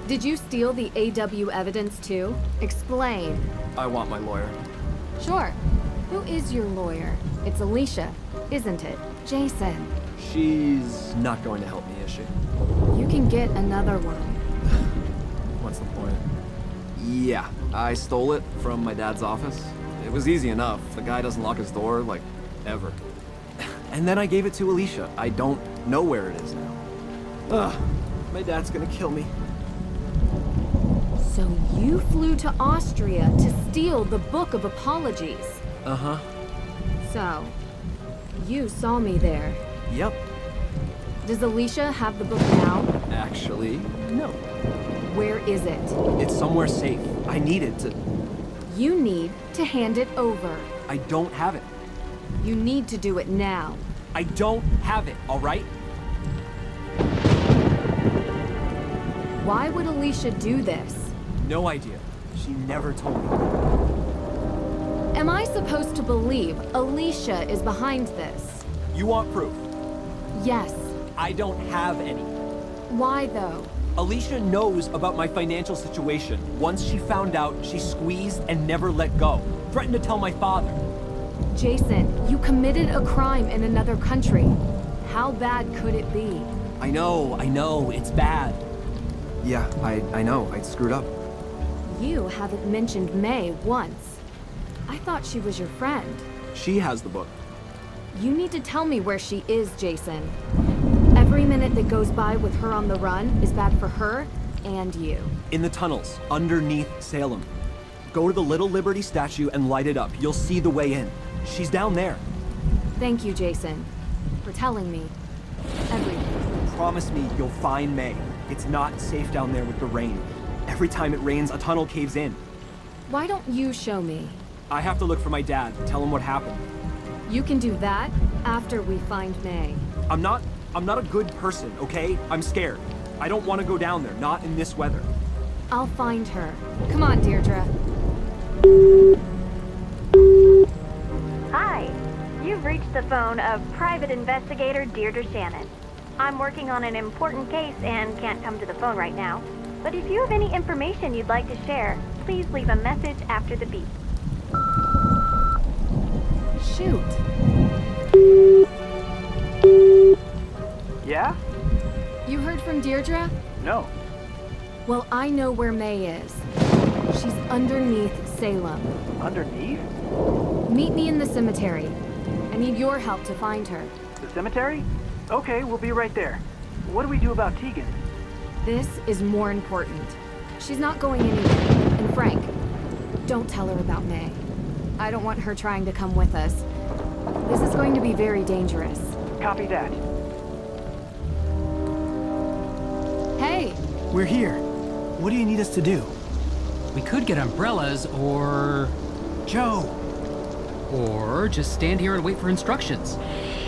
A: Did you steal the AW evidence too? Explain.
T: I want my lawyer.
A: Sure. Who is your lawyer? It's Alicia, isn't it? Jason.
T: She's not going to help me, is she?
A: You can get another one.
T: What's the point? Yeah, I stole it from my dad's office. It was easy enough. The guy doesn't lock his door, like, ever. And then I gave it to Alicia. I don't know where it is now. Ugh, my dad's gonna kill me.
A: So you flew to Austria to steal the Book of Apologies.
T: Uh-huh.
A: So, you saw me there.
T: Yep.
A: Does Alicia have the book now?
T: Actually, no.
A: Where is it?
T: It's somewhere safe. I need it to...
A: You need to hand it over.
T: I don't have it.
A: You need to do it now.
T: I don't have it, all right?
A: Why would Alicia do this?
T: No idea. She never told me.
A: Am I supposed to believe Alicia is behind this?
T: You want proof?
A: Yes.
T: I don't have any.
A: Why though?
T: Alicia knows about my financial situation. Once she found out, she squeezed and never let go. Threatened to tell my father.
A: Jason, you committed a crime in another country. How bad could it be?
T: I know, it's bad. Yeah, I know, I screwed up.
A: You haven't mentioned Mei once. I thought she was your friend.
T: She has the book.
A: You need to tell me where she is, Jason. Every minute that goes by with her on the run is bad for her and you.
T: In the tunnels, underneath Salem. Go to the Little Liberty statue and light it up. You'll see the way in. She's down there.
A: Thank you, Jason, for telling me everything.
T: Promise me you'll find Mei. It's not safe down there with the rain. Every time it rains, a tunnel caves in.
A: Why don't you show me?
T: I have to look for my dad, tell him what happened.
A: You can do that after we find Mei.
T: I'm not a good person, okay? I'm scared. I don't want to go down there, not in this weather.
A: I'll find her. Come on, Deirdre.
C: Hi. You've reached the phone of Private Investigator Deirdre Shannon. I'm working on an important case and can't come to the phone right now. But if you have any information you'd like to share, please leave a message after the beep.
A: Shoot.
G: Yeah?
A: You heard from Deirdre?
G: No.
A: Well, I know where Mei is. She's underneath Salem.
G: Underneath?
A: Meet me in the cemetery. I need your help to find her.
G: The cemetery? Okay, we'll be right there. What do we do about Tegan?
A: This is more important. She's not going anywhere. And Frank, don't tell her about Mei. I don't want her trying to come with us. This is going to be very dangerous.
G: Copy that.
A: Hey!
S: We're here. What do you need us to do?
R: We could get umbrellas, or...
S: Joe!
R: Or just stand here and wait for instructions.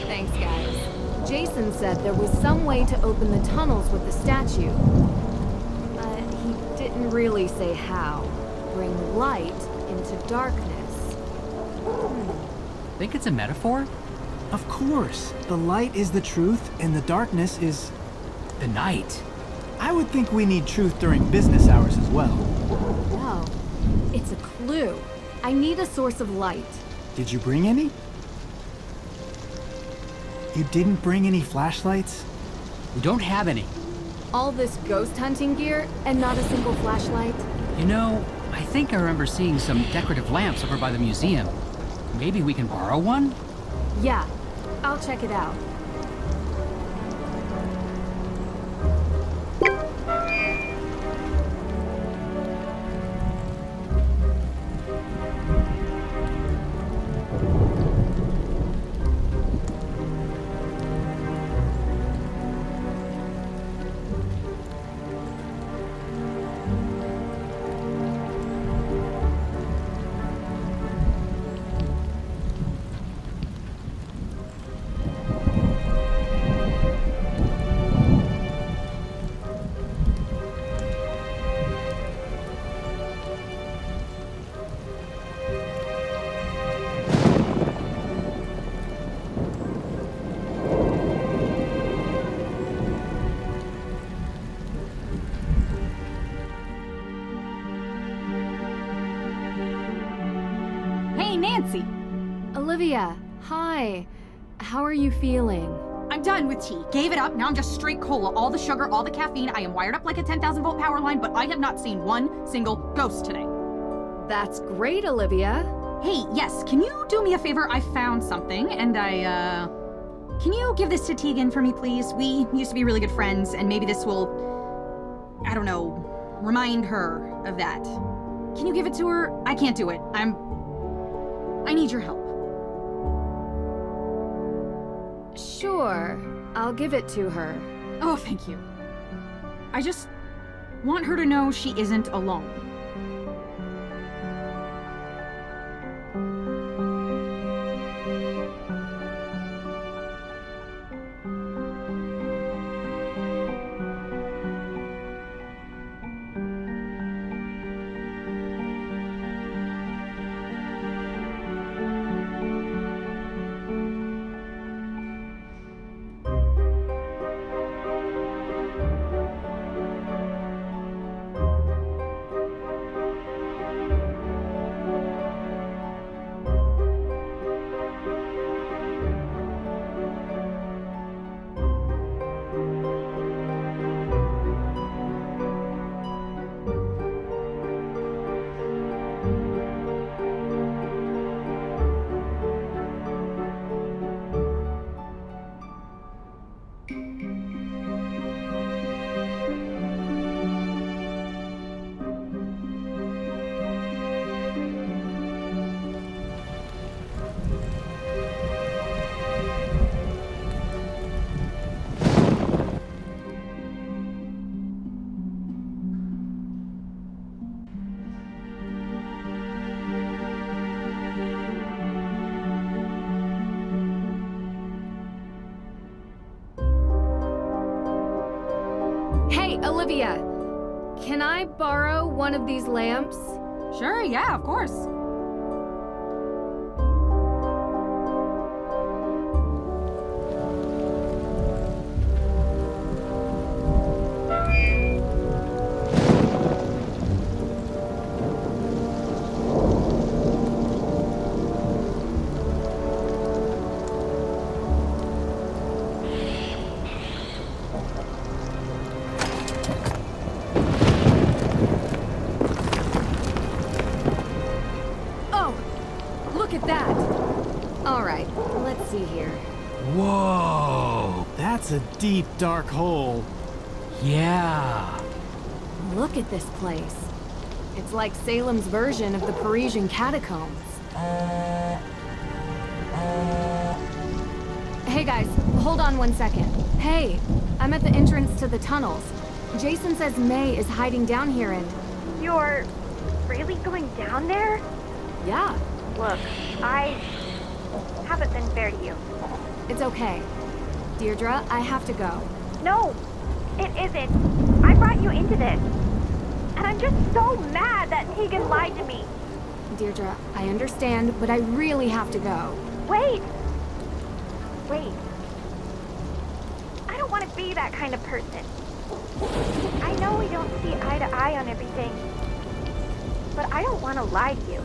A: Thanks, guys. Jason said there was some way to open the tunnels with the statue. But he didn't really say how. Bring light into darkness.
R: Think it's a metaphor?
S: Of course. The light is the truth, and the darkness is...
R: the night.
S: I would think we need truth during business hours as well.
A: No. It's a clue. I need a source of light.
S: Did you bring any? You didn't bring any flashlights?
R: We don't have any.
A: All this ghost hunting gear, and not a single flashlight?
R: You know, I think I remember seeing some decorative lamps over by the museum. Maybe we can borrow one?
A: Yeah. I'll check it out.
I: Nancy!
A: Olivia, hi. How are you feeling?
I: I'm done with tea. Gave it up. Now I'm just straight cola. All the sugar, all the caffeine. I am wired up like a 10,000 volt power line, but I have not seen one single ghost today.
A: That's great, Olivia.
I: Hey, yes, can you do me a favor? I found something, and can you give this to Tegan for me, please? We used to be really good friends, and maybe this will, I don't know, remind her of that. Can you give it to her? I can't do it. I need your help.
A: Sure. I'll give it to her.
I: Oh, thank you. I just want her to know she isn't alone.
A: Olivia, can I borrow one of these lamps?
I: Sure, yeah, of course.
S: Whoa! That's a deep, dark hole.
A: Yeah. Look at this place. It's like Salem's version of the Parisian catacombs. Hey guys, hold on 1 second. Hey, I'm at the entrance to the tunnels. Jason says Mei is hiding down here and...
C: You're really going down there?
A: Yeah.
C: Look, I haven't been fair to you.
A: It's okay. Deirdre, I have to go.
C: No, it isn't. I brought you into this. And I'm just so mad that Tegan lied to me.
A: Deirdre, I understand, but I really have to go.
C: Wait. Wait. I don't want to be that kind of person. I know we don't see eye to eye on everything. But I don't want to lie to you.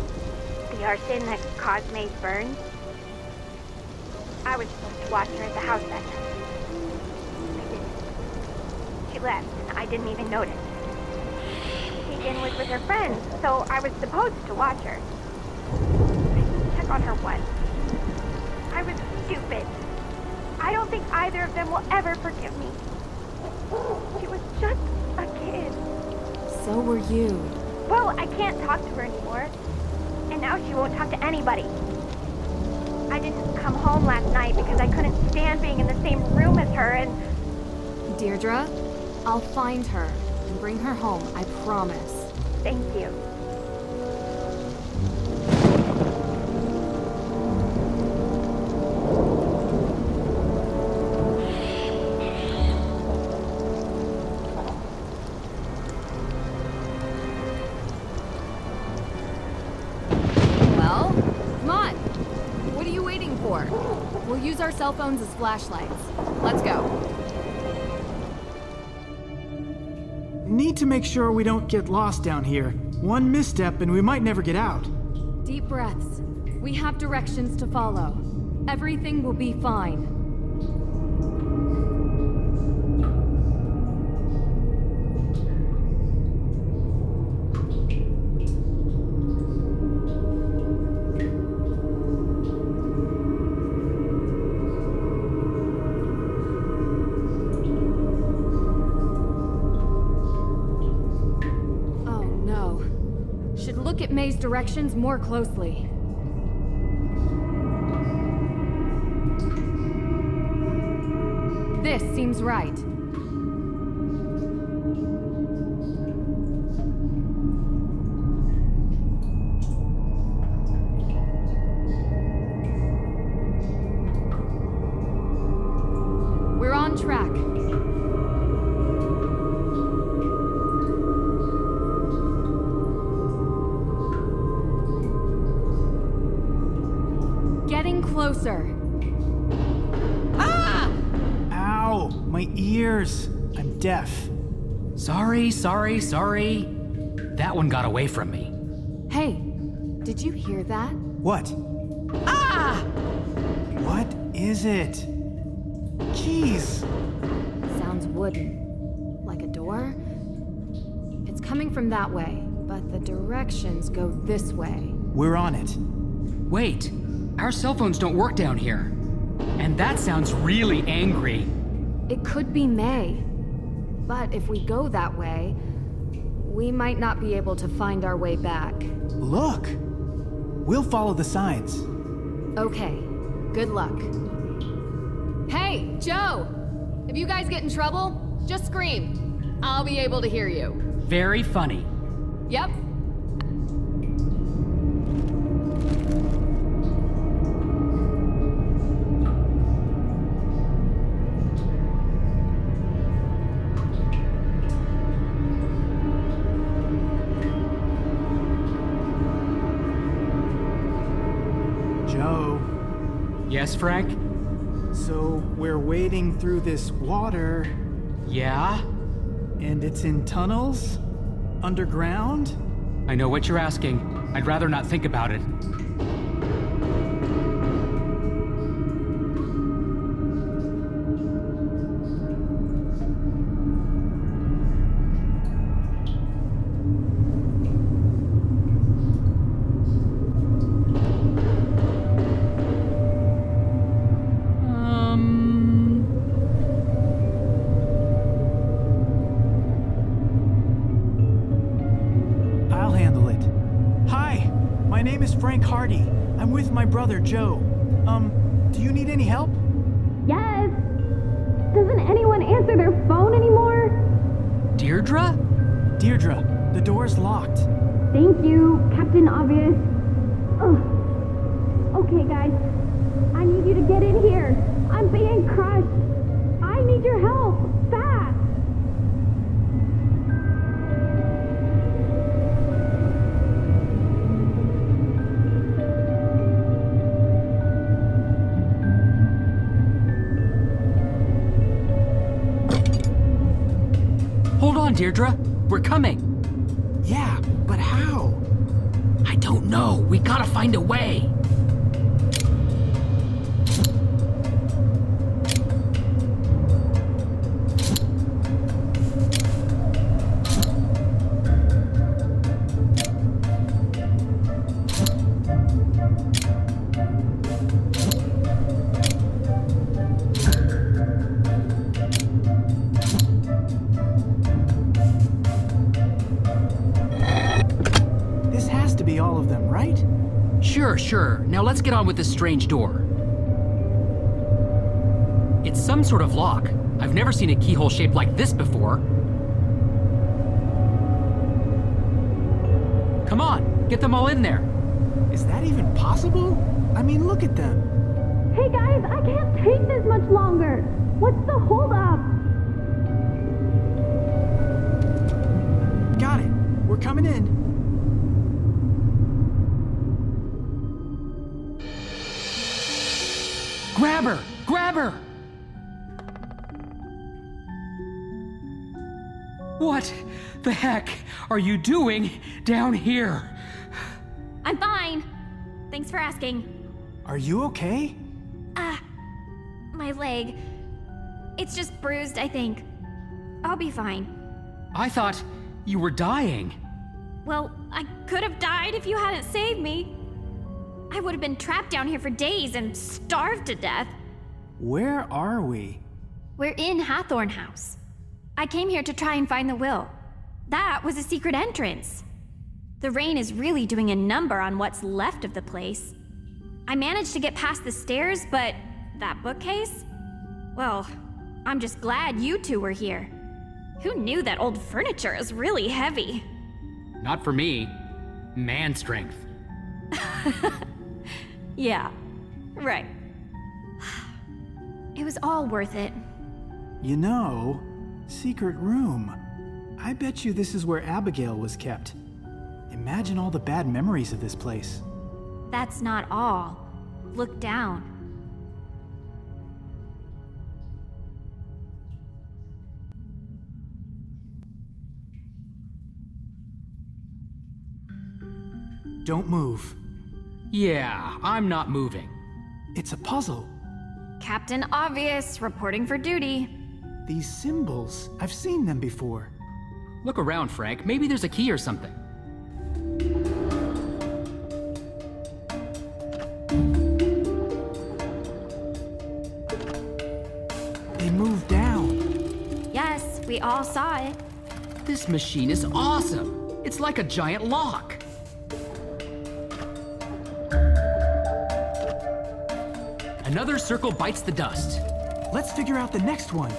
C: The arson that caused Mei's burn. I was supposed to watch her at the house that night. I didn't. She left, and I didn't even notice. Tegan was with her friends, so I was supposed to watch her. I checked on her once. I was stupid. I don't think either of them will ever forgive me. She was just a kid.
A: So were you.
C: Well, I can't talk to her anymore. And now she won't talk to anybody. I didn't come home last night because I couldn't stand being in the same room as her and...
A: Deirdre, I'll find her and bring her home, I promise.
C: Thank you.
A: Well, come on. What are you waiting for? We'll use our cell phones as flashlights. Let's go.
S: Need to make sure we don't get lost down here. One misstep and we might never get out.
A: Deep breaths. We have directions to follow. Everything will be fine. Look at Mei's directions more closely. This seems right. We're on track. Closer.
S: Ah! Ow! My ears. I'm deaf.
R: Sorry. That one got away from me.
A: Hey, did you hear that?
S: What? Ah! What is it? Jeez.
A: Sounds wooden. Like a door? It's coming from that way, but the directions go this way.
S: We're on it.
R: Wait. Our cell phones don't work down here. And that sounds really angry.
A: It could be Mei. But if we go that way, we might not be able to find our way back.
S: Look! We'll follow the signs.
A: Okay. Good luck. Hey, Joe! If you guys get in trouble, just scream. I'll be able to hear you.
R: Very funny.
A: Yep.
S: Joe.
R: Yes, Frank?
S: So, we're wading through this water.
R: Yeah?
S: And it's in tunnels? Underground?
R: I know what you're asking. I'd rather not think about it.
S: I'll handle it. Hi, my name is Frank Hardy. I'm with my brother, Joe. Do you need any help?
C: Yes! Doesn't anyone answer their phone anymore?
R: Deirdre?
S: Deirdre, the door's locked.
C: Thank you, Captain Obvious. Ugh. Okay, guys. I need you to get in here. I'm being crushed. I need your help. Fast!
R: Hold on, Deirdre. We're coming.
S: Yeah, but how?
R: I don't know. We gotta find a way.
S: This has to be all of them, right?
R: Sure. Now let's get on with this strange door. It's some sort of lock. I've never seen a keyhole shaped like this before. Come on, get them all in there.
S: Is that even possible? I mean, look at them.
C: Hey guys, I can't take this much longer. What's the holdup?
S: Got it. We're coming in.
R: Grab her! Grab her! What the heck are you doing down here?
D: I'm fine. Thanks for asking.
S: Are you okay?
D: My leg. It's just bruised, I think. I'll be fine.
R: I thought you were dying.
D: Well, I could have died if you hadn't saved me. I would have been trapped down here for days and starved to death.
S: Where are we?
D: We're in Hathorne House. I came here to try and find the will. That was a secret entrance. The rain is really doing a number on what's left of the place. I managed to get past the stairs, but that bookcase? Well, I'm just glad you two were here. Who knew that old furniture is really heavy?
R: Not for me. Man strength.
D: Yeah, right. It was all worth it.
S: You know, secret room. I bet you this is where Abigail was kept. Imagine all the bad memories of this place.
D: That's not all. Look down.
S: Don't move.
R: Yeah, I'm not moving.
S: It's a puzzle.
D: Captain Obvious, reporting for duty.
S: These symbols, I've seen them before.
R: Look around, Frank. Maybe there's a key or something.
S: They moved down.
D: Yes, we all saw it.
R: This machine is awesome. It's like a giant lock. Another circle bites the dust.
S: Let's figure out the next one.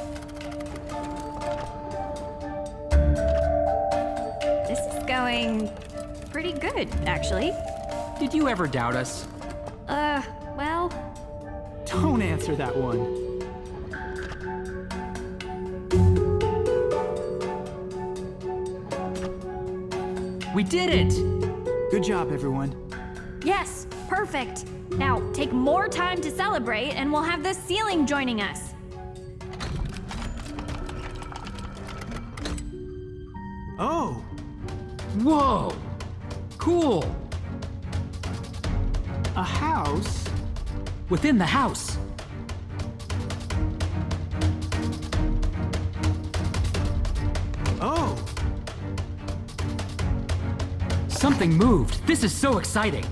D: This is going pretty good, actually.
R: Did you ever doubt us?
D: Well...
S: Don't answer that one.
R: We did it!
S: Good job, everyone.
D: Yes, Perfect. Now, take more time to celebrate, and we'll have the ceiling joining us.
S: Oh.
R: Whoa! Cool!
S: A house?
R: Within the house.
S: Oh.
R: Something moved. This is so exciting.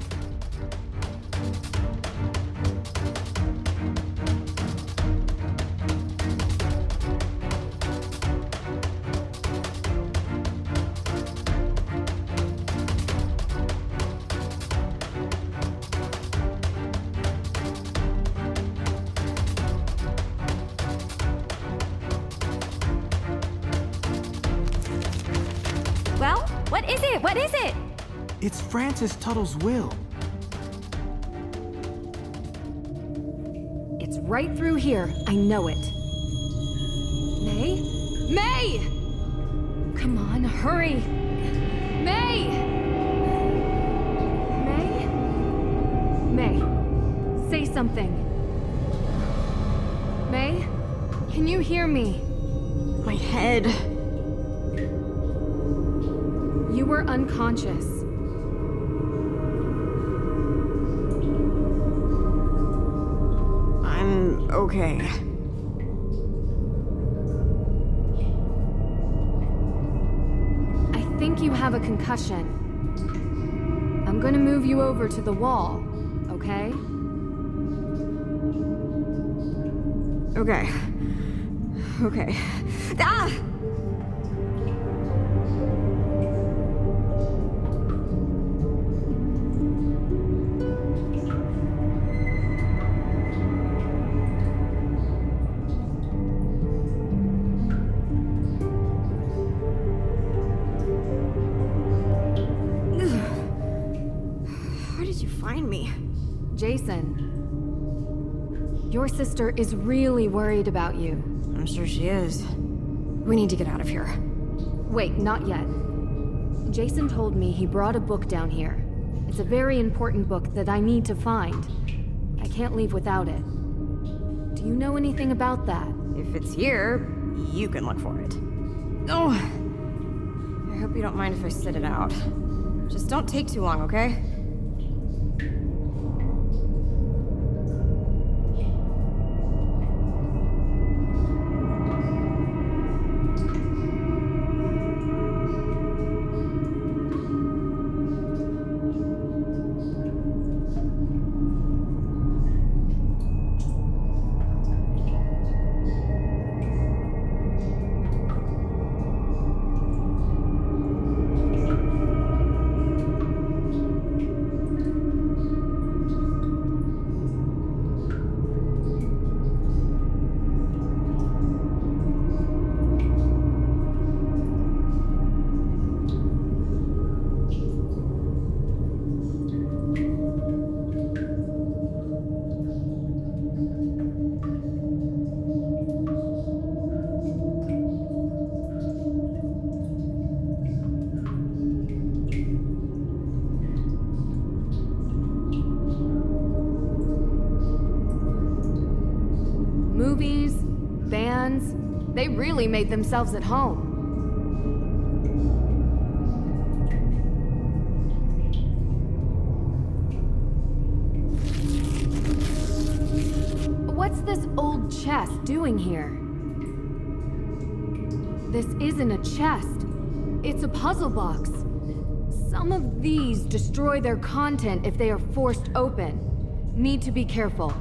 D: Well, what is it? What is it?
S: It's Frances Tuttle's will.
A: It's right through here. I know it. Mei? Mei! Come on, hurry! Mei! Mei? Mei, say something. Mei? Can you hear me?
F: My head.
A: You were unconscious.
F: I'm okay.
A: I think you have a concussion. I'm gonna move you over to the wall, okay?
F: Okay. Okay. Ah! How did you find me?
A: Jason, your sister is really worried about you.
F: I'm sure she is. We need to get out of here.
A: Wait, not yet. Jason told me he brought a book down here. It's a very important book that I need to find. I can't leave without it. Do you know anything about that?
F: If it's here, you can look for it. Oh! I hope you don't mind if I sit it out. Just don't take too long, okay?
A: Movies, bands, they really made themselves at home. What's this old chest doing here? This isn't a chest. It's a puzzle box. Some of these destroy their content if they are forced open. Need to be careful.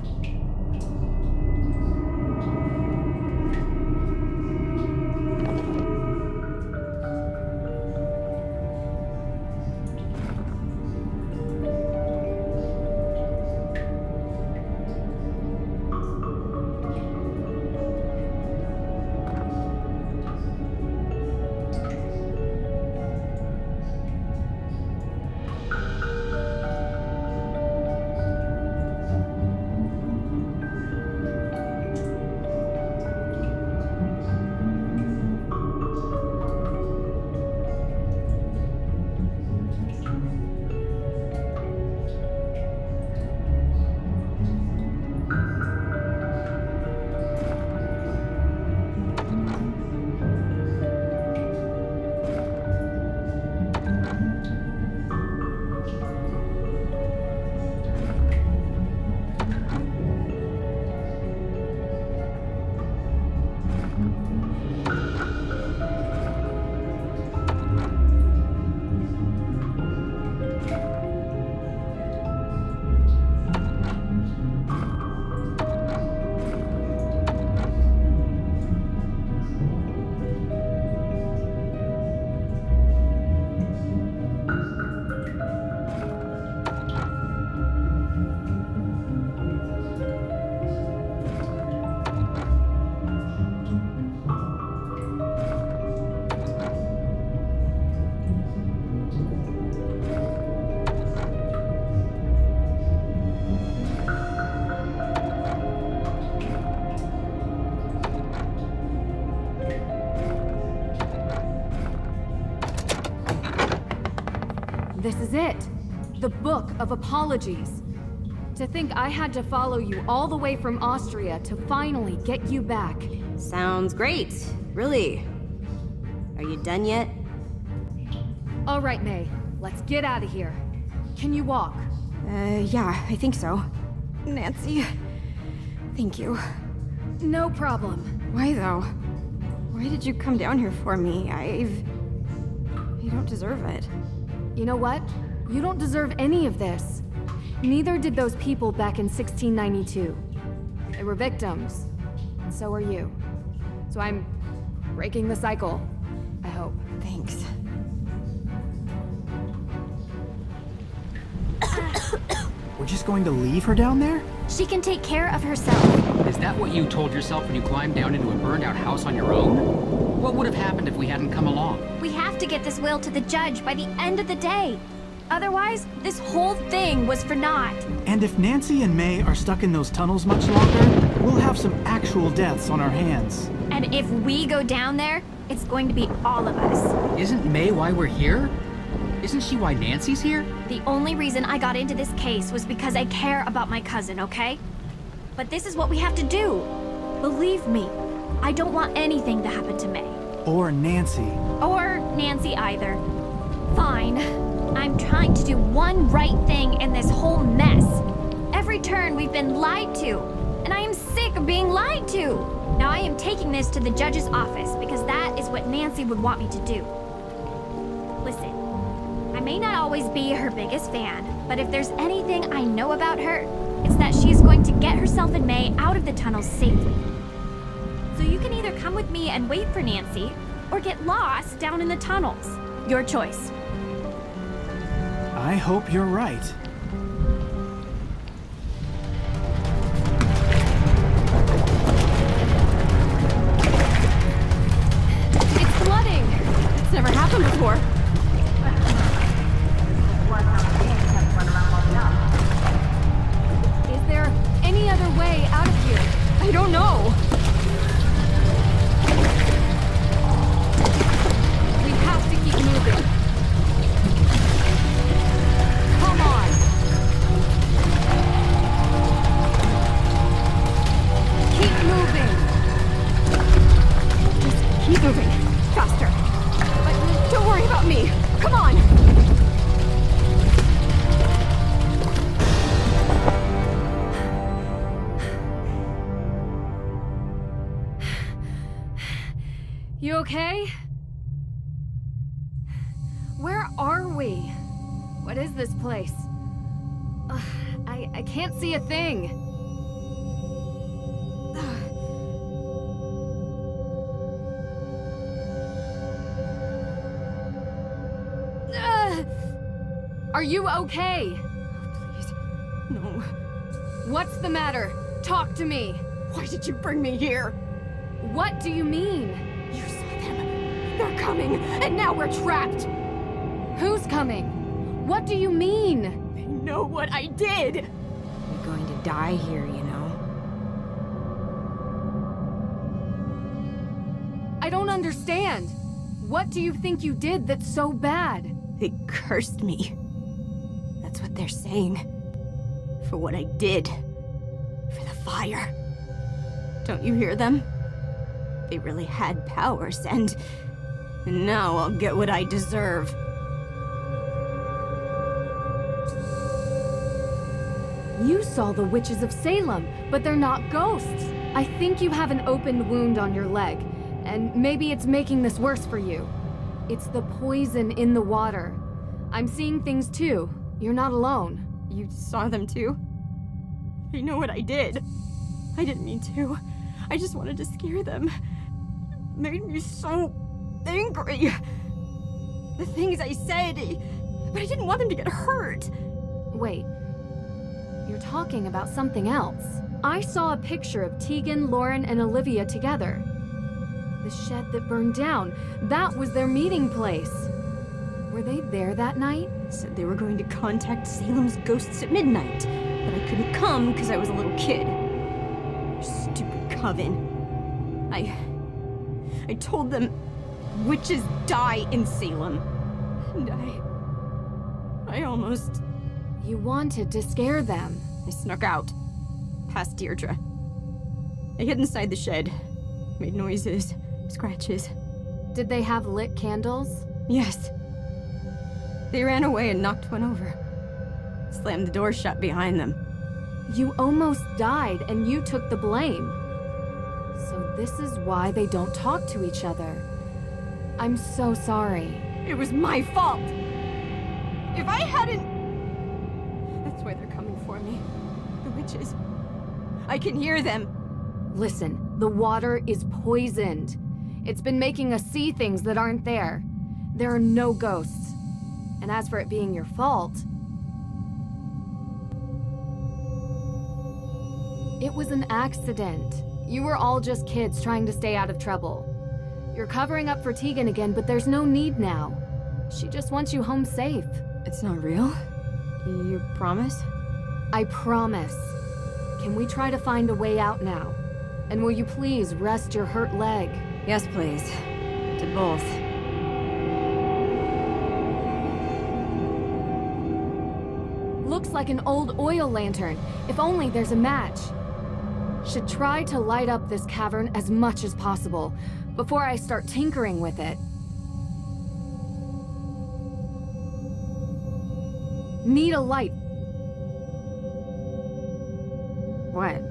A: is it. The Book of Apologies. To think I had to follow you all the way from Austria to finally get you back.
F: Sounds great. Really. Are you done yet?
A: All right, Mei. Let's get out of here. Can you walk?
F: Yeah, I think so. Nancy, thank you.
A: No problem.
F: Why, though? Why did you come down here for me? You don't deserve it.
A: You know what? You don't deserve any of this. Neither did those people back in 1692. They were victims, and so are you. So I'm breaking the cycle, I hope.
F: Thanks.
S: We're just going to leave her down there?
D: She can take care of herself.
R: Is that what you told yourself when you climbed down into a burned-out house on your own? What would have happened if we hadn't come along?
D: We have to get this will to the judge by the end of the day. Otherwise, this whole thing was for naught.
S: And if Nancy and Mei are stuck in those tunnels much longer, we'll have some actual deaths on our hands.
D: And if we go down there, it's going to be all of us.
R: Isn't Mei why we're here? Isn't she why Nancy's here?
D: The only reason I got into this case was because I care about my cousin, okay? But this is what we have to do. Believe me, I don't want anything to happen to Mei.
S: Or Nancy.
D: Or Nancy either. Fine. I'm trying to do one right thing in this whole mess. Every turn we've been lied to, and I am sick of being lied to. Now I am taking this to the judge's office because that is what Nancy would want me to do. Listen, I may not always be her biggest fan, but if there's anything I know about her, it's that she is going to get herself and Mei out of the tunnels safely. So you can either come with me and wait for Nancy, or get lost down in the tunnels. Your choice.
S: I hope you're right.
A: It's flooding! It's never happened before. Is there any other way out of here? I don't know. We have to keep moving. Come on. Keep moving. Just keep moving. Faster. But don't worry about me. Come on. You okay? Where are we? What is this place? I can't see a thing. Are you okay?
F: Please, no.
A: What's the matter? Talk to me.
F: Why did you bring me here?
A: What do you mean?
F: You saw them. They're coming, and now we're trapped.
A: Who's coming? What do you mean?
F: They know what I did. We're going to die here, you know.
A: I don't understand. What do you think you did that's so bad?
F: They cursed me. That's what they're saying. For what I did. For the fire. Don't you hear them? They really had powers, and now I'll get what I deserve.
A: You saw the witches of Salem, but they're not ghosts. I think you have an open wound on your leg, and maybe it's making this worse for you. It's the poison in the water. I'm seeing things too. You're not alone.
F: You saw them too? They know what I did. I didn't mean to. I just wanted to scare them. It made me so angry. The things I said, but I didn't want them to get hurt.
A: Wait. You're talking about something else. I saw a picture of Tegan, Lauren, and Olivia together. The shed that burned down, that was their meeting place. Were they there that night?
F: Said they were going to contact Salem's ghosts at midnight, but I couldn't come because I was a little kid. Stupid coven. I told them witches die in Salem. And I almost...
A: You wanted to scare them.
F: I snuck out, past Deirdre. I hid inside the shed, made noises, scratches.
A: Did they have lit candles?
F: Yes. They ran away and knocked one over. Slammed the door shut behind them.
A: You almost died and you took the blame. So this is why they don't talk to each other. I'm so sorry.
F: It was my fault! If I hadn't... That's why they're coming for me. The witches. I can hear them.
A: Listen, the water is poisoned. It's been making us see things that aren't there. There are no ghosts. And as for it being your fault... It was an accident. You were all just kids trying to stay out of trouble. You're covering up for Tegan again, but there's no need now. She just wants you home safe.
F: It's not real? You promise?
A: I promise. Can we try to find a way out now? And will you please rest your hurt leg?
F: Yes, please. To both.
A: Looks like an old oil lantern. If only there's a match. Should try to light up this cavern as much as possible before I start tinkering with it. Need a light.
F: What?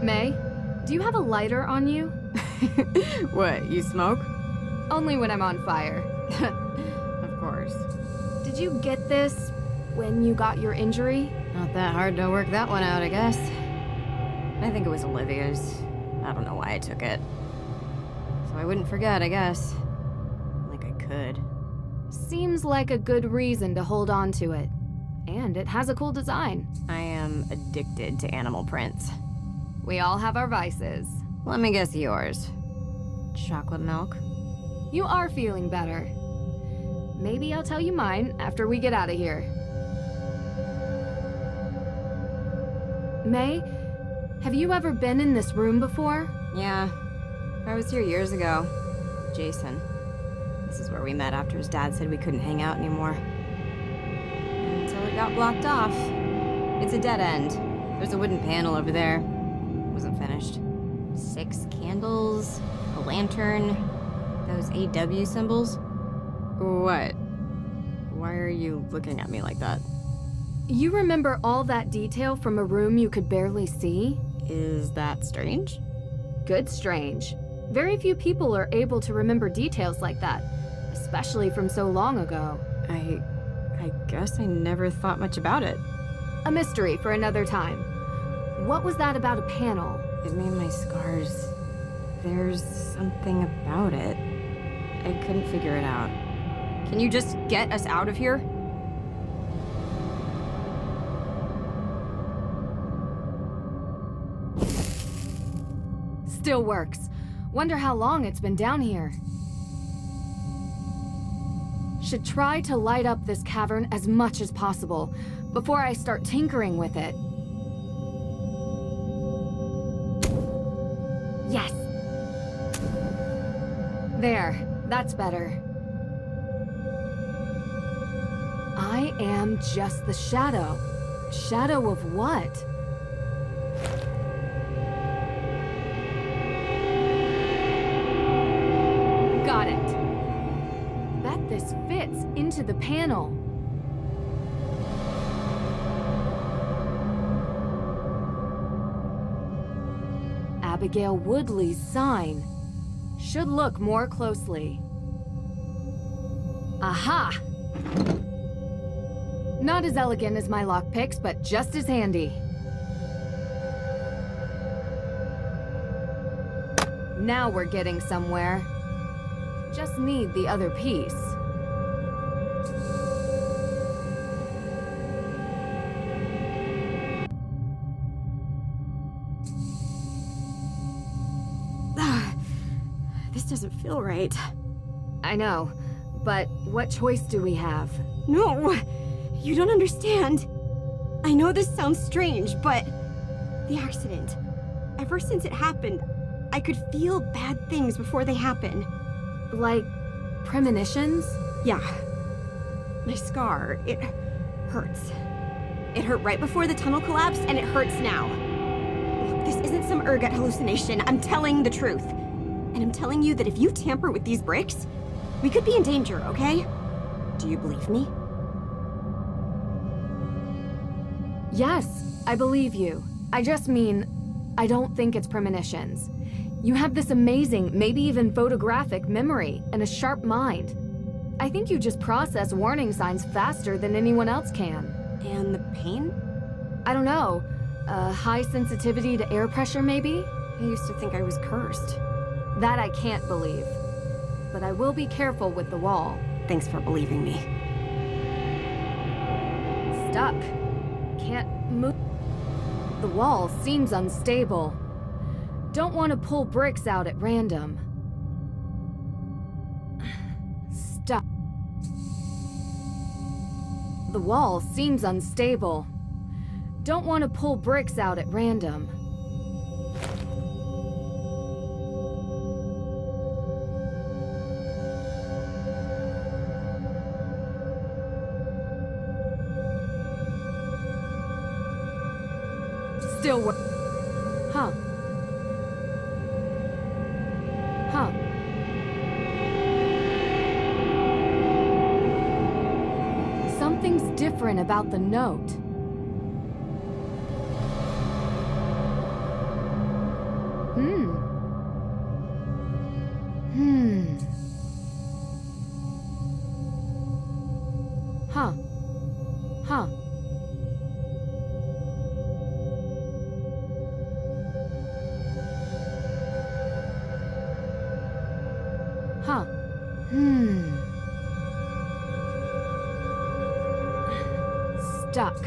A: Mei, do you have a lighter on you?
F: What, you smoke?
A: Only when I'm on fire.
F: Of course.
A: Did you get this when you got your injury?
F: Not that hard to work that one out, I guess. I think it was Olivia's. I don't know why I took it. So I wouldn't forget, I guess. Like I could.
A: Seems like a good reason to hold on to it. And it has a cool design.
F: I am addicted to animal prints.
A: We all have our vices.
F: Let me guess yours. Chocolate milk?
A: You are feeling better. Maybe I'll tell you mine after we get out of here. Mei, have you ever been in this room before?
F: Yeah. I was here years ago. Jason. This is where we met after his dad said we couldn't hang out anymore. Until it got blocked off. It's a dead end. There's a wooden panel over there. Wasn't finished. 6 candles, a lantern, those AW symbols. What? Why are you looking at me like that?
A: You remember all that detail from a room you could barely see?
F: Is that strange?
A: Good strange. Very few people are able to remember details like that, especially from so long ago.
F: I guess I never thought much about it.
A: A mystery for another time. What was that about a panel?
F: It made my scars. There's something about it. I couldn't figure it out. Can you just get us out of here?
A: Still works. Wonder how long it's been down here. Should try to light up this cavern as much as possible before I start tinkering with it. Yes! There, that's better. I am just the shadow. Shadow of what? Got it. Bet this fits into the panel. Abigail Woodley's sign. Should look more closely. Aha! Not as elegant as my lockpicks, but just as handy. Now we're getting somewhere. Just need the other piece.
F: This doesn't feel right.
A: I know, but what choice do we have?
F: No! You don't understand. I know this sounds strange, but the accident. Ever since it happened, I could feel bad things before they happen.
A: Like premonitions?
F: Yeah. My scar, it hurts. It hurt right before the tunnel collapsed, and it hurts now. Look, this isn't some ergot hallucination. I'm telling the truth. And I'm telling you that if you tamper with these bricks, we could be in danger, okay? Do you believe me?
A: Yes, I believe you. I just mean, I don't think it's premonitions. You have this amazing, maybe even photographic memory and a sharp mind. I think you just process warning signs faster than anyone else can.
F: And the pain?
A: I don't know. High sensitivity to air pressure, maybe?
F: I used to think I was cursed.
A: That I can't believe. But I will be careful with the wall.
F: Thanks for believing me.
A: Stuck. Can't move. The wall seems unstable. Don't want to pull bricks out at random. Stuck. The wall seems unstable. Don't want to pull bricks out at random. Still work. Huh. Huh. Something's different about the note. Huh. Huh. Huh. Stuck.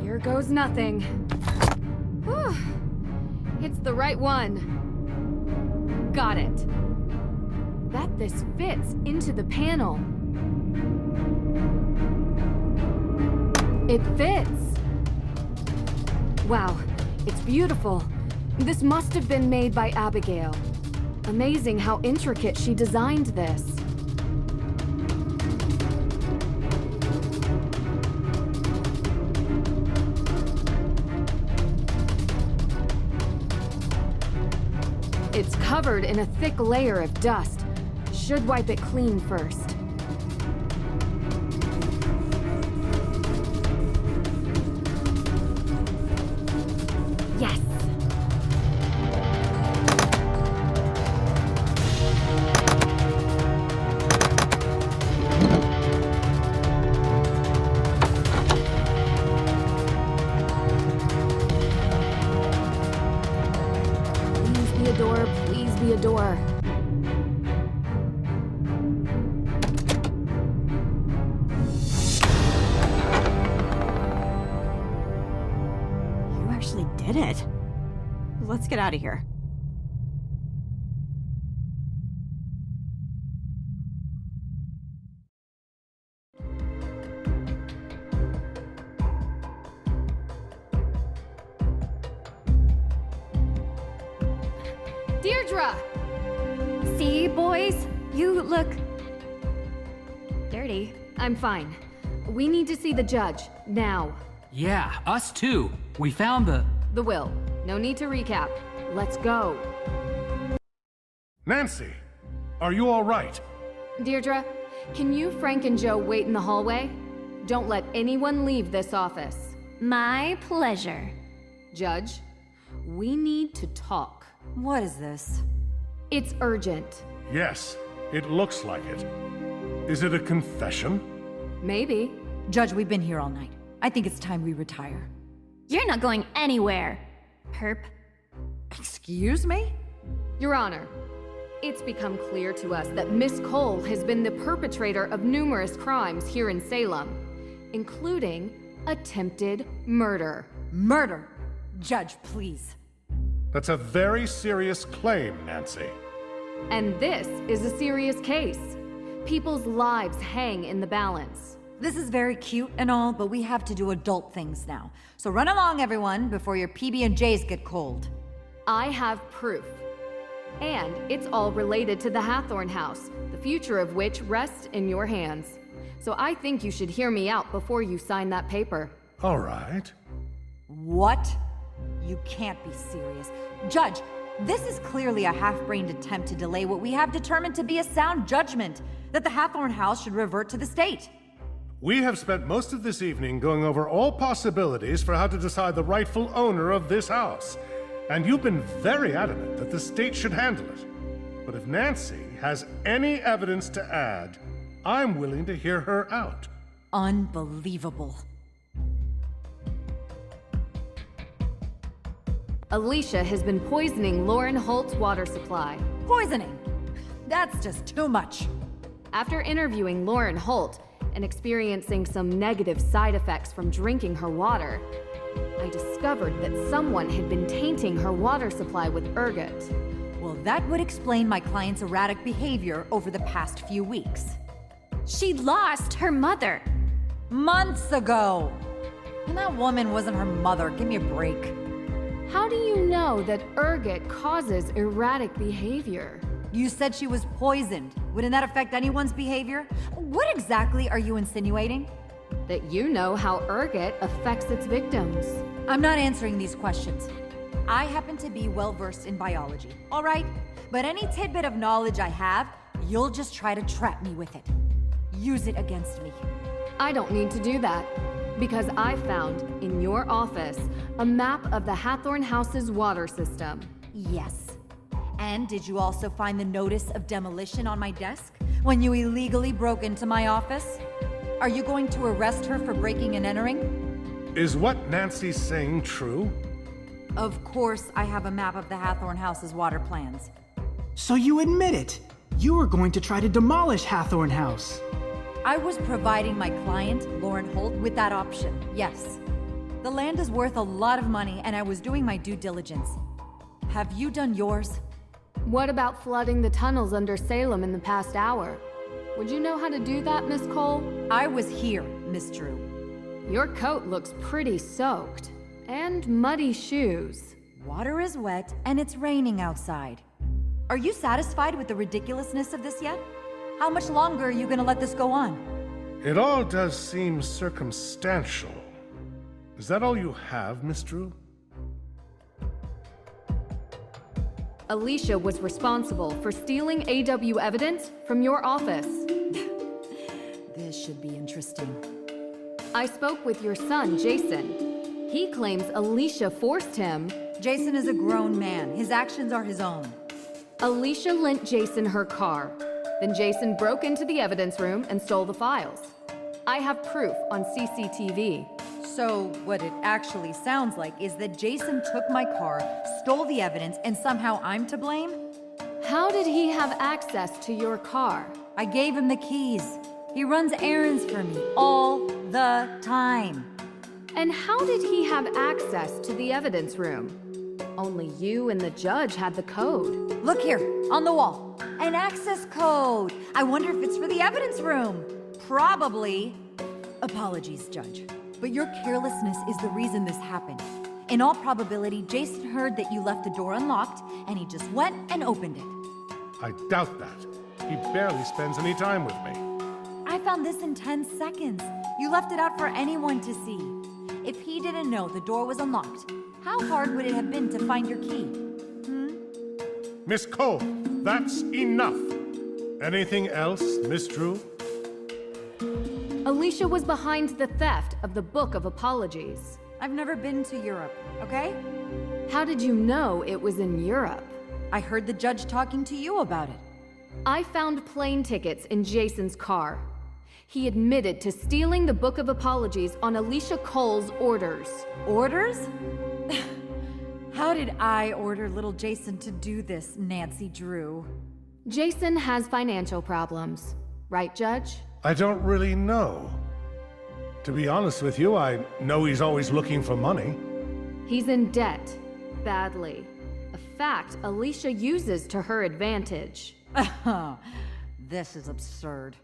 A: Here goes nothing. Whew. It's the right one. Got it. Bet this fits into the panel. It fits! Wow, it's beautiful. This must have been made by Abigail. Amazing how intricate she designed this. It's covered in a thick layer of dust. Should wipe it clean first. Yes! Please be a door, please be a door.
F: You actually did it. Let's get out of here.
A: Deirdre!
D: See, boys? You look... dirty.
A: I'm fine. We need to see the judge, now.
R: Yeah, us too. We found the
A: will. No need to recap. Let's go.
N: Nancy, are you all right?
A: Deirdre, can you, Frank, and Joe wait in the hallway? Don't let anyone leave this office.
D: My pleasure.
A: Judge, we need to talk.
M: What is this?
A: It's urgent.
N: Yes, it looks like it. Is it a confession?
A: Maybe.
M: Judge, we've been here all night. I think it's time we retire.
D: You're not going anywhere, perp.
M: Excuse me?
A: Your Honor, it's become clear to us that Miss Cole has been the perpetrator of numerous crimes here in Salem, including attempted murder.
M: Murder? Judge, please.
N: That's a very serious claim, Nancy.
A: And this is a serious case. People's lives hang in the balance.
M: This is very cute and all, but we have to do adult things now. So run along, everyone, before your PB&Js get cold.
A: I have proof. And it's all related to the Hathorne House, the future of which rests in your hands. So I think you should hear me out before you sign that paper.
N: All right.
M: What? You can't be serious. Judge, this is clearly a half-brained attempt to delay what we have determined to be a sound judgment, that the Hathorne House should revert to the state.
N: We have spent most of this evening going over all possibilities for how to decide the rightful owner of this house. And you've been very adamant that the state should handle it. But if Nancy has any evidence to add, I'm willing to hear her out.
M: Unbelievable.
A: Alicia has been poisoning Lauren Holt's water supply.
M: Poisoning? That's just too much.
A: After interviewing Lauren Holt and experiencing some negative side effects from drinking her water, I discovered that someone had been tainting her water supply with ergot.
M: Well, that would explain my client's erratic behavior over the past few weeks.
D: She lost her mother.
M: Months ago. And that woman wasn't her mother. Give me a break.
A: How do you know that ergot causes erratic behavior?
M: You said she was poisoned. Wouldn't that affect anyone's behavior? What exactly are you insinuating?
A: That you know how ergot affects its victims.
M: I'm not answering these questions. I happen to be well-versed in biology, all right? But any tidbit of knowledge I have, you'll just try to trap me with it. Use it against me.
A: I don't need to do that, because I found, in your office, a map of the Hathorne House's water system.
M: Yes. And did you also find the notice of demolition on my desk when you illegally broke into my office? Are you going to arrest her for breaking and entering?
N: Is what Nancy's saying true?
M: Of course I have a map of the Hathorne House's water plans.
S: So you admit it. You were going to try to demolish Hathorne House.
M: I was providing my client, Lauren Holt, with that option, yes. The land is worth a lot of money, and I was doing my due diligence. Have you done yours?
A: What about flooding the tunnels under Salem in the past hour? Would you know how to do that, Miss Cole?
M: I was here, Miss Drew.
A: Your coat looks pretty soaked. And muddy shoes.
M: Water is wet, and it's raining outside. Are you satisfied with the ridiculousness of this yet? How much longer are you gonna let this go on?
N: It all does seem circumstantial. Is that all you have, Miss Drew?
A: Alicia was responsible for stealing AW evidence from your office.
M: This should be interesting.
A: I spoke with your son, Jason. He claims Alicia forced him.
M: Jason is a grown man. His actions are his own.
A: Alicia lent Jason her car. Then Jason broke into the evidence room and stole the files. I have proof on CCTV.
M: So what it actually sounds like is that Jason took my car, stole the evidence, and somehow I'm to blame?
A: How did he have access to your car?
M: I gave him the keys. He runs errands for me all the time.
A: And how did he have access to the evidence room? Only you and the judge had the code.
M: Look here, on the wall. An access code. I wonder if it's for the evidence room. Probably. Apologies, Judge. But your carelessness is the reason this happened. In all probability, Jason heard that you left the door unlocked, and he just went and opened it.
N: I doubt that. He barely spends any time with me.
M: I found this in 10 seconds. You left it out for anyone to see. If he didn't know the door was unlocked, how hard would it have been to find your key?
N: Miss Cole, that's enough. Anything else, Miss Drew?
A: Alicia was behind the theft of the Book of Apologies.
M: I've never been to Europe, okay?
A: How did you know it was in Europe?
M: I heard the judge talking to you about it.
A: I found plane tickets in Jason's car. He admitted to stealing the Book of Apologies on Alicia Cole's orders.
M: Orders? How did I order little Jason to do this, Nancy Drew?
A: Jason has financial problems. Right, Judge?
N: I don't really know. To be honest with you, I know he's always looking for money.
A: He's in debt. Badly. A fact Alicia uses to her advantage.
M: This is absurd.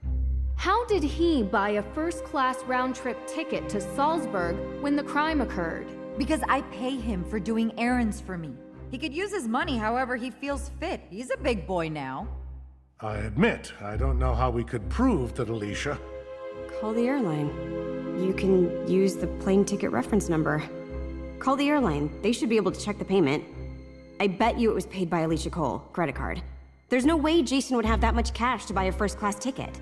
A: How did he buy a first-class round-trip ticket to Salzburg when the crime occurred?
M: Because I pay him for doing errands for me. He could use his money however he feels fit. He's a big boy now.
N: I admit, I don't know how we could prove that Alicia...
F: Call the airline. You can use the plane ticket reference number. Call the airline. They should be able to check the payment. I bet you it was paid by Alicia Cole, credit card. There's no way Jason would have that much cash to buy a first-class ticket.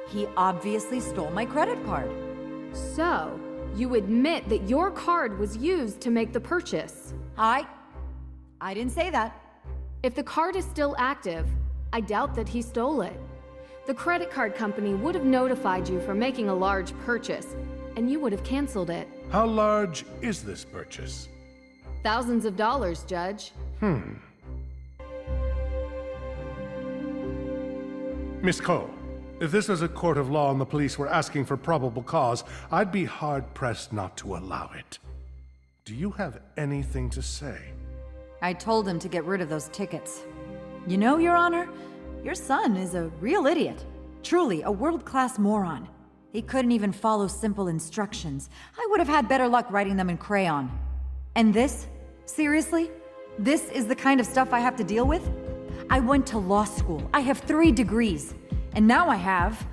M: He obviously stole my credit card.
A: So, you admit that your card was used to make the purchase?
M: I didn't say that.
A: If the card is still active, I doubt that he stole it. The credit card company would have notified you for making a large purchase, and you would have canceled it.
N: How large is this purchase?
A: Thousands of dollars, Judge.
N: Miss Cole, if this was a court of law and the police were asking for probable cause, I'd be hard-pressed not to allow it. Do you have anything to say?
M: I told him to get rid of those tickets. You know, Your Honor, your son is a real idiot. Truly, a world-class moron. He couldn't even follow simple instructions. I would have had better luck writing them in crayon. And this? Seriously? This is the kind of stuff I have to deal with? I went to law school. I have 3 degrees. And now I have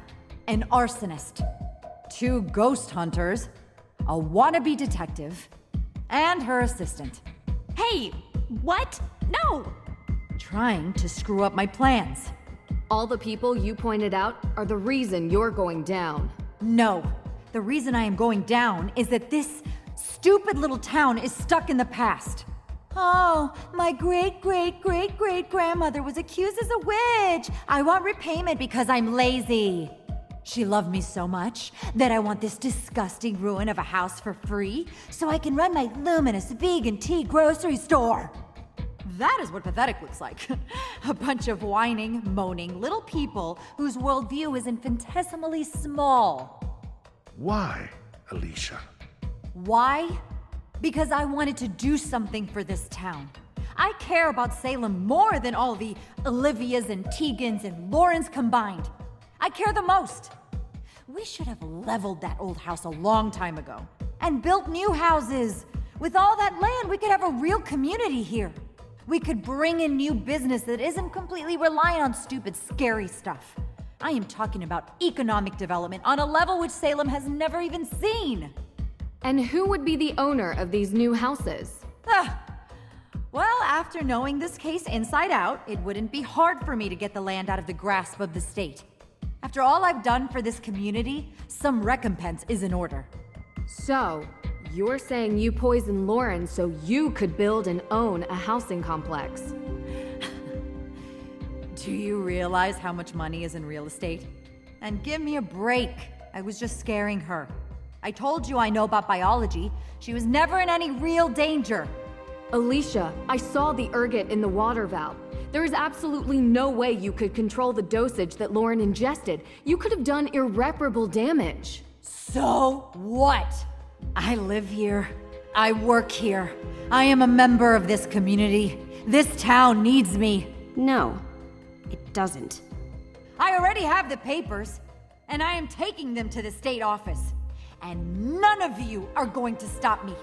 M: an arsonist, 2 ghost hunters, a wannabe detective, and her assistant.
D: Hey, what? No!
M: Trying to screw up my plans.
A: All the people you pointed out are the reason you're going down.
M: No. The reason I am going down is that this stupid little town is stuck in the past. Oh, my great-great-great-great-grandmother was accused as a witch. I want repayment because I'm lazy. She loved me so much that I want this disgusting ruin of a house for free so I can run my luminous vegan tea grocery store. That is what pathetic looks like. A bunch of whining, moaning little people whose worldview is infinitesimally small.
N: Why, Alicia?
M: Why? Because I wanted to do something for this town. I care about Salem more than all the Olivias and Tegans and Laurens combined. I care the most. We should have leveled that old house a long time ago and built new houses. With all that land, we could have a real community here. We could bring in new business that isn't completely reliant on stupid, scary stuff. I am talking about economic development on a level which Salem has never even seen.
A: And who would be the owner of these new houses?
M: Well, after knowing this case inside out, it wouldn't be hard for me to get the land out of the grasp of the state. After all I've done for this community, some recompense is in order.
A: So, you're saying you poisoned Lauren so you could build and own a housing complex?
M: Do you realize how much money is in real estate? And give me a break. I was just scaring her. I told you I know about biology. She was never in any real danger.
A: Alicia, I saw the ergot in the water valve. There is absolutely no way you could control the dosage that Lauren ingested. You could have done irreparable damage.
M: So what? I live here. I work here. I am a member of this community. This town needs me.
F: No, it doesn't.
M: I already have the papers, and I am taking them to the state office. And none of you are going to stop me.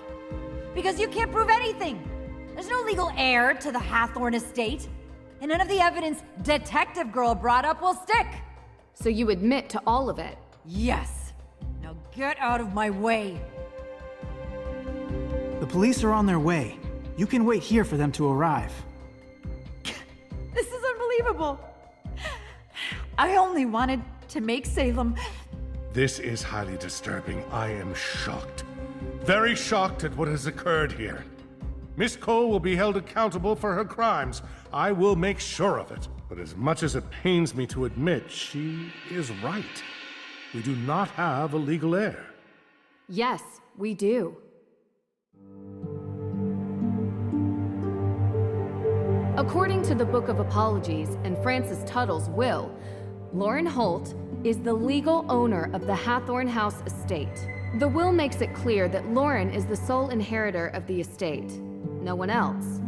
M: Because you can't prove anything. There's no legal heir to the Hathorne estate. And none of the evidence Detective Girl brought up will stick.
A: So you admit to all of it?
M: Yes. Now get out of my way.
S: The police are on their way. You can wait here for them to arrive.
M: This is unbelievable. I only wanted to make Salem...
N: This is highly disturbing. I am shocked. Very shocked at what has occurred here. Miss Cole will be held accountable for her crimes. I will make sure of it. But as much as it pains me to admit, she is right. We do not have a legal heir.
A: Yes, we do. According to the Book of Apologies and Frances Tuttle's will, Lauren Holt is the legal owner of the Hathorne House estate. The will makes it clear that Lauren is the sole inheritor of the estate, no one else.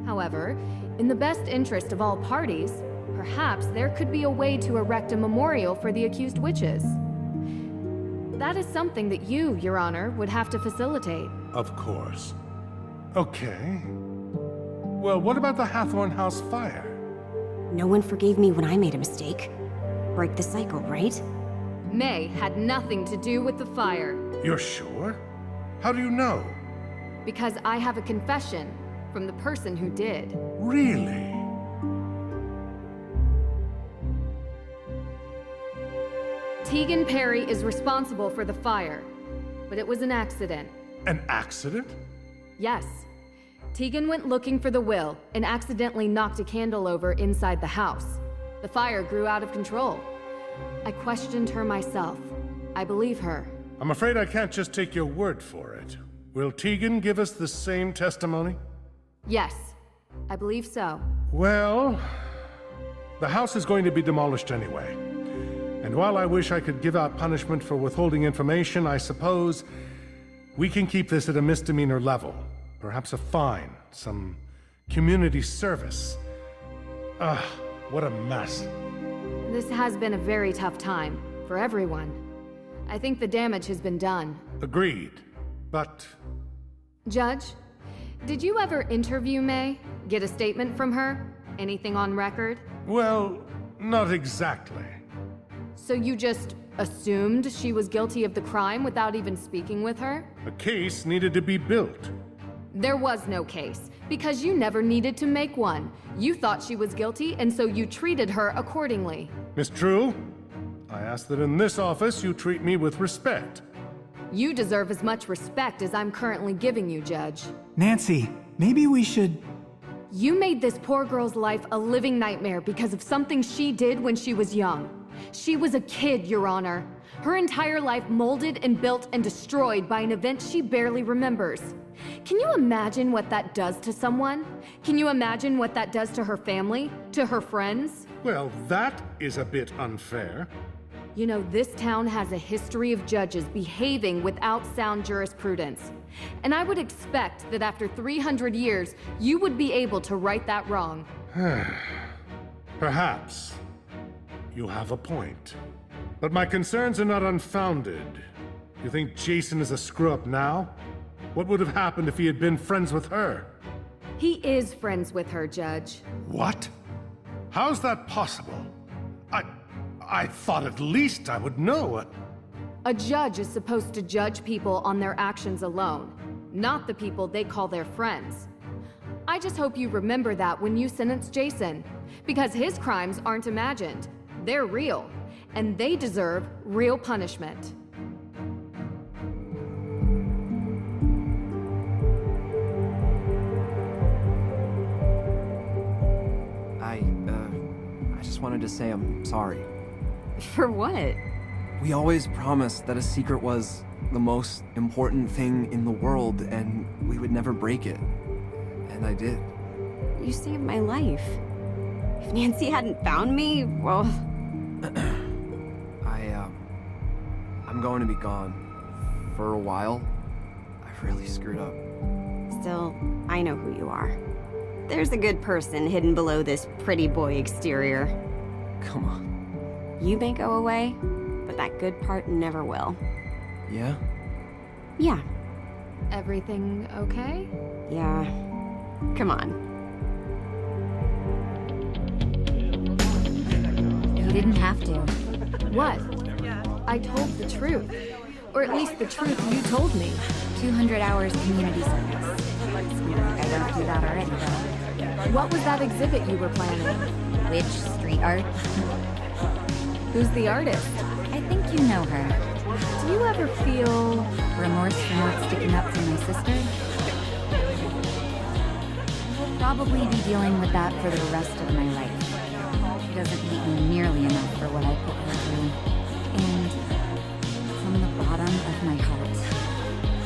A: However, in the best interest of all parties, perhaps there could be a way to erect a memorial for the accused witches. That is something that you, Your Honor, would have to facilitate.
N: Of course. Okay. Well, what about the Hathorne House fire?
F: No one forgave me when I made a mistake. Break the cycle, right?
A: Mei had nothing to do with the fire.
N: You're sure? How do you know?
A: Because I have a confession from the person who did.
N: Really?
A: Tegan Parry is responsible for the fire, but it was an accident.
N: An accident?
A: Yes. Tegan went looking for the will and accidentally knocked a candle over inside the house. The fire grew out of control. I questioned her myself. I believe her.
N: I'm afraid I can't just take your word for it. Will Tegan give us the same testimony?
A: Yes, I believe so.
N: Well, the house is going to be demolished anyway. And while I wish I could give out punishment for withholding information, I suppose we can keep this at a misdemeanor level. Perhaps a fine, some community service. What a mess.
A: This has been a very tough time for everyone. I think the damage has been done.
N: Agreed. But...
A: Judge, did you ever interview Mei? Get a statement from her? Anything on record?
N: Well, not exactly.
A: So you just assumed she was guilty of the crime without even speaking with her?
N: A case needed to be built.
A: There was no case, because you never needed to make one. You thought she was guilty, and so you treated her accordingly.
N: Miss True, I ask that in this office you treat me with respect.
A: You deserve as much respect as I'm currently giving you, Judge.
S: Nancy, maybe we should...
A: You made this poor girl's life a living nightmare because of something she did when she was young. She was a kid, Your Honor. Her entire life molded and built and destroyed by an event she barely remembers. Can you imagine what that does to someone? Can you imagine what that does to her family? To her friends?
N: Well, that is a bit unfair.
A: You know, this town has a history of judges behaving without sound jurisprudence. And I would expect that after 300 years, you would be able to right that wrong.
N: Perhaps. You have a point. But my concerns are not unfounded. You think Jason is a screw-up now? What would have happened if he had been friends with her?
A: He is friends with her, Judge.
N: What? How's that possible? I thought at least I would know.
A: A judge is supposed to judge people on their actions alone, not the people they call their friends. I just hope you remember that when you sentence Jason, because his crimes aren't imagined. They're real, and they deserve real punishment.
T: I just wanted to say I'm sorry.
F: For what?
T: We always promised that a secret was the most important thing in the world, and we would never break it. And I did.
F: You saved my life. If Nancy hadn't found me, well...
T: I'm going to be gone. For a while. I've really screwed up.
F: Still, I know who you are. There's a good person hidden below this pretty boy exterior.
T: Come on.
F: You may go away, but that good part never will.
T: Yeah?
F: Yeah.
A: Everything okay?
F: Yeah. Come on.
D: You didn't have to.
A: What? I told the truth. Or at least the truth you told me.
D: 200 hours community service. I don't do that already, though.
A: What was that exhibit you were planning?
D: Witch street art.
A: Who's the artist?
D: I think you know her.
A: Do you ever feel...
D: remorse for not sticking up for my sister? I'll probably be dealing with that for the rest of my life. She doesn't hate me nearly enough for what I put her through. And from the bottom of my heart,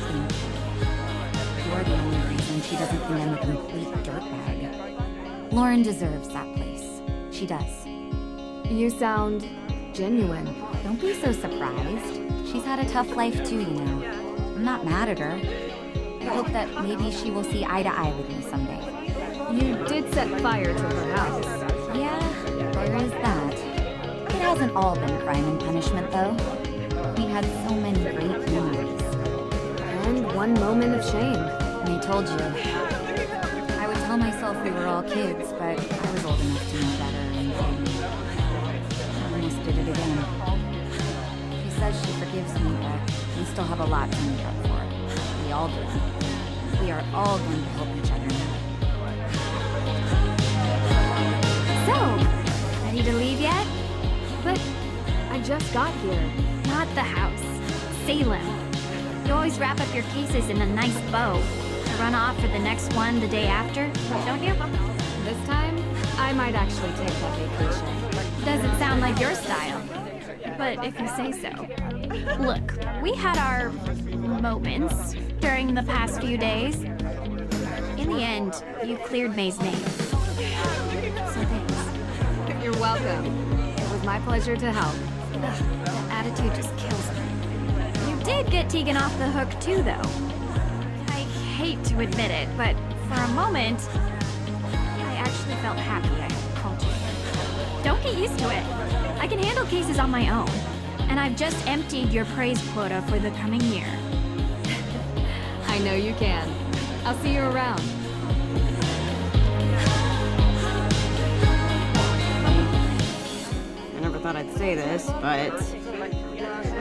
D: thank you. You're the only reason she doesn't think I'm a complete dirtbag. Lauren deserves that place. She does.
A: You sound... genuine.
D: Don't be so surprised. She's had a tough life too, you know. I'm not mad at her. I hope that maybe she will see eye to eye with me someday.
A: You did set fire to her house.
D: Yeah, but
E: There is that. It hasn't all been crime and punishment, though. We had so many great memories.
A: And one moment of shame.
E: I told you. I would tell myself we were all kids, but I was old enough to know better, and I almost did it again. She says she forgives me, but we still have a lot to make up for. We all do. We are all going to help each other now.
D: So, ready to leave yet?
A: But I just got here.
D: Not the house. Salem. You always wrap up your cases in a nice bow. To run off for the next one the day after, don't you?
A: This time, I might actually take that vacation.
D: Doesn't sound like your style. But if you say so. Look, we had our moments during the past few days. In the end, you cleared Mei's name. So thanks.
A: You're welcome. It was my pleasure to help.
D: Ugh, that attitude just kills me. You did get Tegan off the hook too, though. I hate to admit it, but for a moment, I actually felt happy I had called you. Don't get used to it. I can handle cases on my own, and I've just emptied your praise quota for the coming year.
A: I know you can. I'll see you around.
F: I never thought I'd say this, but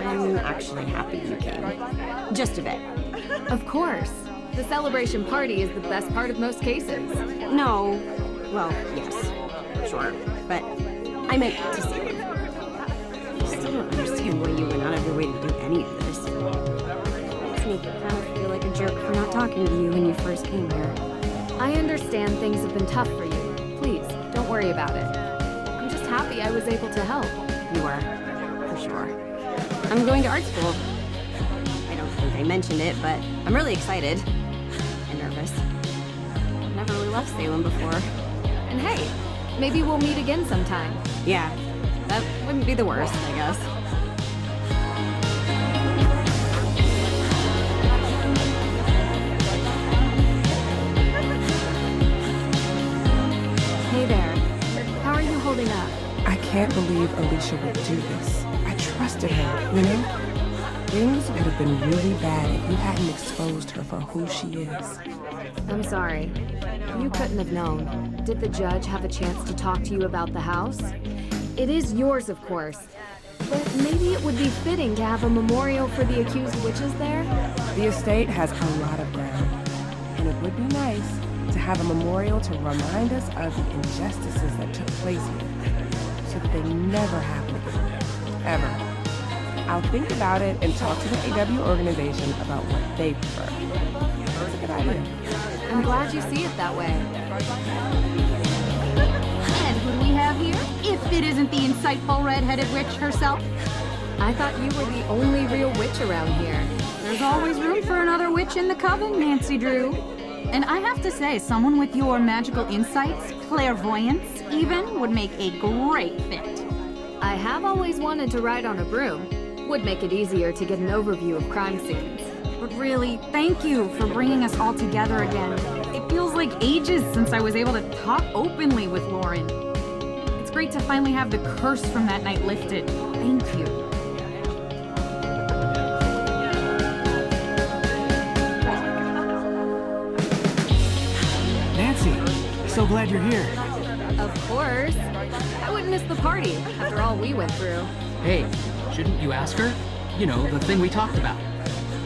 F: I'm actually happy you came. Just a bit.
A: Of course. The celebration party is the best part of most cases.
F: No. Well, yes. Sure. But I meant to say it. I still don't understand why you went out of your way to do any of this. It makes me kind of feel like a jerk for not talking to you when you first came here.
A: I understand things have been tough for you. Please, don't worry about it. I'm just happy I was able to help.
F: You are, for sure. I'm going to art school. I don't think I mentioned it, but I'm really excited. And nervous. I've never really left Salem before.
A: And hey, maybe we'll meet again sometime.
F: Yeah, that wouldn't be the worst, I guess.
A: Hey there. How are you holding up?
Q: I can't believe Alicia would do this. I trusted her, you know? Things would have been really bad if you hadn't exposed her for who she is.
A: I'm sorry. You couldn't have known. Did the judge have a chance to talk to you about the house? It is yours, of course. But maybe it would be fitting to have a memorial for the accused witches there?
Q: The estate has a lot of ground, and it would be nice to have a memorial to remind us of the injustices that took place here, so that they never happen again. Ever. I'll think about it and talk to the AW organization about what they prefer. That's a good idea.
A: I'm glad you see it that way.
I: And who do we have here? If it isn't the insightful red-headed witch herself.
A: I thought you were the only real witch around here.
I: There's always room for another witch in the coven, Nancy Drew. And I have to say, someone with your magical insights, clairvoyance even, would make a great fit.
A: I have always wanted to ride on a broom. Would make it easier to get an overview of crime scenes.
I: But really, thank you for bringing us all together again. It feels like ages since I was able to talk openly with Lauren. It's great to finally have the curse from that night lifted. Thank you.
S: Nancy, so glad you're here.
A: Of course. I wouldn't miss the party after all we went through.
R: Hey, shouldn't you ask her? You know, the thing we talked about.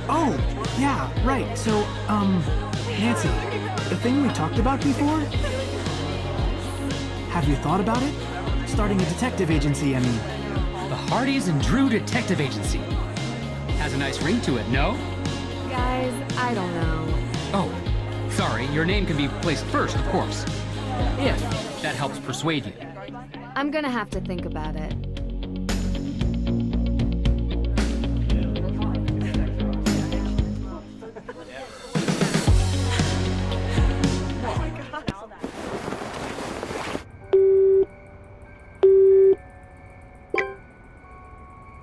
S: Oh, yeah, right. So, Nancy, the thing we talked about before? Have you thought about it? Starting a detective agency, I mean.
R: The Hardys and Drew Detective Agency. Has a nice ring to it, no?
A: Guys, I don't know.
R: Oh, sorry, your name can be placed first, of course. If that helps persuade you.
A: I'm gonna have to think about it.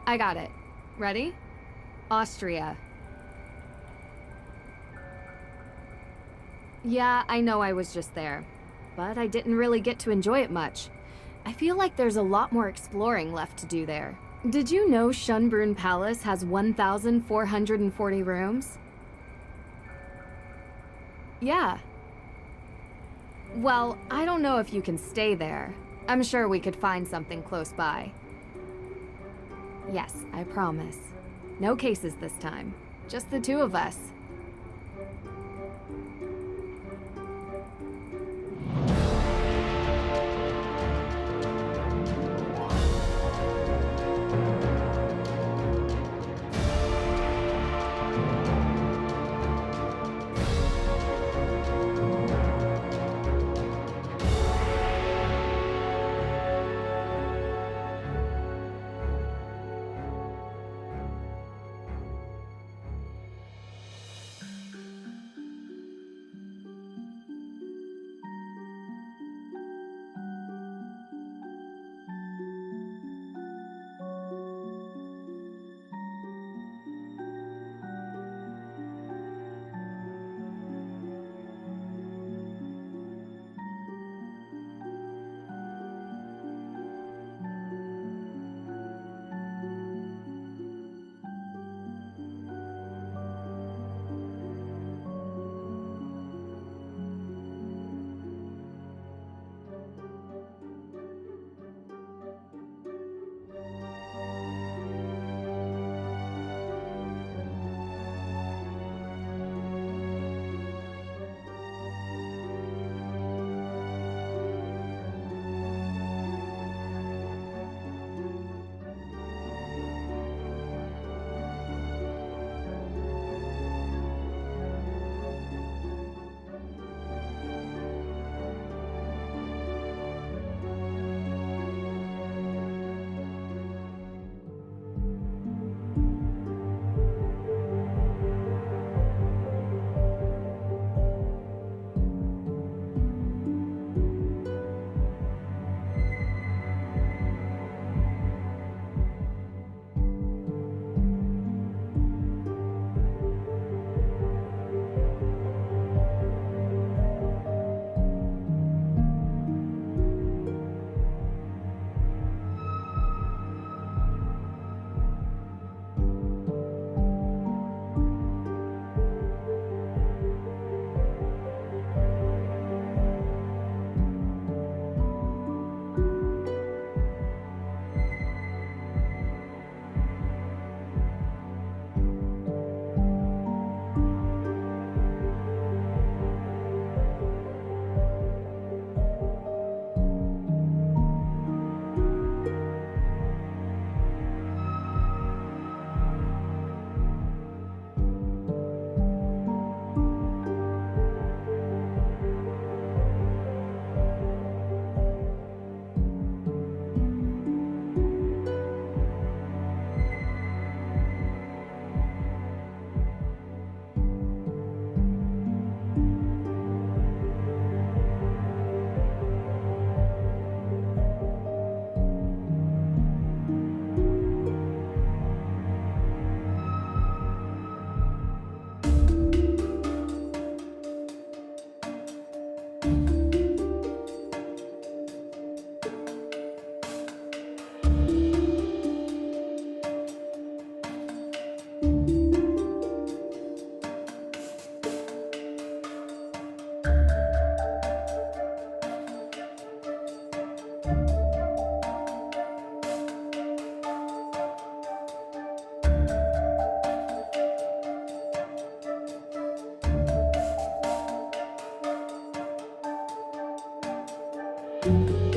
A: I got it. Ready? Austria. Yeah, I know I was just there, but I didn't really get to enjoy it much. I feel like there's a lot more exploring left to do there. Did you know Schönbrunn Palace has 1,440 rooms? Yeah. Well, I don't know if you can stay there. I'm sure we could find something close by. Yes, I promise. No cases this time. Just the two of us. you